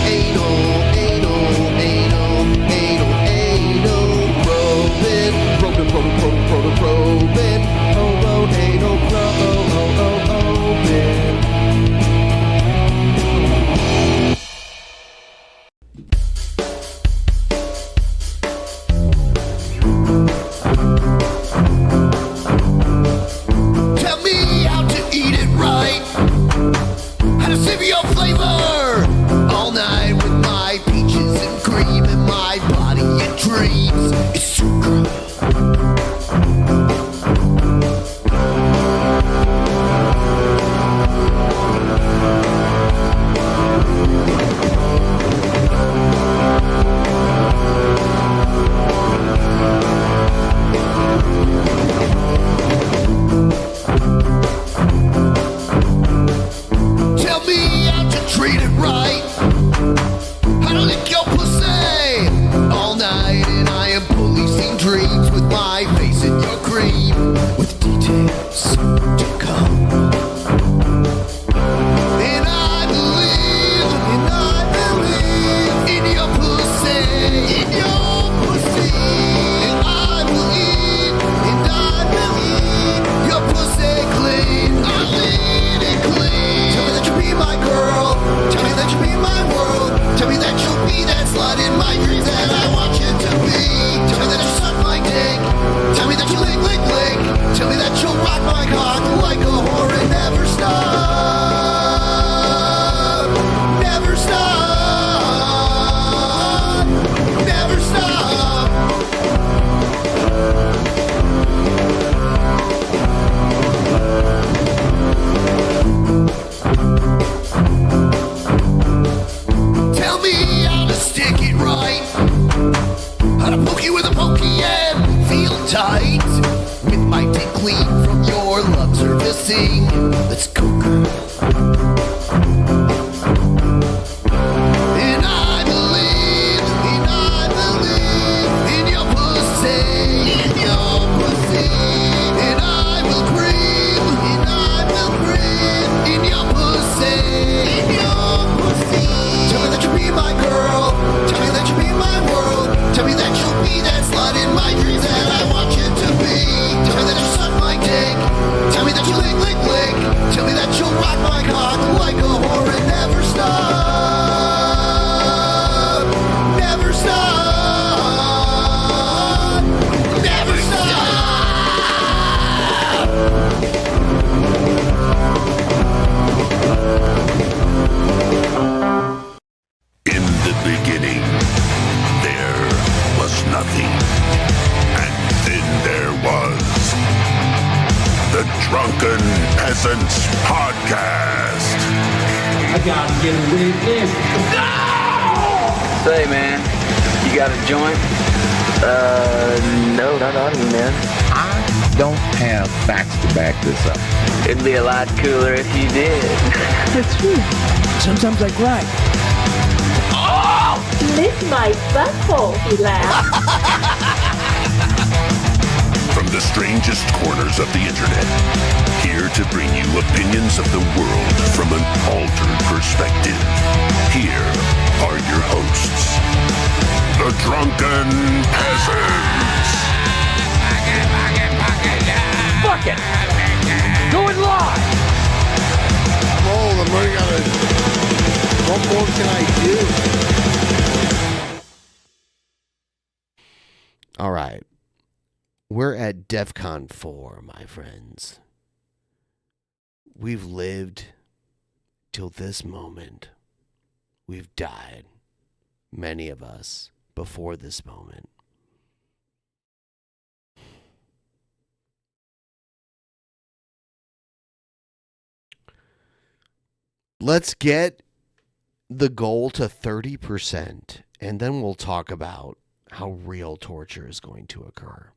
Anal, anal, anal, anal, anal, probing, probing, probing, probing, probing, probing. Hobo, anal, probing. Tell me how to eat it right, how to savor your flavor all night with my peaches and cream and my body and dreams. It's so good. Tell me how to treat it right, how to lick your pussy all night, and I am policing dreams with my face in your cream, with details to come. And I believe, and I you with a pokey and feel tight. With my dick clean from your love servicing. Let's go, girl. And I believe in your pussy, And I will cream in your pussy, Tell me that you'll be my girl. Tell me that you'll be my world. Tell me that you'll be that slut in my dreams that I want you to be. Tell me that you'll suck my dick. Tell me that you lick. Tell me that you'll rock my cock like a whore and never stop. Never stop. Never stop. In the beginning, there was nothing. And then there was the Drunken Peasants Podcast. I gotta get a witness. No! Say, man, you got a joint? No, not on me, man. I don't have facts to back this up. It'd be a lot cooler if you did. That's true. Sometimes I cry. Oh! Lick my butthole, he laughed. From the strangest corners of the internet, here to bring you opinions of the world from an altered perspective. Here are your hosts, the Drunken Peasants. Fuck it! Going live! Oh, I'm running out of... What more can I do? All right. We're at DEFCON 4, my friends. We've lived till this moment. We've died, many of us, before this moment. Let's get the goal to 30%, and then we'll talk about how real torture is going to occur.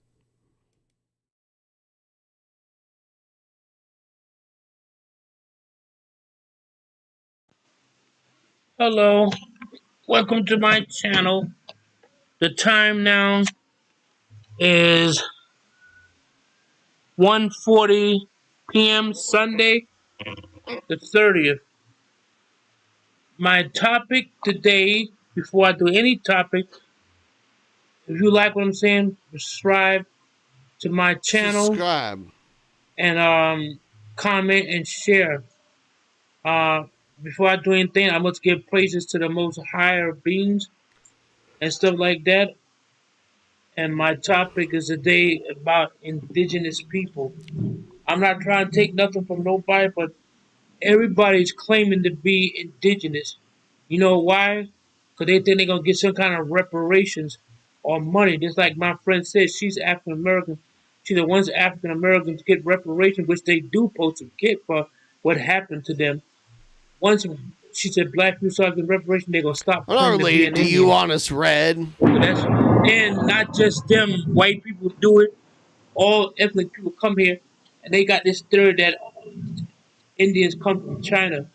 Hello, welcome to my channel. The time now is 1:40 p.m. Sunday, the 30th. My topic today, before I do any topic, if you like what I'm saying, subscribe to my channel. Subscribe. And comment and share. Before I do anything, I must give praises to the most higher beings and stuff like that. And my topic is today about indigenous people. I'm not trying to take nothing from nobody, but everybody's claiming to be indigenous. You know why? Because they think they're going to get some kind of reparations or money. Just like my friend said, she's African American. She's the ones African Americans get reparations, which they do supposed to get for what happened to them. Once she said black people start getting reparations, they're going to stop. I'm not related to you, Honest Red. And not just them, white people do it. All ethnic people come here, and they got this theory that Indians come from China.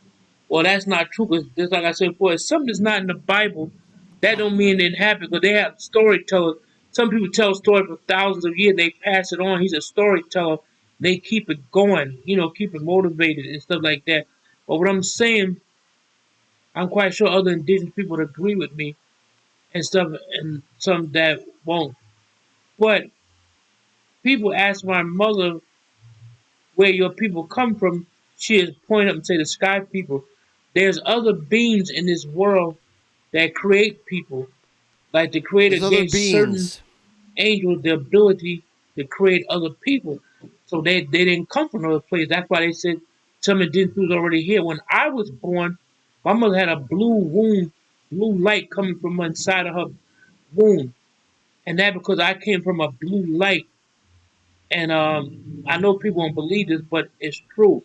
Well, that's not true, because just like I said before, if something's not in the Bible, that don't mean it didn't happen, because they have storytellers. Some people tell stories for thousands of years, they pass it on. He's a storyteller. They keep it going, keep it motivated and stuff like that. But what I'm saying, I'm quite sure other indigenous people would agree with me and stuff, and some that won't. But people ask my mother where your people come from. She has pointed up and say the sky people. There's other beings in this world that create people. Like the Creator gave certain angels the ability to create other people. So they didn't come from another place. That's why they said some indigenous people was already here. When I was born, my mother had a blue womb, blue light coming from inside of her womb. And that because I came from a blue light. And I know people won't believe this, but it's true.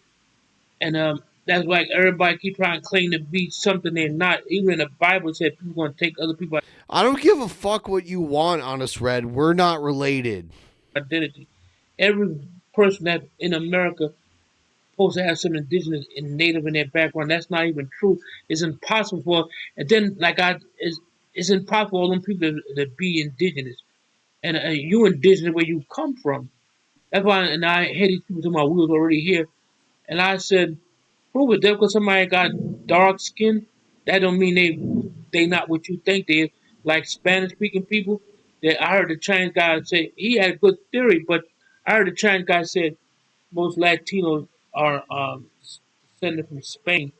And That's like everybody keep trying to claim to be something they're not. Even the Bible said people going to take other people's I don't give a fuck what you want, Honest Red. We're not related. identity. Every person that in America supposed to have some indigenous and native in their background. That's not even true. It's impossible for, and then it's impossible for all them people to be indigenous. And you indigenous where you come from. That's why, and I had these people to my wheels already here, and I said, prove it. Just because somebody got dark skin, that don't mean they not what you think they is. Like Spanish speaking people, that I heard the Chinese guy say he had a good theory, but I heard the Chinese guy said most Latinos are descended from Spain.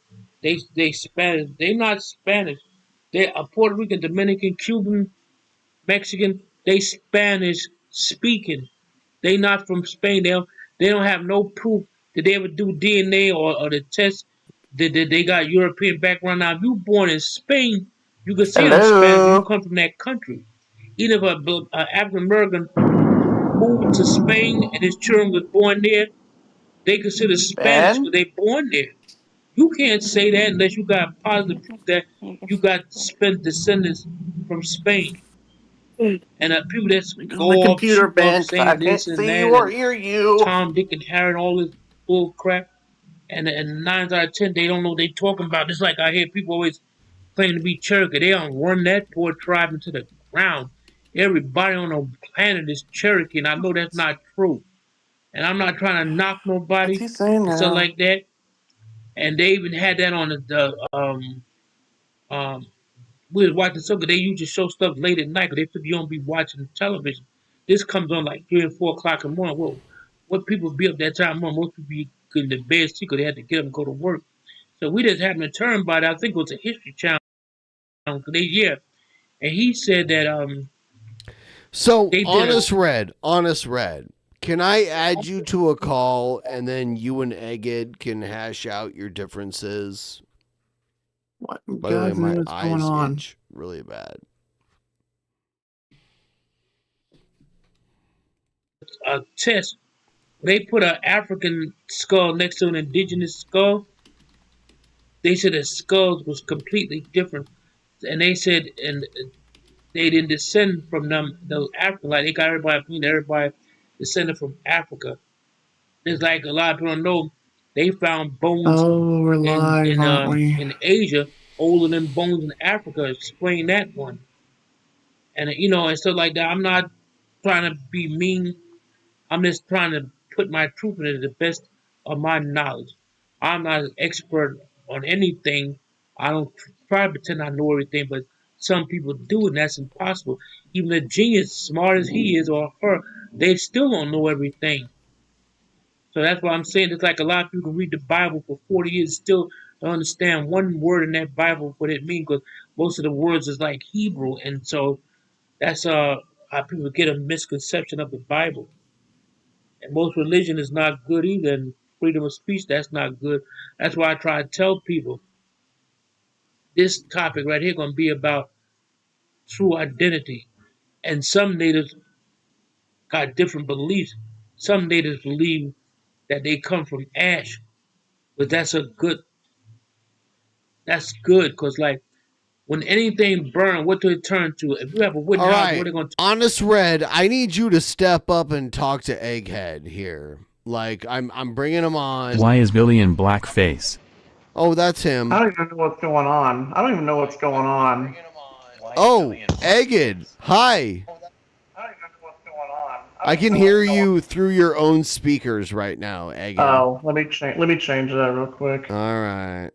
They Spanish. They not Spanish. They are Puerto Rican, Dominican, Cuban, Mexican. They Spanish speaking. They not from Spain. They don't have no proof that they ever do DNA or the test that they got European background. Now, if you born in Spain, you can say them Spanish. You come from that country. Even if an African American moved to Spain and his children was born there, they consider Spanish because they born there. You can't say that unless you got positive proof that you got spent descendants from Spain. And people that's go my off computer shoot off bent, I saying can't this and see that, you or and hear you. Tom, Dick, and Harry, and all this bull crap. And 9 out of 10, they don't know what they talking about. Just like I hear people always claim to be Cherokee. They don't run that poor tribe into the ground. Everybody on the planet is Cherokee, and I know that's not true. And I'm not trying to knock nobody and stuff like that. And they even had that on we was watching something. They used to show stuff late at night because they figure you don't be watching television. This comes on like 3 and 4 o'clock in the morning. Well, what people be up that time morning? Most people be in the bed sick because they had to get up and go to work. So we just happened to turn by that. I think it was a History Channel. And he said that So, Honest Red, can I add you to a call and then you and Egged can hash out your differences? What? By the way, God, my what's eyes going on? itch really bad. A test. They put an African skull next to an indigenous skull. They said the skulls was completely different, and they said and they didn't descend from them. Those African, like they got everybody descended from Africa. It's like a lot of people don't know. They found bones Oh, we're live, aren't we? in Asia older than bones in Africa. Explain that one. And and stuff like that. I'm not trying to be mean. I'm just trying to put my truth in it to the best of my knowledge. I'm not an expert on anything. I don't try to pretend I know everything, but some people do, and that's impossible. Even a genius, smart as he is or her, they still don't know everything. So that's why I'm saying it's like a lot of people can read the Bible for 40 years still don't understand one word in that Bible what it means because most of the words is like Hebrew, and so that's how people get a misconception of the Bible. And most religion is not good either, and freedom of speech, that's not good. That's why I try to tell people this topic right here going to be about true identity. And some natives got different beliefs. Some natives believe that they come from ash, but that's good because like when anything burn, what do it turn to? If you have a wooden All house, right, what are they going to Honest Red, I need you to step up and talk to Egghead here. Like I'm bringing him on. Why is Billy in blackface? Oh, that's him. I don't even know what's going on. Oh, Egged, hi. I can hear you through your own speakers right now, Egged. Oh, let me change that real quick. All right.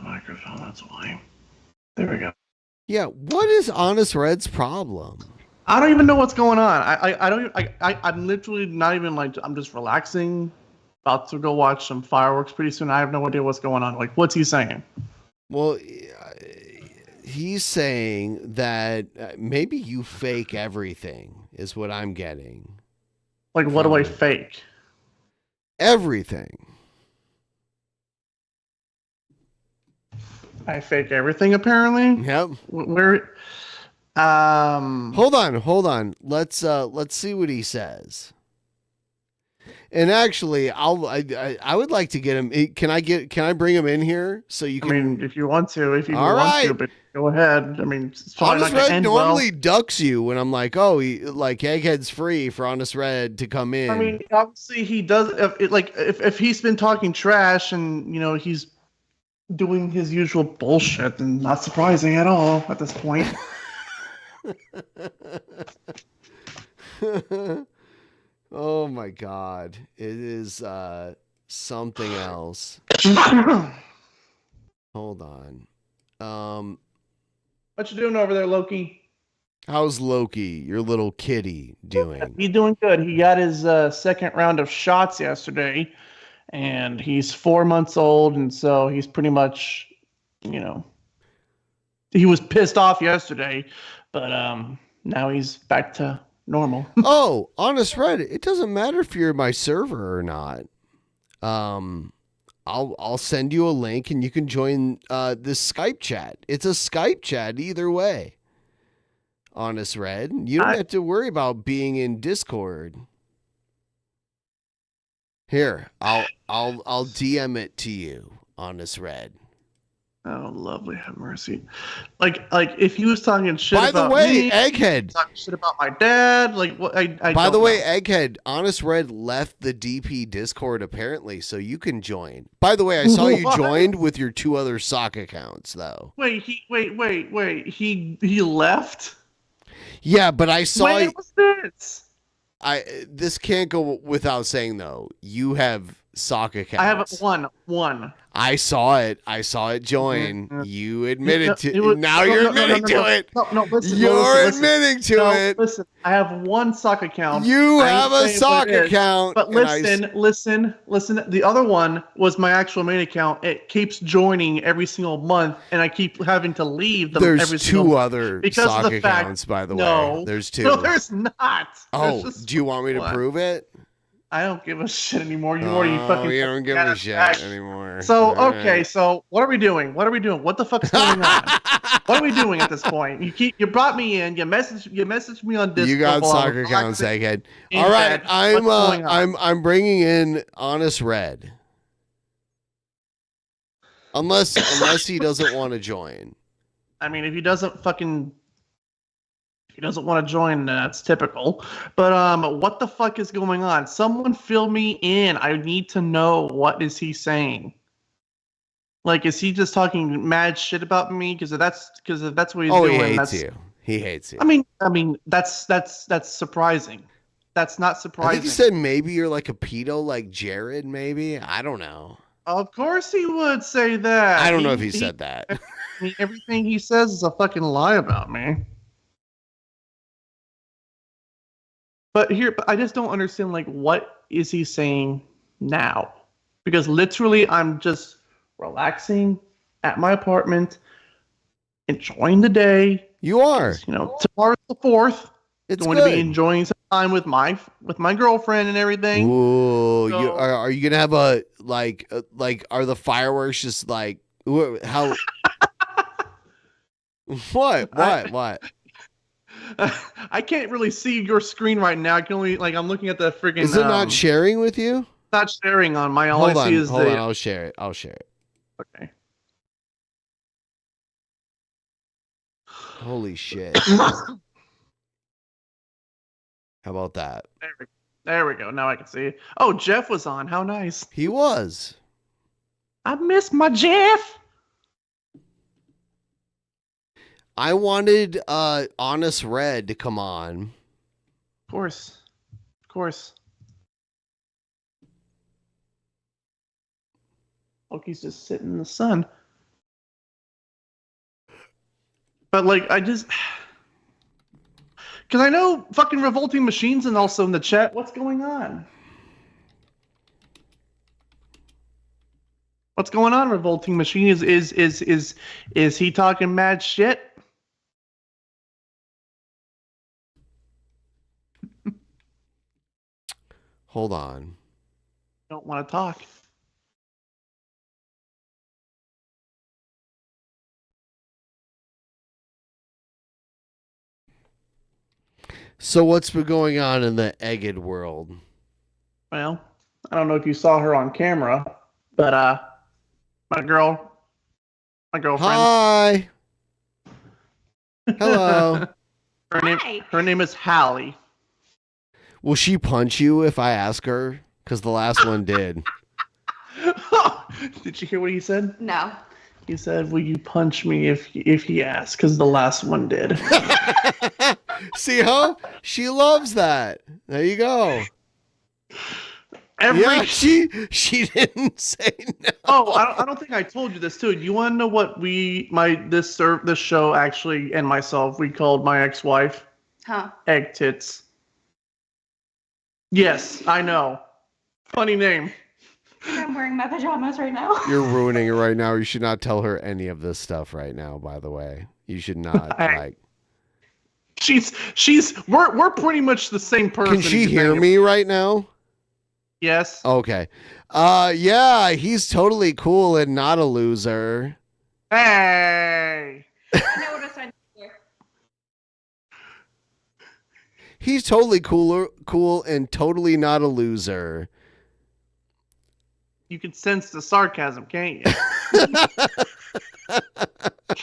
Microphone, that's why. There we go. Yeah, what is Honest Red's problem? I don't even know what's going on. I'm literally not even like, I'm just relaxing, about to go watch some fireworks pretty soon. I have no idea what's going on. Like, what's he saying? Well, he's saying that maybe you fake everything is what I'm getting. Like, what do I fake? Everything. I fake everything, apparently? Yep. Where? Hold on. Let's see what he says. And actually, I would like to get him. Can I bring him in here so you can? I mean, if you want to, All but go ahead. I mean, it's probably Honest not gonna Red end normally well. ducks you when I'm like, oh, like Egghead's free for Honest Red to come in. I mean, obviously he does. If he's been talking trash and he's doing his usual bullshit, then not surprising at all at this point. Oh my God, it is something else. Hold on. What you doing over there, Loki? How's Loki, your little kitty, doing? He's doing good. He got his second round of shots yesterday, and he's 4 months old, and so he's pretty much, he was pissed off yesterday, but now he's back to normal. Oh, Honest Red, it doesn't matter if you're my server or not. I'll send you a link and you can join this Skype chat. It's a Skype chat either way. Honest Red, you don't have to worry about being in Discord. Here, I'll DM it to you, Honest Red. Oh, lovely, have mercy. Like if he was talking shit By about the way, me, Egghead. talking shit about my dad, like what? I By the don't way, know. Egghead, Honest Red left the DP Discord apparently, so you can join. By the way, I saw you What? joined with your 2 other sock accounts, though. Wait, he left? Yeah, but I saw. When was this? This can't go without saying though. You have sock accounts. I have one. I saw it. Join. Mhm. You admitted to. It was- Now no, you're no, no, admitting no, to no. it. No, listen. You're listen. admitting to No, it. Listen, I have one sock account. You I ain't have a saying sock what it is, account, But and I listen. The other one was my actual main account. It keeps joining every single month, and I keep having to leave them every There's single 2 month other because sock of the fact. accounts, by the No, way. There's 2. No, there's not. Oh, There's just do you want me to one. prove it? I don't give a shit anymore. You already fucking. You don't give got a it shit back. anymore. So All okay, right. so what are we doing? What the fuck is going on? What are we doing at this point? You brought me in. You messaged me on Discord. You got while I sock was accounts, relaxing Egghead. in All right, bed. What's going on? I'm bringing in Honest Red. Unless he doesn't want to join. I mean, if he doesn't want to join, that's typical. But what the fuck is going on? Someone fill me in. I need to know, what is he saying? Like, is he just talking mad shit about me? Because if that's what he's doing, He hates that's you. He hates you. I mean, that's surprising. That's not I surprising. think he said maybe you're like a pedo, like Jared. Maybe I don't know. Of course he would say that. I don't know if he said that. I mean, everything he says is a fucking lie about me. But I just don't understand, like, what is he saying now? Because literally I'm just relaxing at my apartment, enjoying the day. You are. Tomorrow's the 4th. It's going good. to be enjoying some time with my girlfriend and everything. Ooh, So- are you gonna have a like are the fireworks just like how? What? I can't really see your screen right now. I can only I'm looking at the freaking. Is it not sharing with you? Not sharing on my. All Hold I on, see is hold the. on. I'll share it. Okay. Holy shit! How about that? There we go. Now I can see it. Oh, Jeff was on. How nice. He was. I miss my Jeff. I wanted Honest Red to come on. Of course. Loki's just sitting in the sun. But I just, because I know fucking Revolting Machines and also in the chat. What's going on? What's going on, Revolting Machine? Is he talking mad shit? Hold on. Don't want to talk. So what's been going on in the egged world? Well, I don't know if you saw her on camera, but my girlfriend. Hi. Hello. Her name is Hallie. Will she punch you if I ask her? Because the last one did. Did you hear what he said? No. He said, "Will you punch me if he asks?" Because the last one did. See how she loves that. There you go. Yeah, she didn't say no. Oh, I don't think I told you this too. Do you want to know what this show actually and myself we called my ex-wife? Huh? Egg tits. Yes, I know. Funny name. I'm wearing my pajamas right now. You're ruining it right now. You should not tell her any of this stuff right now, by the way. You should not we're pretty much the same person. Can she hear me right now? Yes. Okay. Yeah, he's totally cool and not a loser. Hey. I know what I said here. He's totally cool and totally not a loser. You can sense the sarcasm, can't you?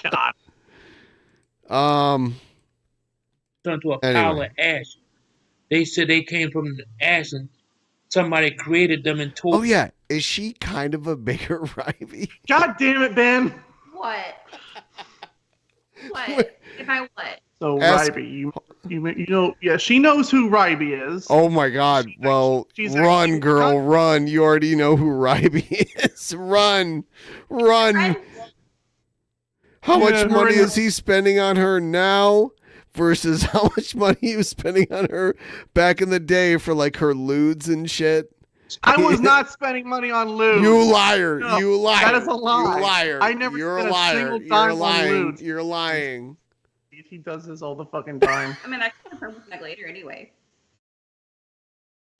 God. Turned to a pile of ash. They said they came from the ash and somebody created them and told. Oh yeah, is she kind of a bigger Rybie? God damn it, Ben. What? What? If I what? So Rybie, you know, yeah, she knows who Rybie is. Oh my God! Well, run, girl, run! You already know who Rybie is. Run. How much money is he spending on her now versus how much money he was spending on her back in the day for like her lewds and shit? I was not spending money on lewd. You liar! No, you liar! That is a lie. You liar! I never You're spent a liar! a single You're dime on lying! lewd. You're lying! He does this all the fucking time. I mean, I can confirm with Meg later anyway.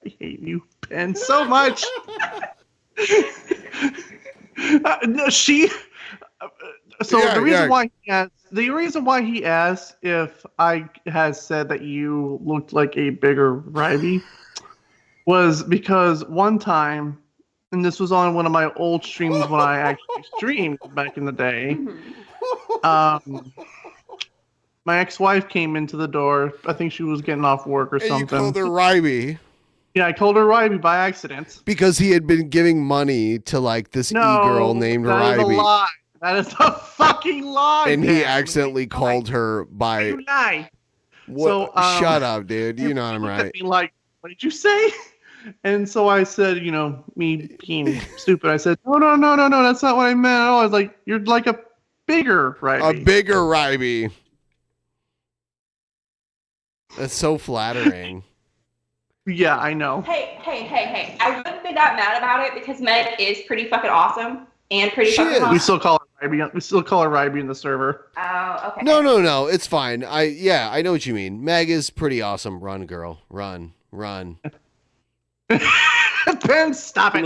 I hate you, Ben, so much. No, she. So Yeah, the reason yeah. why he asked if I had said that you looked like a bigger Rybie was because one time, and this was on one of my old streams when I actually streamed back in the day. My ex-wife came into the door. I think she was getting off work or something. You called her Rybie. Yeah, I called her Rybie by accident. Because he had been giving money to like this e-girl named that is a Rybie. lie. That is a fucking lie. And he man. accidentally called her by. You lie. What? So, Shut up, dude. You know I'm looked at right. me like, what did you say? And so I said, you know, me being stupid, I said, no, that's not what I meant at all. I was like, you're like a bigger Rybie. A bigger Rybie. That's so flattering. Yeah, I know. Hey. I wouldn't be that mad about it because Meg is pretty fucking awesome and pretty fucking hot. We still call her Rybie. We still call her Rybie in the server. Oh, okay. No. It's fine. I know what you mean. Meg is pretty awesome. Run, girl. Run. Ben, stop it.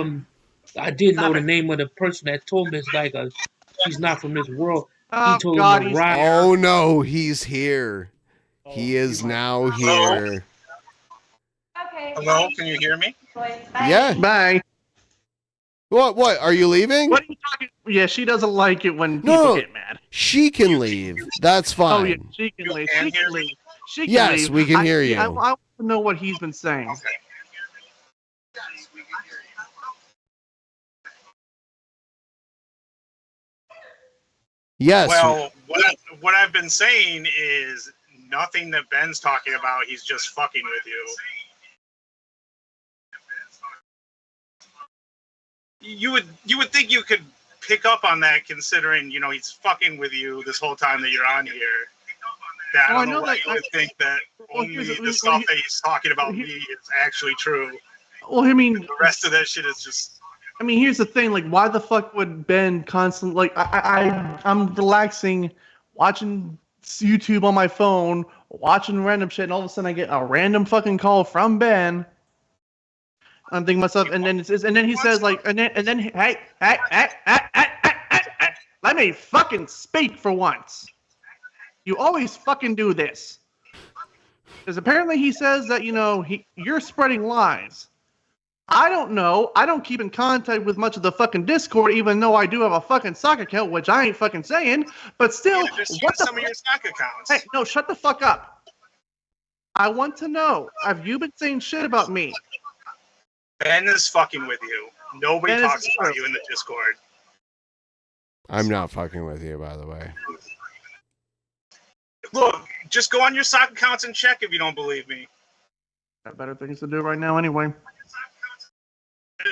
I didn't know the name of the person that told me. It's like she's not from this world. Oh, He told God, me he's to ride. Oh no, he's here. He is now here. Okay. Hello, can you hear me? Yeah. Bye. What? Are you leaving? What are you talking? Yeah, she doesn't like it when people get mad. She can leave. That's fine. Oh yeah, she can leave. She can leave. She can Yes, leave. we can hear you. I want to know what he's been saying. Yes. Well, what I've been saying is nothing that Ben's talking about. He's just fucking with you. You would think you could pick up on that, considering he's fucking with you this whole time that you're on here. That I don't know why you would think that only the stuff that he's talking about me is actually true. Well, I mean, the rest of that shit is just. I mean, here's the thing. Like, why the fuck would Ben constantly like? I'm relaxing, watching YouTube on my phone, watching random shit, and all of a sudden I get a random fucking call from Ben. I'm thinking to myself, and then he says like, and then hey, let me fucking speak for once. You always fucking do this. Because apparently he says that, you're spreading lies. I don't know. I don't keep in contact with much of the fucking Discord, even though I do have a fucking sock account, which I ain't fucking saying. But still, Just what use the some of your stock accounts. Hey, no, shut the fuck up. I want to know, have you been saying shit about me? Ben is fucking with you. Nobody Ben talks is about true. you in the Discord. I'm not fucking with you, by the way. Look, just go on your sock accounts and check if you don't believe me. Got better things to do right now anyway.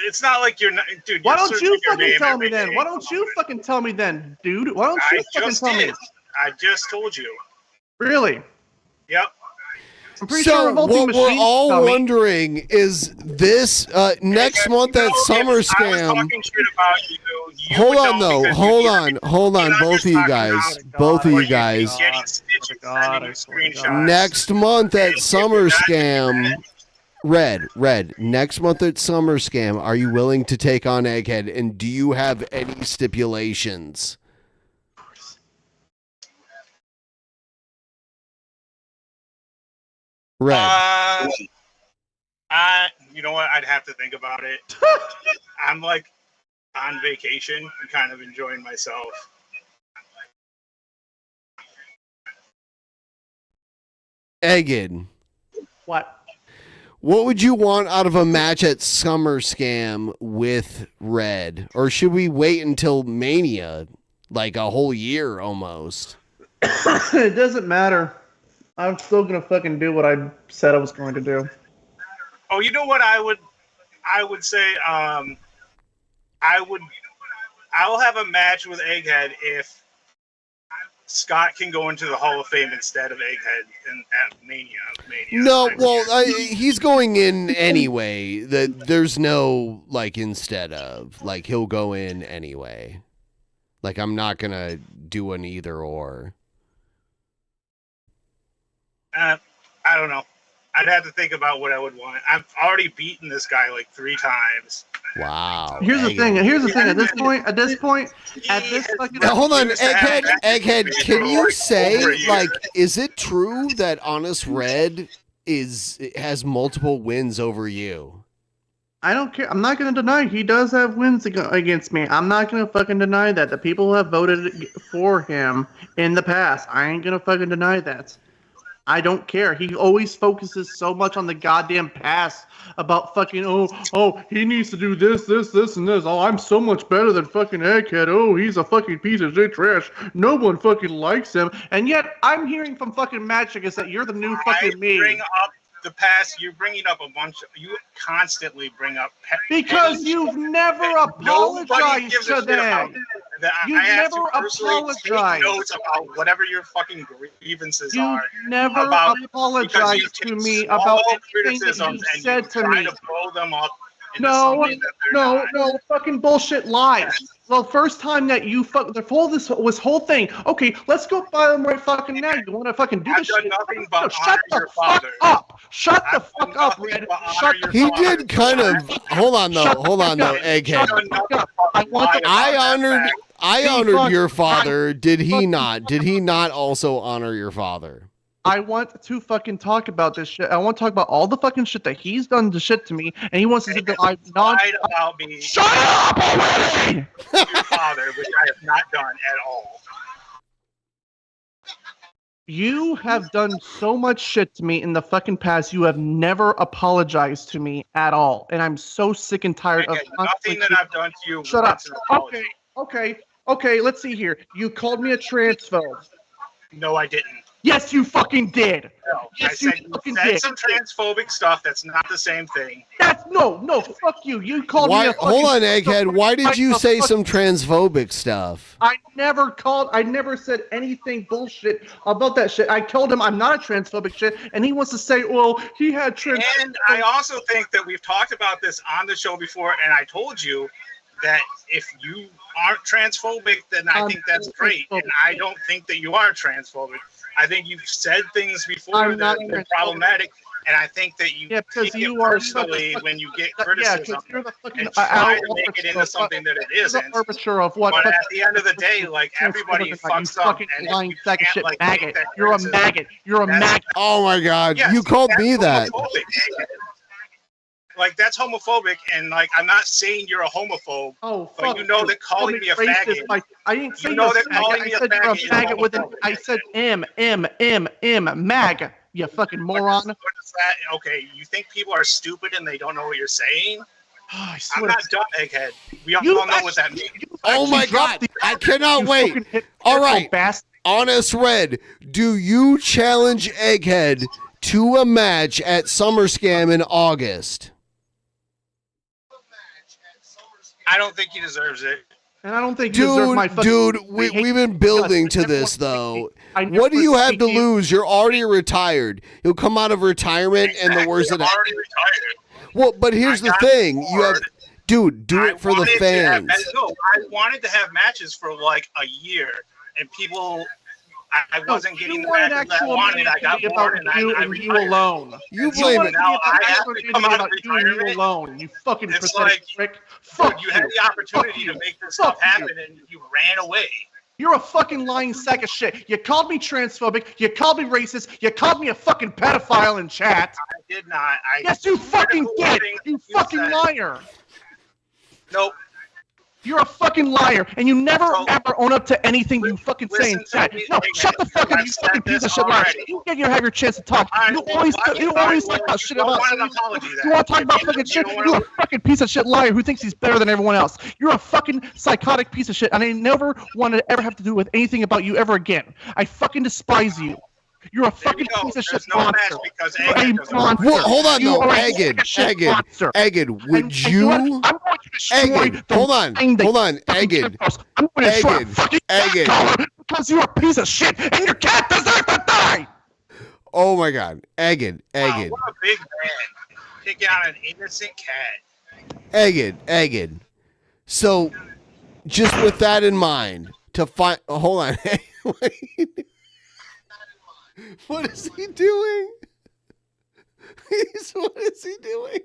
It's not like you're not, dude. Why you're don't you searching your fucking name tell me every then? day. Why don't you fucking tell me then, dude? Why don't you fucking just tell me? did. I just told you. Really? Yep. I'm pretty sure So Revolting what we're Machines all tell me. wondering is this next month at Summer I was Scam. talking shit about you. You Hold would on know though. because Hold you on. Hold on. Both of you guys. Both of you guys. getting stitches, sending you screenshots. Next month at Summer Scam. Red. Next month at Summer Scam, are you willing to take on Egghead? And do you have any stipulations? Red. You know what? I'd have to think about it. I'm like on vacation and kind of enjoying myself. Egghead. What? What would you want out of a match at Summer Scam with Red? Or should we wait until Mania? Like a whole year almost. It doesn't matter. I'm still gonna fucking do what I said I was going to do. Oh, you know what I would say? I will have a match with Egghead if Scott can go into the Hall of Fame instead of Egghead at Mania. No, well, he's going in anyway. There's no, like, instead of. Like, he'll go in anyway. Like, I'm not going to do an either or. I don't know. I'd have to think about what I would want. I've already beaten this guy like 3 times. Wow. Here's the thing. At this point, Now, hold on, Egghead. Can you say, like, is it true that Honest Red has multiple wins over you? I don't care. I'm not going to deny he does have wins against me. I'm not going to fucking deny that. The people have voted for him in the past. I ain't going to fucking deny that. I don't care. He always focuses so much on the goddamn past about fucking, oh, he needs to do this, and this. Oh, I'm so much better than fucking Egghead. Oh, he's a fucking piece of shit trash. No one fucking likes him. And yet, I'm hearing from fucking Magic is that you're the new fucking me. Bring up the past. You're bringing up a bunch of, you constantly bring up because you've never apologized to them. You've never apologized. Take notes about whatever your fucking grievances are. You've never apologized to me about anything that you said to me. To blow them up. No, fucking bullshit lies. The first time that you this whole thing. Okay, let's go by them right fucking now. You want to fucking do this shit? No, shut the fuck up. Shut the fuck up, Red. He did kind of. Hold on though, Egghead. I honored your father. Did he not? Did he not also honor your father? I want to fucking talk about this shit. I want to talk about all the fucking shit that he's done to shit to me, and he wants to say that I'm not. About me. Shut up already! Your father, which I have not done at all. You have done so much shit to me in the fucking past. You have never apologized to me at all, and I'm so sick and tired of nothing that I've done to you. Shut up. Okay. Let's see here. You called me a transphobe. No, I didn't. Yes, you fucking did. No, yes, I said you said some transphobic stuff. That's not the same thing. That's no. Fuck you. You called me a fucking... Hold on, Egghead. Why did you say some transphobic stuff? I never said anything bullshit about that shit. I told him I'm not a transphobic shit, and he wants to say, well, he had trans... And I also think that we've talked about this on the show before, and I told you that if you aren't transphobic, then I think that's great. And I don't think that you are transphobic. I think you've said things before that are problematic, And I think that you because take you it are personally when you get criticism you're the fucking and try to make it into something that it isn't. Arbiter of what? But at the end of the day, like everybody fucks up, and lying you sack of can't shit like maggot. make that You're a criticism. maggot. You're a maggot. Oh my God! Yes, You called that's me that. homophobic. Like that's homophobic, and like I'm not saying you're a homophobe. Oh, but you know that calling me a faggot. I didn't say you know that faggot. calling I me said a you're a faggot. faggot with an. I said mag. You fucking moron. What is that? Okay, you think people are stupid and they don't know what you're saying? I'm not dumb, egghead. We all know what that means. Oh my God! I cannot wait. All right, Honest Red, do you challenge Egghead to a match at SummerSlam in August? I don't think he deserves it. And I don't think you deserve my fucking... we've been building to this, though. What do you have to lose? You're already retired. You'll come out of retirement and the worst of that. Already retired. Well, but here's the thing. You have... Dude, do it for the fans. I wanted to have matches for like a year, and people... I wasn't getting the matches that I wanted. I got bored, and I retired. You alone. You blame it. Now I have to come out of retirement. You alone. You fucking It's pathetic like, prick. Dude, you had the opportunity to make this stuff happen, and you ran away. You're a fucking lying sack of shit. You called me transphobic. You called me racist. You called me a fucking pedophile in chat. I did not. Yes, you fucking did. You fucking liar. Nope. You're a fucking liar, and you never ever own up to anything you fucking say in chat. No, shut the fuck up, you fucking piece of shit liar. You get your have your chance to talk. You always talk about shit about. You want to talk about fucking shit? You're a fucking piece of shit liar who thinks he's better than everyone else. You're a fucking psychotic piece of shit, and I never want to ever have to do with anything about you ever again. I fucking despise you. You're a fucking piece of shit monster. You're a monster. Well, hold on, You though. are a Egged, monster. would you... I'm going to destroy Egged, hold on, Egged. I'm going to destroy a fucking cat because you're a piece of shit, and your cat deserves to die! Oh my God. Egged. Wow, what a big man. Taking out an innocent cat. Egged. So, just with that in mind, to find... hold on. Wait. What is he doing? What is he doing?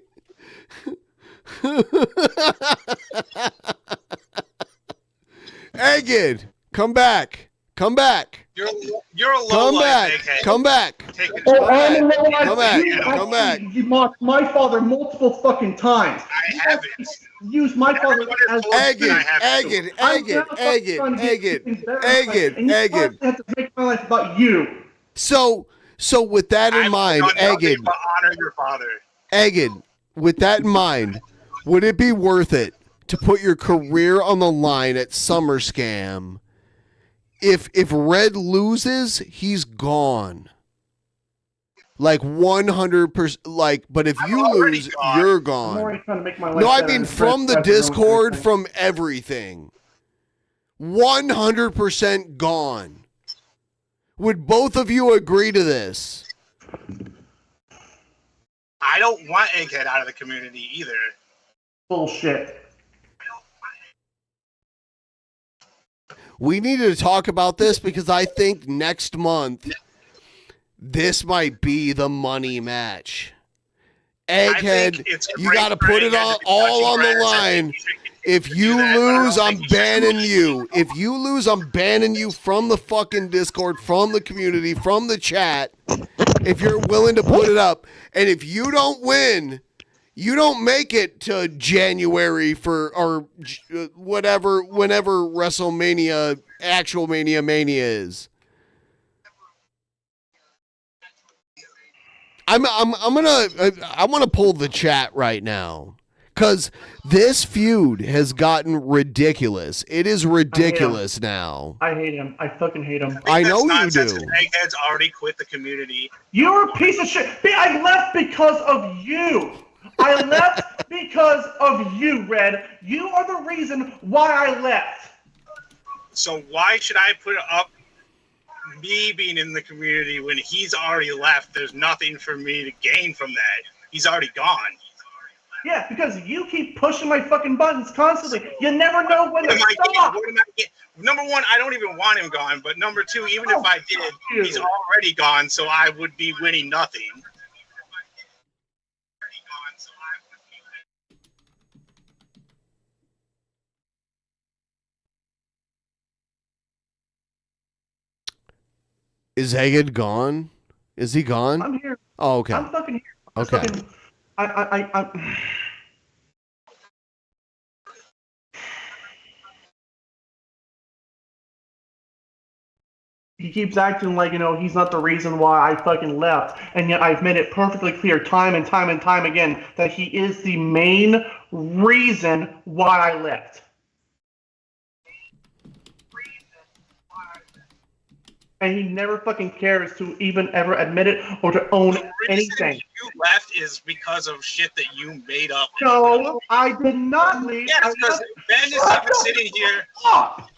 Egged, come back. You're a low life, egghead. Come back. Come back. You mocked my father multiple fucking times. I haven't. Used my father as Egged. And you have to make my life about you. So with that in mind, Egged, honor your father. Egged, with that in mind, would it be worth it to put your career on the line at SummerSlam? If Red loses, he's gone. Like 100%. Like, but if you lose, you're gone. I'm already trying to make my life No, I better mean and from the better Discord, and from everything. 100% gone. Would both of you agree to this? I don't want Egghead out of the community either. Bullshit. We need to talk about this because I think next month this might be the money match. Egghead, you got to put it all on the line. If you lose, I'm banning you. If you lose, I'm banning you from the fucking Discord, from the community, from the chat. If you're willing to put it up. And if you don't win, you don't make it to January or whatever, whenever WrestleMania, actual Mania is. I want to pull the chat right now. Because this feud has gotten ridiculous. It is ridiculous now. I hate him. I fucking hate him. I know you do. Egghead's already quit the community. You're a piece of shit. I left because of you. I left because of you, Red. You are the reason why I left. So why should I put up me being in the community when he's already left? There's nothing for me to gain from that. He's already gone. Yeah, because you keep pushing my fucking buttons constantly. You never know when to stop. Number one, I don't even want him gone. But number two, even if I did, he's already gone, so I would be winning nothing. Is Egghead gone? Is he gone? I'm here. Oh, okay. I'm fucking here. Okay. I He keeps acting like, he's not the reason why I fucking left. And yet I've made it perfectly clear time and time and time again that he is the main reason why I left. And he never fucking cares to even ever admit it or to own anything. You left is because of shit that you made up. No, I did not leave. Yes, because Ben is even sitting here.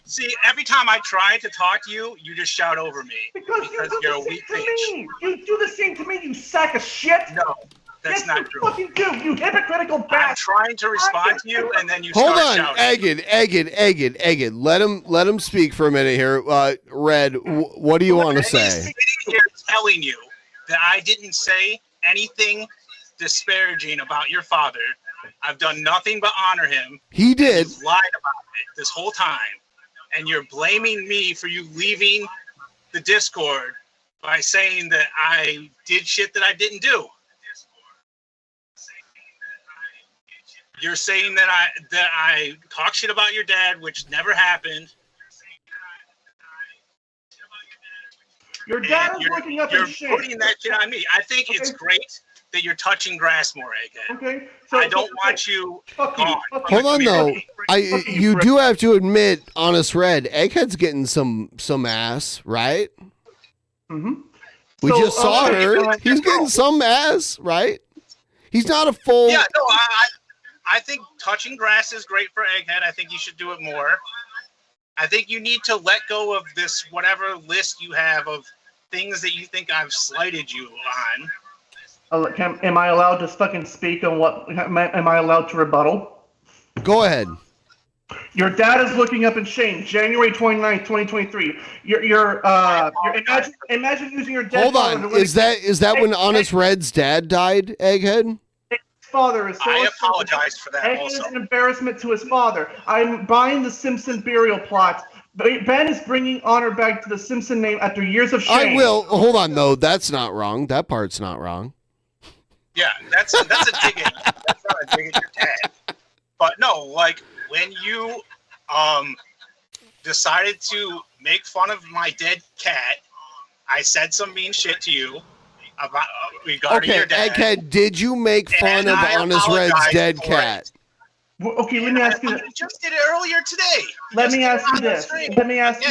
See, every time I try to talk to you, you just shout over me. Because you're a weak bitch. You do the same to me, you sack of shit. No, that's not true. Yes, you fucking do, you hypocritical bastard. I'm trying to respond to you, and then you Hold start on, shouting. Egghead. Let him speak for a minute here. Red, what do you want to say? He's sitting here telling you that I didn't say anything disparaging about your father. I've done nothing but honor him. He did. He's lied about it this whole time. And you're blaming me for you leaving the Discord by saying that I did shit that I didn't do. You're saying that I talk shit about your dad, which never happened. Your dad is looking up You're his shit. putting that shit on me. I think it's great that you're touching grass more, Egghead. Okay. I don't want you gone. Hold on though. You do have to admit, Honest Red, Egghead's getting some ass, right? Mm-hmm. We just saw her. He's getting some ass, right? He's not a full. Yeah, no, I think touching grass is great for Egghead. I think you should do it more. I think you need to let go of this whatever list you have of things that you think I've slighted you on. Am I allowed to fucking speak on what? Am I allowed to rebuttal? Go ahead. Your dad is looking up in shame. January 29th, 2023. Imagine using your dad. Hold on. Is that when Honest Red's dad died, Egghead? His father is. I apologize for that. Egghead Also, is an embarrassment to his father. I'm buying the Simpson burial plot. Ben is bringing honor back to the Simpson name after years of shame. I will. Hold on, though. That's not wrong. That part's not wrong. yeah, that's a dig at. That's not a dig at your dad. But no, like when you decided to make fun of my dead cat, I said some mean shit to you about regarding your dad. Egghead, did you make fun of Honest Red's dead cat? Well, okay, let me ask you this. I just did it earlier today. Let me ask you this. Let me ask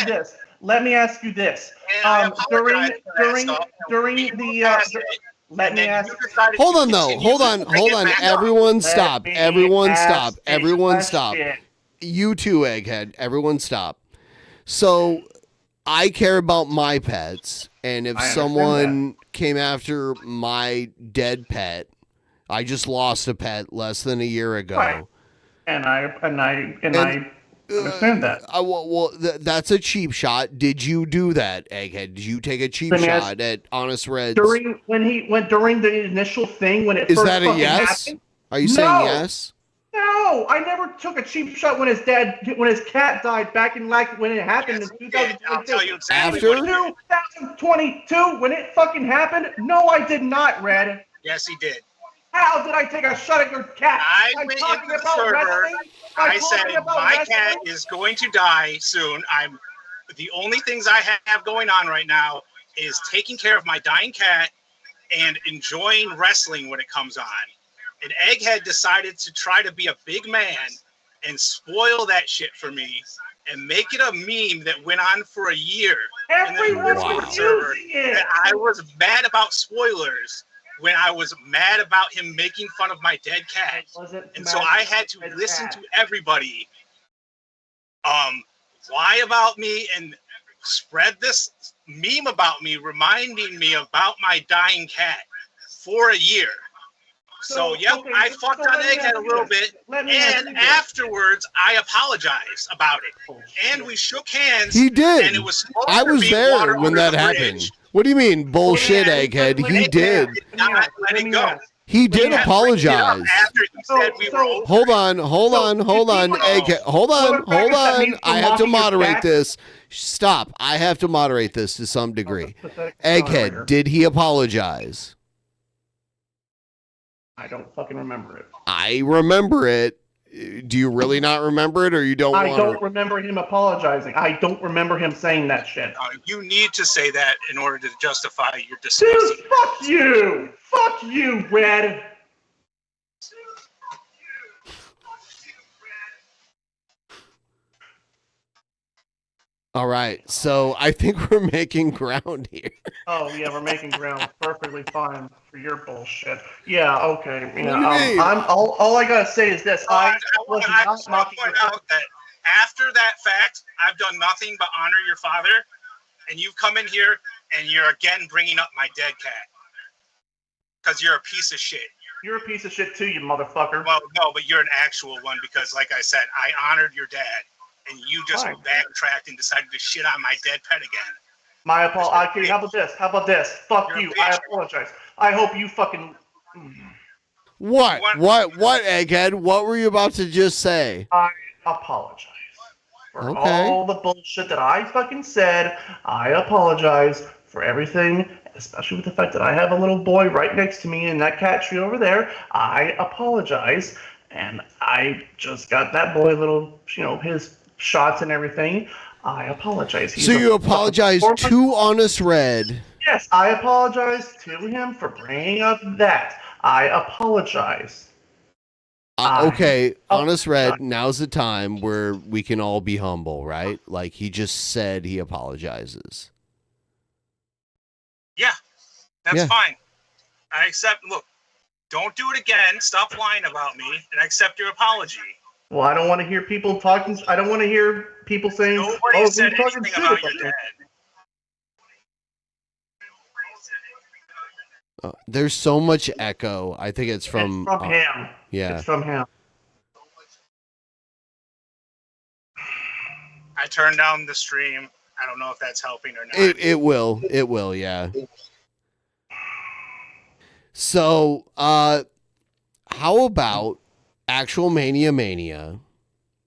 you this. Hold on though. Hold on. Everyone stop. Everyone stop. You too, Egghead. Everyone stop. So I care about my pets, and if someone came after my dead pet, I just lost a pet less than a year ago. Right. And I understand that. That's a cheap shot. Did you do that, Egghead? Did you take a cheap shot at Honest Red's? During the initial thing when it is first that a yes? happened? Are you saying yes? No, I never took a cheap shot when his cat died back in when it happened in 2022. I'll tell you exactly. After 2022, when it fucking happened. No, I did not, Red. Yes, he did. How did I take a shot at your cat? I went into the server. I said my cat is going to die soon. The only things I have going on right now is taking care of my dying cat and enjoying wrestling when it comes on. And Egghead decided to try to be a big man and spoil that shit for me and make it a meme that went on for a year. Everyone's using it. That I was mad about spoilers when I was mad about him making fun of my dead cat. And so I had to listen to everybody lie about me and spread this meme about me, reminding me about my dying cat for a year. So yep, I fucked on Egghead a little bit, and afterwards I apologized about it, and we shook hands. He did. And it was I was there when that happened. What do you mean bullshit, Egghead? He did. Not let it go. He did apologize. After he said we were over. Hold on. Egghead, hold on. I have to moderate this. Stop. I have to moderate this to some degree. Egghead, did he apologize? I don't fucking remember it. I remember it. Do you really not remember it, or you don't? I don't remember him apologizing. I don't remember him saying that shit. You need to say that in order to justify your disgust. Dude, fuck you! Fuck you, Red! All right, so I think we're making ground here. Oh yeah, we're making ground perfectly fine for your bullshit. Yeah, okay. Yeah, What do you mean? all I gotta say is this: I was I not just want to point out that after that fact, I've done nothing but honor your father, and you've come in here and you're again bringing up my dead cat because you're a piece of shit. You're a piece of shit too, you motherfucker. Well, no, but you're an actual one because, like I said, I honored your dad. And you just backtracked and decided to shit on my dead pet again. My apology. Okay, how about this? Fuck you. I apologize. I hope you fucking. What, Egghead? What were you about to just say? I apologize for all the bullshit that I fucking said. I apologize for everything, especially with the fact that I have a little boy right next to me in that cat tree over there. I apologize, and I just got that boy little, his shots and everything. I apologize. So you apologize to Honest Red? Yes, I apologize to him for bringing up that. I apologize. Okay, Honest Red, now's the time where we can all be humble, right? Like, he just said he apologizes. Yeah, that's fine. I accept. Look, don't do it again. Stop lying about me, and I accept your apology. Well, I don't want to hear people talking. I don't want to hear people saying, Nobody said anything about your dad. There's so much echo. I think it's from him. Yeah. It's from him. I turned down the stream. I don't know if that's helping or not. It will. It will, yeah. So, how about actual Mania?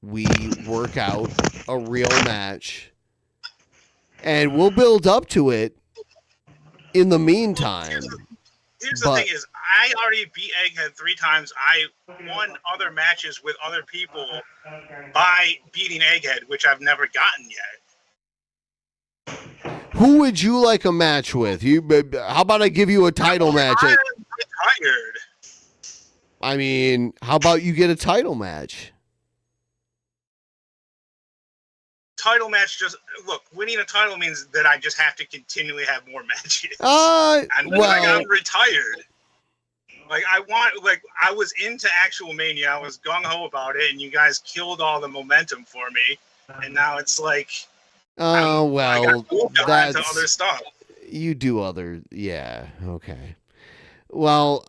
We work out a real match, and we'll build up to it in the meantime. Here's the thing is, I already beat Egghead 3 times. I won other matches with other people by beating Egghead, which I've never gotten yet. Who would you like a match with? How about I give you a title match? I'm tired. I mean, how about you get a title match? Title match winning a title means that I just have to continually have more matches. I'm retired. I was into actual Mania. I was gung ho about it, and you guys killed all the momentum for me. And now it's like, oh well, that's other stuff. You do other, yeah, okay. Well,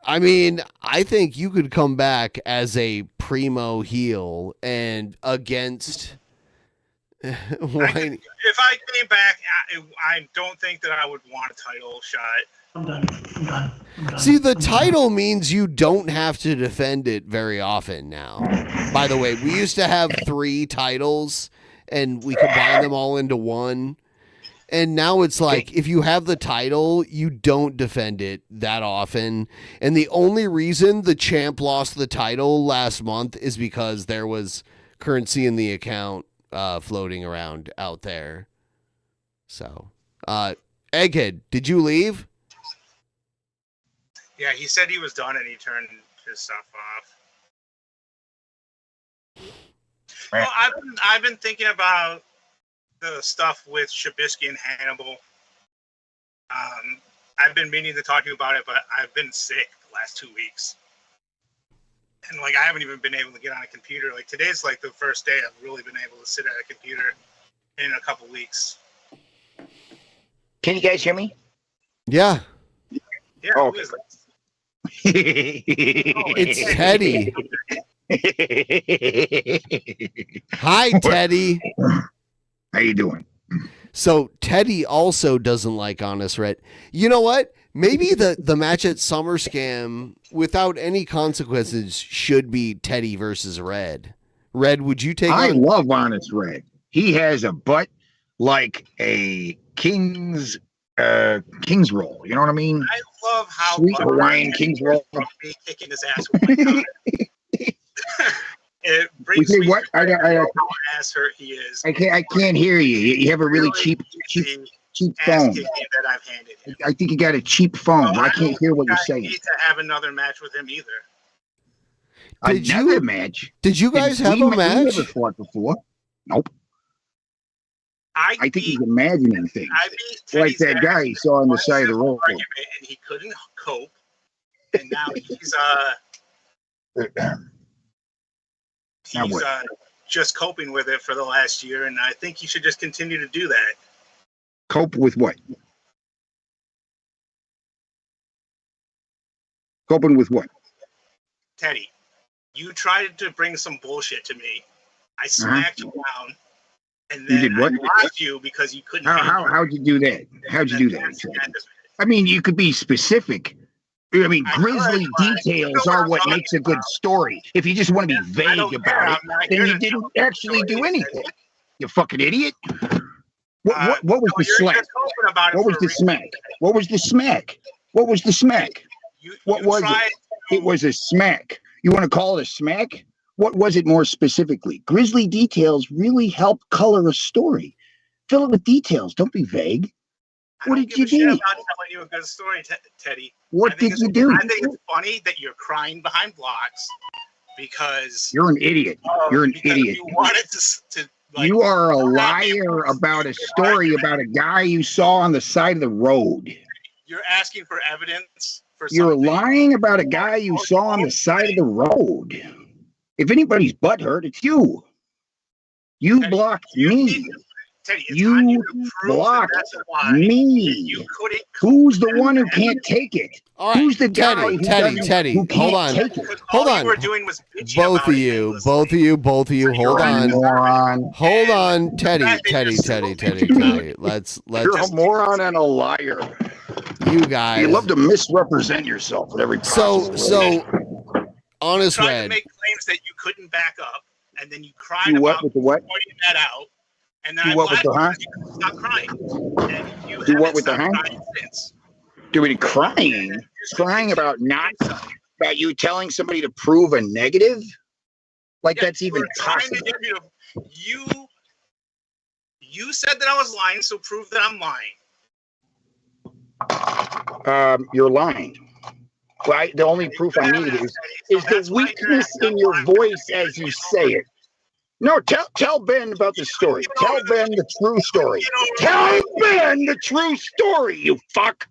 I mean, I think you could come back as a primo heel and against. If I came back, I don't think that I would want a title shot. I'm done. See, the title means you don't have to defend it very often now. By the way, we used to have 3 titles, and we combined them all into one. And now it's like, if you have the title, you don't defend it that often. And the only reason the champ lost the title last month is because there was currency in the account floating around out there. So, Egghead, did you leave? Yeah, he said he was done and he turned his stuff off. Well, I've been thinking about the stuff with Shabisky and Hannibal. I've been meaning to talk to you about it, but I've been sick the last 2 weeks. And I haven't even been able to get on a computer. Today's the first day I've really been able to sit at a computer in a couple weeks. Can you guys hear me? Yeah. Yeah. Oh, okay. It's Teddy. Hi, Teddy. How you doing? So Teddy also doesn't like Honest Red. You know what? Maybe the match at SummerSlam, without any consequences, should be Teddy versus Red. Red, would you take I on... love Honest Red. He has a butt like a king's roll. You know what I mean? I love how sweet Hawaiian king's roll. Me kicking his ass with my comment. It brings me what? to how ass hurt he is. I can't hear you. You have a really cheap phone. That I've handed him. I think you got a cheap phone. I can't hear what you're saying. Need to have another match with him either. Another match? Did you guys have a match? We never fought before. Nope. I think he's imagining things. Like that guy he saw on the side of the road. And he couldn't cope. And now he's just coping with it for the last year, and I think he should just continue to do that. Cope with what? Coping with what? Teddy, you tried to bring some bullshit to me. I smacked you down, and then I blocked you because you couldn't. How'd you do that? How'd you do that? I mean, you could be specific. I mean, grisly details are what makes a good story. If you just want to be vague about it, then you didn't actually do anything. You fucking idiot. What was the slap? What was the smack? What was the smack? What was the smack? What was it? It was a smack. You want to call it a smack? What was it more specifically? Grisly details really help color a story. Fill it with details. Don't be vague. What did you do? I'm not telling you a good story, Teddy. What did you do? I think it's funny that you're crying behind blocks because you're an idiot. You're an idiot. You wanted to you are a liar about a story about a guy you saw on the side of the road. You're asking for evidence for something. You're lying about a guy you saw on the side of the road. If anybody's butt hurt, it's you. You blocked me. Teddy, you blocked me. Who's the one who can't take it? All right, who's the guy Teddy, who hold on. Hold on. Both of you, hold on. Hold on, Teddy. Let's You're a moron and a liar. You guys. You love to misrepresent yourself at every possible So Honest Red. You tried Red. to make claims that you couldn't back up, and then you cried You what about with the what? pointing that out. And then Do I what with the laughed because you couldn't stop crying. And you Do what haven't with the stopped huh? crying since. Doing crying? Crying about about you telling somebody to prove a negative? Like that's even possible. You said that I was lying, so prove that I'm lying. You're lying. Right? The only proof I need is the weakness in your voice as you say it. No, tell Ben about the story. Tell Ben the true story. Tell Ben the true story, you fuck.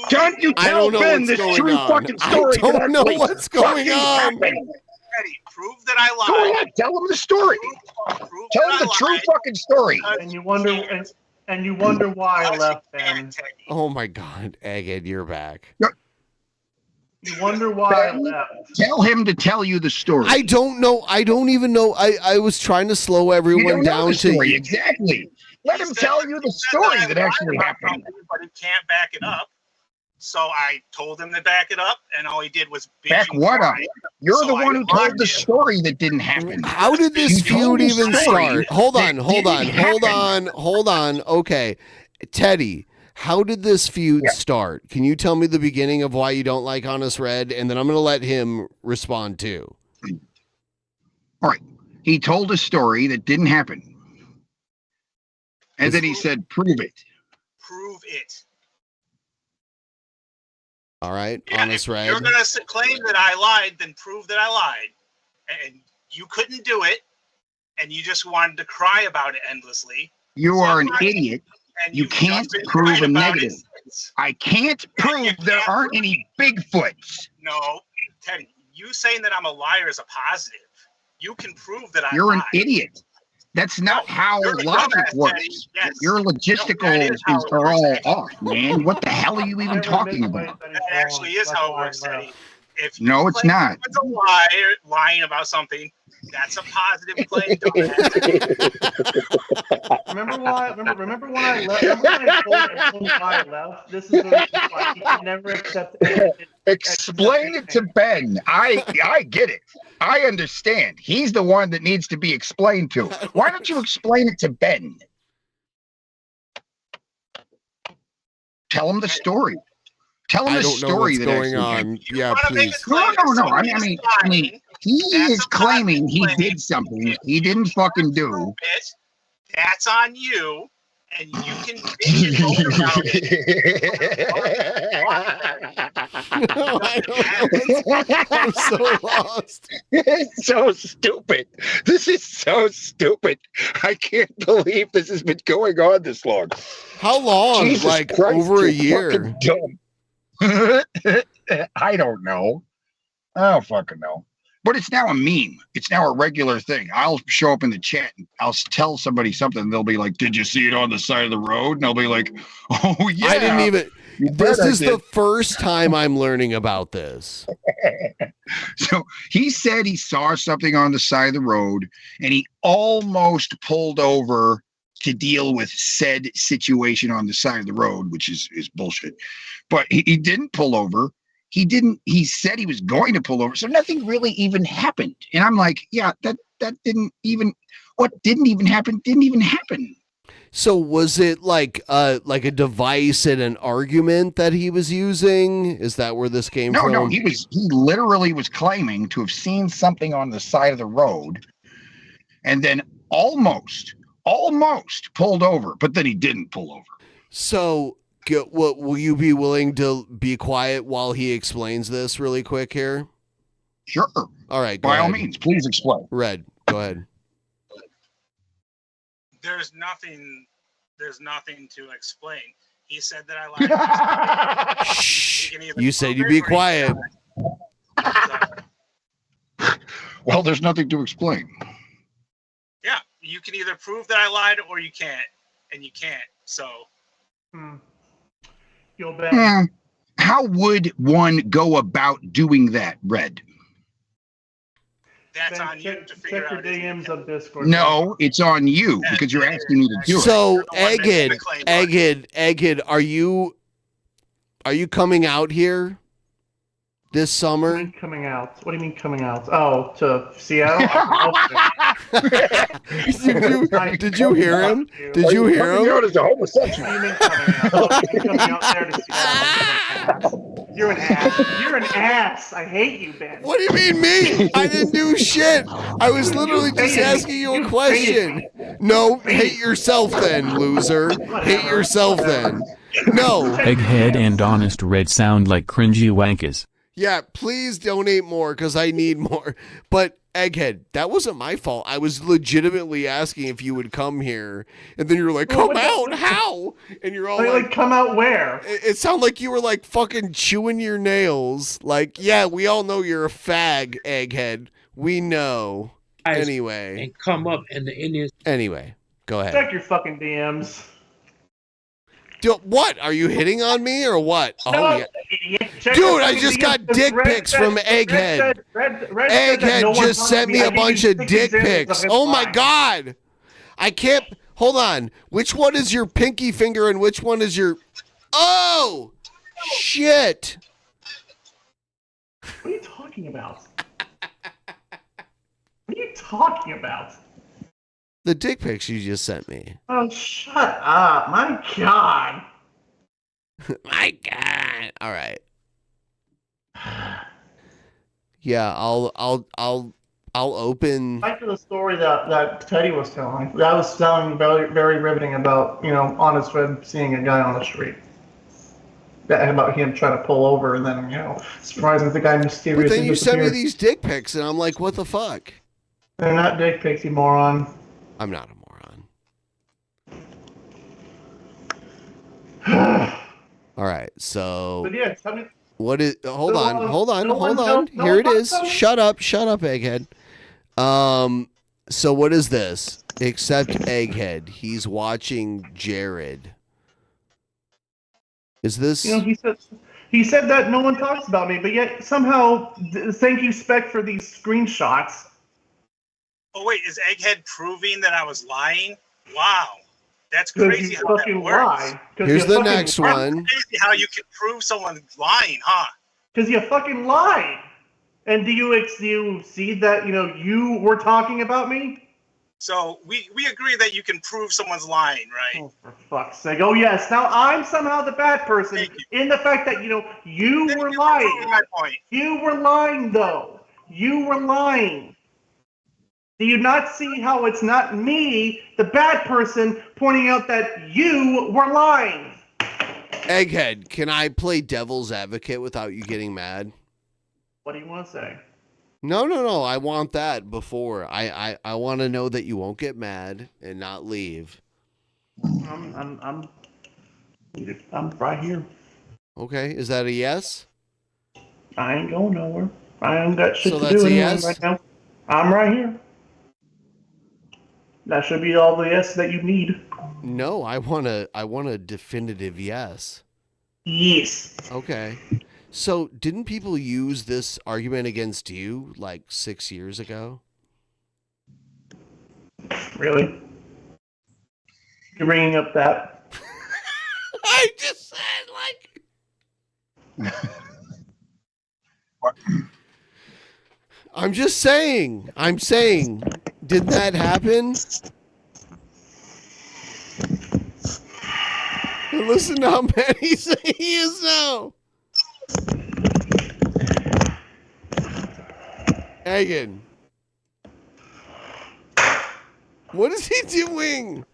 Don't you tell Ben the true fucking story. I don't know what's going on. Eddie, prove that I lied. Go ahead, tell him the story. Tell him the true fucking story. And you wonder why I left Ben. Oh my God, Egged, you're back. You wonder why I left. Tell him to tell you the story. I don't know. I don't even know. I was trying to slow everyone down to exactly. Let him tell you the story that actually happened. But he can't back it up. So I told him to back it up, and all he did was back what up? You're the one who told the story that didn't happen. How did this feud even start? Hold on. Okay, Teddy. How did this feud start? Can you tell me the beginning of why you don't like Honest Red? And then I'm going to let him respond too. All right. He told a story that didn't happen. And then he said, prove it. Prove it. All right. Yeah, Honest Red. If you're going to claim that I lied, then prove that I lied. And you couldn't do it. And you just wanted to cry about it endlessly. You are an idiot. You can't prove a negative. I can't prove there aren't any Bigfoots. No, Teddy, you saying that I'm a liar is a positive. You can prove that You're lied. an idiot. That's not how logic works. Yes. Your logisticals are all off, man. What the hell are you even talking about? That actually is how it works, Teddy. If you No, it's claim not. it's a liar, lying about something, That's a positive play, dumbass. Remember why? Remember when I left? Remember when I told everyone why I left? This is the reason why he could never accept it. Explain it to Ben. I get it. I understand. He's the one that needs to be explained to. Why don't you explain it to Ben? Tell him the story. Tell him the story what's going on. Yeah, please. No. I mean, he is claiming he did something he didn't fucking do. That's on you, and you can bitch and moan about it. I'm so lost. It's so stupid. This is so stupid. I can't believe this has been going on this long. How long? Jesus like Christ, over a you're year. fucking dumb. I don't know. I don't fucking know. But it's now a meme. It's now a regular thing. I'll show up in the chat and I'll tell somebody something. And they'll be like, "Did you see it on the side of the road?" And I'll be like, "Oh yeah." I didn't even. This is the first time I'm learning about this. So he said he saw something on the side of the road and he almost pulled over to deal with said situation on the side of the road, which is bullshit. But he didn't pull over. He said he was going to pull over. So nothing really even happened. And I'm like, yeah, that didn't even happen. So was it like a device in an argument that he was using? Is that where this came from? No, he literally was claiming to have seen something on the side of the road and then almost pulled over, but then he didn't pull over. So will you be willing to be quiet while he explains this really quick here? Sure. All right. By all means, please explain. Red, go ahead. There's nothing to explain. He said that I lied. Shh. You said you'd be quiet. Well, there's nothing to explain. Yeah, you can either prove that I lied or you can't, and you can't. So, You'll bet. How would one go about doing that, Red? That's on you to figure out. Check your DMs of Discord. No, it's on you because you're asking me to do it. So, Egghead, are you coming out here this summer? What do you mean coming out? What do you mean coming out? Oh, to Seattle? Did you hear him? Did you hear him? Coming out as a homosexual. What do you mean coming out? Oh, you're coming out there to Seattle. You're an ass. You're an ass. I hate you, Ben. What do you mean me? I didn't do shit. I was literally just asking you a question. No, hate yourself then, loser. Hate yourself then. No. Egghead and Honest Red sound like cringy wankers. Yeah, please donate more because I need more. But Egghead, that wasn't my fault. I was legitimately asking if you would come here, and then you're like, "Come out? How?" And you're all like, "Come out where?" It sounded like you were like fucking chewing your nails. Like, yeah, we all know you're a fag, Egghead. We know. Anyway, and come up, and the Indians. Anyway, go ahead. Check your fucking DMs. What? Are you hitting on me or what? No, yeah. Dude, I just got dick pics from Egghead. Egghead just sent me a bunch of dick pics. Oh my god. I can't. Hold on. Which one is your pinky finger and which one is your. Oh! Shit. What are you talking about? What are you talking about? The dick pics you just sent me. Oh, shut up. My god. My god. All right. Yeah, I'll open. Back to the story that Teddy was telling. That was telling very, very riveting about, Honest Red seeing a guy on the street. About him trying to pull over and then, surprising the guy mysteriously. But then you sent me these dick pics and I'm like, what the fuck? They're not dick pics, you moron. I'm not a moron. All right, so. But yeah, tell me. What is? Hold on. Here it is. Shut up, Egghead. So what is this? Except Egghead, he's watching Jared. Is this? He said that no one talks about me, but yet somehow thank you, Spec, for these screenshots. Oh wait, is Egghead proving that I was lying? Wow, that's 'Cause crazy you how that fucking works. lie. 'Cause Here's you the fucking next lie. one. Crazy how you can prove someone's lying, huh? Because you fucking lied. And do you see that, you were talking about me? So we agree that you can prove someone's lying, right? Oh, for fuck's sake. Oh, yes. Now I'm somehow the bad person in the fact that, you were lying. My point. You were lying, though. You were lying. Do you not see how it's not me, the bad person, pointing out that you were lying? Egghead, can I play devil's advocate without you getting mad? What do you want to say? No. I want that before. I want to know that you won't get mad and not leave. I'm right here. Okay, is that a yes? I ain't going nowhere. I ain't got shit So to that's do a anyway yes? right now. I'm right here. That should be all the yes that you need. No, I want a definitive yes. Yes. Okay. So, didn't people use this argument against you like 6 years ago? Really? You're bringing up that? I just said, I'm just saying. I'm saying, didn't that happen? And listen to how mad he is now. Hagen. What is he doing?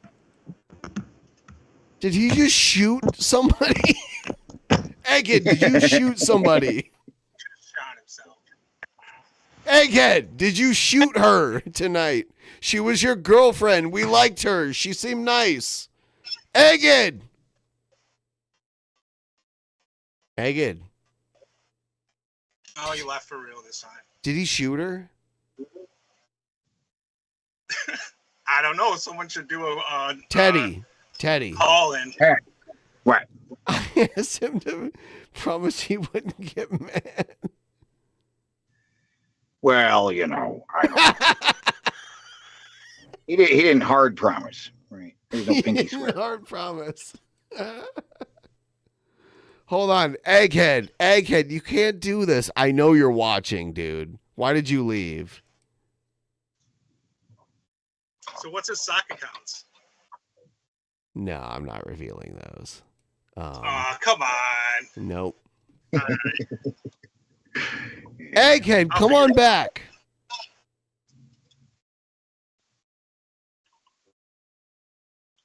Did he just shoot somebody? Egghead, did you shoot somebody? Shot himself. Egghead, did you shoot her tonight? She was your girlfriend. We liked her. She seemed nice. Egghead. Egghead. Oh, you left for real this time. Did he shoot her? I don't know. Someone should do a Teddy. call in. What? I asked him to promise he wouldn't get mad. Well, I don't. He didn't hard promise, right? There's no pinky swear. Hard promise. Hold on, Egghead, you can't do this. I know you're watching, dude. Why did you leave? So what's his sock accounts? No, I'm not revealing those. Come on. Nope. Egghead, come on back.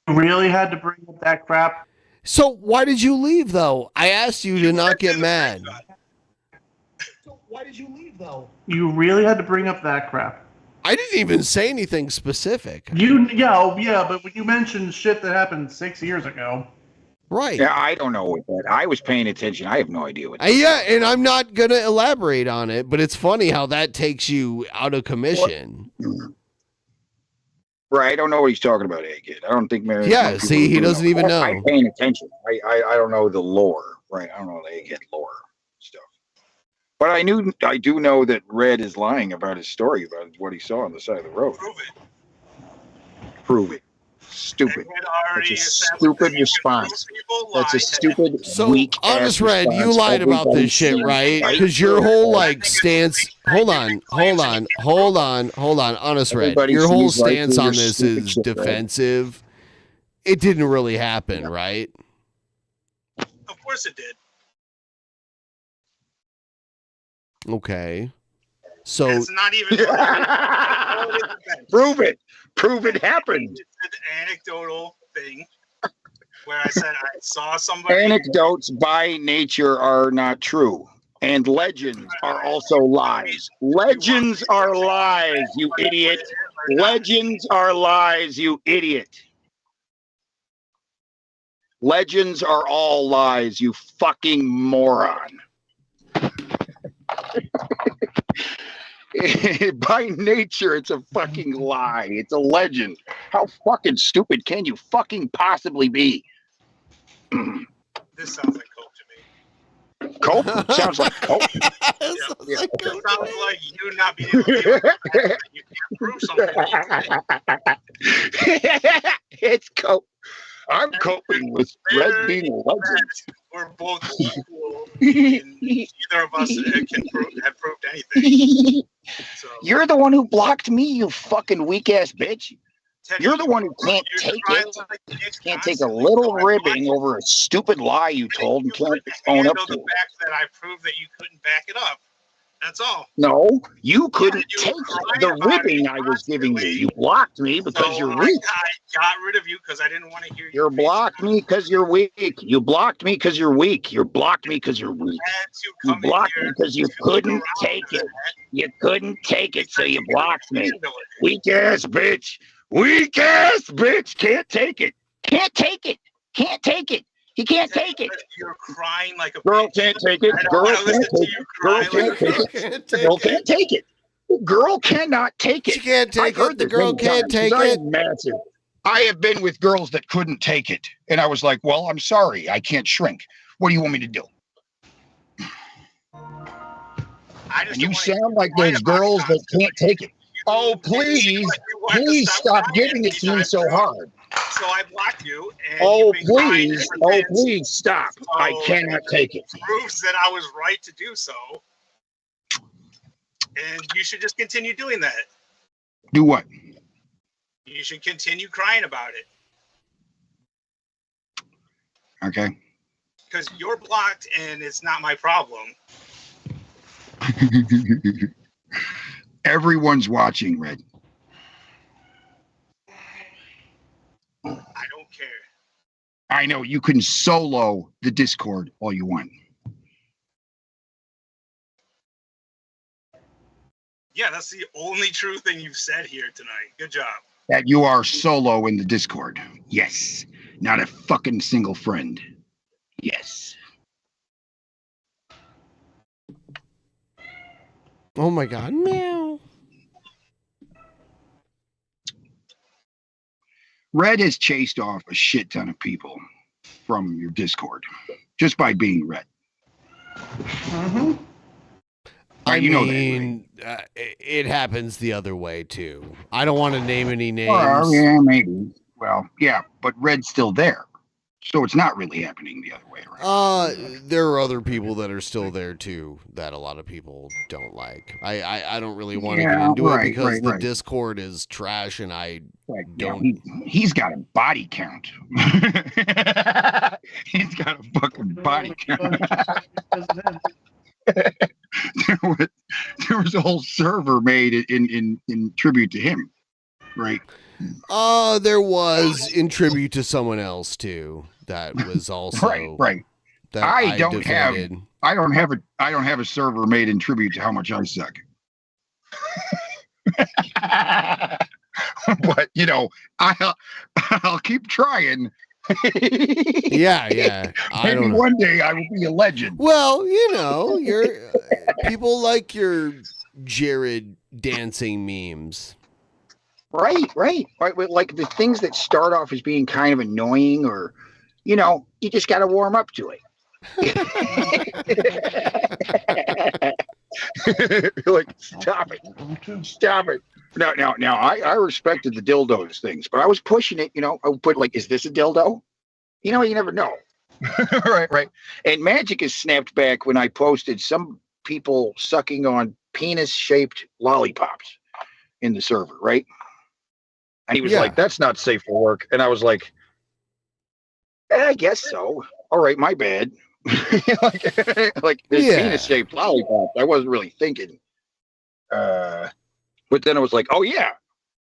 You really had to bring up that crap? So why did you leave, though? I asked you to not get mad. So why did you leave, though? You really had to bring up that crap. I didn't even say anything specific. Yeah, but when you mentioned shit that happened 6 years ago. Right. Yeah, I don't know what that. I was paying attention. I have no idea what. Yeah, and I'm not gonna elaborate on it, but it's funny how that takes you out of commission. Right, I don't know what he's talking about, Egghead. I don't think Marianne. Yeah, see, he doesn't even know. I'm paying attention. I don't know the lore, right? I don't know the Egghead lore stuff. But I do know that Red is lying about his story about what he saw on the side of the road. Prove it. Stupid. That's a stupid response. That's a stupid, weak. Honest Red, you lied about this shit, right? Because your whole stance. Hold on. Honest Red, your whole stance on this is defensive. It didn't really happen, right? Of course it did. Okay. So it's not even Prove it happened. It's an anecdotal thing where I said I saw somebody. Anecdotes by nature are not true. And legends are also lies. Legends are lies, you idiot. Legends are lies, you idiot. Legends are all lies, you fucking moron. By nature, it's a fucking lie. It's a legend. How fucking stupid can you fucking possibly be? This sounds like coke to me. Coke? Sounds like coke. It sounds like you not being able to prove something. It's I'm coping with Red being a legend. We're both equal. Neither of us have proved anything. So, you're the one who blocked me, you fucking weak ass bitch. You're the one who can't take it. Can't take a little ribbing over a stupid lie you told and can't own up to the it. fact that I proved that you couldn't back it up. That's all. No, you couldn't take the ribbing I was giving you. You blocked me because you're weak. I got rid of you because I didn't want to hear you. You blocked me because you're weak. You blocked me because you're weak. You blocked me because you're weak. You blocked me because you couldn't take it. You couldn't take it, so you blocked me. Weak ass bitch. Weak ass bitch. Can't take it. Can't take it. Can't take it. He can't take it. You're crying like a girl can't take it. Girl can't take it. Girl can't take it. Girl can't take it. Girl cannot take it. She can't take it. The girl can't take it. Massive. I have been with girls that couldn't take it, and I was like, "Well, I'm sorry, I can't shrink. What do you want me to do?" And you sound like those girls that can't take it. Oh, please stop giving it to me so hard. So I blocked you. And oh, please stop. So I cannot take it. Proves that I was right to do so. And you should just continue doing that. Do what? You should continue crying about it. Okay. Because you're blocked and it's not my problem. Everyone's watching, Red. I don't care. I know you can solo the Discord all you want. Yeah, that's the only true thing you've said here tonight. Good job. That you are solo in the Discord. Yes. Not a fucking single friend. Yes. Oh my God. Meow. Red has chased off a shit ton of people from your Discord just by being Red. Mm-hmm. I mean, it happens the other way too. I don't want to name any names. Well, yeah, maybe. Well, yeah, but Red's still there. So it's not really happening the other way around. There are other people that are still there too that a lot of people don't like. I don't really want to get into it because the Discord is trash and I don't. Yeah, he's got a body count. He's got a fucking body count. There was a whole server made in tribute to him, right? There was in tribute to someone else too. That was also right. That I don't have a server made in tribute to how much I suck. But you know, I'll keep trying. Yeah. Maybe one day I will be a legend. Well, you know, you're people like your Jared dancing memes. Right. Like the things that start off as being kind of annoying, or you know, you just got to warm up to it. Like, stop it. Now, I respected the dildos things, but I was pushing it. You know, I would put like, is this a dildo? You know, you never know. Right. And Magic has snapped back when I posted some people sucking on penis-shaped lollipops in the server, right? And he was like, that's not safe for work. And I was like, I guess so. All right, my bad. like this penis-shaped lollipop. I wasn't really thinking. But then I was like, oh yeah,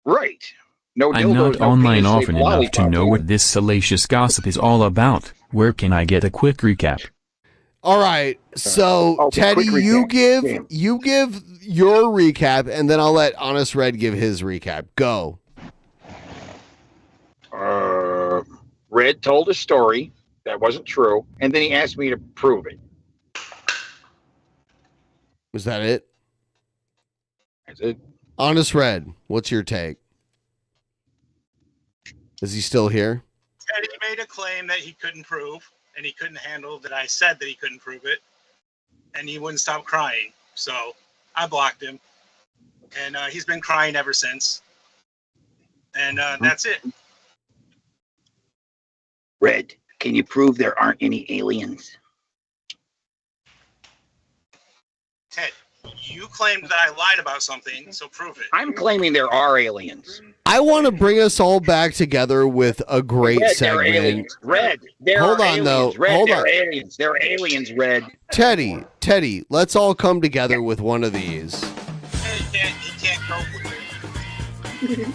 right. No dildos, I'm not no online often enough lollipop to know what this salacious gossip is all about. Where can I get a quick recap? All right, so Teddy, you give your recap, and then I'll let Honest Red give his recap. Go. Red told a story that wasn't true, and then he asked me to prove it. Was that it? That's it. Honest Red, what's your take? Is he still here? Teddy made a claim that he couldn't prove, and he couldn't handle that I said that he couldn't prove it, and he wouldn't stop crying. So I blocked him. and he's been crying ever since. And that's it. Red, can you prove there aren't any aliens? Ted, you claimed that I lied about something, so prove it. I'm claiming there are aliens. I want to bring us all back together with a great Red, segment. They're aliens. Red, there Hold are on, aliens. though. Red, Hold they're on. aliens. They're aliens, Red. Teddy, let's all come together with one of these. He can't cope with it.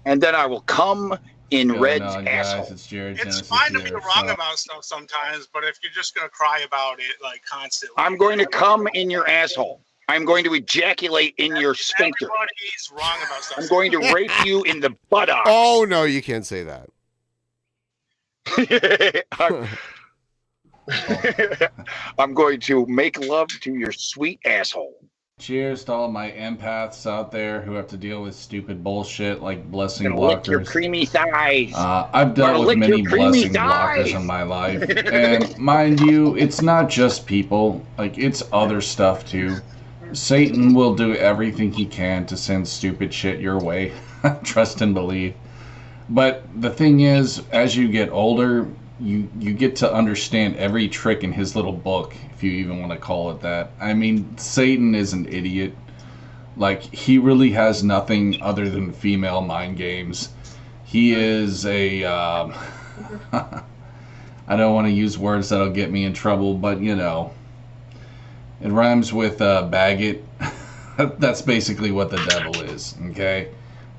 And then I will come in Red's guys, asshole. it's Jared. It's Genesis fine to be here, wrong so- about stuff sometimes, but if you're just gonna cry about it like constantly, I'm going to come in your asshole. I'm going to ejaculate in your sphincter. everybody's wrong about stuff. I'm going to rape you in the buttocks. Oh, no, you can't say that. I'm going to make love to your sweet asshole. Cheers to all my empaths out there who have to deal with stupid bullshit like blessing I'm gonna lick your blockers. creamy thighs. I've dealt Gonna with lick many your creamy blessing blockers thighs. in my life. And mind you, it's not just people, like it's other stuff too. Satan will do everything he can to send stupid shit your way. Trust and believe. But the thing is, as you get older, you get to understand every trick in his little book, if you even want to call it that. I mean, Satan is an idiot. Like, he really has nothing other than female mind games. He is a, I don't want to use words that'll get me in trouble, but you know, it rhymes with baggot. That's basically what the devil is, okay?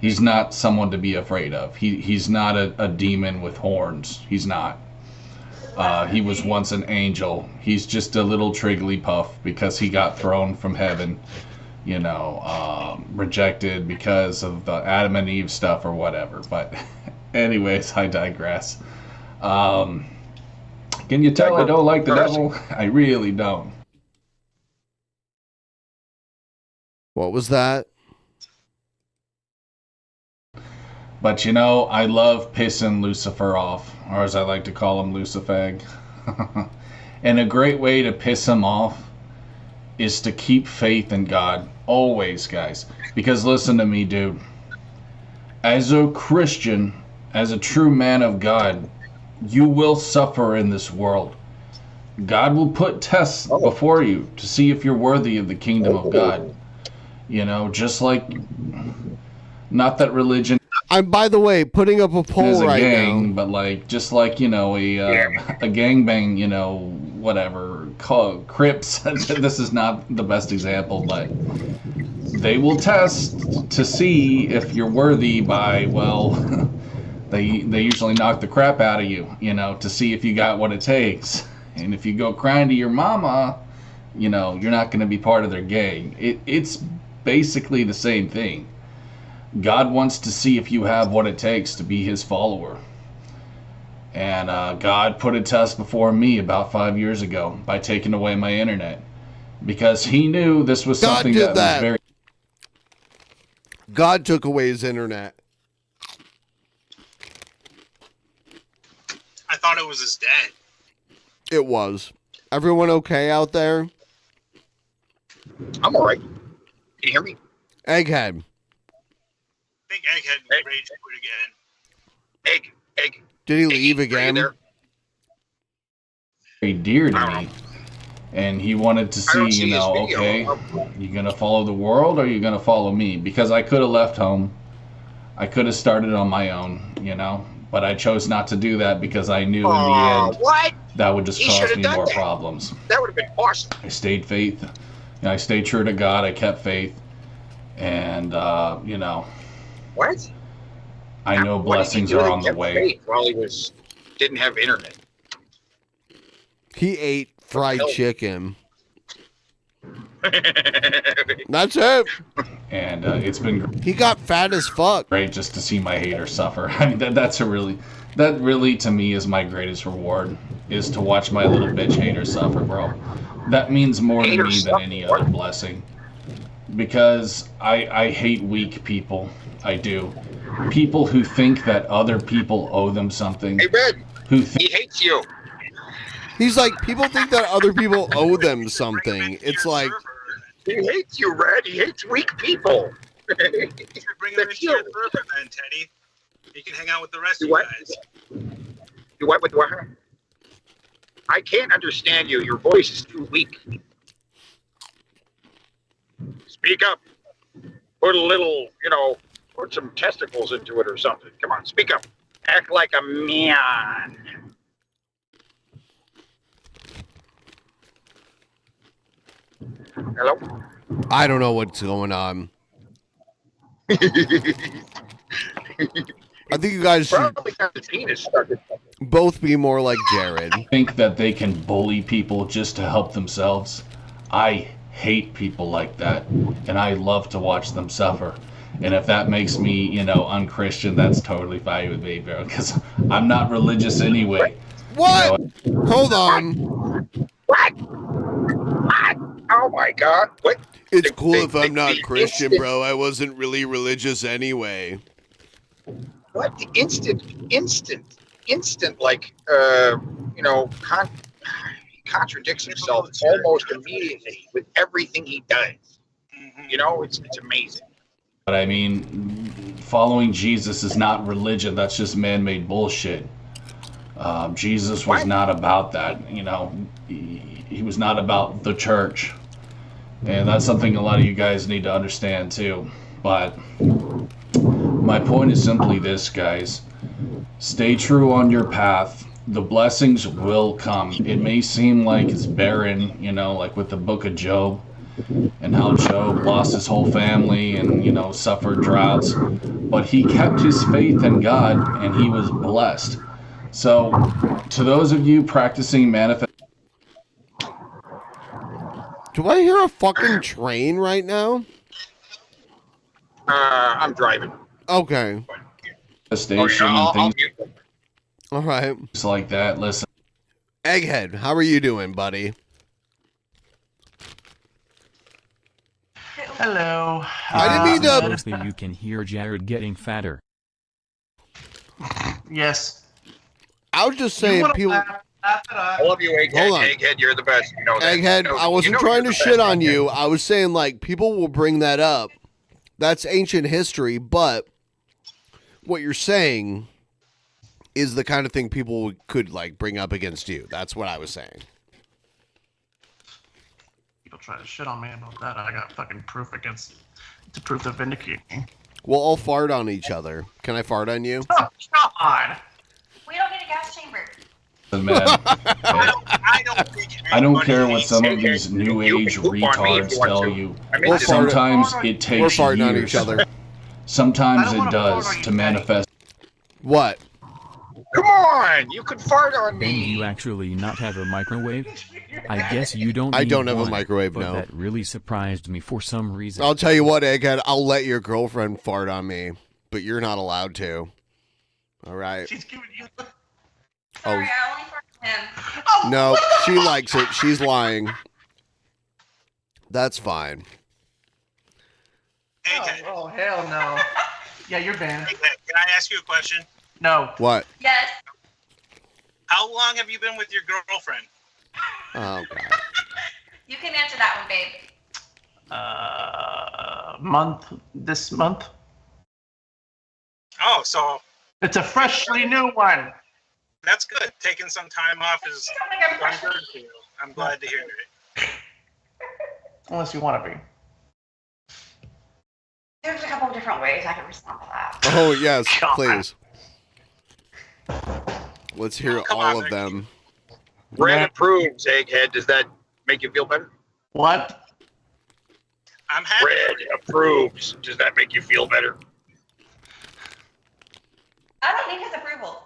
He's not someone to be afraid of. He's not a demon with horns. He's not. He was once an angel. He's just a little Trigglypuff because he got thrown from heaven, you know, rejected because of the Adam and Eve stuff or whatever. But anyways, I digress. Can you tell I don't like the devil? I really don't. What was that? But you know, I love pissing Lucifer off, or as I like to call him, Lucifag. And a great way to piss him off is to keep faith in God. Always, guys. Because listen to me, dude. As a Christian, as a true man of God, you will suffer in this world. God will put tests before you to see if you're worthy of the kingdom of God. You know, just like, not that religion I'm, by the way, putting up a is poll a right gang, now. but like, just like, you know, a gangbang, you know, whatever, Crips. This is not the best example, but they will test to see if you're worthy by, well, they usually knock the crap out of you, you know, to see if you got what it takes. And if you go crying to your mama, you know, you're not going to be part of their gang. It's basically the same thing. God wants to see if you have what it takes to be his follower. And God put a test before me about 5 years ago by taking away my internet. Because he knew this was God something did that that. was very... God took away his internet. I thought it was his dad. It was. Everyone okay out there? I'm all right. Can you hear me? Egghead. I think Egghead rage quit again. Egg. Did he leave again? very dear to me. And he wanted to see, you know, okay, you gonna follow the world or you gonna follow me? Because I could have left home. I could have started on my own, you know, but I chose not to do that because I knew in the end that would just cause me more problems. That would have been awesome. I stayed faith. You know, I stayed true to God. I kept faith. And, you know, What? I know What did he blessings do are to on the get way. faith while he didn't have internet. He ate fried chicken. That's it. And it's been He got fat as fuck. great just to see my haters suffer. I mean, that really to me is my greatest reward, is to watch my little bitch haters suffer, bro. That means more to me than any other blessing. Because I hate weak people. I do. People who think that other people owe them something. Hey, Ben. Who He hates you. He's like, people think that other people owe them something. It's like, He hates you, Red. He hates weak people. You should bring him into your server then, Teddy. He can hang out with the rest of you guys. You what? I can't understand you. Your voice is too weak. Speak up. Put a little, put some testicles into it or something. Come on, speak up. Act like a man. Hello? I don't know what's going on. I think you guys should both be more like Jared. I think that they can bully people just to help themselves. I hate people like that, and I love to watch them suffer. And if that makes me, unchristian, that's totally fine with me, bro, because I'm not religious anyway. What? Hold on. What? Oh my God. What? It's cool if I'm not Christian, bro. I wasn't really religious anyway. What? Instant, like, he contradicts himself almost immediately with everything he does. It's amazing. But I mean, following Jesus is not religion. That's just man-made bullshit. Jesus was not about that. He was not about the church. And that's something a lot of you guys need to understand too. But my point is simply this, guys. Stay true on your path. The blessings will come. It may seem like it's barren, like with the book of Job, and how Job lost his whole family and, suffered droughts. But he kept his faith in God, and he was blessed. So, to those of you practicing manifestation, do I hear a fucking train right now? I'm driving. Okay. Manifestation and things all right. like that. Listen. Egghead, how are you doing, buddy? Hello. I didn't mean to. Honestly, you can hear Jared getting fatter. Yes. I was just saying, people. I love you, Egghead. Hold on. Egghead, you're the best. You know that. Egghead, I wasn't trying to shit on you. I was saying, like, people will bring that up. That's ancient history, but what you're saying is the kind of thing people could, like, bring up against you. That's what I was saying. People try to shit on me about that. I got fucking proof to vindicate me. We'll all fart on each other. Can I fart on you? Oh, God. We don't get a gas chamber. Man, I don't care what some of these new age retards tell you. Sometimes it takes farting years. on each other. Sometimes it does to manifest. What? Come on, you could fart on Do me. you actually not have a microwave? I guess you don't. I need don't have a one, microwave, but no. That really surprised me for some reason. I'll tell you what, Egghead. I'll let your girlfriend fart on me, but you're not allowed to. All right. She's giving you. Sorry, I only farted him. No, she likes it. She's lying. That's fine. Oh, hell no. Yeah, you're banned. Can I ask you a question? No. What? Yes. How long have you been with your girlfriend? Oh, God. You can answer that one, babe. This month. Oh, so It's a freshly new one. that's good. Taking some time off is good for you. I'm glad to hear it. Unless you want to be. There's a couple of different ways I can respond to that. Oh, yes, God. please. Let's hear all of them. Red approves, Egghead. Does that make you feel better? What? I'm happy. Red approves. Does that make you feel better? I don't need his approval.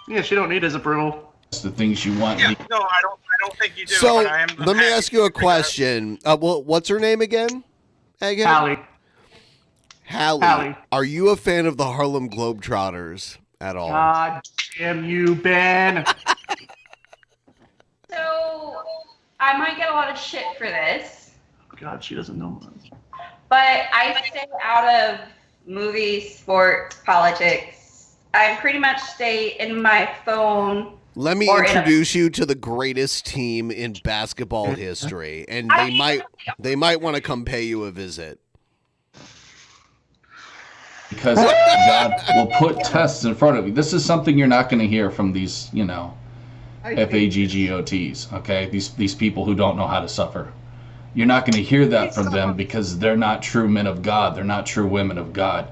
Yeah, she don't need his approval. The things you want. Yeah, no, I don't think you do. So, but I am let me ask you a question. Well, what's her name again? Egghead? Hallie. Hallie. Are you a fan of the Harlem Globetrotters at all? God damn you, Ben. So, I might get a lot of shit for this, God, she doesn't know much. but I stay out of movies, sports, politics. I pretty much stay in my phone Let me Or in a- introduce you to the greatest team in basketball history, and they might want to come pay you a visit. Because God will put tests in front of you. This is something you're not going to hear from these, FAGGOTs, okay? These people who don't know how to suffer. You're not going to hear that from them because they're not true men of God. They're not true women of God.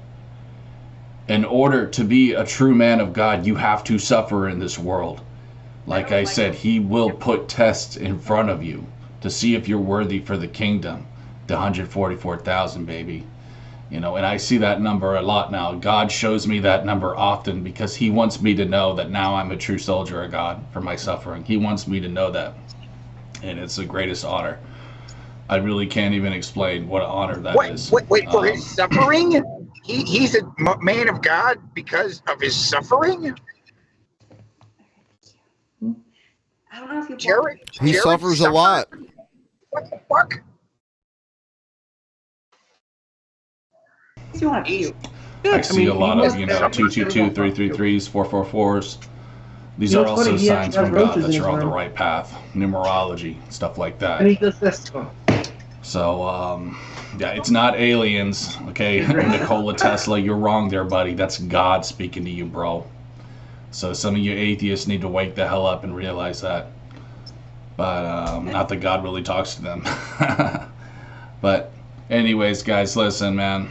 In order to be a true man of God, you have to suffer in this world. Like I said, he will put tests in front of you to see if you're worthy for the kingdom. The 144,000, baby. And I see that number a lot now. God shows me that number often because he wants me to know that now I'm a true soldier of God for my suffering. He wants me to know that. And it's the greatest honor. I really can't even explain what an honor that is. Wait, for his suffering? He's a man of God because of his suffering? I don't know if you Jared suffers a lot. What the fuck? I see a lot of 222, 333s, 444s. These are also signs from God that you're on the right path. Numerology, stuff like that. So, yeah, it's not aliens, okay? Nikola Tesla, you're wrong there, buddy. That's God speaking to you, bro. So some of you atheists need to wake the hell up and realize that. But not that God really talks to them. But anyways, guys, listen, man.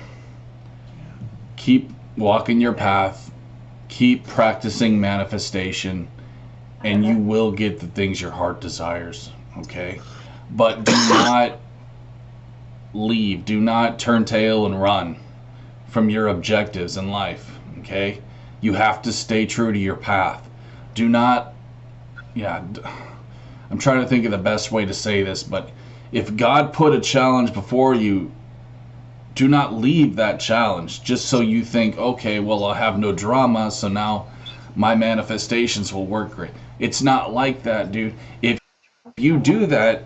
Keep walking your path. Keep practicing manifestation. And you will get the things your heart desires, okay? But do not leave. Do not turn tail and run from your objectives in life, okay? You have to stay true to your path. Do not, I'm trying to think of the best way to say this, but if God put a challenge before you, do not leave that challenge just so you think, okay, well, I'll have no drama, so now my manifestations will work great. It's not like that, dude. If you do that,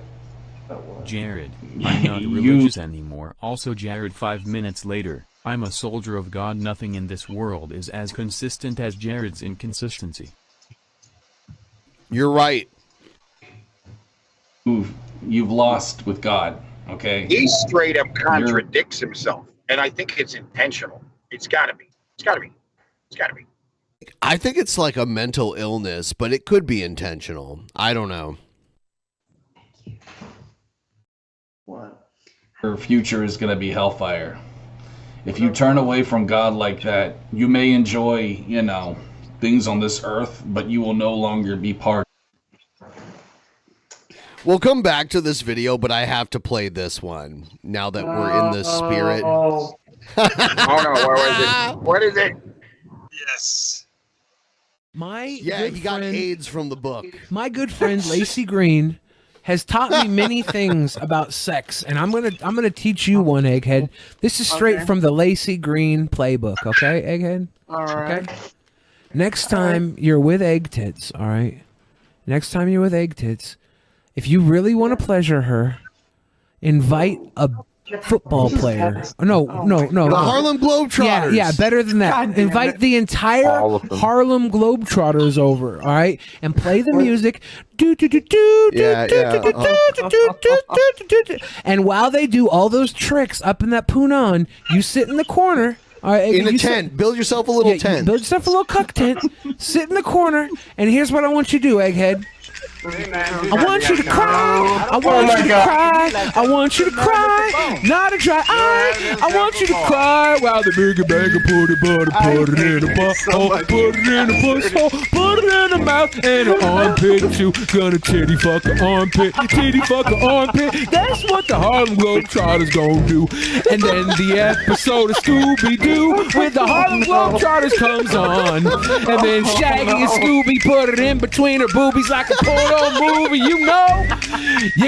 Jared, I'm not religious anymore. Also, Jared, 5 minutes later, I'm a soldier of God. Nothing in this world is as consistent as Jared's inconsistency. You're right. You've lost with God, okay? He straight up contradicts himself, and I think it's intentional. It's gotta be. It's gotta be. It's gotta be. I think it's like a mental illness, but it could be intentional. I don't know. What? Your future is going to be hellfire. If you turn away from God like that, you may enjoy, things on this earth, but you will no longer be part. We'll come back to this video, but I have to play this one now that we're in the spirit. Oh no, what was it? What is it? Yes. He got AIDS from the book. My good friend Lacey Green has taught me many things about sex, and I'm gonna teach you one, Egghead. This is straight from the Lacey Green playbook, okay, Egghead? All right. Okay. Next time you're with egg tits, all right? Next time you're with egg tits, if you really want to pleasure her, invite a football player. No. The Harlem Globetrotters. Yeah, better than that. Invite the entire Harlem Globetrotters over, all right? And play the music. And while they do all those tricks up in that punan, you sit in the corner. All right, in a tent. Build yourself a little tent. Build yourself a little cuck tent. Sit in the corner, and here's what I want you to do, Egghead. I want you to cry. I want you to cry. I want you to cry. Not a dry eye. I want you to cry while the bigger bagger put it in a butthole, put it in a pusshole, put it in a mouth and an armpit too. Gonna titty fuck an armpit, titty fuck an armpit. That's what the Harlem Globetrotters gonna do. And then the episode of Scooby-Doo with the Harlem Globetrotters comes on. And then Shaggy and Scooby put it in between her boobies like a porno movie, you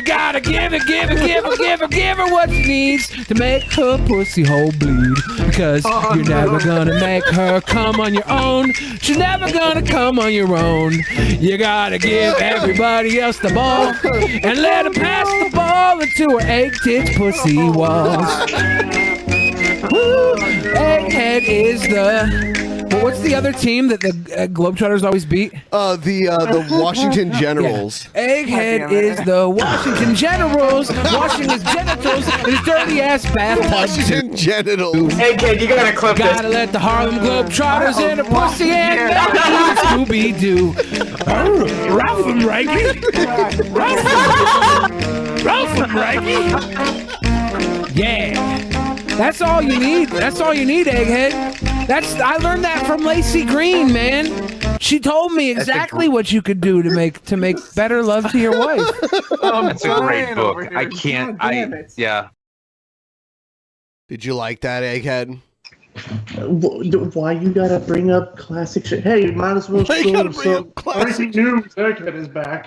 gotta give her what she needs to make her pussy hole bleed. Because you're never gonna make her come on your own. She's never gonna come on your own. You gotta give everybody else the ball and let them pass the ball into her egg tits pussy walls. Woo! Egghead is the What's the other team that the Globetrotters always beat? The Washington Generals. Yeah. Egghead is the Washington Generals, washing his genitals in his dirty ass bathtub. Washington genitals. Egghead, you gotta clip this. Gotta let the Harlem Globetrotters in a pussy and Scooby Doo. Ralph and Raggy. Ralph and Raggy. Yeah. That's all you need. That's all you need, Egghead. I learned that from Lacey Green, man. She told me exactly what you could do to make better love to your wife. That's a great book. I can't. Yeah. Did you like that, Egghead? Why you gotta bring up classic shit? Hey, you might as well show some breaking news. Egghead is back.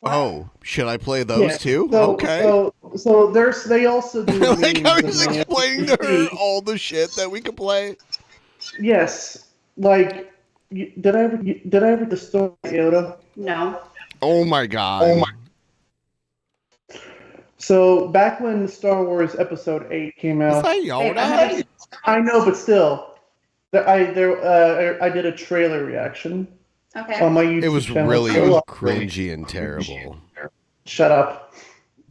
Oh, should I play those too? So, Okay. So they also do. Like memes I in was the explaining to her all the shit that we could play. Yes, like did I ever destroy Yoda? No. Oh my god. So back when Star Wars Episode 8 came out, Is that Yoda? I know, but still, I did a trailer reaction. Okay. On my YouTube It was channel. really So, cringy and terrible. shut up.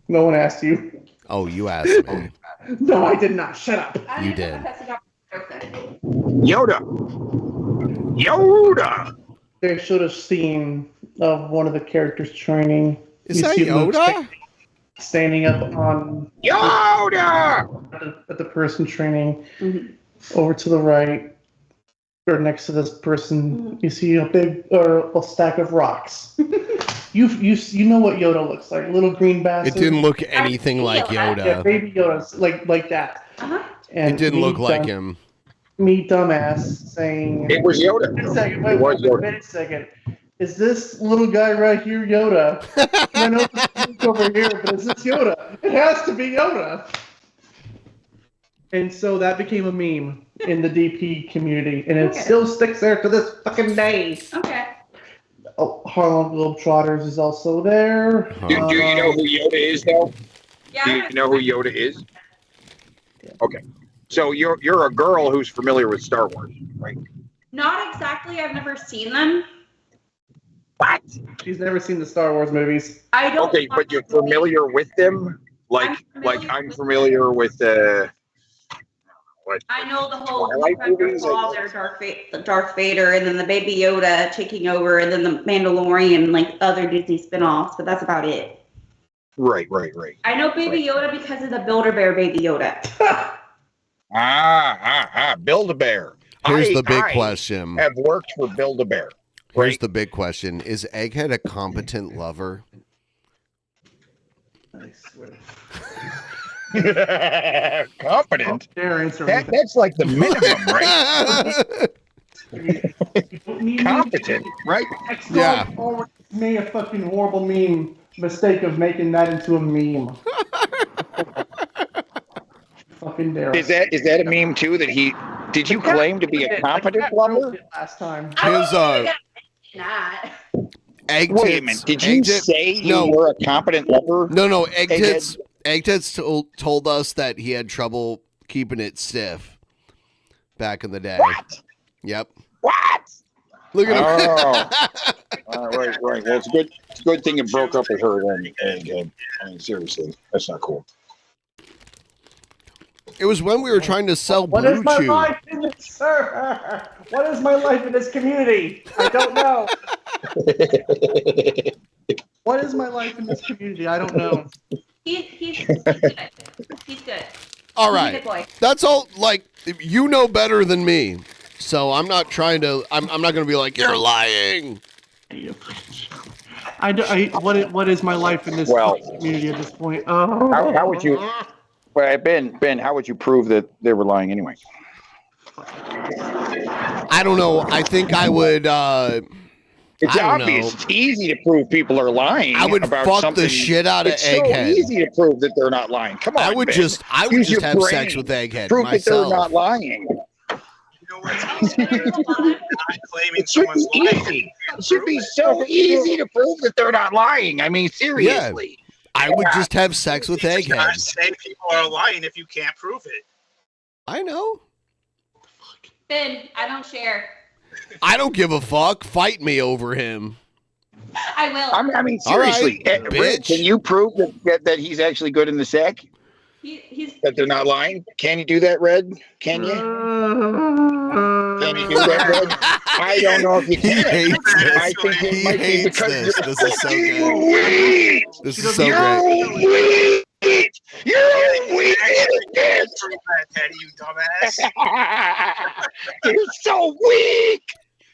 No one asked you. Oh, you asked me. No, I did not. Shut up. You did. Yoda. Yoda. They showed a scene of one of the characters training. Is You that see Luke Yoda? standing up on Yoda. at the person training. Over to the right, or next to this person, you see a big or a stack of rocks. You know what Yoda looks like, little green bastard. It didn't look anything like Yeah, Yoda. baby Yoda's like that. And It didn't look me, like him. Me, dumbass, saying It was Yoda. Wait a second. It was Yoda. Wait a second. Is this little guy right here Yoda? I know it's over here, but is this Yoda? It has to be Yoda. And so that became a meme in the DP community, and it still sticks there to this fucking day. Okay. Oh, Harlem Globetrotters is also there. Do you know who Yoda is, though? Yeah. Do you know who Yoda is? Okay. So you're a girl who's familiar with Star Wars, right? Not exactly. I've never seen them. What? She's never seen the Star Wars movies. I don't. Okay, but you're familiar with them? I'm familiar with I know the whole Twilight movies, father, Darth Vader, and then the Baby Yoda taking over, and then the Mandalorian, and like other Disney spin-offs, but that's about it. Right. I know Baby Yoda because of the Build-A-Bear Baby Yoda. Build-A-Bear. Here's the big question. Have worked for Build-A-Bear. Here's the big question. Is Egghead a competent lover? I swear. Competent. Answer that's like the minimum, right? Competent, right? Yeah. Made a fucking horrible meme mistake of making that into a meme. Fucking dare. Is that a meme too? Did you claim to be a competent lover? Last time. His Not. Egg Wait a minute. Did you say you were a competent lover? No. Egghead's told us that he had trouble keeping it stiff back in the day. What? Yep. What? Look at him. Right. Well, it's a good thing it broke up with her then, Egghead. I mean, seriously, that's not cool. It was when we were trying to sell What Blue is my Chew. life in this, sir? What is my life in this community? I don't know. What is my life in this community? I don't know. He's good. He's good. All He's a right. good boy. That's all. Like, you know better than me. So I'm not trying to. I'm not going to be like, you're lying. What is my life in this community at this point? Oh. How would you? Well, Ben, how would you prove that they were lying anyway? I don't know. I think I would. It's I don't obvious. know. It's easy to prove people are lying. I would about fuck something. the shit out of It's Egghead. so easy to prove that they're not lying. Come on, I would Ben. just have Use your sex brain. with Egghead Prove myself. that they're not lying. Claiming It should someone's be lying. easy. It should be so easy to prove that they're not lying. I mean, seriously. I would just have sex with Just not Egghead. say people are lying if you can't prove it. I know. Finn, I don't share. I don't give a fuck. Fight me over him. I will. I mean, seriously, All right, Red, can you prove that he's actually good in the sack? He's That they're not lying? Can you do that, Red? Can you? Can you do that, Red? I don't know if you can. I think it might be because this. This is so good. This is so You're great. weak. You're weak. Teddy, you dumbass. You're so weak.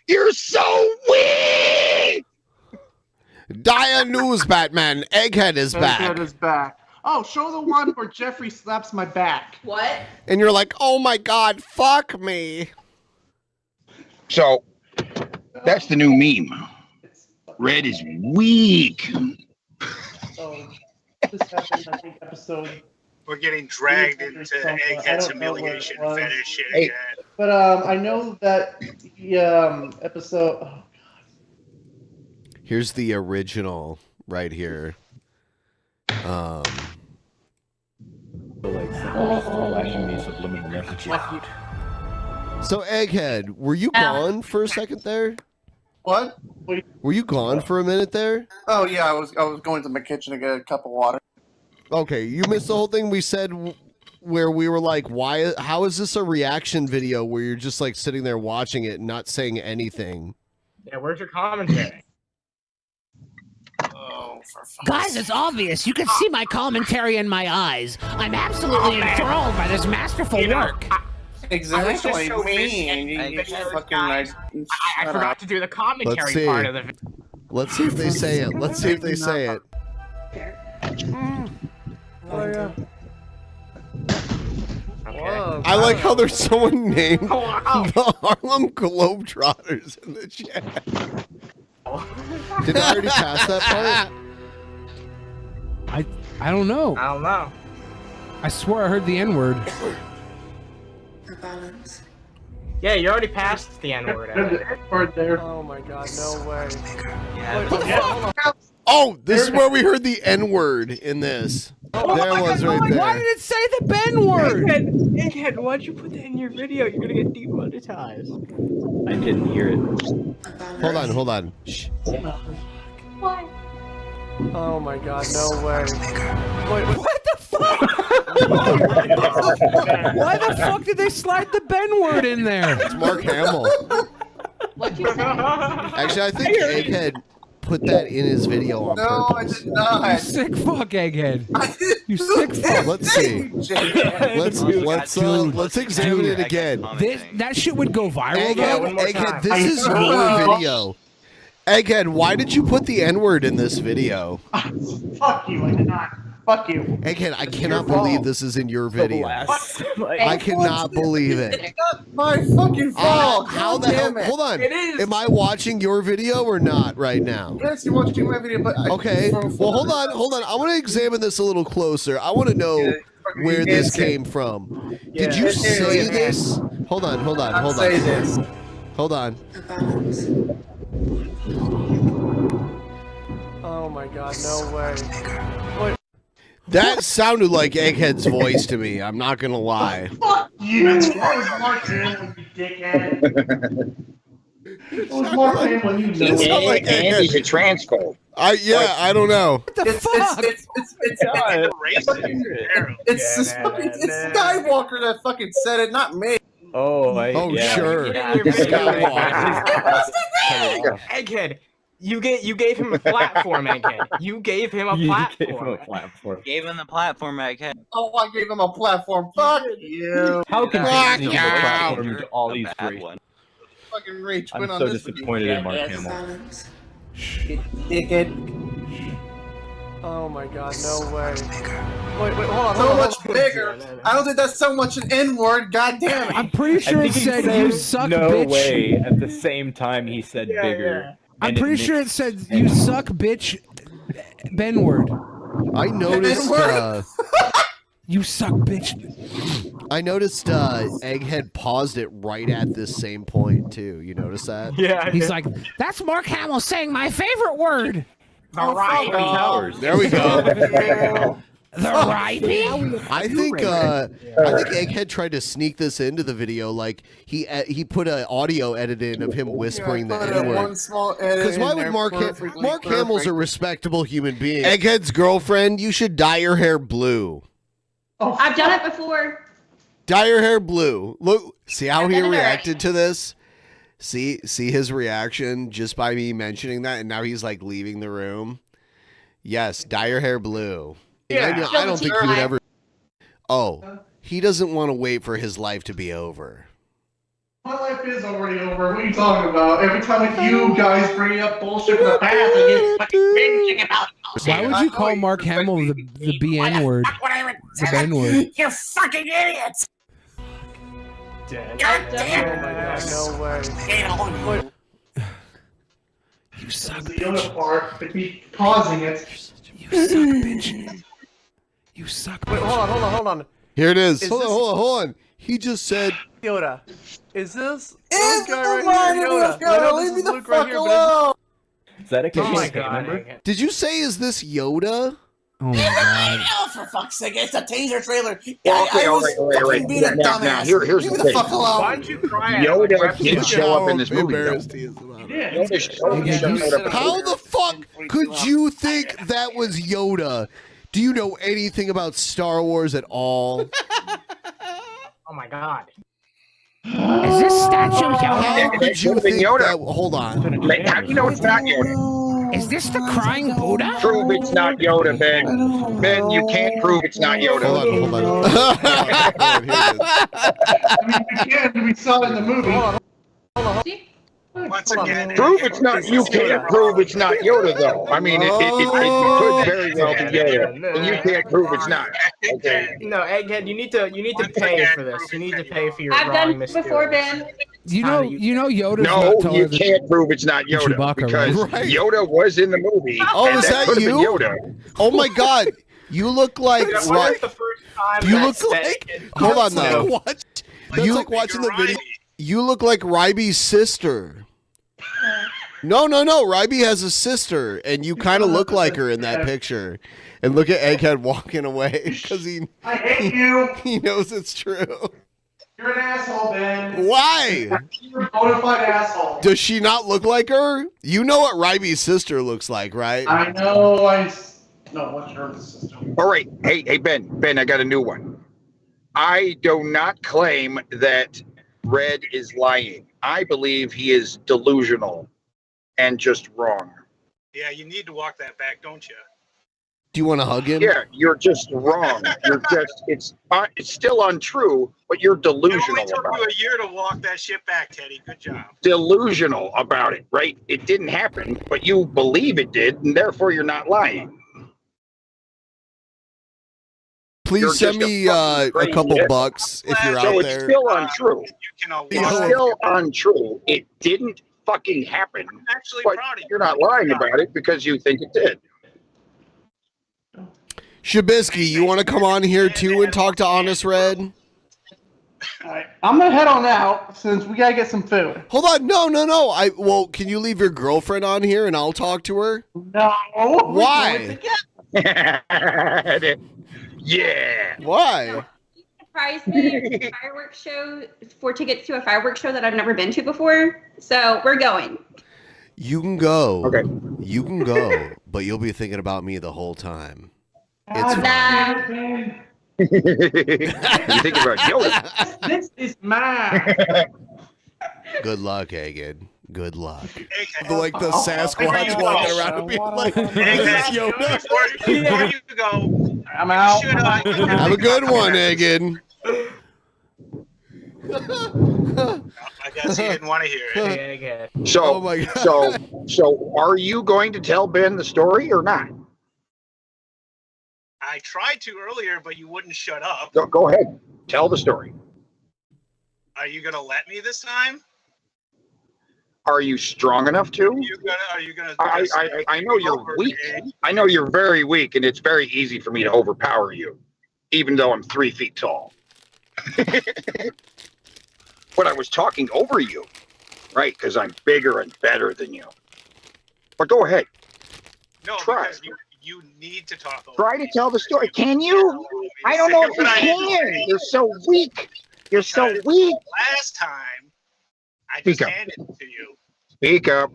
You're so weak. Dire news, Batman. Egghead is back. Egghead is back. Oh, show the one where Jeffrey slaps my back. What? And you're like, oh my god, fuck me. So, that's the new meme. Red is weak. So, this happened, I think, episode. We're getting dragged into Egghead's humiliation fetish shit Hey. again. But I know that the episode. Oh, Here's the original right here. Flashing me subliminal messages. So Egghead, were you gone for a second there? What? Were you gone for a minute there? Oh yeah, I was going to my kitchen to get a cup of water. Okay, you missed the whole thing we said where we were like, why? How is this a reaction video where you're just like sitting there watching it and not saying anything? Yeah, where's your commentary? Guys, it's obvious. You can see my commentary in my eyes. I'm absolutely enthralled by this masterful work. Exactly. so mean. mean. I forgot to do the Let's commentary see. part of the video. Let's see if they say it. Let's see if they say it. Oh yeah. I like how there's someone named the Harlem Globetrotters in the chat. Did I already pass that part? I don't know. I don't know. I swear I heard the N-word. Yeah, you already passed the N-word. There. Oh my god, no way. Oh, this is where we heard the N-word in this. There it was right Why there. did it say the Ben word? Egghead, why'd you put that in your video? You're gonna get demonetized. I didn't hear it. Hold on. Shh. Why? Oh my god, no way. What the fuck? Why the fuck did they slide the Ben word in there? It's Mark Hamill. What'd you say? Actually, I think Egghead put that in his video on purpose. You sick fuck, Egghead. You sick fuck. Let's see. Let's examine it again. That shit would go viral, though. Egghead, this is your video. Egghead, why did you put the N-word in this video? Fuck you, I did not. Fuck you. Egghead, I cannot believe this is in your video. I cannot believe it. It's not my fucking fault. How the hell? Hold on. It is. Am I watching your video or not right now? Yes, you're watching my video, but Okay. Well, hold on. I want to examine this a little closer. I want to know where this came from. Did you say this? Hold on. Say this. Hold on. Oh my god, no way. What? That sounded like Egghead's voice to me. I'm not gonna lie. Fuck you! That was Mark Hamill, you dickhead. It was Mark Hamill, you know. And he's a transphobe. I don't know. What the fuck? It's Skywalker that fucking said it, not me. Oh, yeah. Sure. Egghead, you gave him a platform, Egghead. You gave him a platform. Gave him the platform, Egghead. Oh, I gave him a platform. Fuck you. How can Fuck you you. platform to all these great? Fucking rage I'm quit on so this disappointed in Mark Hamill. Dickhead. Oh my god, no way. Wait, hold on. So much bigger. I don't think that's so much an N-word. God damn it. I'm pretty sure it said you suck, no bitch. way. At the same time, he said bigger. I'm pretty sure it said you suck, bitch. Ben word. I noticed. You suck, bitch. I noticed Egghead paused it right at this same point too. You notice that? Yeah. He's like, that's Mark Hamill saying my favorite word. Variety. There we go. The Ryby? I think Egghead tried to sneak this into the video. Like he put an audio edit in of him whispering the N-word. Because why would Mark Hamill's a respectable human being? Egghead's girlfriend, you should dye your hair blue. Oh, I've done it before. Dye your hair blue. Look, see how he reacted to this? See his reaction just by me mentioning that, and now he's like leaving the room. Yes, dye your hair blue. Yeah, I don't think he would ever. Oh, he doesn't want to wait for his life to be over. My life is already over. What are you talking about? Every time you guys bring up bullshit from the past, I get fucking cringing about it. Why would you call Mark Hamill the BN word? The Ben word. You fucking idiots! Dead. God damn it! No way. You suck, the other part, they keep pausing it. You suck, bitch. You suck, bitch. Wait, hold on. Here it is. Hold on. He just said Yoda. Is this It's guy the right here, Yoda. Yoda? Leave me the Luke fuck right alone. Is that a Oh my KKK god. member? Did you say is this Yoda? Oh my god. Oh, for fuck's sake, it's a teaser trailer. Well, okay, I all was right. fucking being a Now, dumbass. here's Leave the me the thing. fuck alone. Why don't you cry? Yoda did show up in this movie, though. Embarrassed he is about it. Yoda How the fuck could you think that was Yoda? Do you know anything about Star Wars at all? Oh my god. Is this statue How Yoda? could you think that? Hold on. How do you know it's not Yoda? Is this the crying Buddha? Prove it's not Yoda, Ben. Ben, you can't prove it's not Yoda. Hold on. I mean, we can. We saw it in the movie. Once again, Prove it's not. You can't prove it's not Yoda, though. I mean, it could very well be Yoda, and you can't prove it's not. Okay. No, Egghead, you need to pay for this. You need to pay for your I've wrong done it before, Ben. You know Yoda's No, not taller you than can't prove it's not Yoda Chewbacca, because right? Yoda was in the movie. Oh, and is that could have been you? Yoda. Oh my god. You look like That wasn't the first time You that look said like it. Hold on No. now. You like watching the video. You look like Ryby's sister. No. Ryby has a sister, and you kind of look like her in that picture. And look at Egghead walking away because I hate you. he knows it's true. You're an asshole, Ben. Why? You're a bona fide asshole. Does she not look like her? You know what Ryby's sister looks like, right? I know. No, what's your sister? All right. Hey, Ben, I got a new one. I do not claim that Red is lying. I believe he is delusional and just wrong. yeah, you need to walk that back, don't you? Do you want to hug him? Yeah, you're just wrong. It's still untrue, but you're It delusional only took about you it. a year to walk that shit back, Teddy. Good job. Delusional about it, right? It didn't happen, but you believe it did, and therefore you're not lying. Please You're send just me a a fucking couple crazy bucks if you're So out it's there. still untrue. You It's still untrue. It didn't fucking happen, actually but proud of you. you're not lying about it because you think it did. Shabisky, you want to come on here too and talk to Honest Red? Alright, I'm gonna head on out since we gotta get some food. Hold on, no. Well, can you leave your girlfriend on here and I'll talk to her? No. Why? Yeah. Why? Surprised me at a fireworks show for tickets to a fireworks show that I've never been to before. So we're going. You can go. Okay. You can go, but you'll be thinking about me the whole time. It's fine. Nah. You think about Yoda? This is mine. Good luck, Egged. Good luck. Like the Sasquatch walking around and being like, Yoda. Before you go, I'm out. Have a good one, Egged. I guess he didn't want to hear it. Hey, Egghead. So, Oh my God. so are you going to tell Ben the story or not? I tried to earlier, but you wouldn't shut up. Go ahead. Tell the story. Are you gonna let me this time? Are you strong enough to? Are you gonna? I know you're weak. I know you're very weak, and it's very easy for me to overpower you, even though I'm 3 feet tall. But I was talking over you, right? Because I'm bigger and better than you. But go ahead. No, Try. because You need to talk. Try to tell the story. Can you? I don't know if you can. You're so weak. You're so weak. Last time, I just handed it to you. Speak up.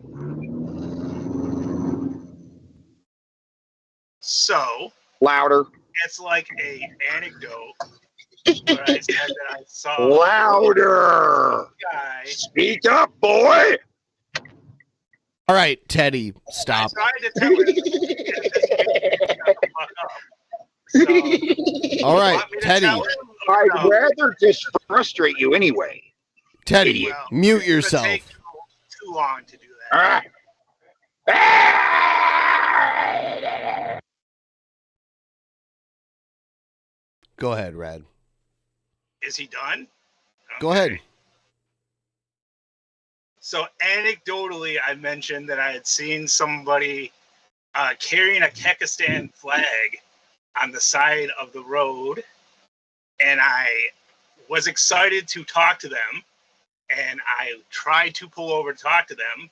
So louder. It's like a anecdote. Where I said that I saw Louder. Guy. Speak up, boy. All right, Teddy, stop. I tried to tell him to shut the fuck up. So, All right, Teddy. I'd rather just frustrate you anyway. Teddy, mute yourself. Too long to do that. Go ahead, Rad. Is he done? Go ahead. So anecdotally, I mentioned that I had seen somebody carrying a Kyrgyzstan flag on the side of the road, and I was excited to talk to them, and I tried to pull over to talk to them,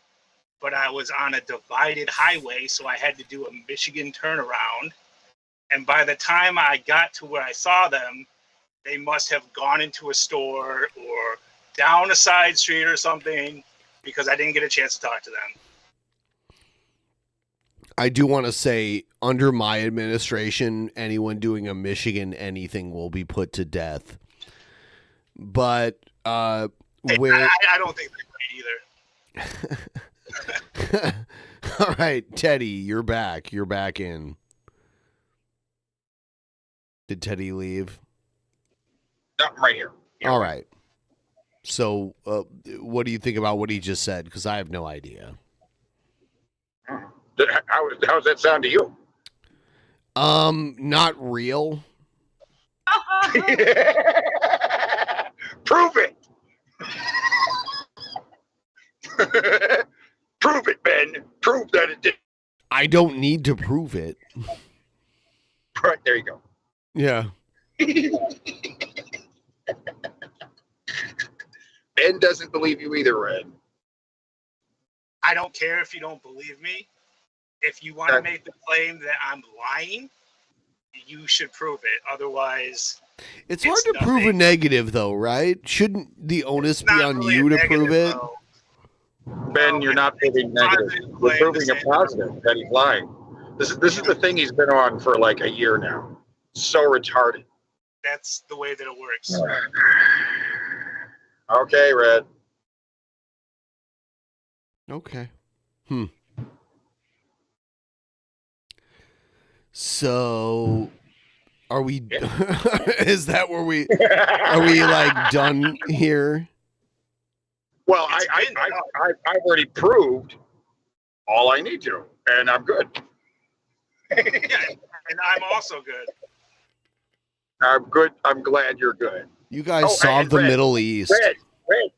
but I was on a divided highway, so I had to do a Michigan turnaround, and by the time I got to where I saw them, they must have gone into a store or down a side street or something, because I didn't get a chance to talk to them. I do want to say, under my administration, anyone doing a Michigan anything will be put to death. But where I don't think they're right either. All right, Teddy, you're back. You're back in. Did Teddy leave? No, I'm right here. All right. So, what do you think about what he just said? Because I have no idea. How's that sound to you? Not real. Prove it. Prove it, Ben. Prove that it did. I don't need to prove it. Right, there you go. Yeah. Ben doesn't believe you either, Red. I don't care if you don't believe me. If you want to make the claim that I'm lying, you should prove it. Otherwise, It's hard to prove a negative, though, right? Shouldn't the onus be on you to prove it? Ben, you're not proving negative. You're proving a positive that he's lying. This is the thing he's been on for like a year now. So retarded. That's the way that it works. Okay, Red. Okay. So, are we? Is that where we? Are we like done here? Well, I've already proved all I need to, and I'm good. Yeah, and I'm also good. I'm good. I'm glad you're good. You guys solved the Middle East. Red,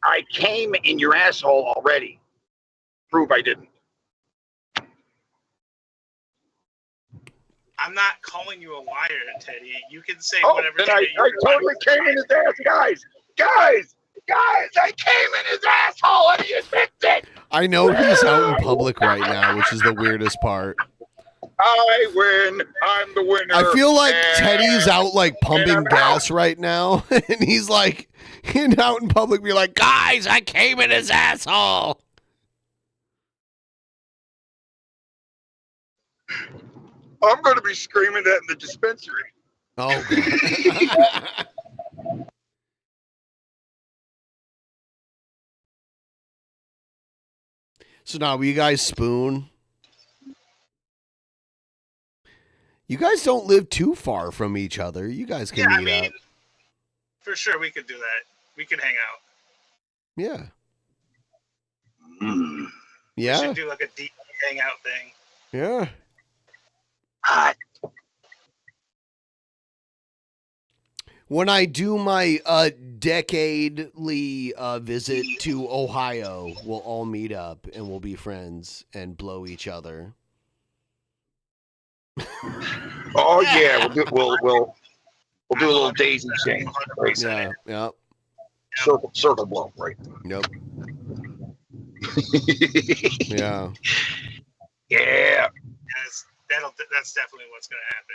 I came in your asshole already. Prove I didn't. I'm not calling you a liar, Teddy. You can say whatever. Then I totally came in his ass, guys, I came in his asshole and he admits it. I know he's out in public right now, which is the weirdest part. I win. I'm the winner. I feel like Teddy's out like pumping gas right now, and he's like out in public, be like, "Guys, I came in his asshole." I'm going to be screaming that in the dispensary. Oh. So now, will you guys spoon? You guys don't live too far from each other. You guys can meet up. For sure, we could do that. We could hang out. Yeah. We Yeah. should do like a deep hangout thing. Yeah. Hot. When I do my decadely visit to Ohio, we'll all meet up and we'll be friends and blow each other. Oh yeah, we'll do a little daisy chain. Right? Yeah. Yep. Circle blow, right? Nope. Yeah. Yeah. that's definitely what's going to happen.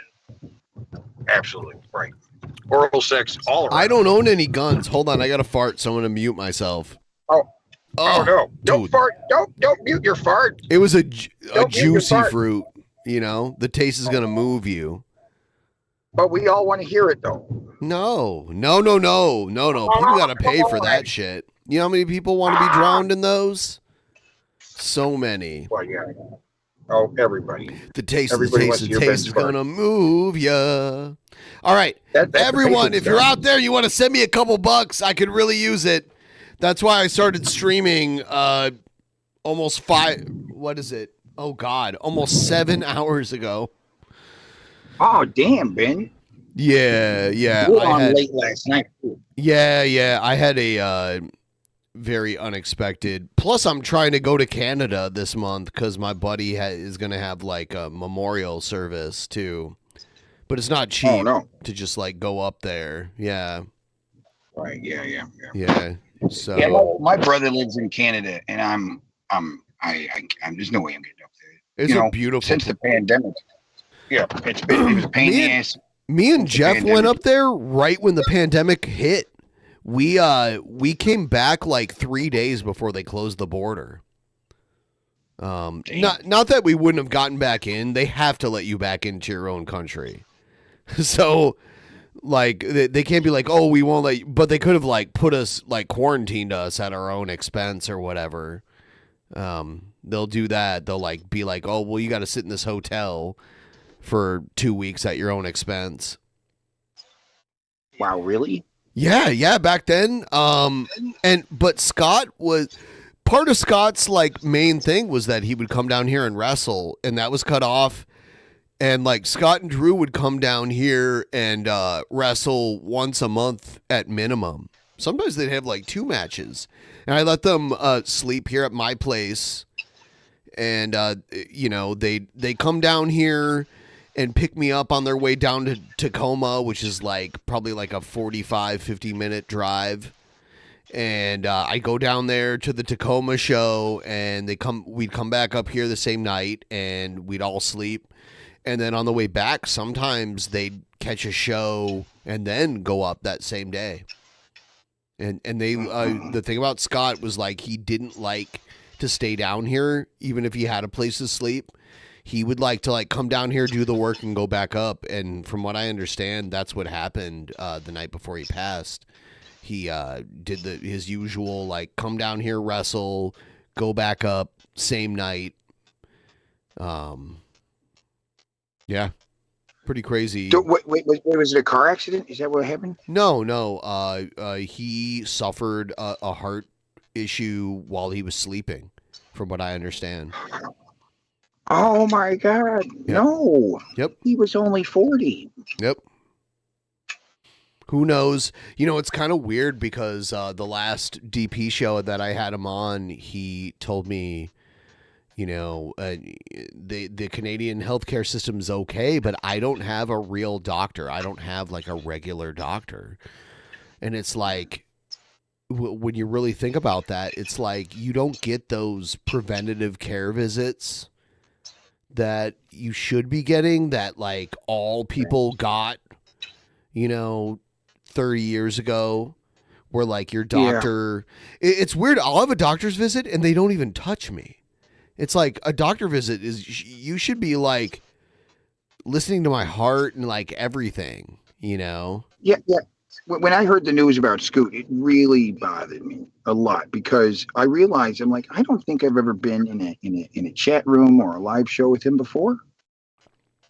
Absolutely right. Oral sex all around. I don't own any guns. Hold on, I got to fart, so I'm gonna mute myself. Oh no! Don't dude. fart! Don't mute your fart. It was a Don't mute your juicy fart. fruit. You know, the taste is gonna move you. But we all want to hear it though. No. People gotta pay for that shit. You know how many people want to be drowned in those? So many. Well, yeah. Oh, everybody. The taste Everybody wants to hear Ben's is fart. gonna move ya. All right, That's the everyone, taste if you're of out there, you want to send me a couple bucks, I could really use it. That's why I started streaming almost 7 hours ago. Oh, damn, Ben. Yeah. You were on late last night. Yeah. I had a very unexpected. Plus, I'm trying to go to Canada this month because my buddy is going to have like a memorial service too. But it's not cheap to just like go up there. Yeah. Right. Yeah. Yeah. So Yeah, my brother lives in Canada, and I'm there's no way I'm getting up there. It's a beautiful since the pandemic. Yeah, it was a pain in the ass. Me and Jeff went up there right when the pandemic hit. We came back like 3 days before they closed the border. Not that we wouldn't have gotten back in. They have to let you back into your own country. So like they can't be like, oh, we won't let you, but they could have like put us like quarantined us at our own expense or whatever. They'll do that. They'll like be like, oh, well, you got to sit in this hotel for 2 weeks at your own expense. Wow, really? Yeah, back then. But Scott was part of Scott's like main thing was that he would come down here and wrestle, and that was cut off. And like Scott and Drew would come down here and wrestle once a month at minimum. Sometimes they'd have like 2 matches, and I let them sleep here at my place. And they come down here and pick me up on their way down to Tacoma, which is like probably like a 45-50 minute drive. And I go down there to the Tacoma show, and we'd come back up here the same night, and we'd all sleep. And then on the way back, sometimes they'd catch a show and then go up that same day. And they the thing about Scott was like he didn't like to stay down here, even if he had a place to sleep. He would like to like come down here, do the work, and go back up. And from what I understand, that's what happened the night before he passed. He did his usual like come down here, wrestle, go back up, same night. Yeah, pretty crazy. Wait, was it a car accident? Is that what happened? No. He suffered a heart issue while he was sleeping, from what I understand. Oh my God! Yep. No. Yep. He was only 40. Yep. Who knows? It's kind of weird because the last DP show that I had him on, he told me, the Canadian healthcare system is okay, but I don't have a real doctor. I don't have like a regular doctor. And it's like, when you really think about that, it's like you don't get those preventative care visits that you should be getting that like all people got, 30 years ago, where like your doctor, it's weird. I'll have a doctor's visit and they don't even touch me. It's like a doctor visit is, you should be like listening to my heart and like everything, Yeah. When I heard the news about Scoot, it really bothered me a lot because I realized I'm like, I don't think I've ever been in a chat room or a live show with him before.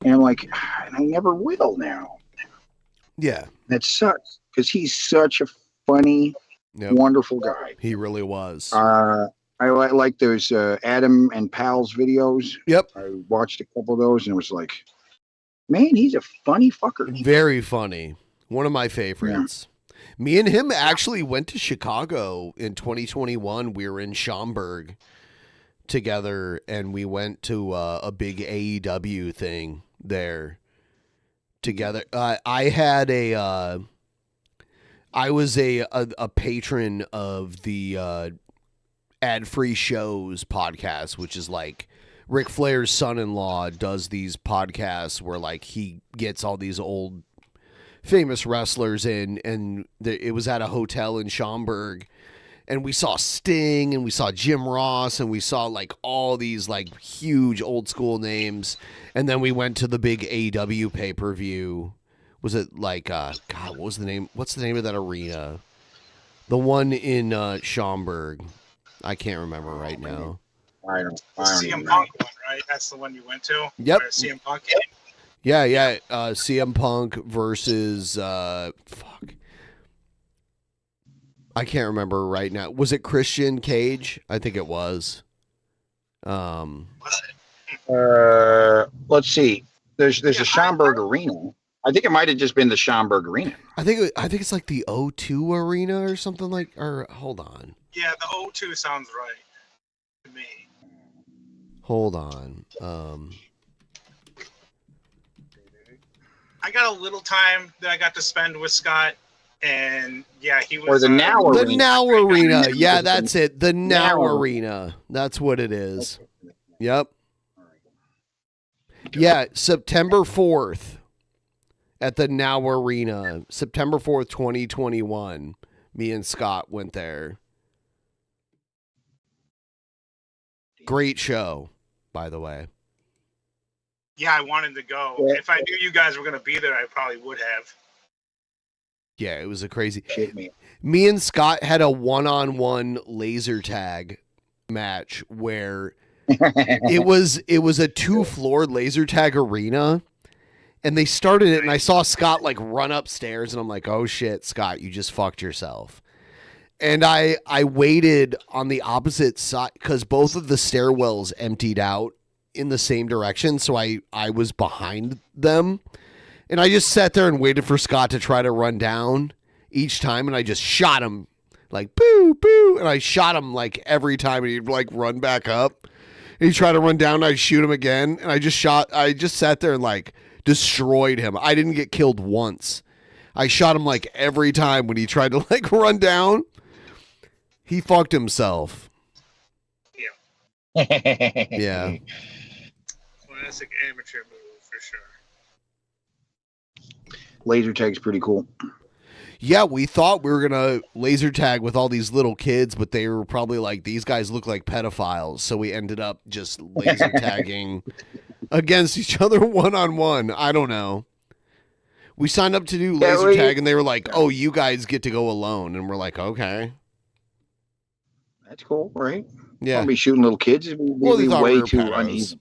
And I'm like, and I never will now. Yeah. That sucks because he's such a funny, wonderful guy. He really was. I like those Adam and Pal's videos. Yep. I watched a couple of those and it was like, man, he's a funny fucker. Very funny. One of my favorites. Yeah. Me and him actually went to Chicago in 2021. We were in Schaumburg together, and we went to a big AEW thing there together. I was a patron of the Ad-Free Shows podcast, which is like Ric Flair's son-in-law does these podcasts where like he gets all these old famous wrestlers in, and it was at a hotel in Schaumburg, and we saw Sting and we saw Jim Ross and we saw like all these like huge old school names, and then we went to the big AEW pay-per-view. Was it like God, what was the name? What's the name of that arena? The one in Schaumburg. I can't remember right now. The CM Punk one, right? That's the one you went to? Yep. Where CM Punk. Yeah. CM Punk versus fuck. I can't remember right now. Was it Christian Cage? I think it was. Let's see. There's a Schaumburg Arena. I think it might have just been the Schaumburg Arena. I think it's like the O2 Arena or something like. Or hold on. Yeah, the O2 sounds right to me. Hold on. I got a little time that I got to spend with Scott, and yeah, he was. Or the Now Arena. The Now Arena. Yeah, that's it. The Now Arena. That's what it is. Yep. Yeah, September 4th at the Now Arena. September 4th, 2021. Me and Scott went there. Great show, by the way. Yeah, I wanted to go. If I knew you guys were going to be there, I probably would have. Yeah, it was a crazy. Me and Scott had a one-on-one laser tag match where it was a 2-floor laser tag arena, and they started it, and I saw Scott like run upstairs, and I'm like, oh shit, Scott, you just fucked yourself. And I waited on the opposite side because both of the stairwells emptied out in the same direction, so I was behind them, and I just sat there and waited for Scott to try to run down each time, and I just shot him like boo boo, and I shot him like every time, and he'd like run back up, and he'd try to run down, and I'd shoot him again, and I just sat there and like destroyed him. I didn't get killed once. I shot him like every time when he tried to like run down. He fucked himself. Yeah. Classic amateur move for sure. Laser tag's pretty cool. Yeah, we thought we were going to laser tag with all these little kids, but they were probably like, these guys look like pedophiles. So we ended up just laser tagging against each other one-on-one. I don't know. We signed up to do laser tag, and they were like, oh, you guys get to go alone. And we're like, okay. That's cool, right? Yeah. I'll be shooting little kids. It'd be way too uneven.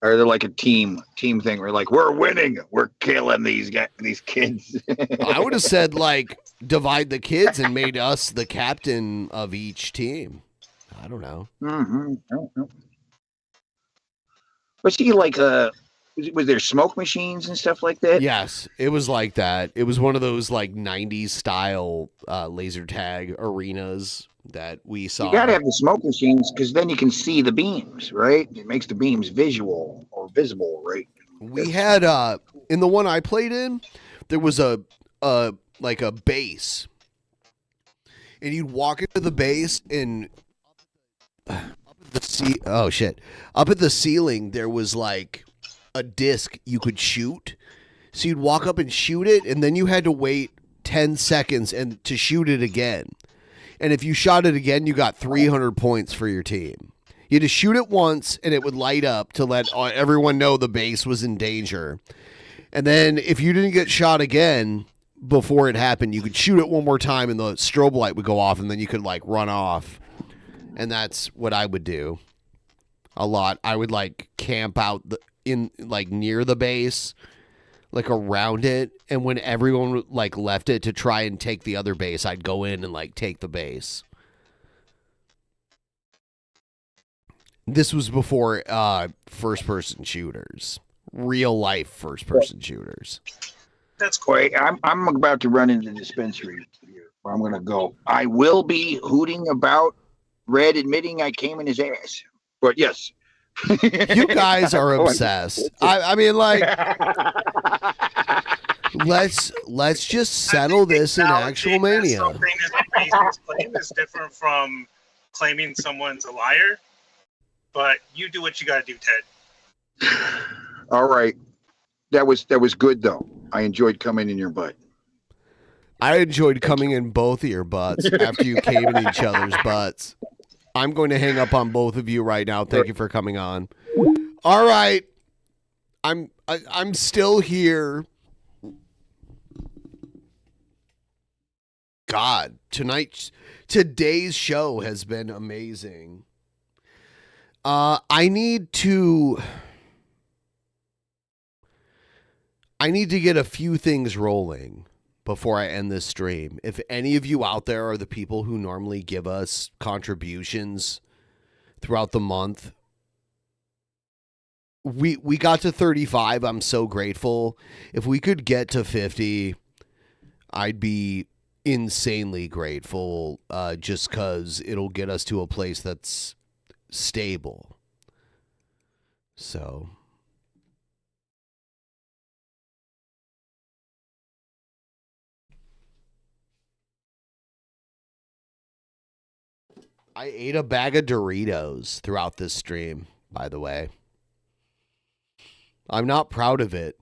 Or they're like a team thing. We're like, we're winning. We're killing these kids. I would have said like divide the kids and made us the captain of each team. I don't know. Mm-hmm. Was he like was there smoke machines and stuff like that? Yes, it was like that. It was one of those like 90s style laser tag arenas that we saw. You gotta have the smoke machines because then you can see the beams, right? It makes the beams visual or visible, right? We had in the one I played in, there was a like a base, and you'd walk into the base, and up at the ceiling there was like a disc you could shoot. So you'd walk up and shoot it, and then you had to wait 10 seconds and to shoot it again. And if you shot it again, you got 300 points for your team. You had to shoot it once, and it would light up to let everyone know the base was in danger. And then if you didn't get shot again before it happened, you could shoot it one more time, and the strobe light would go off, and then you could like run off. And that's what I would do a lot. I would like camp out in like near the base, like around it, and when everyone like left it to try and take the other base, I'd go in and like take the base. This was before first person shooters, real life first person shooters. That's great. I'm about to run into the dispensary here where I'm gonna go. I will be hooting about Red admitting I came in his ass. But yes. You guys are obsessed. I mean, like, let's just settle this in actual mania. Something as a racist claim is different from claiming someone's a liar. but you do what you got to do, Ted. All right. That was good though. I enjoyed coming in your butt. I enjoyed coming in both of your butts after you came in each other's butts. I'm going to hang up on both of you right now. Thank you for coming on. All right. I'm still here. God, today's show has been amazing. I need to get a few things rolling before I end this stream. If any of you out there are the people who normally give us contributions throughout the month, we got to 35. I'm so grateful. If we could get to 50, I'd be insanely grateful, just because it'll get us to a place that's stable. So I ate a bag of Doritos throughout this stream, by the way. I'm not proud of it.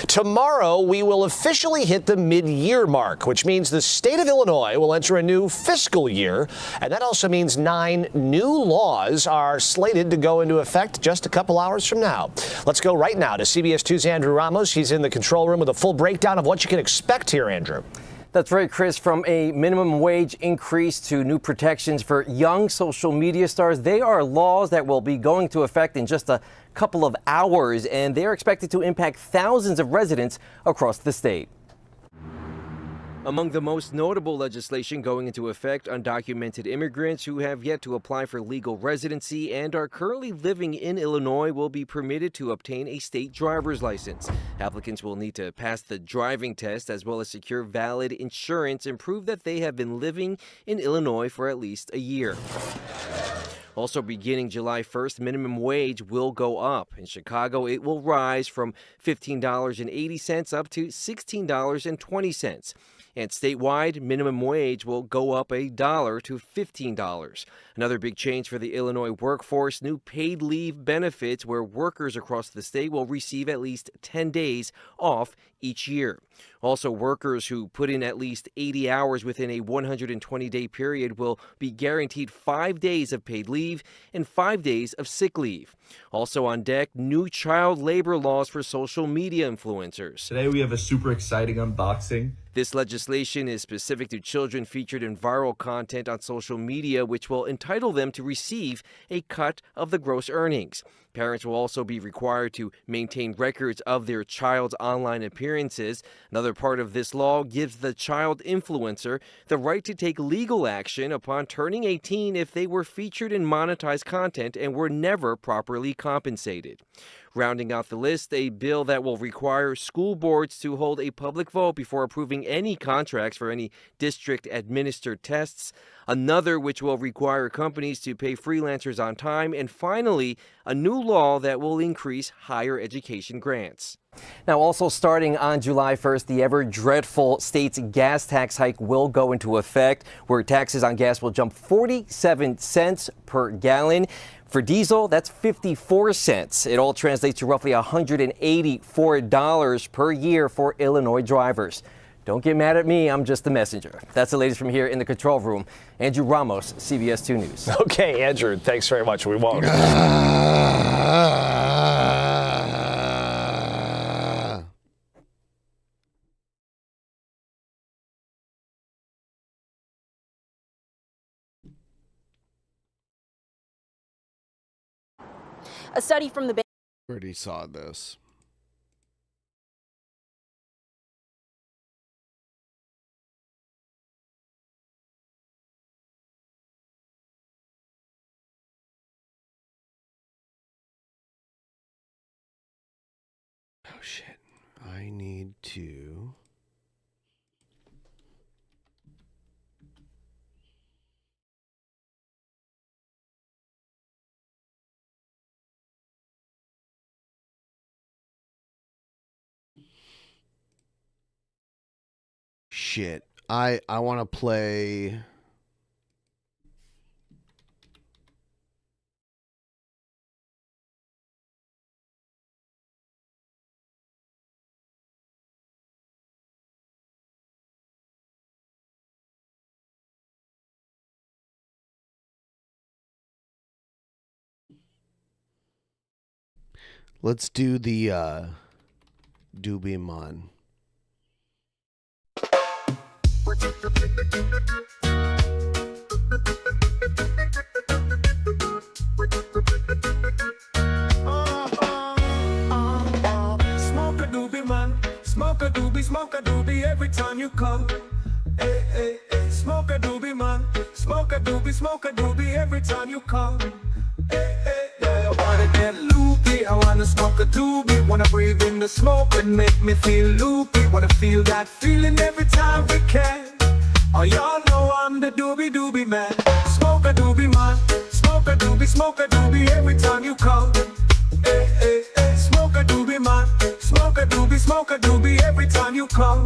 Tomorrow, we will officially hit the mid-year mark, which means the state of Illinois will enter a new fiscal year. And that also means 9 new laws are slated to go into effect just a couple hours from now. Let's go right now to CBS 2's Andrew Ramos. He's in the control room with a full breakdown of what you can expect here, Andrew. That's right, Chris. From a minimum wage increase to new protections for young social media stars, they are laws that will be going to effect in just a couple of hours, and they're expected to impact thousands of residents across the state. Among the most notable legislation going into effect, undocumented immigrants who have yet to apply for legal residency and are currently living in Illinois will be permitted to obtain a state driver's license. Applicants will need to pass the driving test as well as secure valid insurance and prove that they have been living in Illinois for at least a year. Also beginning July 1st, minimum wage will go up. In Chicago, it will rise from $15.80 up to $16.20. And statewide, minimum wage will go up $1 to $15. Another big change for the Illinois workforce, new paid leave benefits where workers across the state will receive at least 10 days off each year. Also, workers who put in at least 80 hours within a 120-day period will be guaranteed 5 days of paid leave and 5 days of sick leave. Also on deck, new child labor laws for social media influencers. Today we have a super exciting unboxing. This legislation is specific to children featured in viral content on social media, which will entitle them to receive a cut of the gross earnings. Parents will also be required to maintain records of their child's online appearances. Another part of this law gives the child influencer the right to take legal action upon turning 18 if they were featured in monetized content and were never properly compensated. Rounding out the list, a bill that will require school boards to hold a public vote before approving any contracts for any district-administered tests. Another which will require companies to pay freelancers on time. And finally, a new law that will increase higher education grants. Now, also starting on July 1st, the ever-dreadful state's gas tax hike will go into effect, where taxes on gas will jump 47 cents per gallon. For diesel, that's 54 cents. It all translates to roughly $184 per year for Illinois drivers. Don't get mad at me, I'm just the messenger. That's the latest from here in the control room. Andrew Ramos, CBS 2 News. Okay, Andrew, thanks very much. We won't. A study from the Already saw this. Oh shit. I need to shit. I want to play. Let's do the Doobie Mon. Smoke a doobie man, smoke a doobie every time you call. Hey, hey, hey. Smoke a doobie man, smoke a doobie every time you call. Hey, hey, yeah, I wanna get loopy, I wanna smoke a doobie, wanna breathe in the smoke and make me feel loopy, wanna feel that feeling every time we can. Oh, y'all know I'm the doobie man. Smoke a doobie man, smoke a doobie every time you call. Hey, hey, hey. Smoke a doobie man, smoke a doobie every time you call.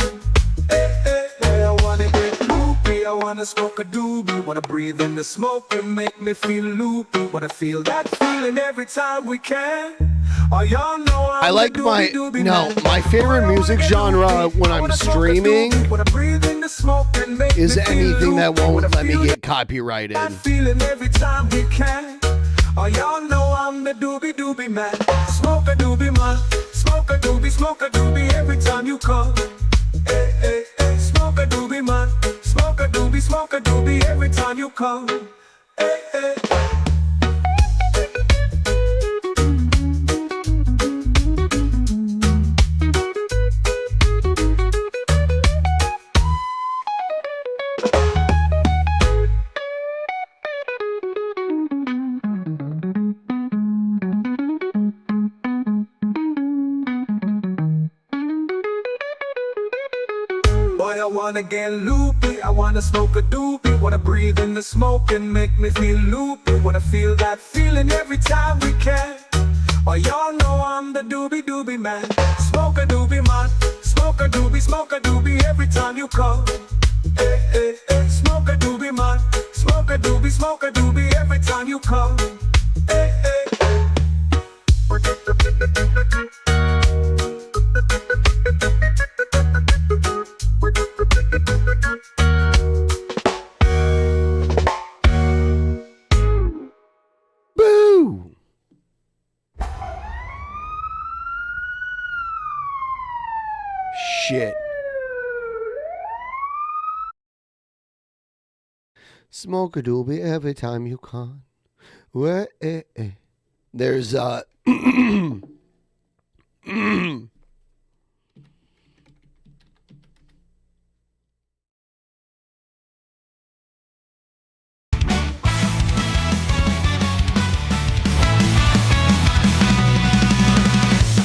Hey, hey, hey. I wanna get loopy, I wanna smoke a doobie, wanna breathe in the smoke and make me feel loopy, wanna feel that feeling every time we can. Oh, y'all know I'm I like the my doobie no, man. my favorite music genre when I'm streaming Wanna breathe in the smoke and make is me feel anything that loopy, won't wanna let me feel get copyrighted. that feeling every time we can. Oh, y'all know I'm the doobie man. Smoke a doobie man, smoke a doobie every time you call. Hey, hey, hey. Smoke a doobie man, smoke a doobie every time you call. Hey, hey. Boy, I wanna get loopy, I wanna smoke a doobie, wanna breathe in the smoke and make me feel loopy, wanna feel that feeling every time we can. Oh, y'all know I'm the doobie man. Smoke a doobie man, smoke a doobie every time you call. Hey, hey, hey. Smoke a doobie man, smoke a doobie every time you call. Hey, hey, hey. Boo! Shit. Smoke a doobie every time you call. What? There's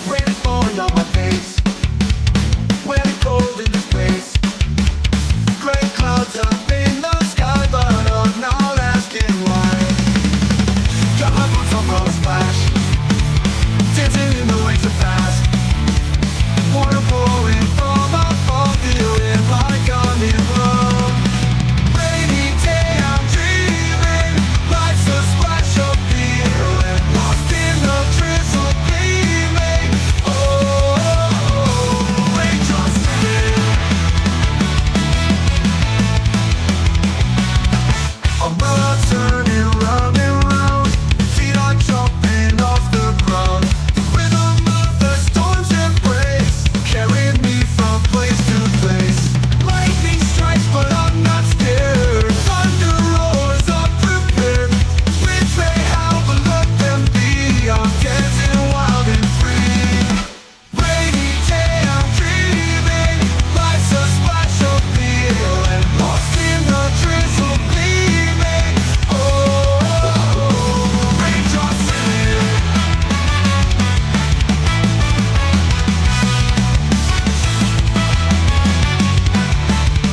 When it's falling on my face, when it's cold in this place, gray clouds up in the sky, but I'm not asking why. Got my boots on road splash, dancing in the waves so fast. Water pouring from my palm, feeling like I'm in love. Rainy day, I'm dreaming, life's a splash of feeling, lost in the drizzle gleaming. Oh, raindrops singing. Umbrella turning round and round, feet are jumping off the ground. The rhythm of the storm's embrace, carrying me from place to place. Lightning strikes, but I'm not scared. Thunder roars, I'm prepared. Winds may howl, but let them be. I'm dancing wild and free. Rainy day, I'm dreaming. Life's a splash of feeling, lost in the drizzle gleaming. Oh, raindrops singing.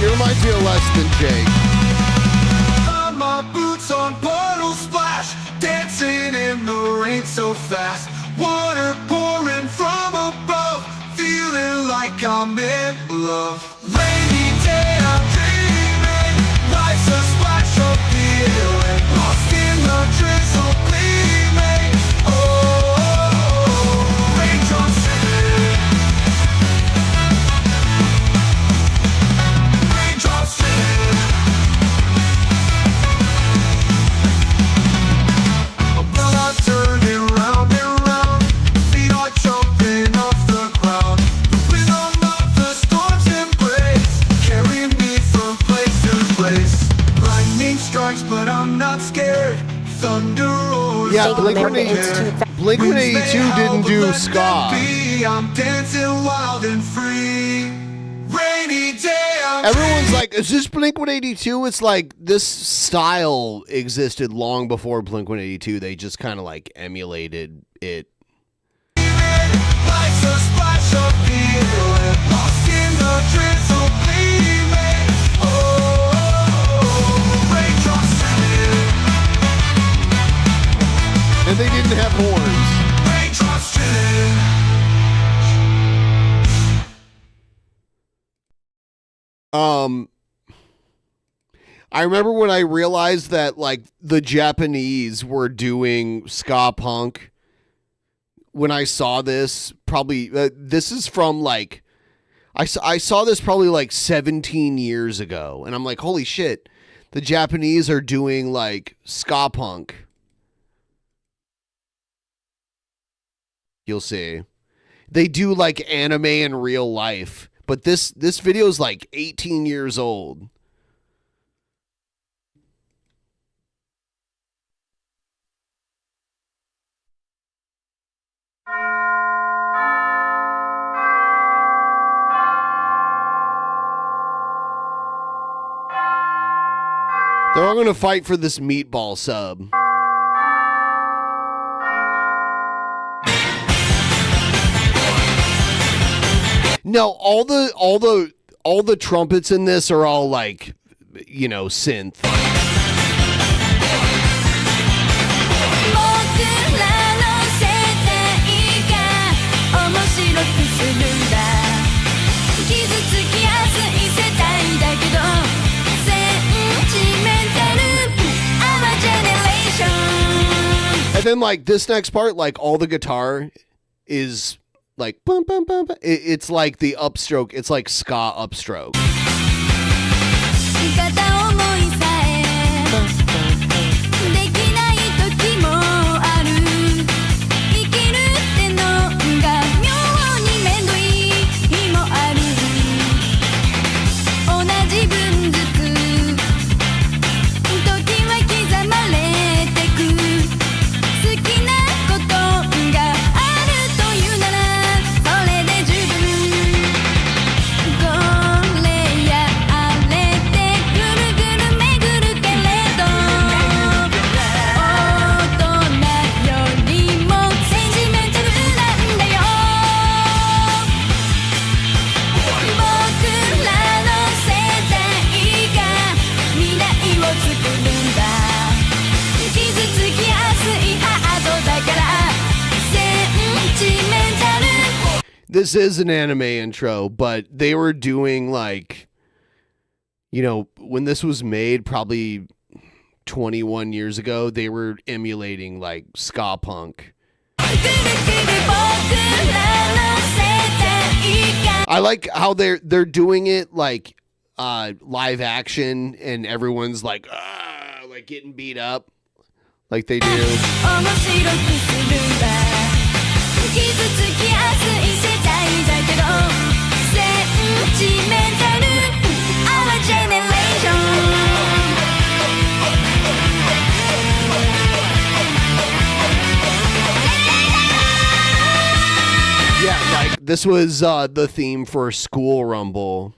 it reminds me of Less Than Jake. Got my boots on, puddle splash, dancing in the rain so fast. Water pouring from above, feeling like I'm in love. Rainy day, lost in the drizzle gleaming. Oh, raindrops dripping. Raindrops dripping. Well, I'm turning round and round, feet are jumping off the ground. The rhythm of the storm's embrace, carrying me from place to place. Lightning strikes, but I'm not scared. Thunder roars. Yeah, Blink-182 didn't do ska. I'm dancing wild and free. Rainy day. Everyone's like, is this Blink-182? It's like this style existed long before Blink-182. They just kind of like emulated it. Life's a splash of feeling, lost in the drizzle gleaming. Oh, raindrops dripping. And they didn't have horns. Raindrops dripping. I remember when I realized that like the Japanese were doing ska punk. When I saw this, probably this is from like I saw this probably like 17 years ago, and I'm like, holy shit, the Japanese are doing like ska punk. You'll see. They do like anime in real life, but this video is like 18 years old. They're all going to fight for this meatball sub. No, all the trumpets in this are all like, you know, synth. And then like this next part, like all the guitar is like bum, bum, bum, bum. It's like the upstroke. It's like ska upstroke. This is an anime intro, but they were doing like, you know, when this was made, probably 21 years ago, they were emulating like ska punk. I like how they're doing it like live action, and everyone's like getting beat up like they do. Yeah, like this was the theme for School Rumble.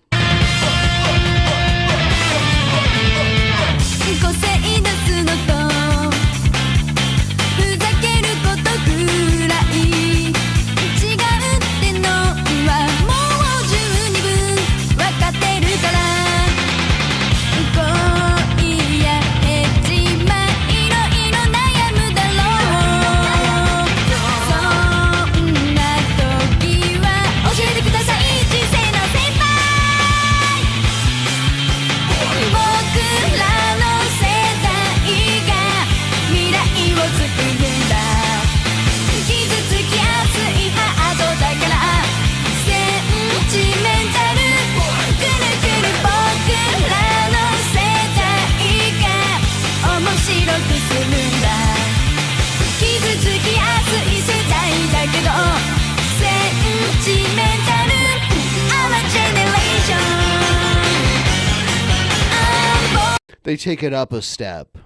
They take it up a step.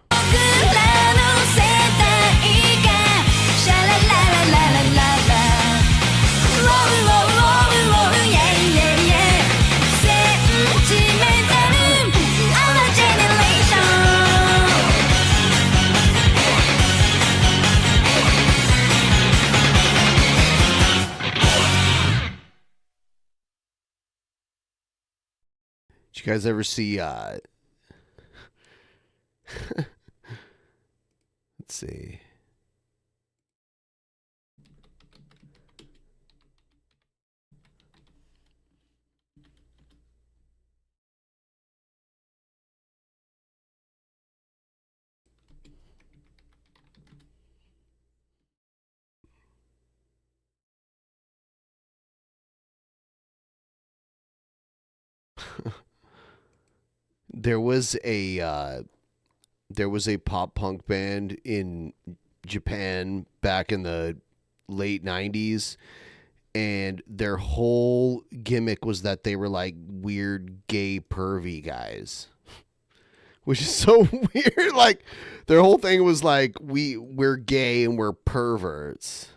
Did you guys ever see let's see. There was a pop punk band in Japan back in the late 90s, and their whole gimmick was that they were like weird gay pervy guys. Which is so weird. Like their whole thing was like we're gay and we're perverts.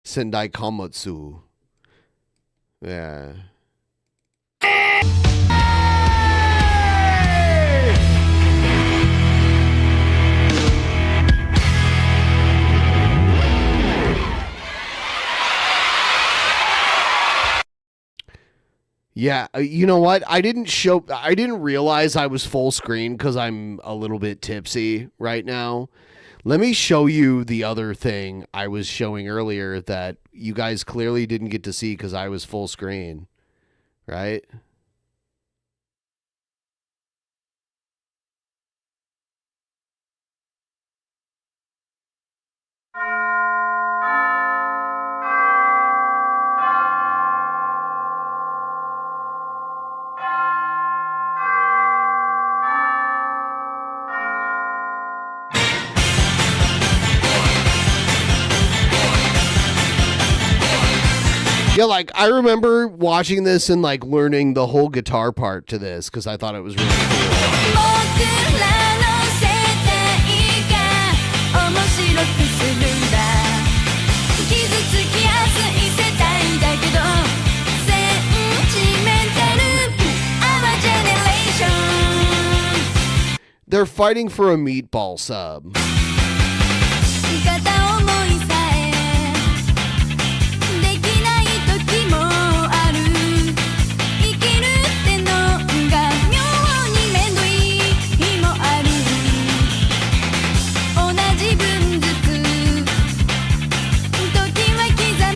Sendai Komotsu. Yeah. Yeah, you know what? I didn't realize I was full screen because I'm a little bit tipsy right now. Let me show you the other thing I was showing earlier that you guys clearly didn't get to see because I was full screen, right? Yeah, like I remember watching this and like learning the whole guitar part to this because I thought it was really cool. They're fighting for a meatball sub.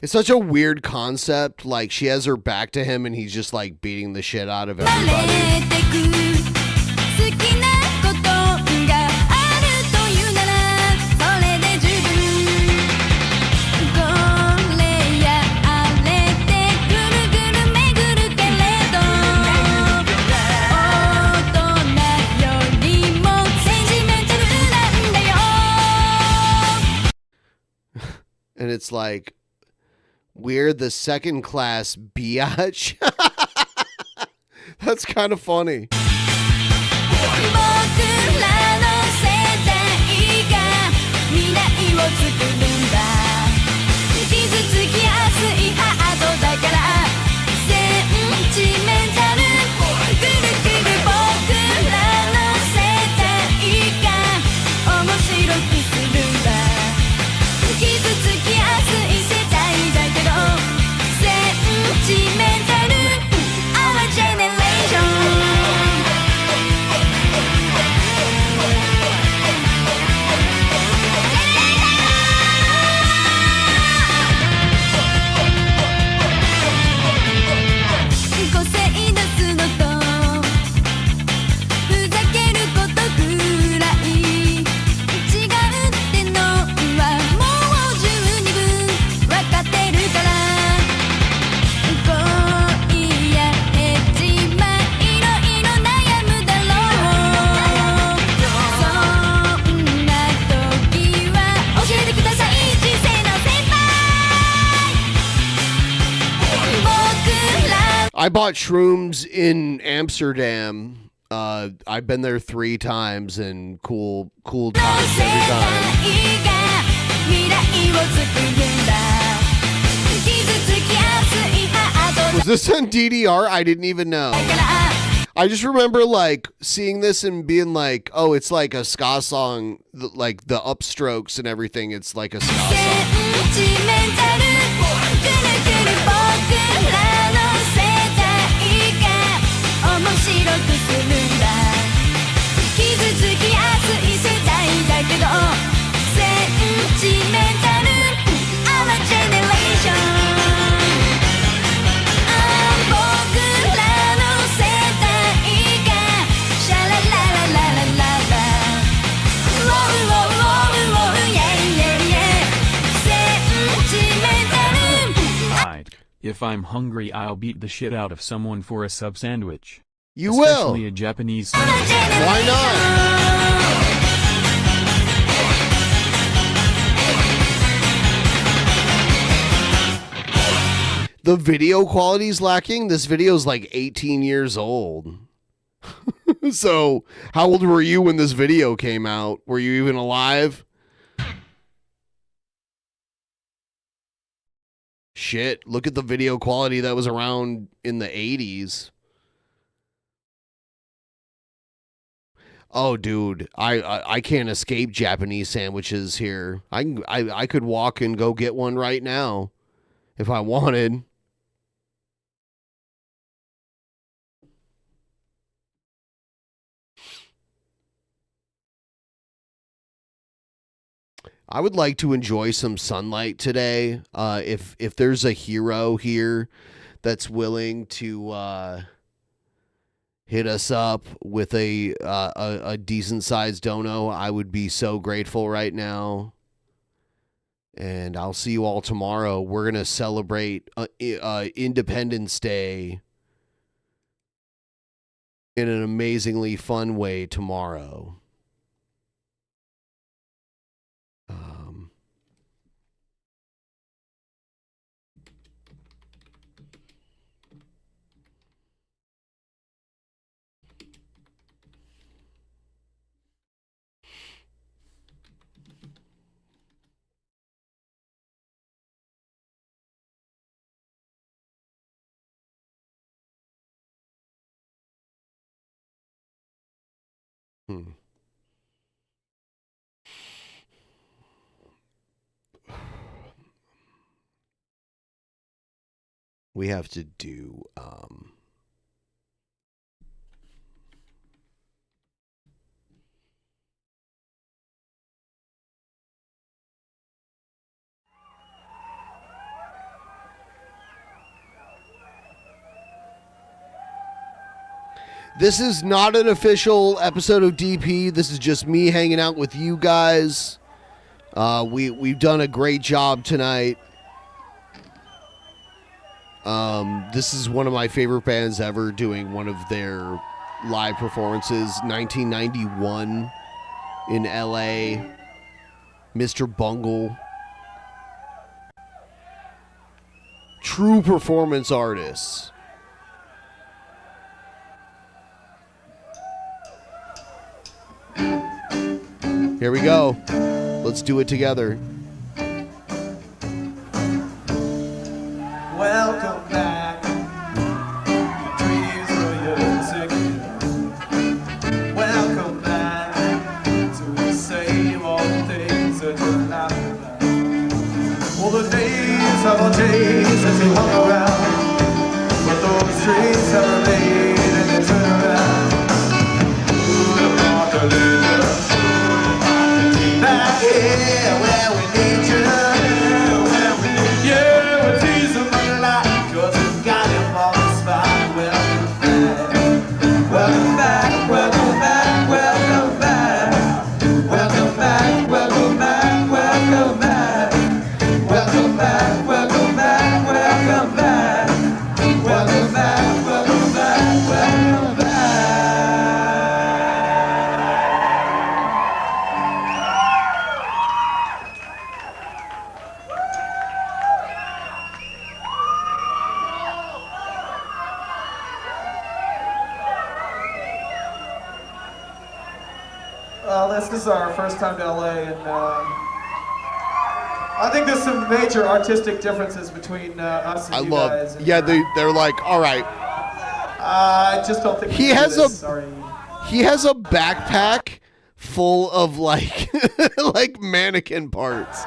It's such a weird concept. Like, she has her back to him and he's just like beating the shit out of everybody. And it's like, we're the second class biatch. That's kind of funny. I bought shrooms in Amsterdam. I've been there 3 times and cool times every time. Was this on DDR? I didn't even know. I just remember like seeing this and being like, oh, it's like a ska song, like the upstrokes and everything. It's like a ska song. If I'm hungry, I'll beat the shit out of someone for a sub sandwich. You will. Especially a Japanese sandwich. Why not? The video quality's lacking. This video's like 18 years old. So, how old were you when this video came out? Were you even alive? Shit, look at the video quality that was around in the 80s. Oh, dude, I can't escape Japanese sandwiches here. I could walk and go get one right now if I wanted. I would like to enjoy some sunlight today. If there's a hero here that's willing to hit us up with a decent sized dono, I would be so grateful right now. And I'll see you all tomorrow. We're gonna celebrate Independence Day in an amazingly fun way tomorrow. We have to do This is not an official episode of DP. This is just me hanging out with you guys. We've done a great job tonight. This is one of my favorite bands ever doing one of their live performances. 1991 in LA. Mr. Bungle. True performance artists. Here we go. Let's do it together. Welcome back. The dreams were yours. Welcome back to the same old things that you're laughing about. All the days have all changed as you hung around, but those dreams have remained and they turn around. Back here where we need you, where we need you. We're teasing the light, 'cause we got him on the spot. Welcome back, welcome back, welcome back, welcome back, welcome back, welcome back, welcome back, welcome back, welcome back, welcome back, welcome back, welcome back, welcome back. This is our first time to LA, and I think there's some major artistic differences between us and you guys. And, yeah, they're like, all right. I just don't think He has a backpack full of like like mannequin parts.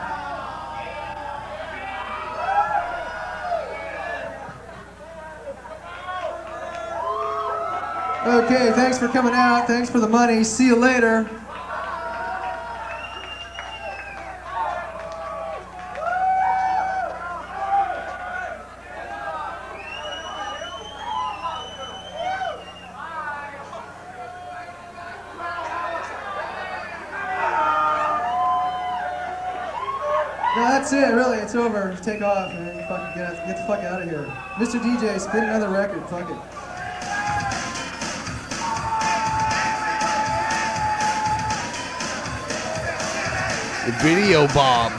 Okay, thanks for coming out. Thanks for the money. See you later. No, that's it, really. It's over. Just take off, man. Fucking get the fuck out of here. Mr. DJ, spin another record. Fuck it. The Video Bomb.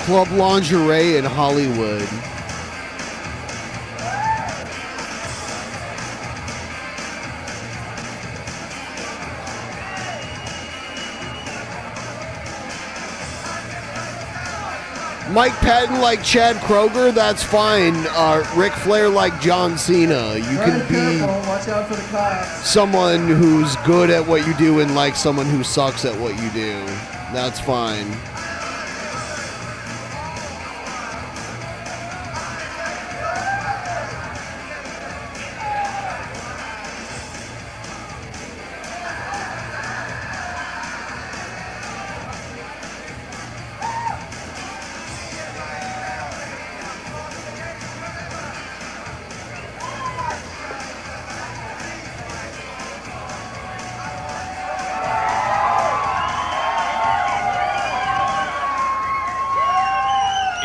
Club Lingerie in Hollywood. Mike Patton like Chad Kroger, that's fine. Ric Flair like John Cena. You can be Watch out for the cops. someone who's good at what you do and like someone who sucks at what you do. That's fine.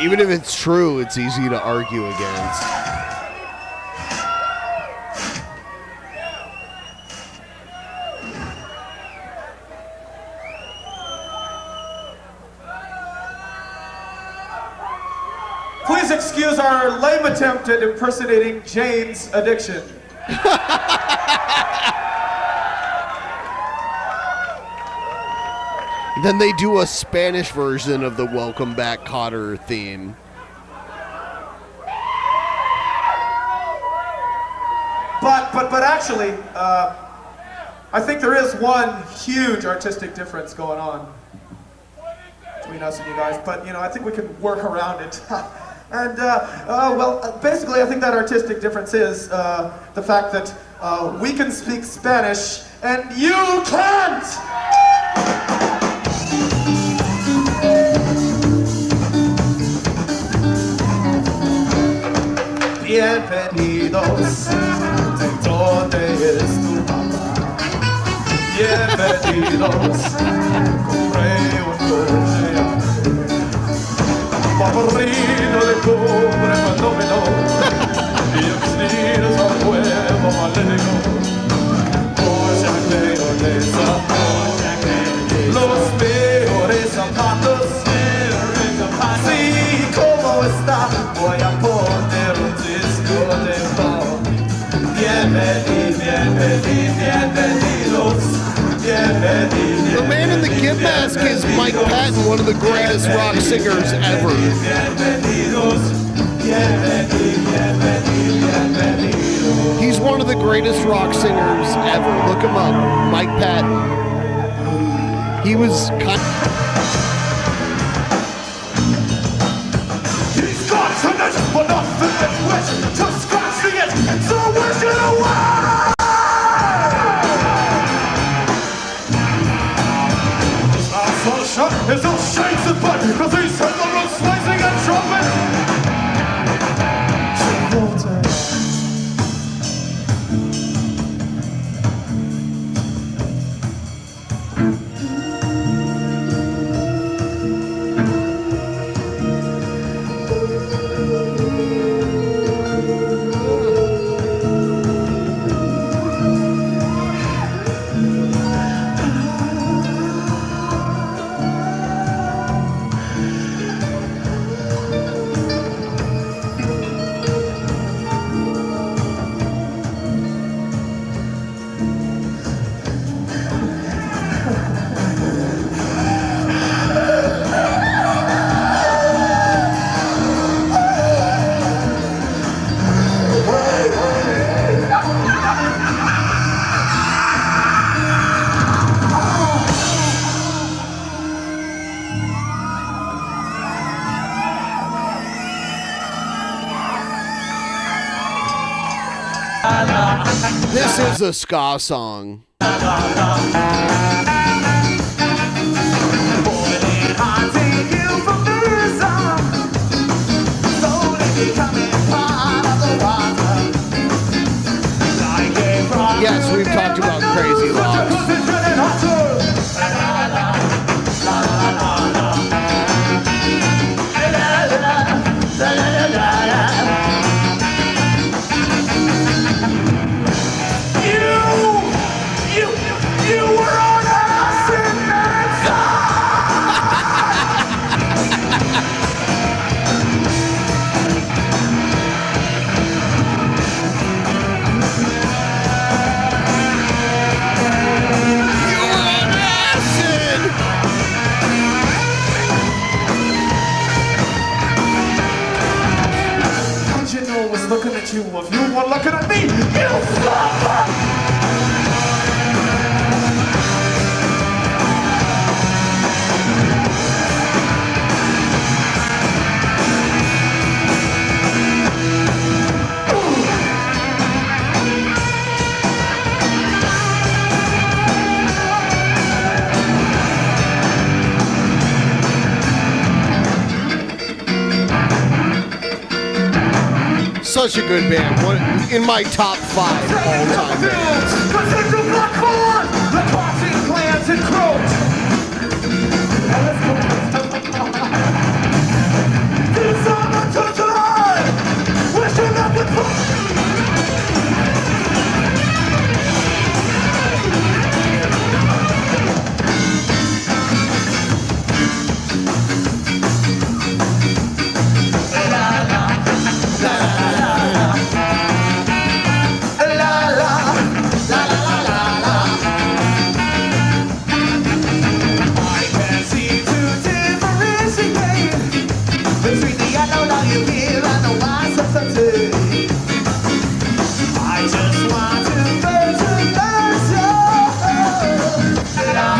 Even if it's true, it's easy to argue against. Please excuse our lame attempt at impersonating Jane's addiction. Then they do a Spanish version of the Welcome Back Kotter theme. But actually, I think there is one huge artistic difference going on between us and you guys. But I think we can work around it. And well, basically, I think that artistic difference is the fact that we can speak Spanish and you can't. Bienvenidos, ¿dónde es tu mamá? Bienvenidos, compré un coche. Paparrino de cobre cuando me lo. Bienvenidos al nuevo maléfico. Hoy creo de esa. Los mejores zapatos. Sí, ¿cómo está? Voy a poner un disco de pop. Bienvenidos. The man in the gimp mask is Mike Patton, one of the greatest rock singers ever. He's one of the greatest rock singers ever. Look him up, Mike Patton. He was kind He's got some nice, but nothing that's rich. Just scratch the itch, so where's it away? It's all shades of butt, cause he's heard the road slicing and trumpet. This is a ska song. Yes, we've talked about Crazy Locks. You were on acid, Don't you know I was looking at you if you weren't looking at me? You flopper! Such a good band. One in my top 5 all-time bands. Potential black corn! The tossing plants and crows! This summer to July! Wishing that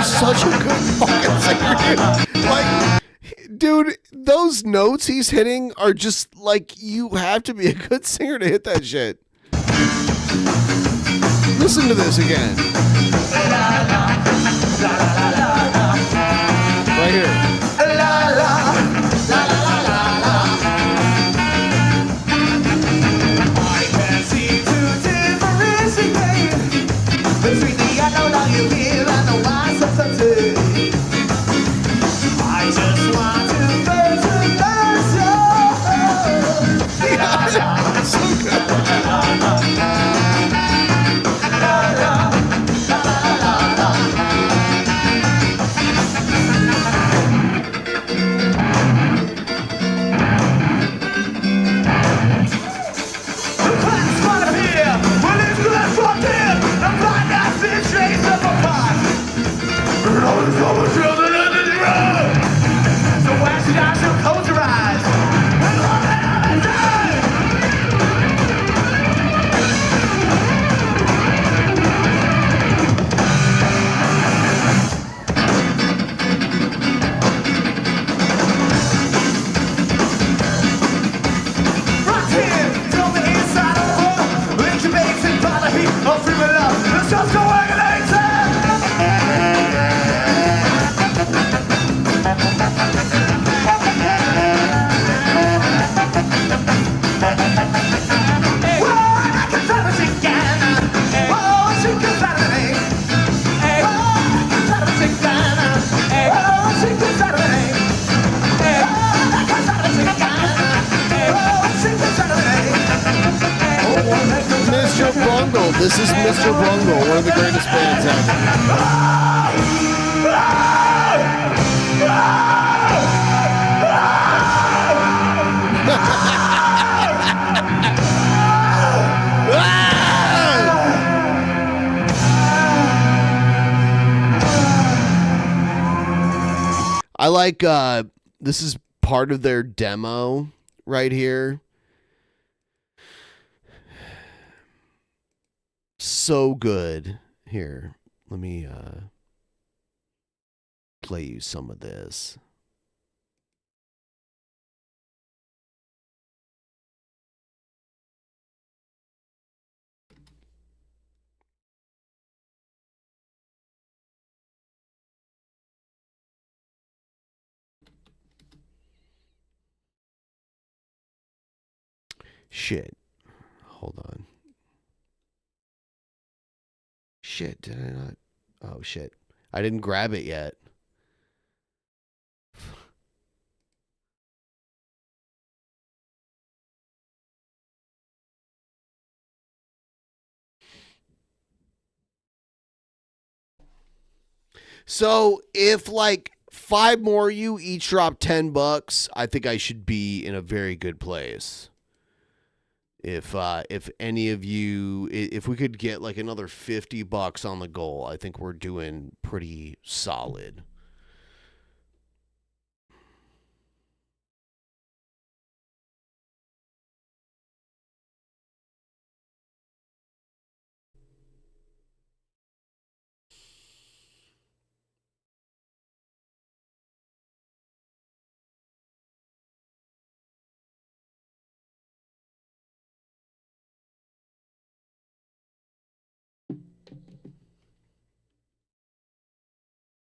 Such a good fucking singer. Like, dude, those notes he's hitting are just like, you have to be a good singer to hit that shit. Listen to this again. Right here. I can't seem to differentiate between the yellow love you give and the white substitute. I just want to Mr. Brungle. This is Mr. Brungle, one of the greatest bands I like, this is part of their demo right here. So good. Here, let me play you some of this. Shit. Hold on. Shit, did I not? Oh, shit. I didn't grab it yet. So if like 5 more of you each drop $10, I think I should be in a very good place. If any of you, if we could get like another $50 on the goal, I think we're doing pretty solid.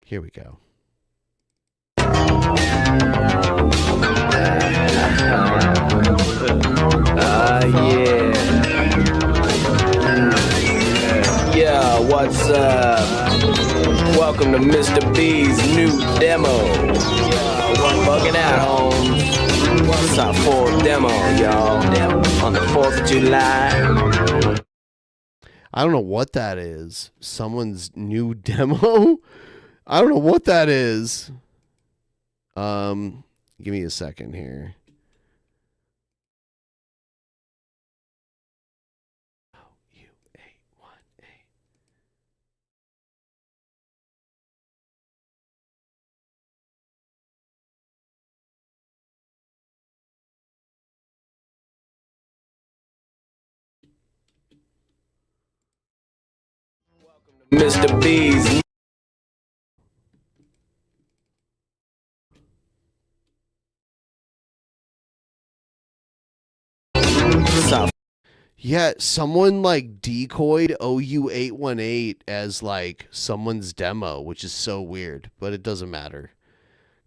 Here we go. Yeah. Yeah, what's up? Welcome to Mr. B's new demo. Yeah, bugging out, homes. It's our 4th demo, y'all. On the 4th of July. I don't know what that is. Someone's new demo? I don't know what that is. Give me a second here. Mr. B's. Yeah, someone like decoyed OU818 as like someone's demo, which is so weird, but it doesn't matter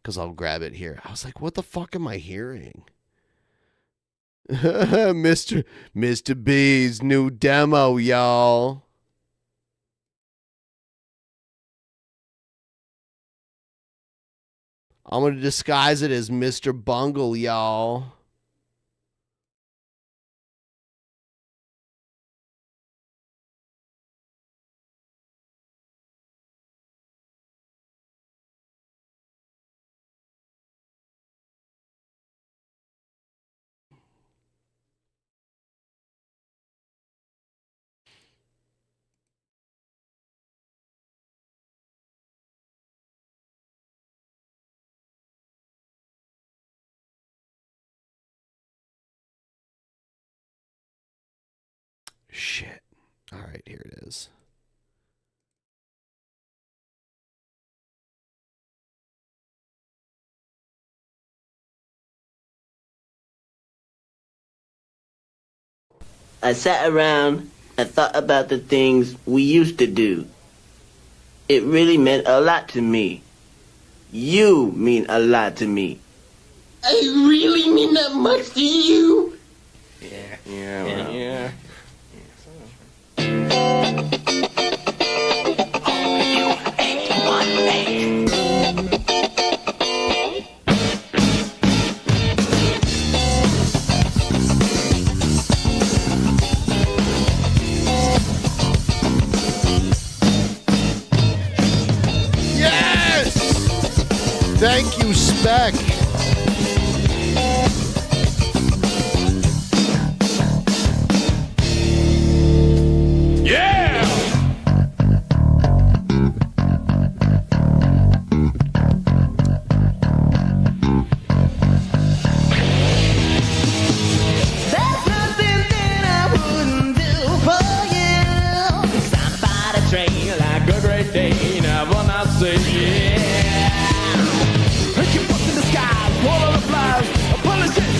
because I'll grab it here. I was like, what the fuck am I hearing? Mr. B's new demo, y'all. I'm going to disguise it as Mr. Bungle, y'all. Shit. All right, here it is. I sat around and thought about the things we used to do. It really meant a lot to me. You mean a lot to me. I really mean that much to you? Yeah. Yes! Thank you, Spec. Yeah! There's nothing that I wouldn't do for you. Stop by the train like a great day. Never not say yeah. Keep up in the skies, one of the flies, a bullet shit.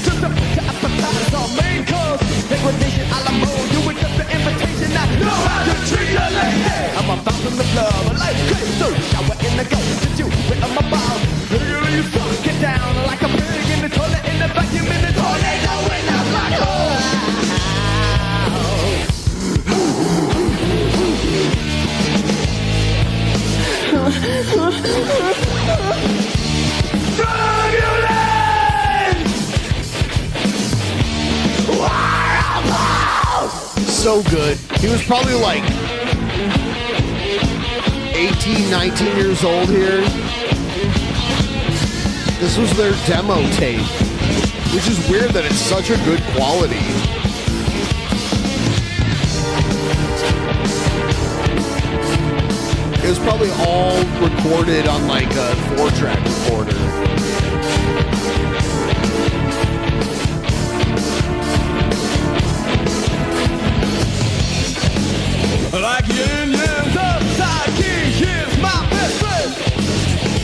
so good. He was probably like 18, 19 years old here. This was their demo tape, which is weird that it's such a good quality. It was probably all recorded on like a 4-track recorder. Like yin yang, upside king, here's my best friend.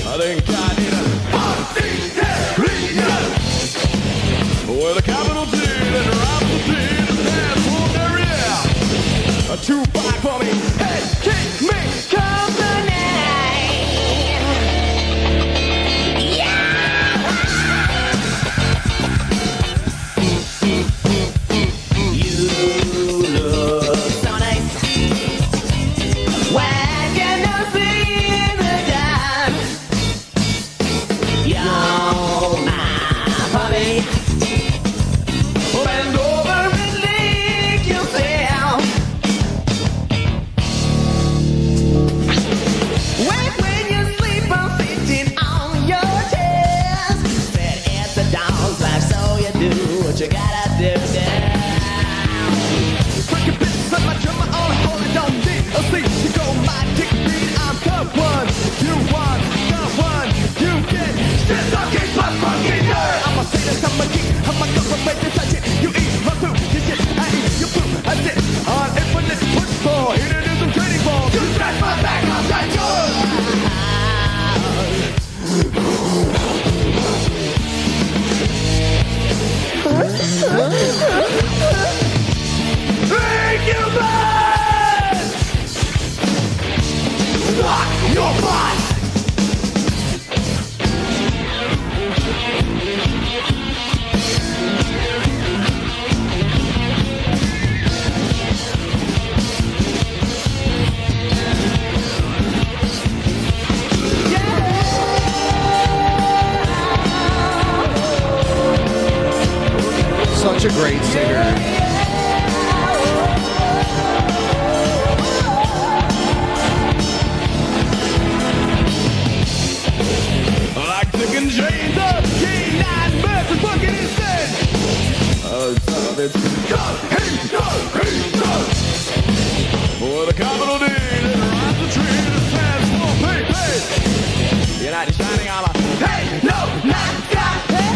I think I need a reunion with a capital T and a rifle T and a dance for area. A 2-5 for me, hey, keep me company. You gotta do now. Freaking bitch, set my drummer on hold it, don't need a seat to go my dick beat. I'm the one, you want the one, you get shit talking but fucking nerd. I'm a sadist, I'm a geek, I'm a government detention. You eat my food, you shit, I eat your food, I sit on infinite push ball, here to do some training balls. You scratch my back, I'll scratch yours. Thank you, man! Lock your mind! Such a great singer. Like chicken chains up, K9 birds and fucking instead. It's God, hey, God. With a capital D that rides the tree that stands for pay. United Shining Armor. Hey, no, not God, hey,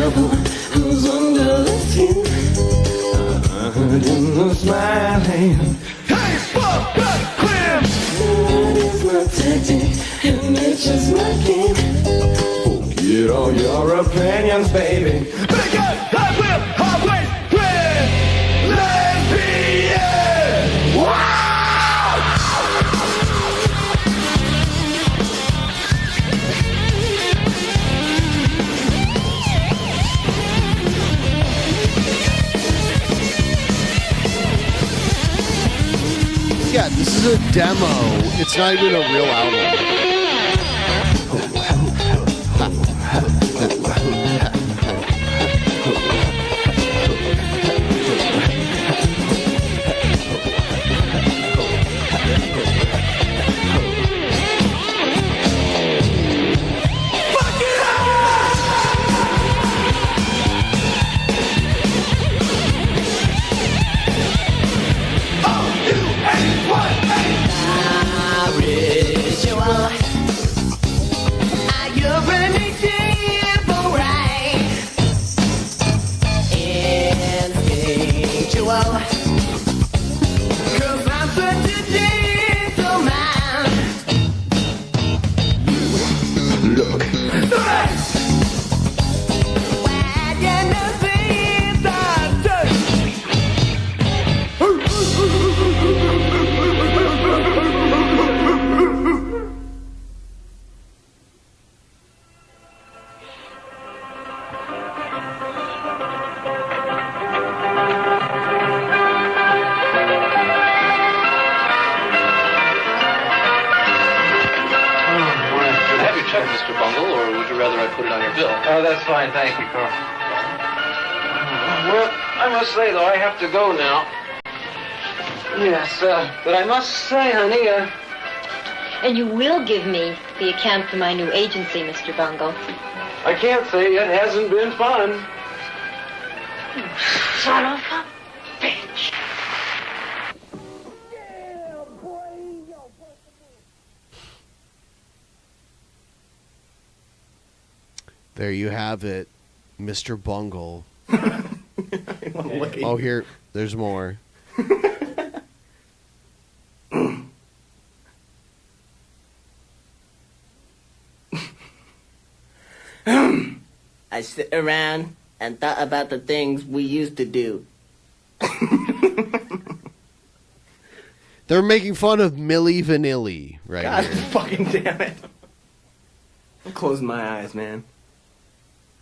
devil who's under the skin. I heard in the smiling. Hey, fuck that clam! That is my tactic, and nature's my king. Forget all your opinions, baby. Because I will always win! Lesbian! Wow! Yeah, this is a demo. It's not even a real album. Mr. Bungle, or would you rather I put it on your bill? Oh, that's fine. Thank you, Carl. Well, I must say, though, I have to go now. Yes, but I must say, honey, And you will give me the account for my new agency, Mr. Bungle. I can't say it hasn't been fun. Son of a bitch. There you have it, Mr. Bungle. Look at Oh, you. here, there's more. I sit around and thought about the things we used to do. They're making fun of Milli Vanilli right God here. fucking damn it. I'm closing my eyes, man.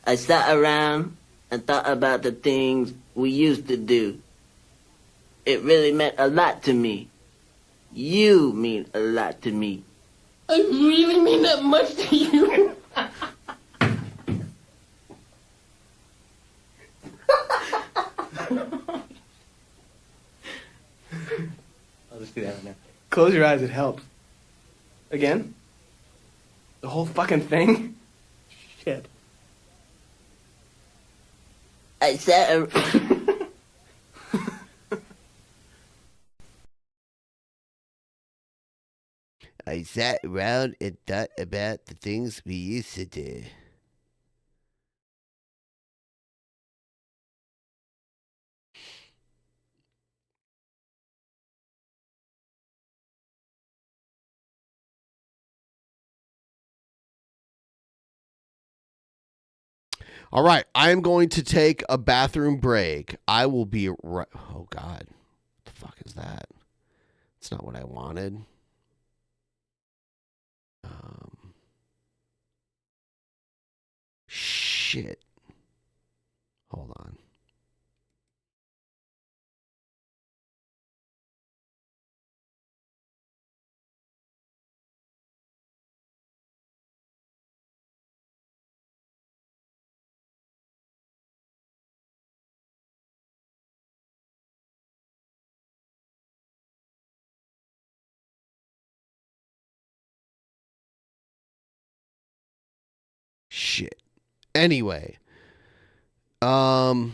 I sat around and thought about the things we used to do. It really meant a lot to me. You mean a lot to me. I really mean that much to you. I'll just do that now. Close your eyes, it helps. Again? The whole fucking thing? Shit. I sat I sat around and thought about the things we used to do. All right, I'm going to take a bathroom break. I will be right. Oh, God. What the fuck is that? It's not what I wanted. Shit. Hold on. Shit. Anyway, I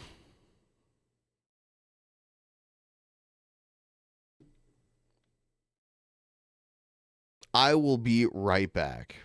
will be right back.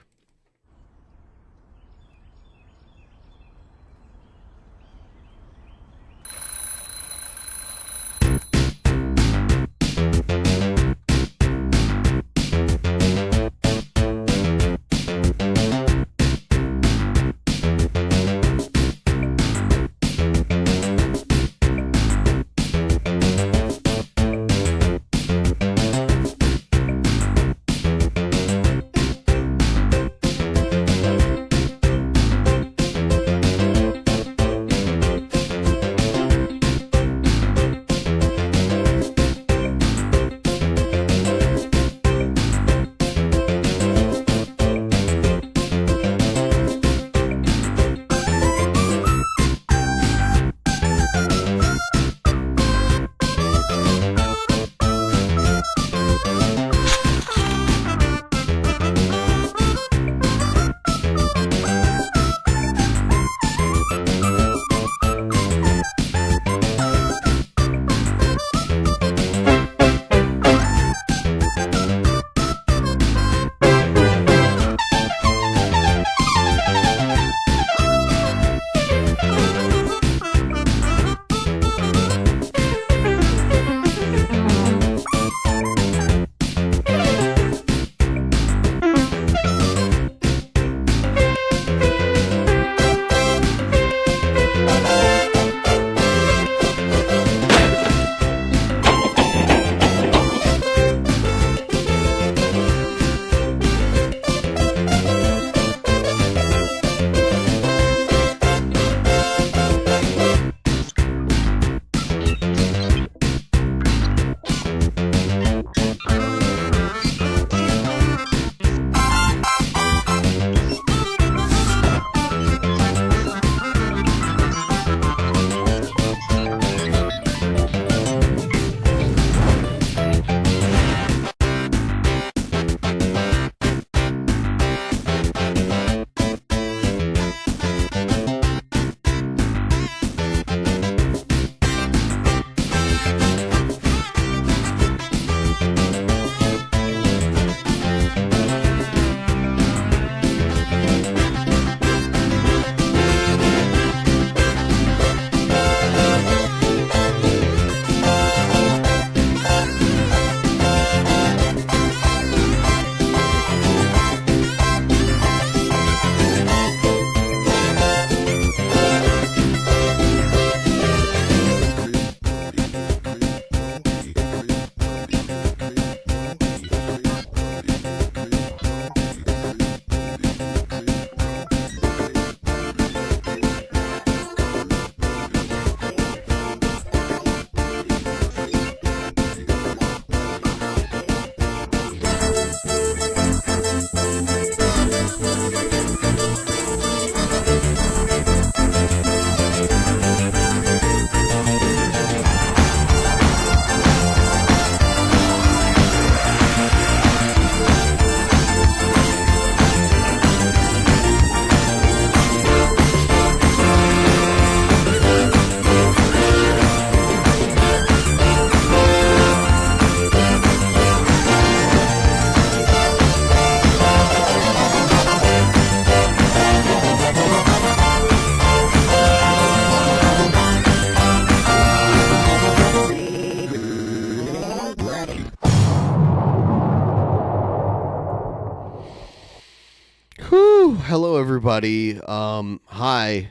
hello everybody. Hi.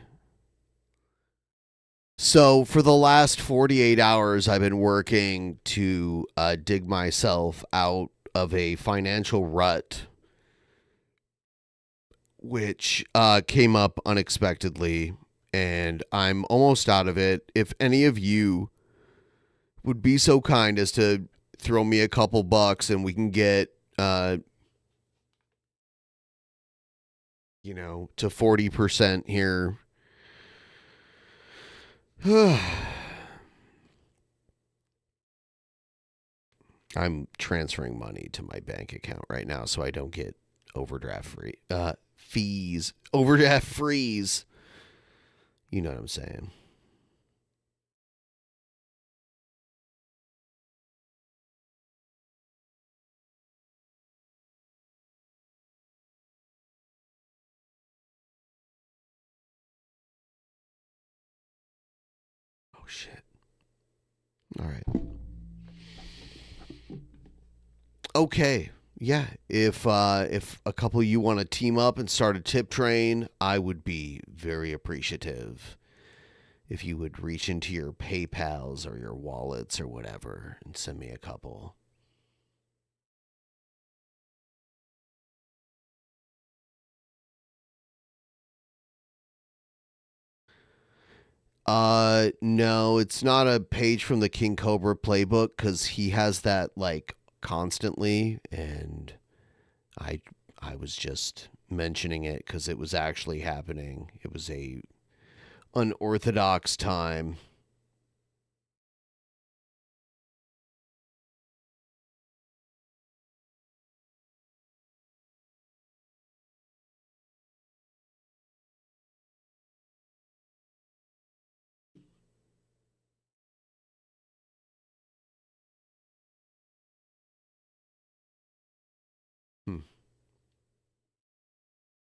So for the last 48 hours, I've been working to dig myself out of a financial rut, which came up unexpectedly, and I'm almost out of it. If any of you would be so kind as to throw me a couple bucks and we can get, you know, to 40% here. I'm transferring money to my bank account right now so I don't get overdraft fees. Overdraft freeze. You know what I'm saying. Oh shit. All right. Okay. Yeah, if a couple of you want to team up and start a tip train, I would be very appreciative if you would reach into your PayPals or your wallets or whatever and send me a couple. No, it's not a page from the King Cobra playbook because he has that like constantly, and I was just mentioning it because it was actually happening. It was a unorthodox time.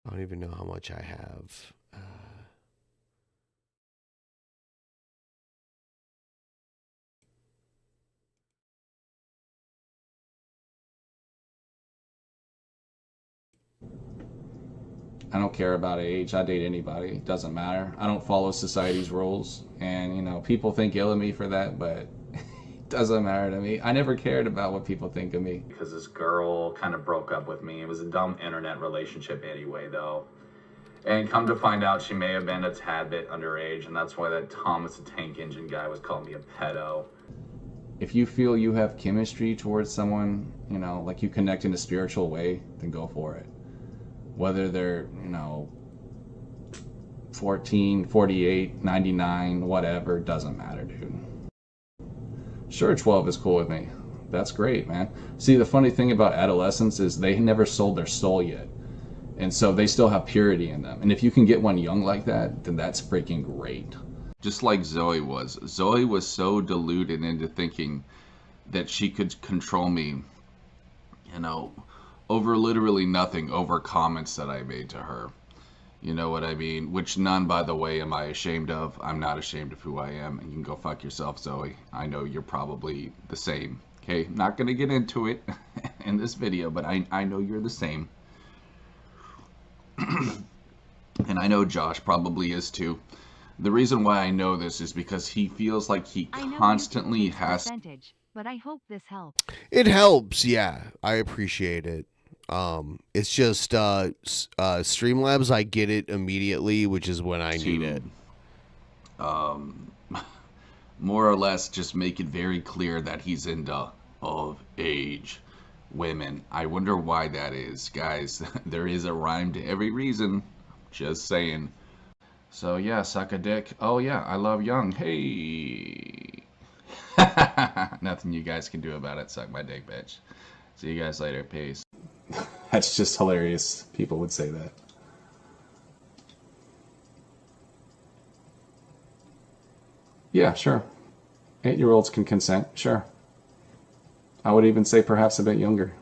I don't even know how much I have. I don't care about age. I date anybody. It doesn't matter. I don't follow society's rules. And, you know, people think ill of me for that, but it doesn't matter to me. I never cared about what people think of me. Because this girl kind of broke up with me. It was a dumb internet relationship anyway, though. And come to find out, she may have been a tad bit underage, and that's why that Thomas the Tank Engine guy was calling me a pedo. If you feel you have chemistry towards someone, you know, like you connect in a spiritual way, then go for it. Whether they're, you know, 14, 48, 99, whatever, doesn't matter, dude. Sure, 12 is cool with me. That's great, man. See, the funny thing about adolescents is they never sold their soul yet. And so they still have purity in them. And if you can get one young like that, then that's freaking great. Just like Zoe was. Zoe was so deluded into thinking that she could control me, you know, over literally nothing, over comments that I made to her. You know what I mean? Which none, by the way, am I ashamed of. I'm not ashamed of who I am. And you can go fuck yourself, Zoe. I know you're probably the same. Okay, not going to get into it in this video, but I know you're the same. And I know Josh probably is too. The reason why I know this is because he feels like he constantly has... But I hope this helps. It helps, yeah. I appreciate it. It's just Streamlabs, I get it immediately, which is when I need it. More or less just make it very clear that he's into of age women. I wonder why that is, guys. There is a rhyme to every reason. Just saying. So yeah, suck a dick. Oh yeah, I love young. Hey. Nothing you guys can do about it. Suck my dick, bitch. See you guys later. Peace. That's just hilarious. People would say that. Yeah, sure. 8-year-olds can consent, sure. I would even say perhaps a bit younger.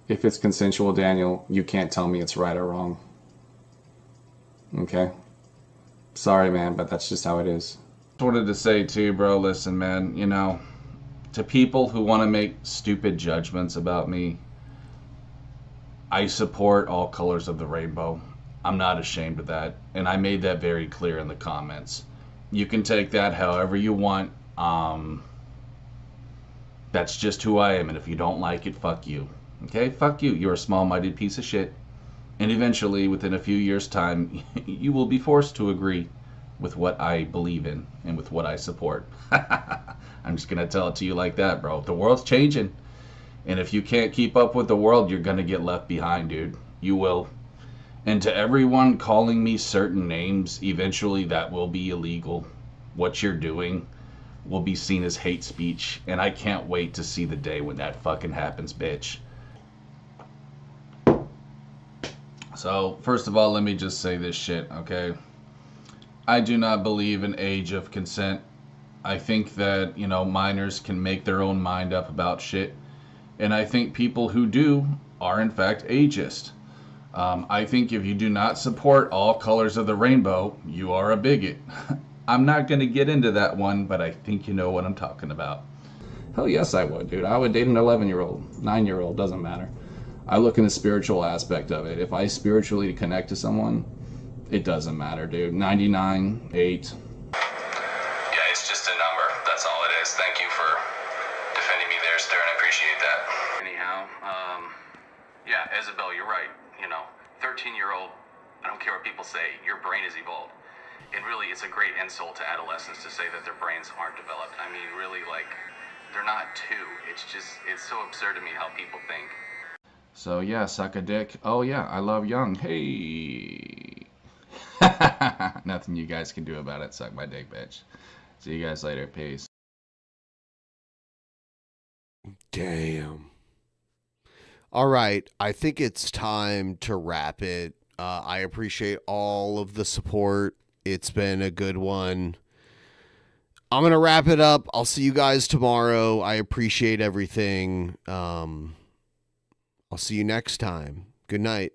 If it's consensual, Daniel, you can't tell me it's right or wrong. Okay? Sorry, man, but that's just how it is. I wanted to say too, bro, listen, man, you know, to people who want to make stupid judgments about me, I support all colors of the rainbow. I'm not ashamed of that. And I made that very clear in the comments. You can take that however you want. That's just who I am. And if you don't like it, fuck you. Okay? Fuck you. You're a small-minded piece of shit. And eventually, within a few years' time, you will be forced to agree with what I believe in and with what I support. I'm just going to tell it to you like that, bro. The world's changing. And if you can't keep up with the world, you're going to get left behind, dude. You will. And to everyone calling me certain names, eventually that will be illegal. What you're doing will be seen as hate speech. And I can't wait to see the day when that fucking happens, bitch. So, first of all, let me just say this shit, okay? I do not believe in age of consent. I think that, you know, minors can make their own mind up about shit. And I think people who do are, in fact, ageist. I think if you do not support all colors of the rainbow, you are a bigot. I'm not going to get into that one, but I think you know what I'm talking about. Hell yes, I would, dude. I would date an 11-year-old, 9-year-old, doesn't matter. I look in the spiritual aspect of it. If I spiritually connect to someone, it doesn't matter, dude. 99, 8. Yeah, it's just a number. That's all it is. Thank you for defending me there, Stern. I appreciate that. Anyhow, yeah, Isabel, you're right. You know, 13-year-old, I don't care what people say, your brain is evolved. And really, it's a great insult to adolescents to say that their brains aren't developed. I mean, really, like, they're not two. It's just, it's so absurd to me how people think. So yeah, suck a dick. Oh yeah, I love young. Hey. Nothing you guys can do about it. Suck my dick, bitch. See you guys later. Peace. Damn. All right, I think it's time to wrap it. I appreciate all of the support. It's been a good one. I'm going to wrap it up. I'll see you guys tomorrow. I appreciate everything. I'll see you next time. Good night.